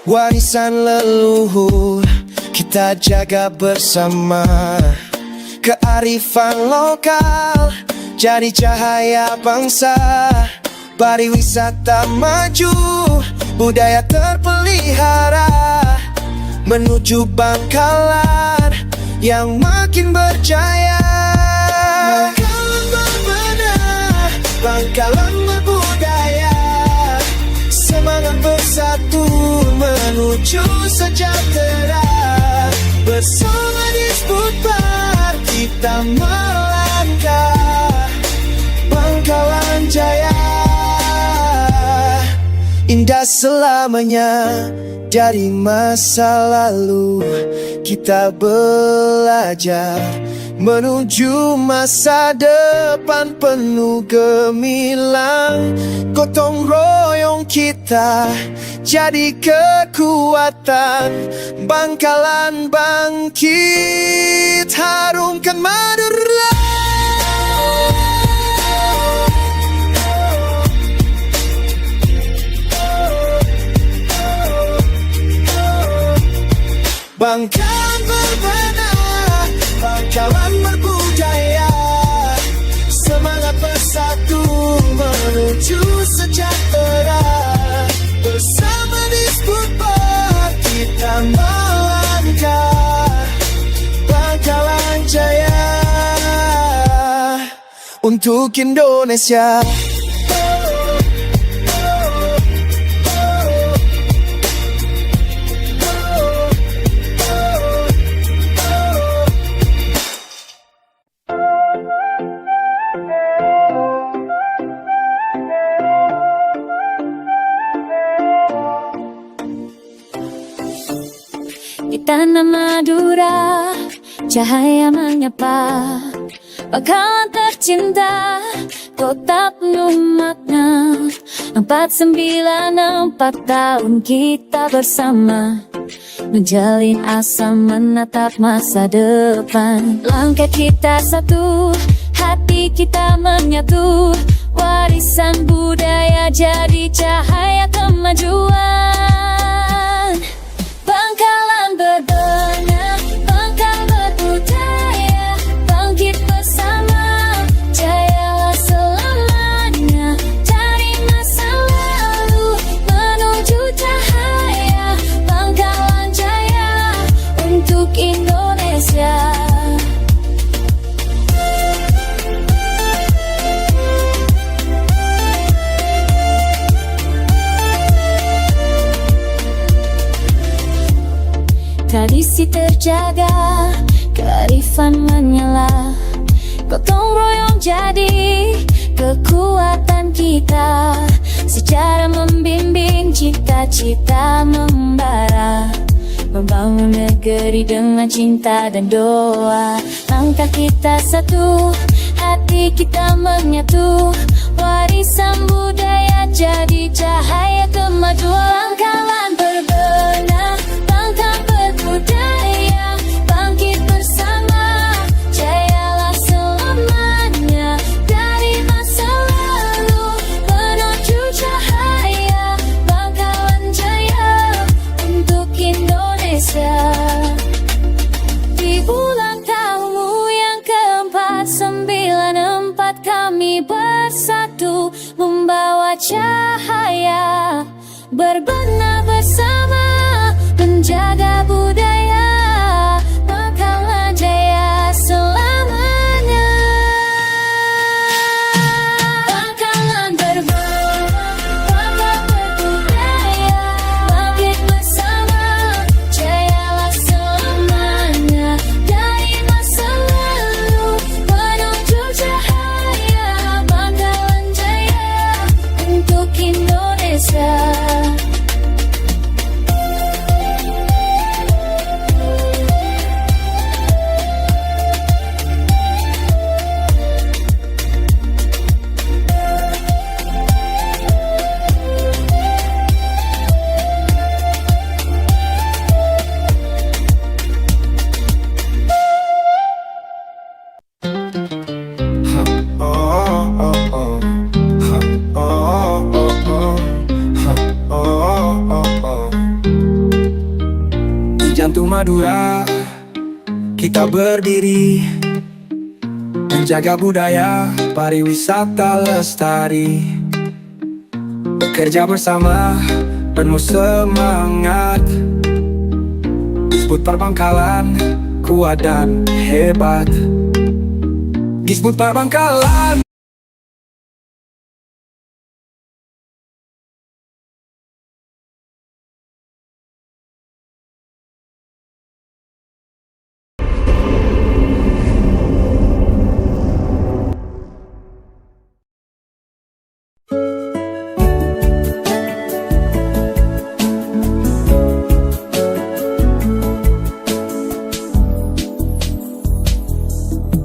Warisan leluhur kita jaga bersama, kearifan lokal jadi cahaya bangsa. Pariwisata maju, budaya terpelihara, menuju Bangkalan yang makin berjaya. Bangkalan berbenah, Bangkalan berbudaya, semangat bersatu menuju sejahtera. Bersama Disbud Bar kita melangkah, Bangkalan Jaya indah selamanya. Dari masa lalu kita belajar menuju masa depan penuh gemilang. Gotong royong kita jadi kekuatan. Bangkalan bangkit, harumkan Madura. Bangkalan berbenah, Bangkalan berbudaya, semangat bersatu menuju sejahtera. Bersama Disbud Bar kita melangkah, Bangkalan Jaya untuk Indonesia.
Tanah Madura, cahaya menyapa, Bangkalan tercinta, kota penuh makna. 494 tahun kita bersama, menjalin asa menatap masa depan. Langkah kita satu, hati kita menyatu, warisan budaya jadi cahaya kemajuan. Bangkalan berbenah, Bangkalan berbudaya, bangkit bersama, jayalah selamanya. Dari masa lalu menuju cahaya, Bangkalan Jaya untuk Indonesia. Tradisi terjaga, kearifan menyala, gotong royong jadi kekuatan kita. Sejarah membimbing, cita-cita membara, membangun negeri dengan cinta dan doa. Langkah kita satu, hati kita menyatu, warisan budaya jadi cahaya kemajuan. Bangkalan berbenah, Bangkalan berbudaya, bangkit bersama, jayalah selamanya. Dari masa lalu menuju cahaya, Bangkalan Jaya untuk Indonesia. Di ulang tahunmu yang ke-494 kami bersatu, membawa cahaya, berbenah bersama, menjaga budaya. Bangkalan Jaya selamanya. Bangkalan berbenah, Bangkalan berbudaya, bangkit bersama, untuk Indonesia.
Jantung Madura, kita berdiri menjaga budaya pariwisata lestari. Bekerja bersama penuh semangat, Disbud Parbangkalan kuat dan hebat. Disbud Parbangkalan.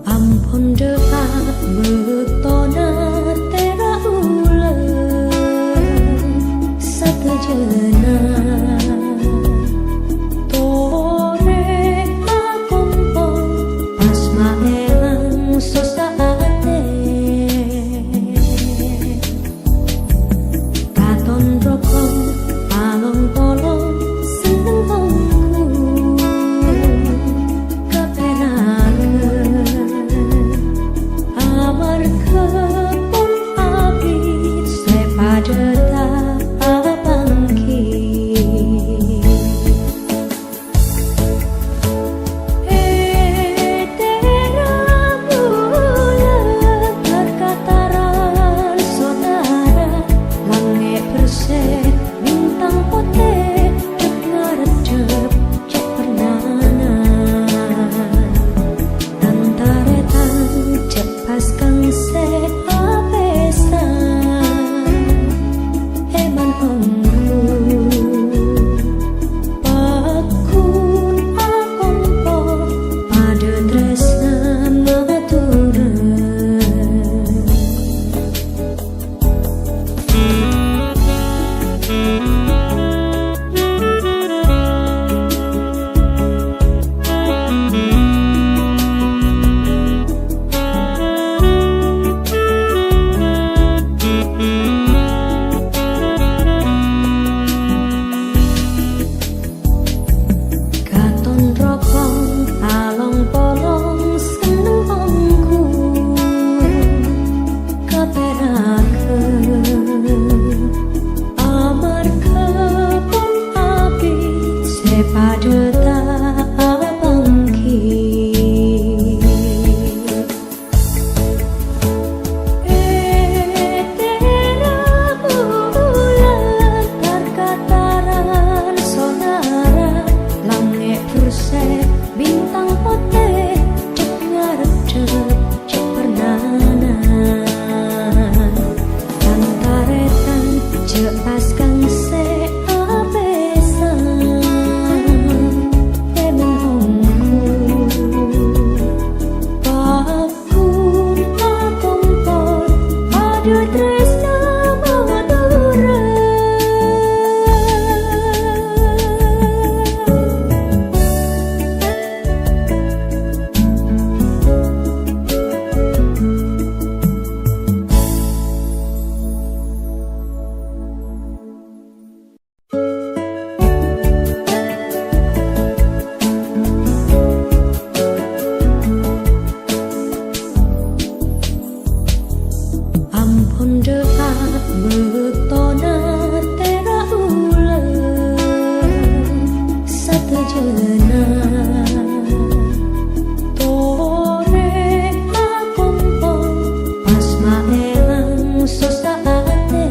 Ampun dekat betona tera ulang satejana tore akompon pas maelang sosaate katon rokok palong tolong seneng hongku keperangan amar kebun api sepada tapangki tera bulan berkataran saudara langit bersih bintang putih cek ngaredep cek pernana antaretan cek pas kang se apesan eman ongku pakun akompo pada tresna maturan. Katon rokok along polong seneng hongku keperaken amar kebun api sepada tapangki tera bulan berkataran saudara langit bersih bintang putih cek ngaredep cek pernana antaretan cek pas kang se apesan emen hongku pakun akompon pada tresna maturan. Ampun dekat betona tera ulang satejana tore akompon pas maelang sosaate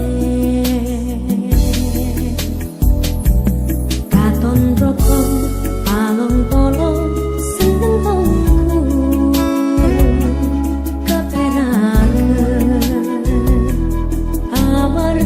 katon rokok palong tolong seneng hongku keperangan amar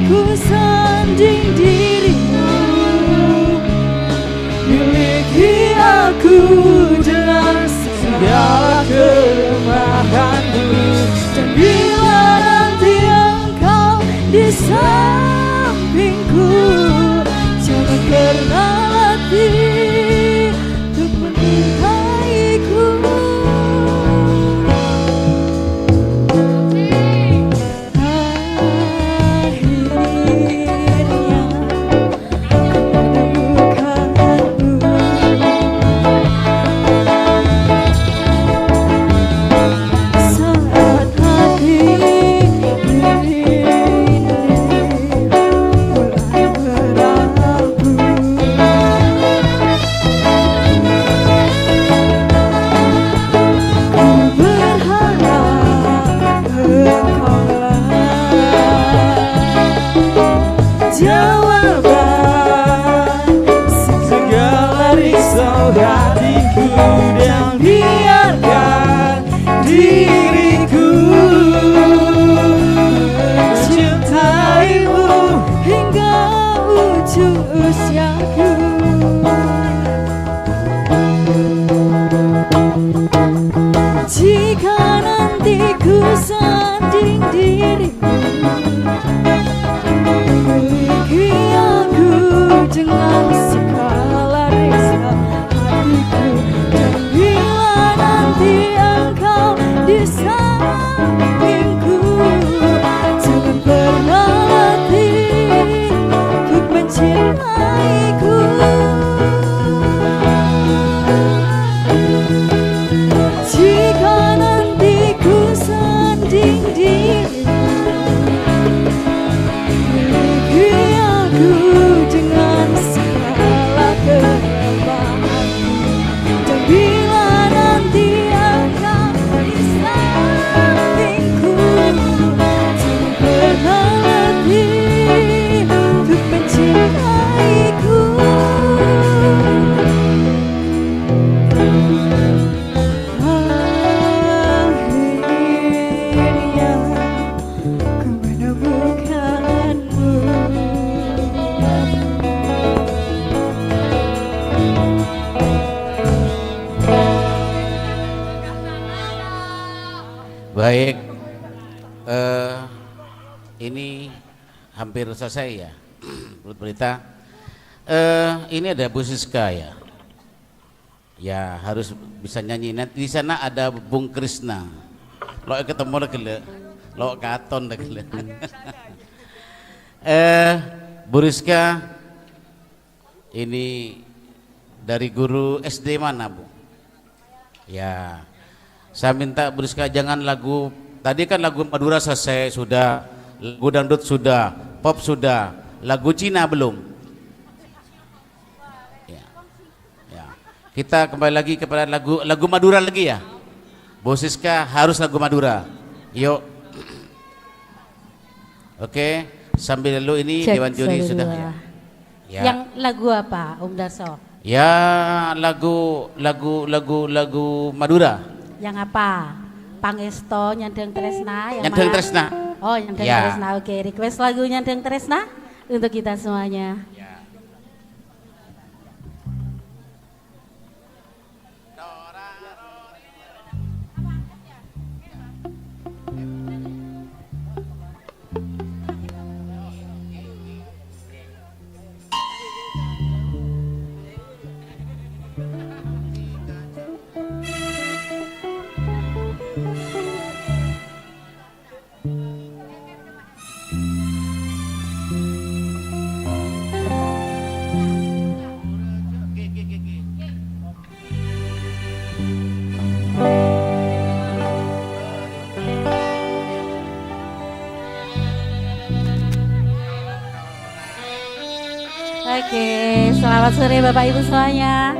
ku sanding dirimu, miliki aku dengan segala kelemahanmu. Dan bila nanti engkau di sampingku, jangan pernah latih untuk mencintaiku.
Baik, ini hampir selesai ya, berita. Ini ada Bu Siska ya, ya harus bisa nyanyi. Nanti di sana ada Bung Krisna. Lo ketemu lagi le, lo katon lagi le. Bu Rizka, ini dari guru SD mana Bu? Ya. Saya minta Bu Rizka jangan lagu, tadi kan lagu Madura selesai sudah, lagu dangdut sudah, pop sudah, lagu Cina belum. Ya. Ya. Kita kembali lagi kepada lagu Madura lagi ya. Bu Rizka harus lagu Madura. Yuk. Oke, sambil lalu ini
Cek
Dewan Juri sudah
ya.
Ya.
Yang lagu apa Om Darso?
Ya lagu Madura.
Yang apa? Pangesto, Nyandeng Tresna, yang
Nyandeng
mana?
Tresna.
Oh, Nyandeng
Ya.
Tresna. Oke, request lagu Nyandeng Tresna untuk kita semuanya. Oke, selamat sore Bapak Ibu semuanya.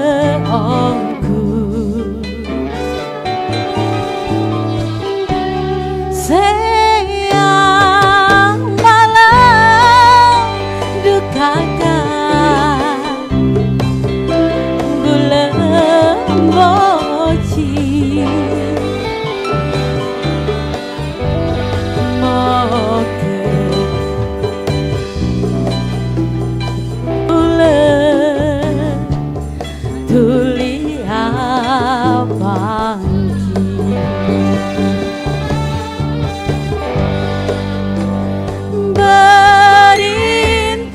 bereongku sayang malam dukakan bulan moci tuli abangki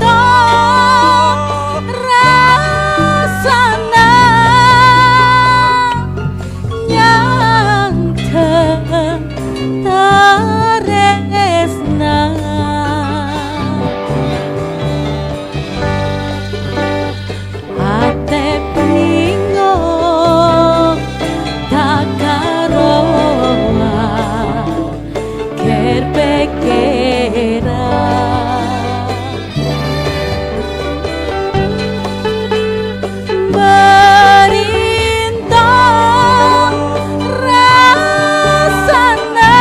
berintah rasana yang teresna ate bingung tak karoa ker pekera berintah rasana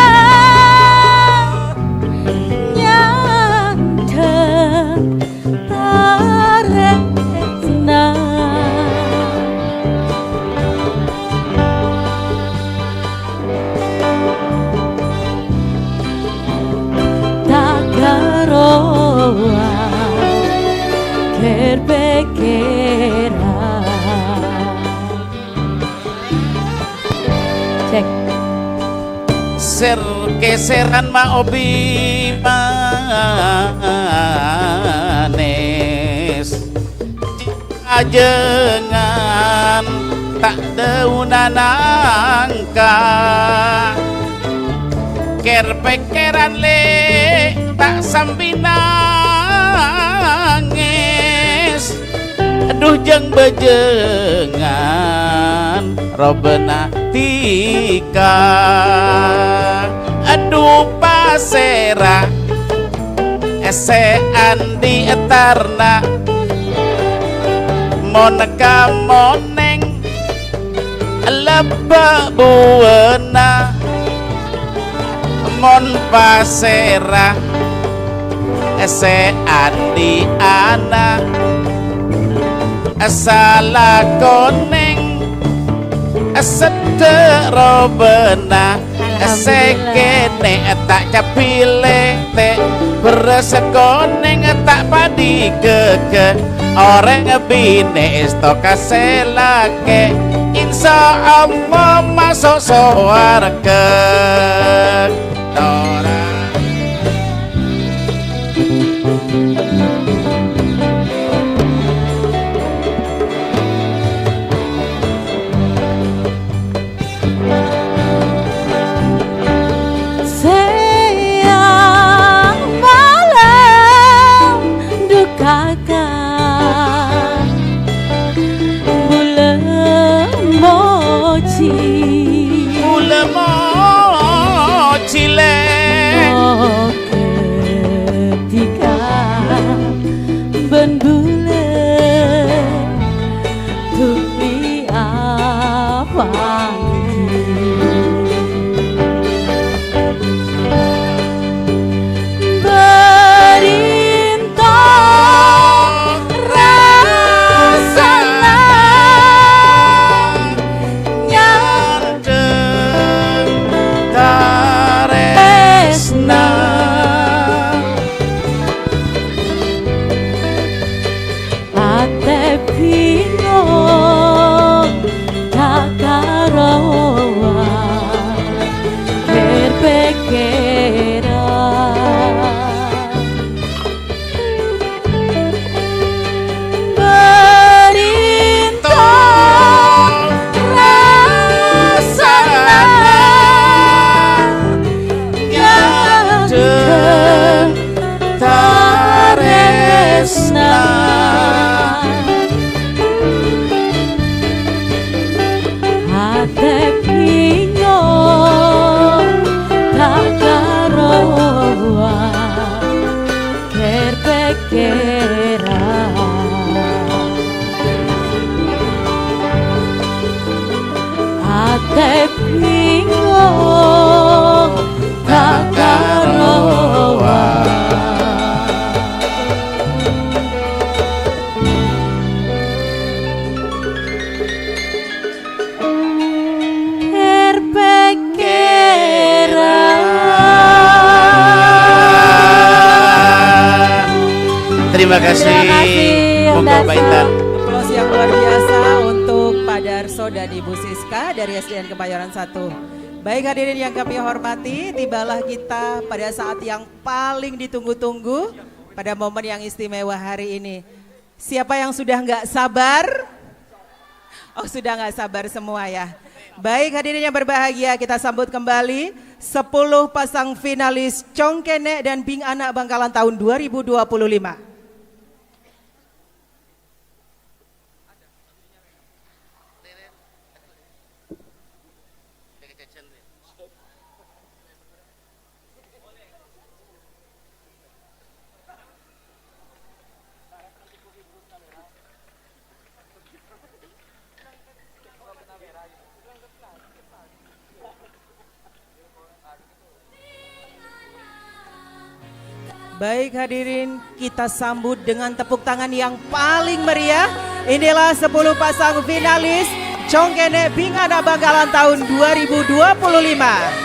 yang teresna tak karoa ker pekera cek
ser keseran ma obi manes ajengan tak daunan angka ker pekeran le tak sambil nangis aduh jeng bejengan robena tika aduh pasera ese andi etarna moneka moneng leba buena mon pasera ese andi ana asala koneng asetero bena ese kene tak capile te beres koneng tak padi keke orang bine istoka selake insya Allah masuk surga Dora.
sayang malam dukakan bulan moci
le
ketika ben bulan tuli abangki berintah kera ate bingung tak karuan
Terima kasih. Monggo Pak Intan.
Aplaus yang luar biasa untuk Pak Darso dan Ibu Siska dari SDN Kebayoran 1. Baik hadirin yang kami hormati, tibalah kita pada saat yang paling ditunggu-tunggu pada momen yang istimewa hari ini. Siapa yang sudah nggak sabar? Oh sudah nggak sabar semua ya. Baik hadirin yang berbahagia, kita sambut kembali 10 pasang finalis Congkene dan Bing Anak Bangkalan tahun 2025. Baik hadirin, kita sambut dengan tepuk tangan yang paling meriah. Inilah 10 pasang finalis Congkene Bing Anak Bangkalan tahun 2025.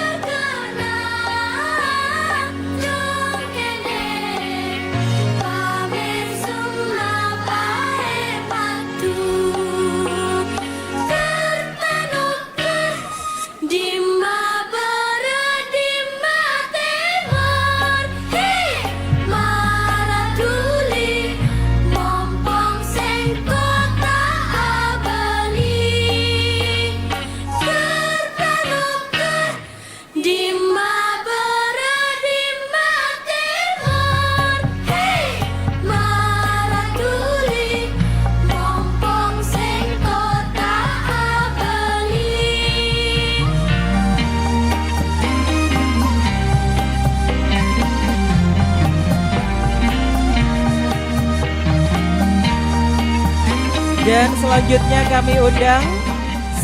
Dan selanjutnya kami undang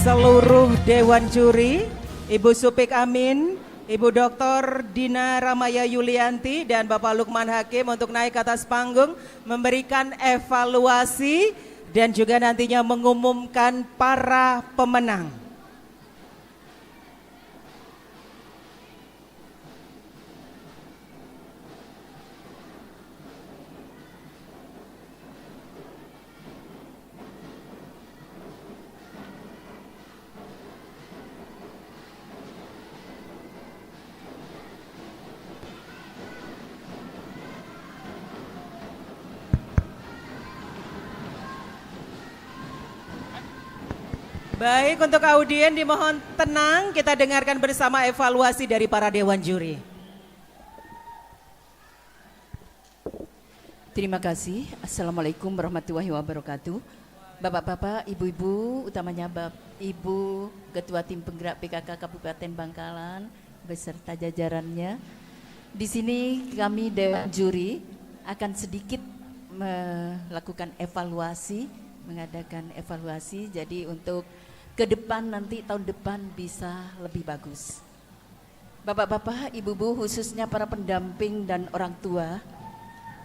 seluruh Dewan Juri, Ibu Supik Amin, Ibu Dr. Dina Ramaya Yulianti dan Bapak Lukman Hakim untuk naik ke atas panggung memberikan evaluasi dan juga nantinya mengumumkan para pemenang. Baik, untuk audien dimohon tenang, kita dengarkan bersama evaluasi dari para Dewan Juri.
Terima kasih. Assalamualaikum warahmatullahi wabarakatuh. Bapak-bapak, ibu-ibu, utamanya Ibu Ketua Tim Penggerak PKK Kabupaten Bangkalan beserta jajarannya. Di sini kami Dewan Juri akan sedikit melakukan evaluasi, mengadakan evaluasi. Jadi untuk ke depan nanti tahun depan bisa lebih bagus. Bapak-bapak, ibu-ibu, khususnya para pendamping dan orang tua,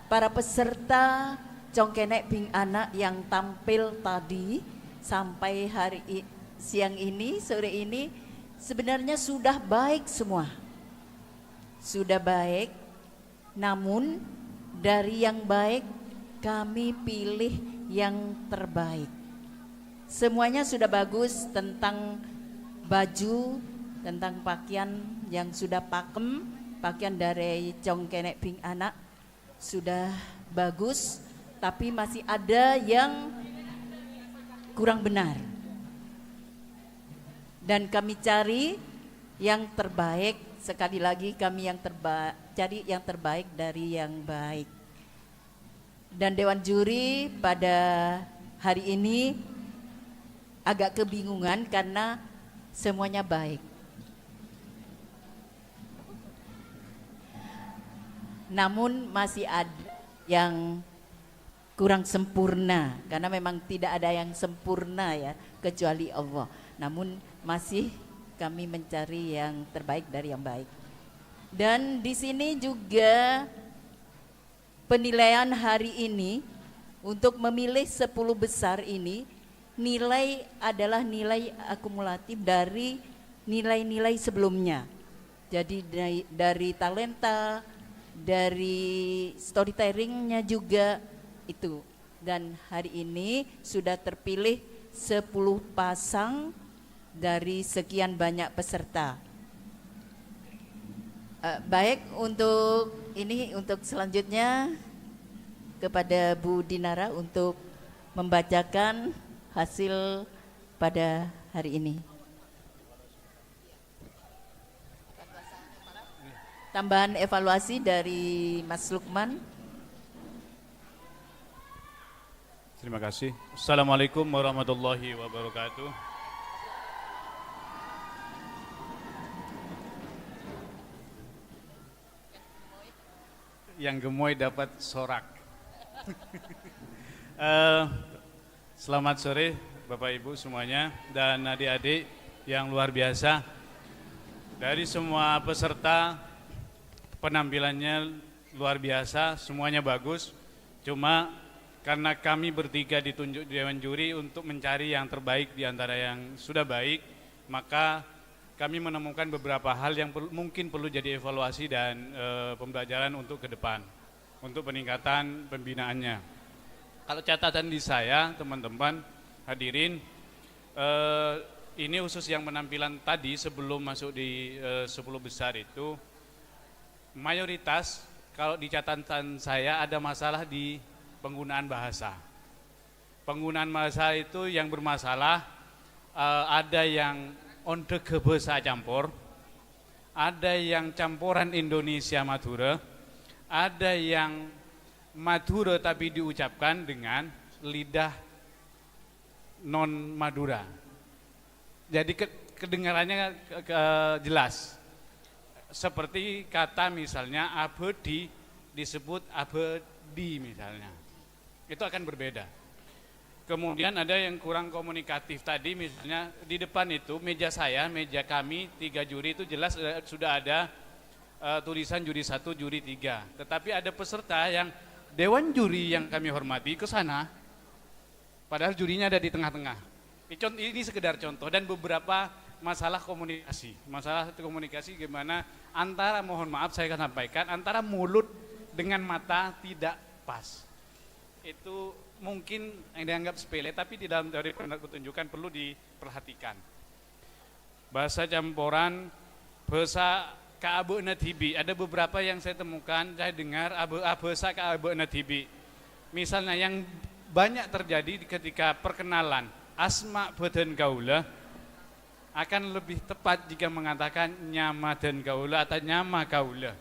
para peserta Congkene Bing Anak yang tampil tadi sampai siang ini, sore ini, sebenarnya sudah baik semua. Sudah baik, namun dari yang baik kami pilih yang terbaik. Semuanya sudah bagus, tentang baju, tentang pakaian yang sudah pakem, pakaian dari Congkene Bing Anak sudah bagus, tapi masih ada yang kurang benar. Dan kami cari yang terbaik, sekali lagi kami cari yang terbaik dari yang baik. Dan Dewan Juri pada hari ini agak kebingungan karena semuanya baik. Namun masih ada yang kurang sempurna, karena memang tidak ada yang sempurna ya kecuali Allah. Namun masih kami mencari yang terbaik dari yang baik. Dan di sini juga penilaian hari ini untuk memilih 10 besar ini, nilai adalah nilai akumulatif dari nilai-nilai sebelumnya. Jadi dari talenta, dari storytellingnya juga itu. Dan hari ini sudah terpilih 10 pasang dari sekian banyak peserta. Baik, untuk ini, untuk selanjutnya kepada Bu Dinara untuk membacakan hasil pada hari ini. Tambahan evaluasi dari Mas Lukman.
Terima kasih. Assalamualaikum warahmatullahi wabarakatuh. Yang gemoy dapat sorak. Selamat sore Bapak Ibu semuanya dan adik-adik yang luar biasa. Dari semua peserta, penampilannya luar biasa, semuanya bagus. Cuma karena kami bertiga ditunjuk di Dewan Juri untuk mencari yang terbaik di antara yang sudah baik, maka kami menemukan beberapa hal yang mungkin perlu jadi evaluasi dan pembelajaran untuk ke depan, untuk peningkatan pembinaannya. Kalau catatan di saya, teman-teman hadirin, ini khusus yang penampilan tadi sebelum masuk di 10 besar itu, mayoritas kalau di catatan saya ada masalah di penggunaan bahasa. Penggunaan bahasa itu yang bermasalah, ada yang ondege bahasa campur, ada yang campuran Indonesia Madura, ada yang Madura tapi diucapkan dengan lidah non Madura. Jadi kedengarannya jelas. Seperti kata misalnya abadi disebut abadi misalnya. Itu akan berbeda. Kemudian ada yang kurang komunikatif tadi, misalnya di depan itu meja saya, meja kami 3 juri itu jelas sudah ada tulisan juri 1, juri 3. Tetapi ada peserta yang dewan juri yang kami hormati ke sana, padahal jurinya ada di tengah-tengah. Ini sekedar contoh dan beberapa masalah komunikasi. Masalah komunikasi gimana antara, mohon maaf saya akan sampaikan, antara mulut dengan mata tidak pas. Itu mungkin yang dianggap sepele, tapi di dalam teori pertunjukan perlu diperhatikan. Bahasa campuran, bahasa Ka'abeuna Tibi, ada beberapa yang saya temukan, saya dengar bahasa Ka'abeuna Tibi. Misalnya yang banyak terjadi ketika perkenalan, asma badan kaula, akan lebih tepat jika mengatakan nyama dan kaula atau nyama kaula.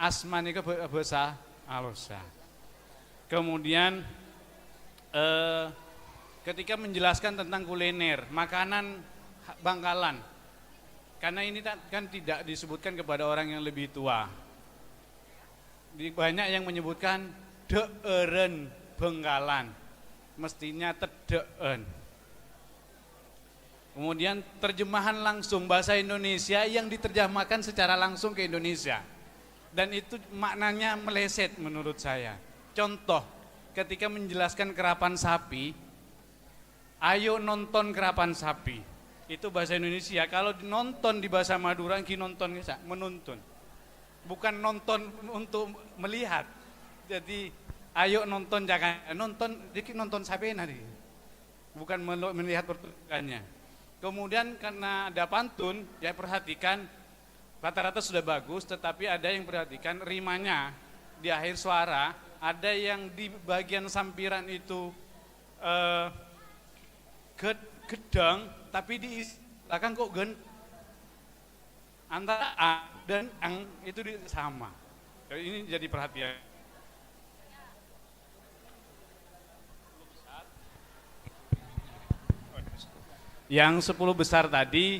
Asma ini bahasa Alosa. Kemudian ketika menjelaskan tentang kuliner, makanan Bangkalan, karena ini kan tidak disebutkan kepada orang yang lebih tua. Banyak yang menyebutkan deeren Bangkalan, mestinya tedeen. Kemudian terjemahan langsung bahasa Indonesia yang diterjemahkan secara langsung ke Indonesia. Dan itu maknanya meleset menurut saya. Contoh, ketika menjelaskan kerapan sapi, ayo nonton kerapan sapi. Itu bahasa Indonesia. Kalau nonton di bahasa Madura, nonton menuntun. Bukan nonton untuk melihat. Jadi ayo nonton, jangan nonton, jadi nonton sapi nanti. Bukan melihat pertunjukannya. Kemudian karena ada pantun, ya perhatikan rata-rata sudah bagus, tetapi ada yang perhatikan rimanya di akhir suara, ada yang di bagian sampiran itu gedang, tapi di belakang kok gen. Antara a dan ang itu sama. Jadi ini jadi perhatian. Yang 10 besar tadi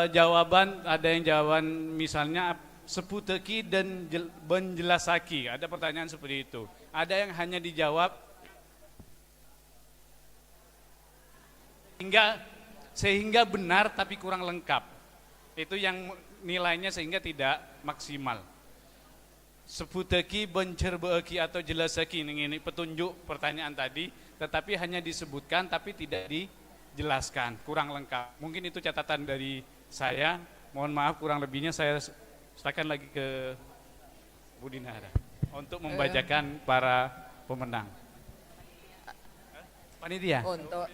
jawaban, ada yang jawaban misalnya seputeki dan menjelasaki, ada pertanyaan seperti itu. ada yang hanya dijawab sehingga benar tapi kurang lengkap. Itu yang nilainya sehingga tidak maksimal. Sebuteki, bencerbeki atau jelaseki ini petunjuk pertanyaan tadi, tetapi hanya disebutkan tapi tidak dijelaskan, kurang lengkap. Mungkin itu catatan dari saya. Mohon maaf kurang lebihnya saya serahkan lagi ke Bu Dinara untuk membacakan para pemenang. Panitia.
Untuk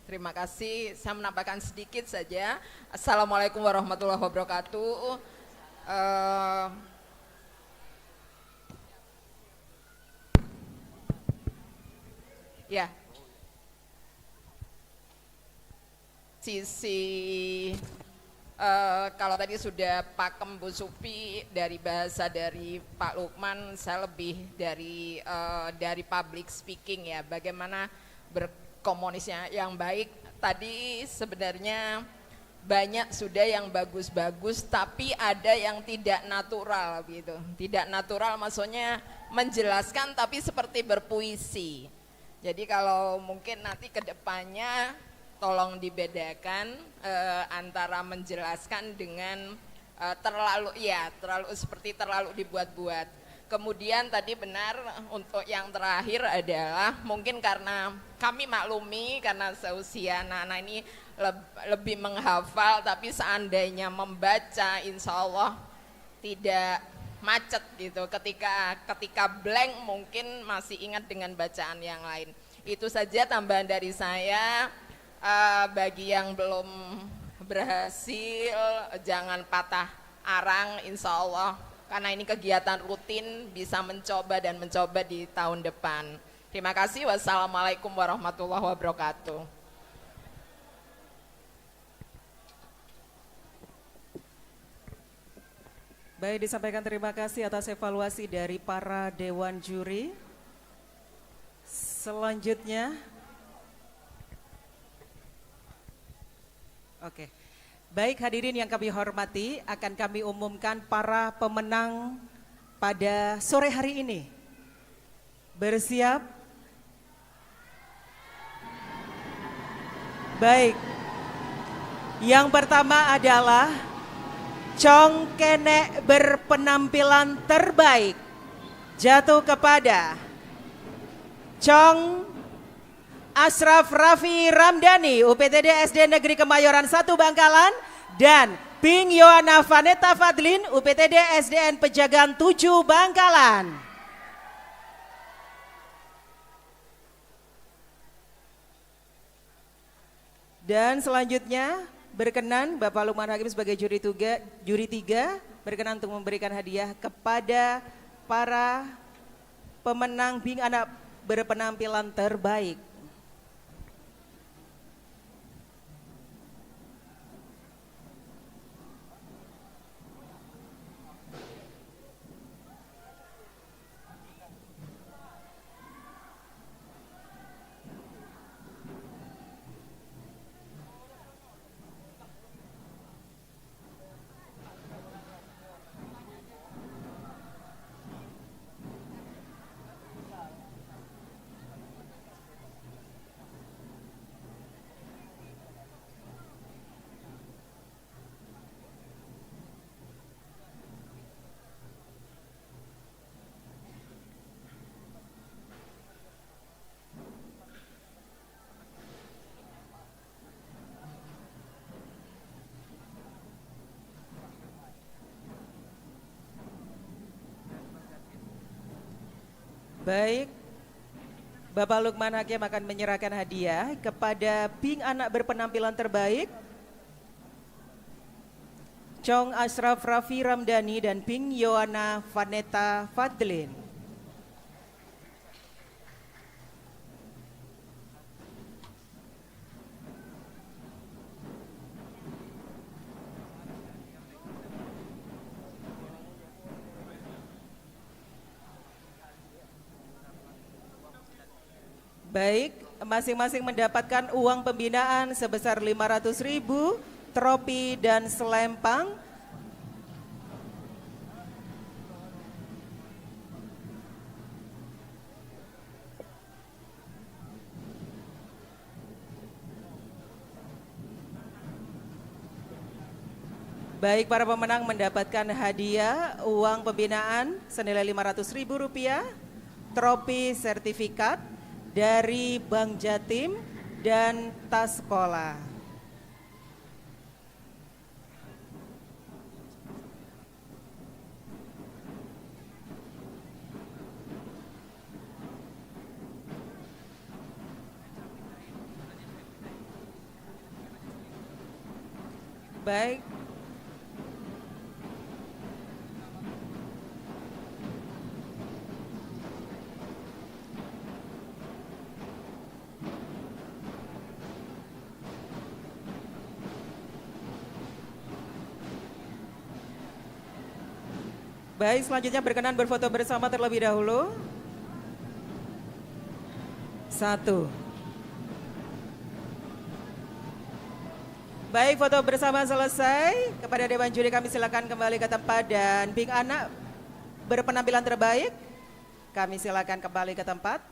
terima kasih. Saya menambahkan sedikit saja. Assalamualaikum warahmatullahi wabarakatuh. Kalau tadi sudah pakem Bu Supi dari bahasa dari Pak Lukman, saya lebih dari public speaking ya, bagaimana berkomunikasinya yang baik. Tadi sebenarnya banyak sudah yang bagus-bagus, tapi ada yang tidak natural gitu. Tidak natural maksudnya menjelaskan tapi seperti berpuisi. Jadi kalau mungkin nanti ke depannya tolong dibedakan antara menjelaskan dengan terlalu dibuat-buat. Kemudian tadi benar untuk yang terakhir adalah mungkin karena kami maklumi karena seusia anak-anak ini lebih menghafal, tapi seandainya membaca insya Allah tidak macet gitu. Ketika blank mungkin masih ingat dengan bacaan yang lain. Itu saja tambahan dari saya. Bagi yang belum berhasil jangan patah arang insya Allah, karena ini kegiatan rutin, bisa mencoba di tahun depan. Terima kasih. Wassalamualaikum warahmatullahi wabarakatuh.
Baik, disampaikan terima kasih atas evaluasi dari para dewan juri. Selanjutnya, oke. Baik hadirin yang kami hormati, akan kami umumkan para pemenang pada sore hari ini. Bersiap? Baik. Yang pertama adalah Cong Kenek berpenampilan terbaik jatuh kepada Cong Ashraf Raffi Ramdhani UPTD SD Negeri Kemayoran 1 Bangkalan dan Ping Yohana Vanetta Fadlin UPTD SDN Pejagan 7 Bangkalan. Dan selanjutnya berkenan Bapak Lukman Hakim sebagai juri 3 berkenan untuk memberikan hadiah kepada para pemenang Bing Anak berpenampilan terbaik. Baik, Bapak Lukman Hakim akan menyerahkan hadiah kepada Bing Anak berpenampilan terbaik Cong Ashraf Raffi Ramdhani dan Ping Yohana Vanetta Fadlin. Baik, masing-masing mendapatkan uang pembinaan sebesar 500.000, tropi dan selempang. Baik, para pemenang mendapatkan hadiah uang pembinaan senilai Rp500.000, trofi sertifikat dari Bank Jatim dan tas sekolah. Baik. Baik, selanjutnya berkenan berfoto bersama terlebih dahulu. 1. Baik, foto bersama selesai. Kepada Dewan Juri kami silakan kembali ke tempat dan Bing Anak berpenampilan terbaik. Kami silakan kembali ke tempat.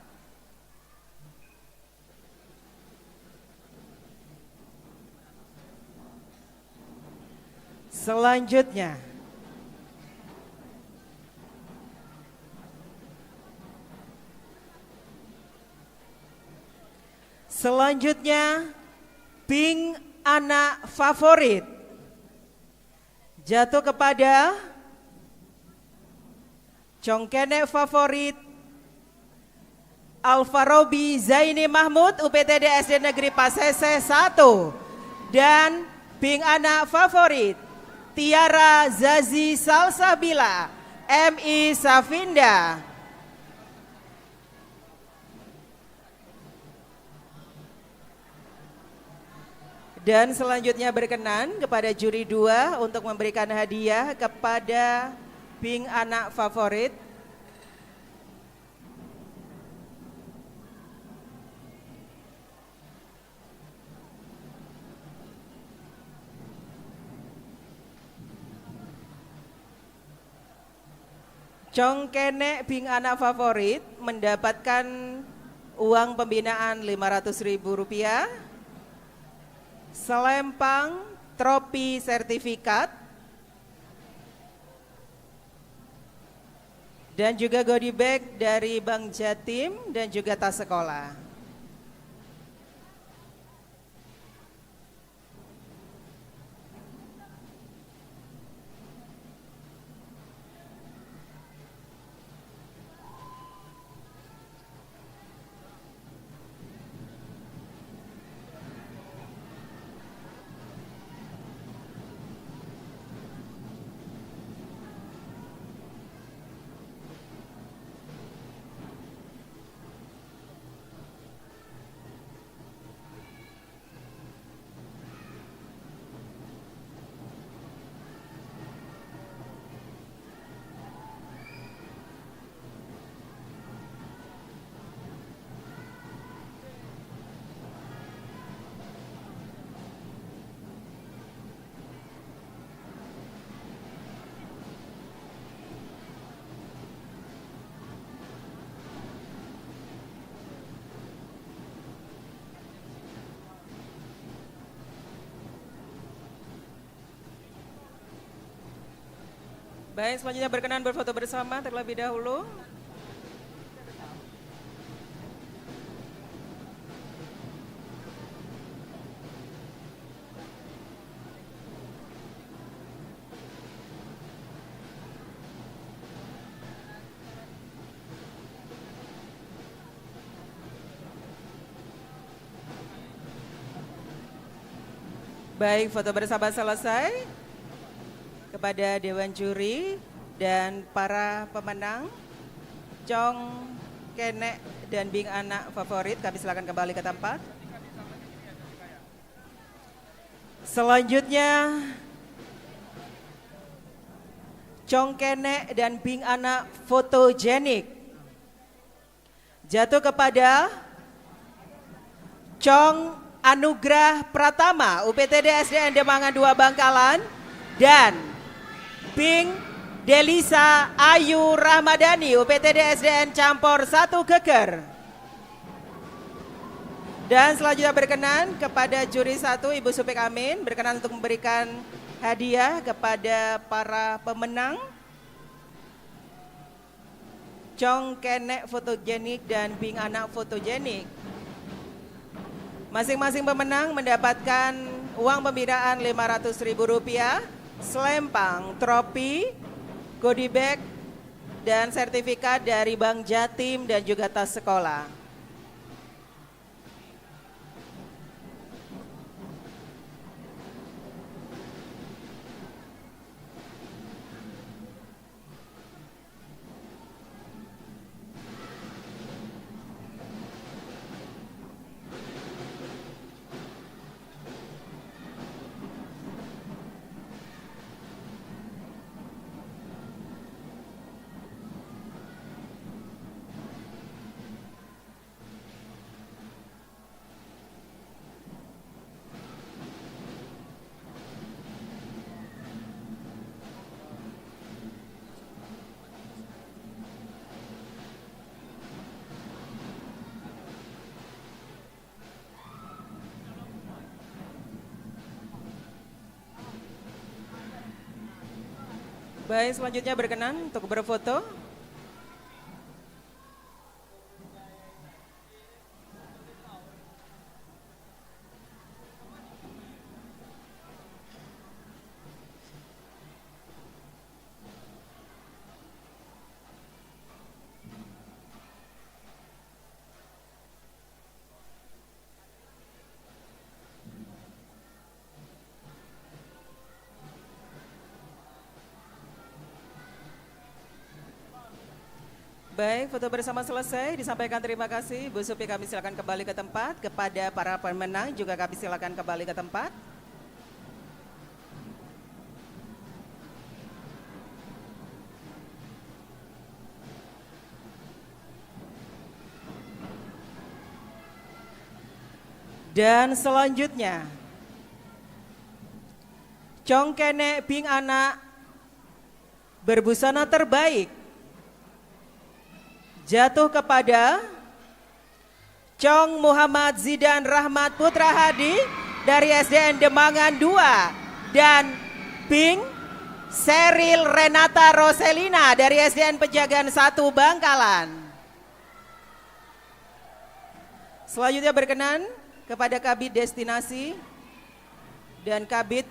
Selanjutnya Bing Anak favorit jatuh kepada Congkenek favorit Alfarobi Zaini Mahmud UPTD SD Negeri Pasese 1 dan Bing Anak favorit Tiara Zazi Salsabila MI Safinda. Dan selanjutnya berkenan kepada juri 2 untuk memberikan hadiah kepada Bing Anak favorit Congkenek Bing Anak favorit mendapatkan uang pembinaan Rp500.000, selempang trofi sertifikat dan juga goodie bag dari Bank Jatim dan juga tas sekolah. Baik, selanjutnya berkenan berfoto bersama terlebih dahulu. Baik, foto bersama selesai. Kepada Dewan Juri dan para pemenang Congkenek dan Bing Anak favorit, kami silakan kembali ke tempat. Selanjutnya Congkenek dan Bing Anak fotogenik jatuh kepada Cong Anugrah Pratama UPTD SDN Demangan 2 Bangkalan dan Bing Delisa Ayu Rahmadani UPTD SDN Campor 1 Geger. Dan selanjutnya berkenan kepada juri 1 Ibu Supik Amin berkenan untuk memberikan hadiah kepada para pemenang Cong Kenek fotogenik dan Bing Anak fotogenik. Masing-masing pemenang mendapatkan uang pembinaan Rp500.000, selempang, tropi, goodie bag, dan sertifikat dari Bank Jatim dan juga tas sekolah. Baik, selanjutnya berkenan untuk berfoto. Baik, foto bersama selesai. Disampaikan terima kasih. Bu Supi, kami silakan kembali ke tempat. Kepada para pemenang juga kami silakan kembali ke tempat. Dan selanjutnya, Cong Kenek Bing Anak berbusana terbaik jatuh kepada Cong Muhammad Zidan Rahmat Putra Hadi dari SDN Demangan 2 dan Bing Seril Renata Roselina dari SDN Pejagan 1 Bangkalan. Selanjutnya berkenan kepada Kabid Destinasi dan Kabid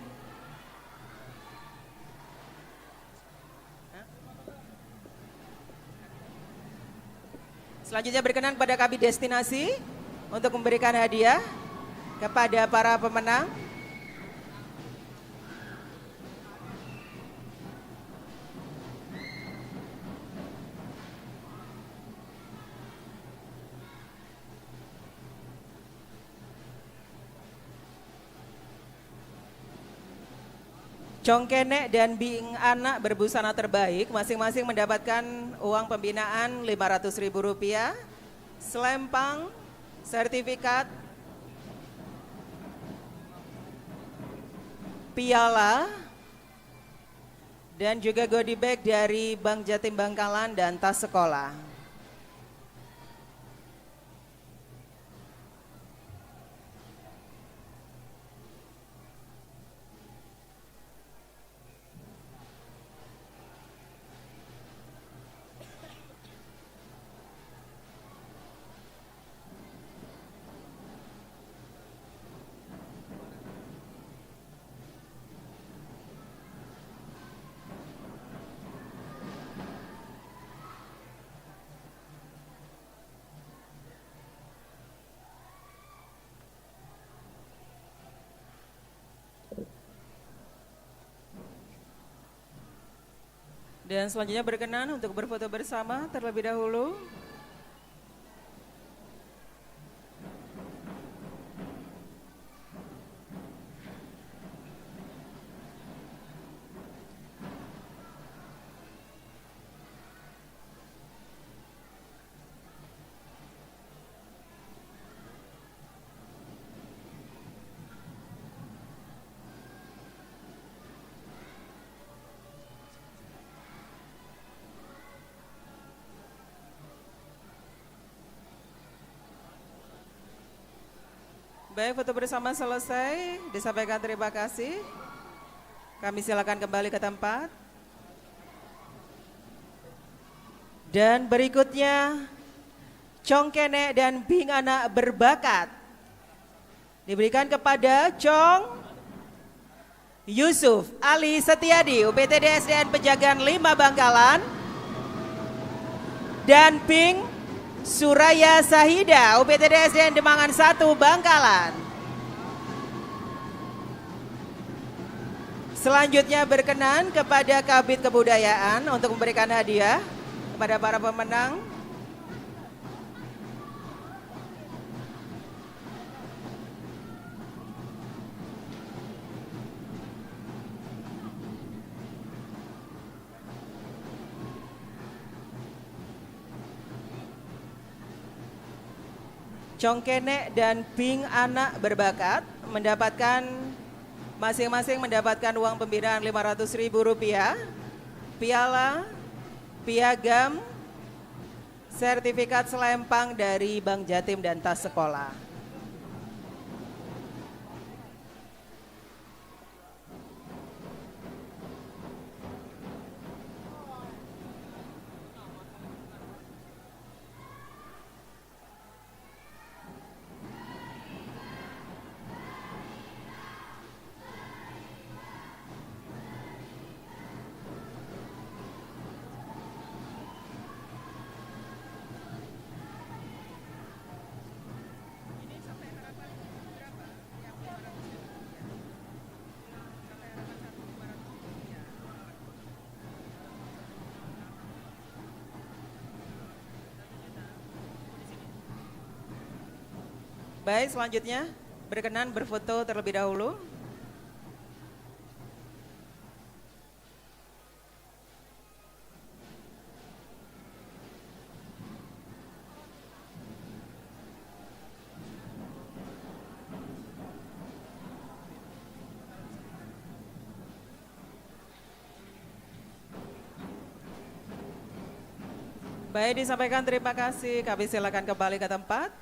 Selanjutnya berkenan kepada Kabid Destinasi untuk memberikan hadiah kepada para pemenang. Cong Kenek dan Bing Anak berbusana terbaik masing-masing mendapatkan uang pembinaan Rp500.000, selempang, sertifikat, piala, dan juga goodie bag dari Bank Jatim Bangkalan dan tas sekolah. Dan selanjutnya berkenan untuk berfoto bersama terlebih dahulu. Baik, foto bersama selesai. Disampaikan terima kasih. Kami silakan kembali ke tempat. Dan berikutnya Cong Kene dan Bing Anak berbakat diberikan kepada Cong Yusuf Ali Setiadi UPTD SDN Pejagan 5 Bangkalan dan Bing Suraya Sahida UPTD SDN Demangan 1 Bangkalan. Selanjutnya berkenan kepada Kabid Kebudayaan untuk memberikan hadiah kepada para pemenang. Cong Kene dan Bing Anak berbakat mendapatkan masing-masing mendapatkan uang pembinaan Rp500.000, piala, piagam, sertifikat selempang dari Bank Jatim dan tas sekolah. Baik, selanjutnya berkenan berfoto terlebih dahulu. Baik, disampaikan terima kasih. Kami silakan kembali ke tempat.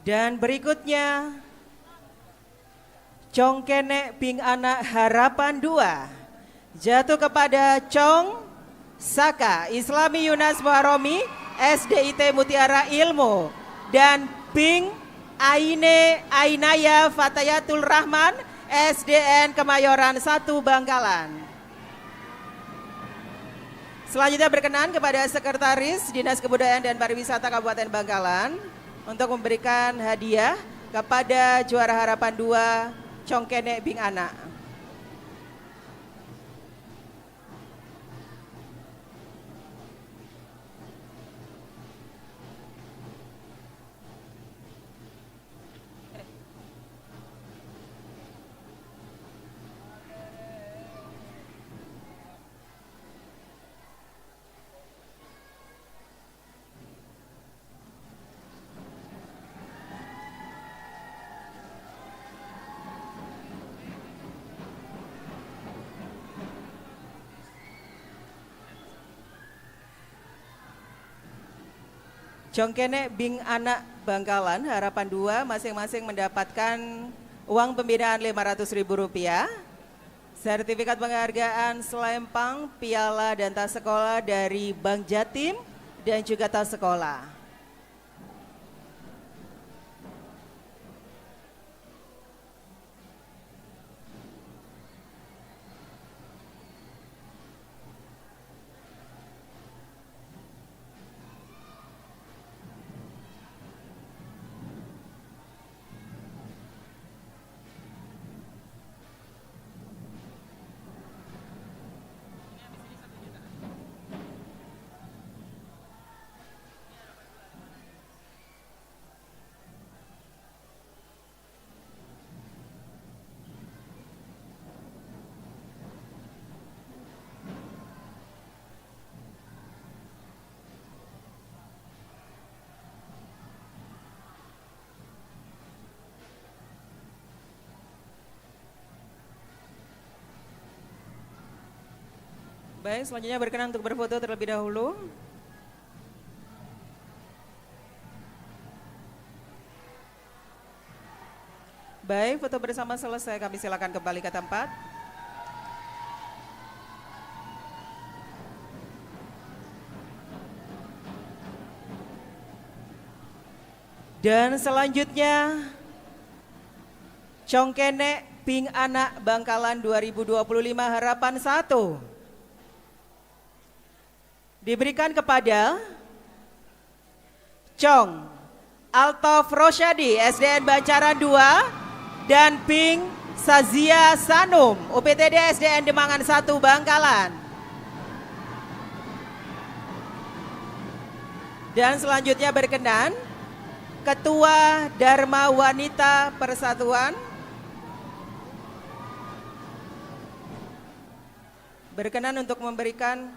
Dan berikutnya Cong Kene Bing Anak Harapan 2 jatuh kepada Cong Saka Islami Yunas Muharomi SDIT Mutiara Ilmu dan Bing Aine Ainaya Fatayatul Rahman SDN Kemayoran 1 Bangkalan. Selanjutnya berkenan kepada Sekretaris Dinas Kebudayaan dan Pariwisata Kabupaten Bangkalan untuk memberikan hadiah kepada juara harapan 2 Cong Kene Bing Anak. Cong Kene Bing Anak Bangkalan harapan 2 masing-masing mendapatkan uang pembinaan Rp500.000, sertifikat penghargaan selempang, piala dan tas sekolah dari Bank Jatim dan juga tas sekolah. Baik, selanjutnya berkenan untuk berfoto terlebih dahulu. Baik, foto bersama selesai, kami silakan kembali ke tempat. Dan selanjutnya Congkene Ping Anak Bangkalan 2025 Harapan 1 diberikan kepada Cong Altof Rosyadi SDN Bancaran 2 dan Ping Sazia Sanum UPTD SDN Demangan 1 Bangkalan. Dan selanjutnya berkenan Ketua Dharma Wanita Persatuan berkenan untuk memberikan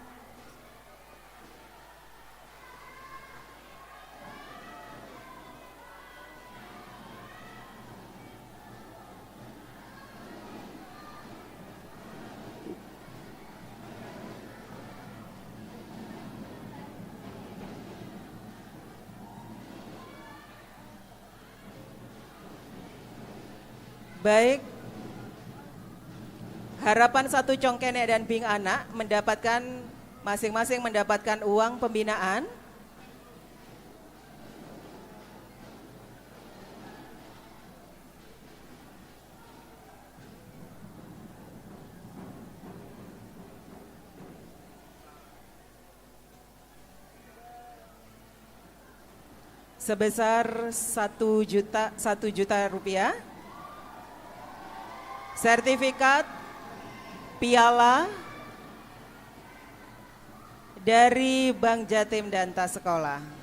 baik. Harapan 1 Congkene dan Ping Anak mendapatkan masing-masing mendapatkan uang pembinaan sebesar 1 juta rupiah, sertifikat piala dari Bank Jatim dan tas sekolah.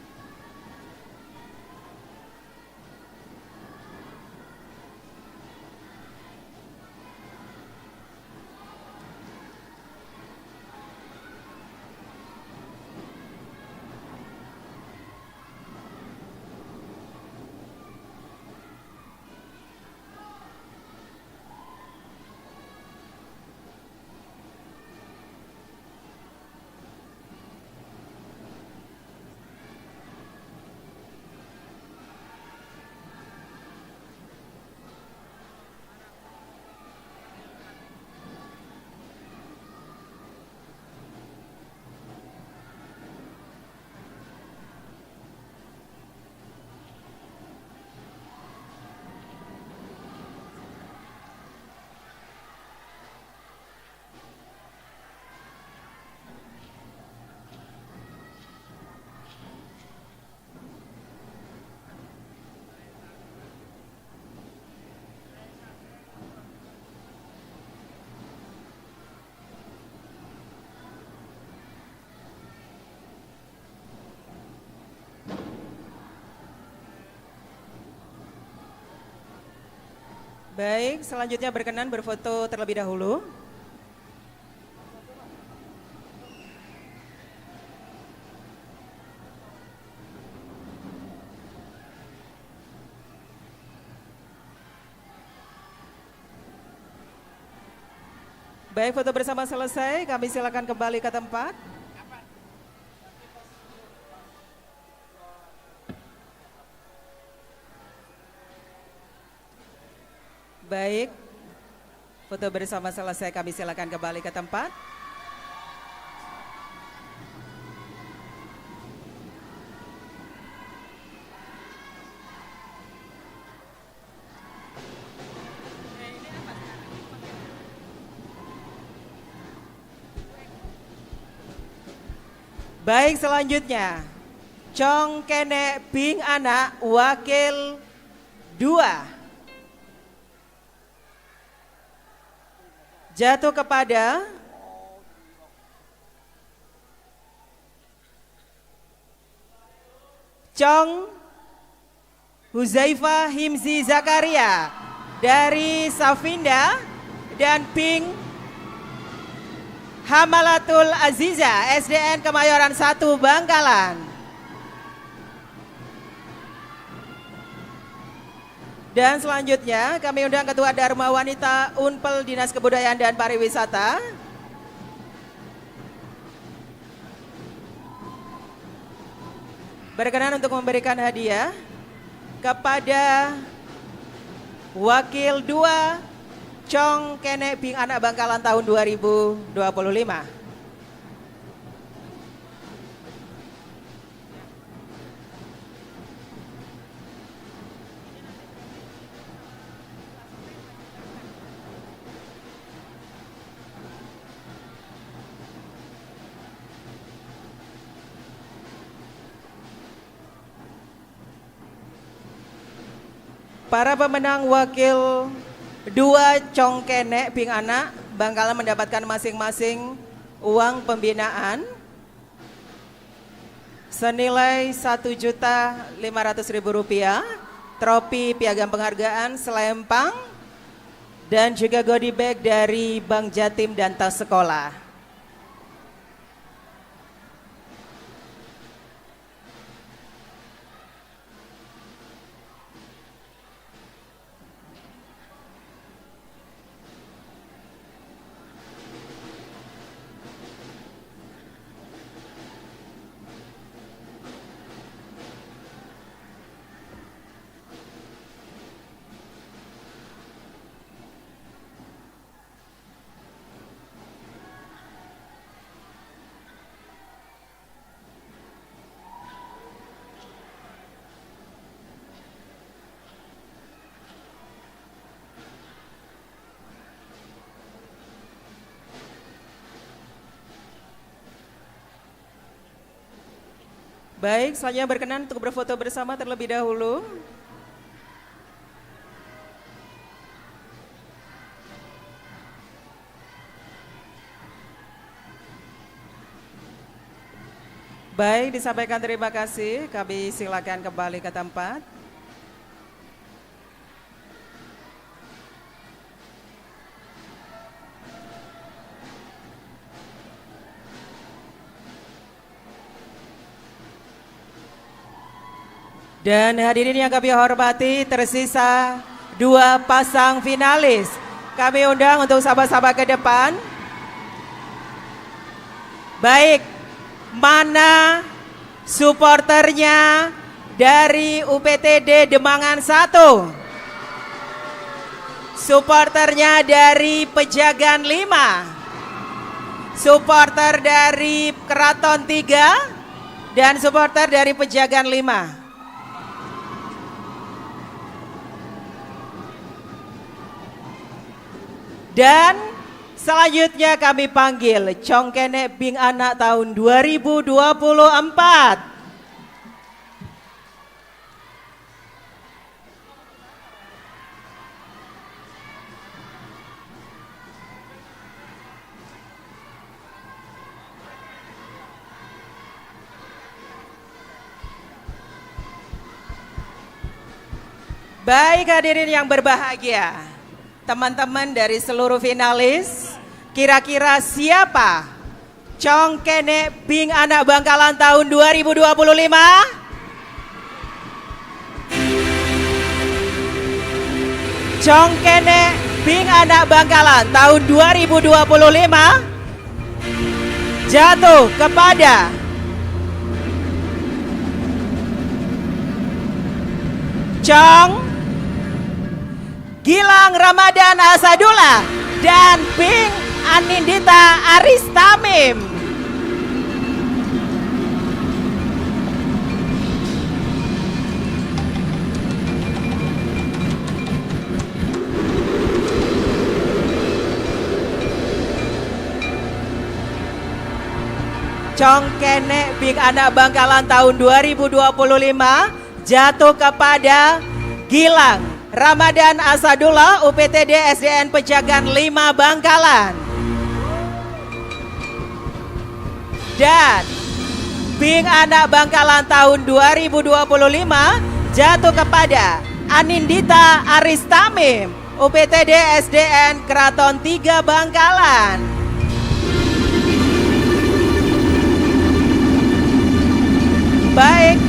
Baik, selanjutnya berkenan berfoto terlebih dahulu. Baik, foto bersama selesai, kami silakan kembali ke tempat. Baik, foto bersama selesai, kami silakan kembali ke tempat. Baik, selanjutnya Congkene Ping Anak Wakil 2 jatuh kepada Cong Huzaifa Himzi Zakaria dari Safinda dan Ping Hamalatul Aziza SDN Kemayoran 1 Bangkalan. Dan selanjutnya kami undang Ketua Dharma Wanita Unpel Dinas Kebudayaan dan Pariwisata. Berkenan untuk memberikan hadiah kepada Wakil 2 Congkene Ping Anak Bangkalan tahun 2025. Para pemenang wakil 2 Congkene Bing Anak Bangkalan mendapatkan masing-masing uang pembinaan senilai Rp1.500.000, trofi piagam penghargaan, selempang, dan juga goodie bag dari Bank Jatim dan tas sekolah. Baik, selanjutnya berkenan untuk berfoto bersama terlebih dahulu. Baik, disampaikan terima kasih. Kami silakan kembali ke tempat. Dan hadirin yang kami hormati, tersisa 2 pasang finalis. Kami undang untuk sahabat-sahabat ke depan. Baik, mana supporternya dari UPTD Demangan 1? Supporternya dari Pejagan 5, supporter dari Keraton 3, dan supporter dari Pejagan 5. Dan selanjutnya kami panggil Congkene Bing Anak tahun 2024. Baik hadirin yang berbahagia, teman-teman dari seluruh finalis, kira-kira siapa Congkene Bing Anak Bangkalan tahun 2025? Congkene Bing Anak Bangkalan tahun 2025 jatuh kepada Cong Gilang Ramadan Asadullah dan Bing Anindita Aristamim. Congkene Bing Anak Bangkalan tahun 2025 jatuh kepada Gilang Ramadan Asadullah, UPTD SDN Pejagan 5 Bangkalan. Dan Bing Anak Bangkalan tahun 2025 jatuh kepada Anindita Aristamim, UPTD SDN Keraton 3 Bangkalan. Baik,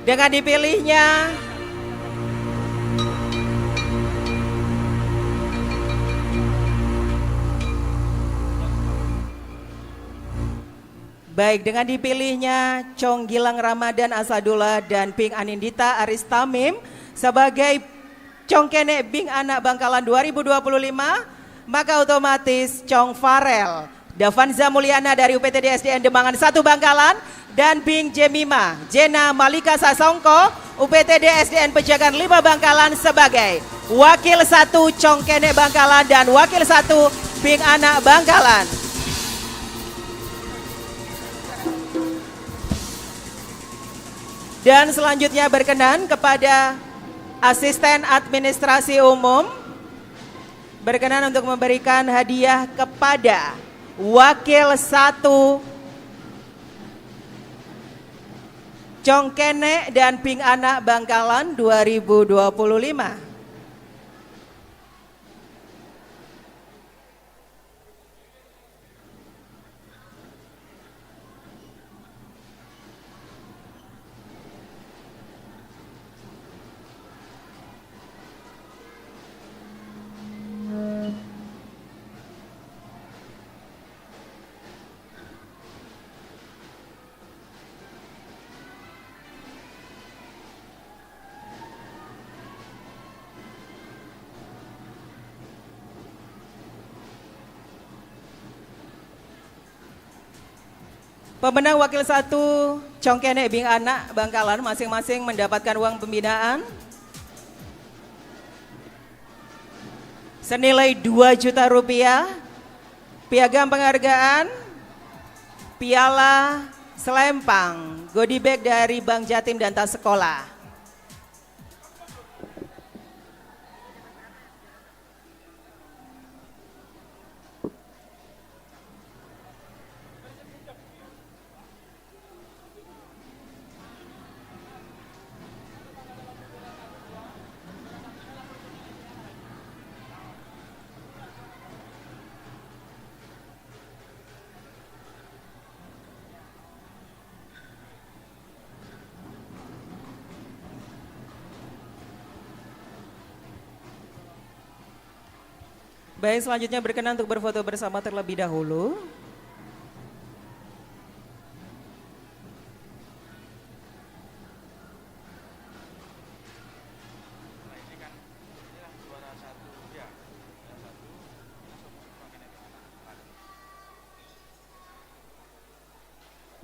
dengan dipilihnya Cong Gilang Ramadan Asadullah dan Bing Anindita Aristamim sebagai Congkene Bing Anak Bangkalan 2025, maka otomatis Cong Farel Davanza Mulyana dari UPTD SDN Demangan 1 Bangkalan dan Bing Jemima Jena Malika Sasongko UPTD SDN Pejagan 5 Bangkalan sebagai Wakil 1 Congkene Bangkalan dan Wakil 1 Bing Anak Bangkalan. Dan selanjutnya berkenan kepada asisten administrasi umum berkenan untuk memberikan hadiah kepada wakil 1 Congkene dan Ping Anak Bangkalan 2025. Pemenang wakil 1 Congkene Bing Anak Bangkalan masing-masing mendapatkan uang pembinaan senilai 2 juta rupiah, piagam penghargaan, piala, selempang, goodie bag dari Bank Jatim dan tas sekolah. Baik, selanjutnya berkenan untuk berfoto bersama terlebih dahulu.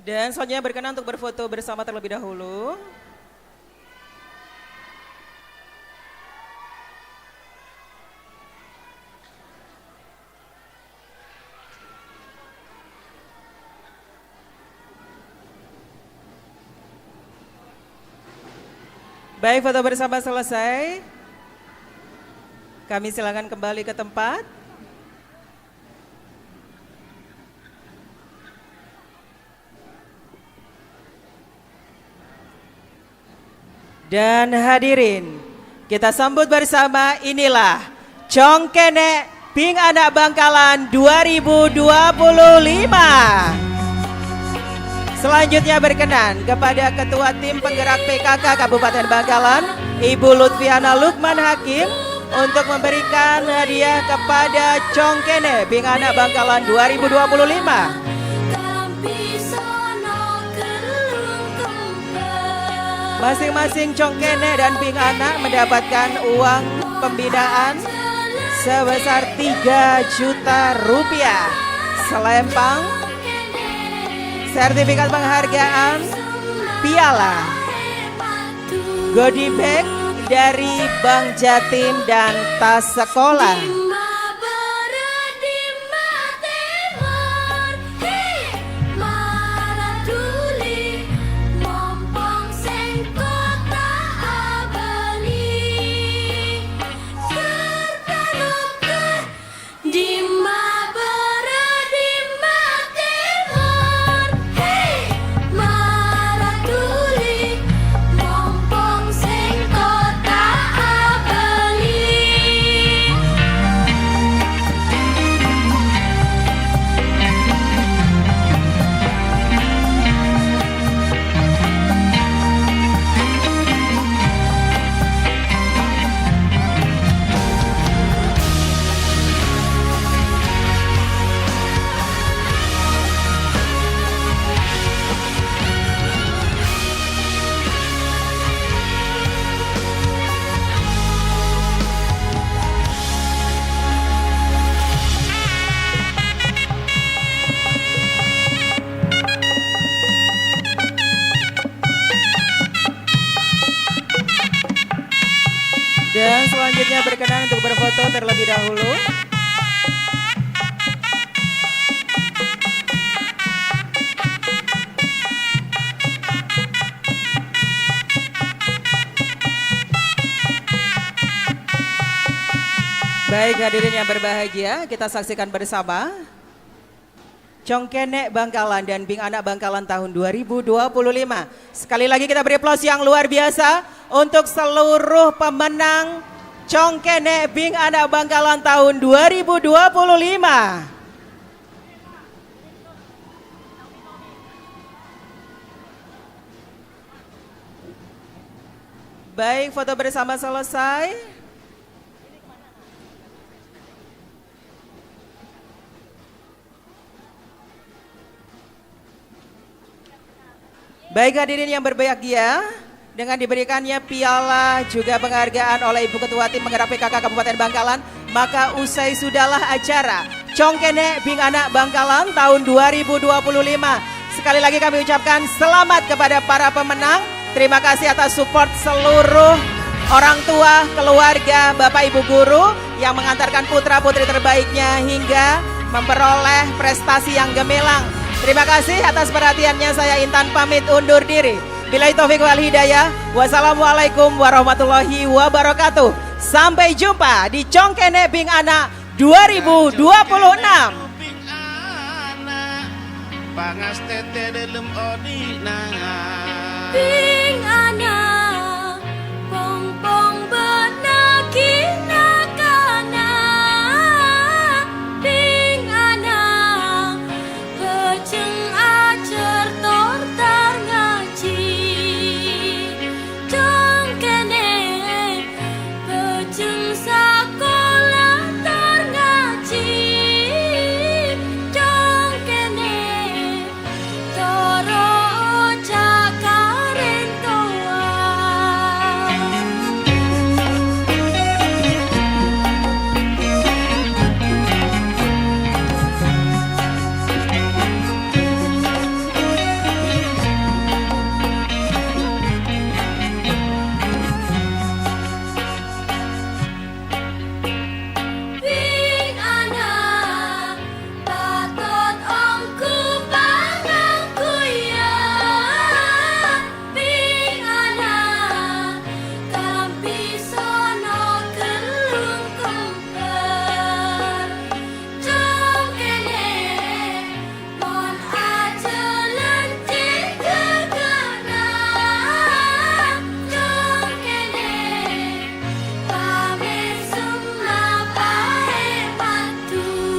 Dan selanjutnya berkenan untuk berfoto bersama terlebih dahulu. Baik, foto bersama selesai. Kami silakan kembali ke tempat. Dan hadirin, kita sambut bersama, inilah Congkene Bing Anak Bangkalan 2025. Selanjutnya berkenan kepada Ketua Tim Penggerak PKK Kabupaten Bangkalan, Ibu Lutfiana Lukman Hakim, untuk memberikan hadiah kepada Congkene Bing Anak Bangkalan 2025. Masing-masing Congkene dan Bing Anak mendapatkan uang pembinaan sebesar 3 juta rupiah, selempang, sertifikat penghargaan, piala, goodie bag dari Bank Jatim dan tas sekolah. Dan selanjutnya berkenan untuk berfoto terlebih dahulu. Baik hadirin yang berbahagia, kita saksikan bersama Congkenek Bangkalan dan Bing Anak Bangkalan tahun 2025. Sekali lagi kita beri aplaus yang luar biasa untuk seluruh pemenang Congkenek Bing Anak Bangkalan tahun 2025. Baik, foto bersama selesai. Baik hadirin yang berbahagia, dengan diberikannya piala juga penghargaan oleh Ibu Ketua Tim Penggerak PKK Kabupaten Bangkalan, maka usai sudahlah acara Congkenek Bing Anak Bangkalan tahun 2025. Sekali lagi kami ucapkan selamat kepada para pemenang. Terima kasih atas support seluruh orang tua, keluarga, Bapak Ibu guru yang mengantarkan putra-putri terbaiknya hingga memperoleh prestasi yang gemilang. Terima kasih atas perhatiannya, saya Intan pamit undur diri. Billahi taufik wal hidayah. Wassalamualaikum warahmatullahi wabarakatuh. Sampai jumpa di Congkenek Bing Anak 2026.
Pangas tete dalam odi nangan.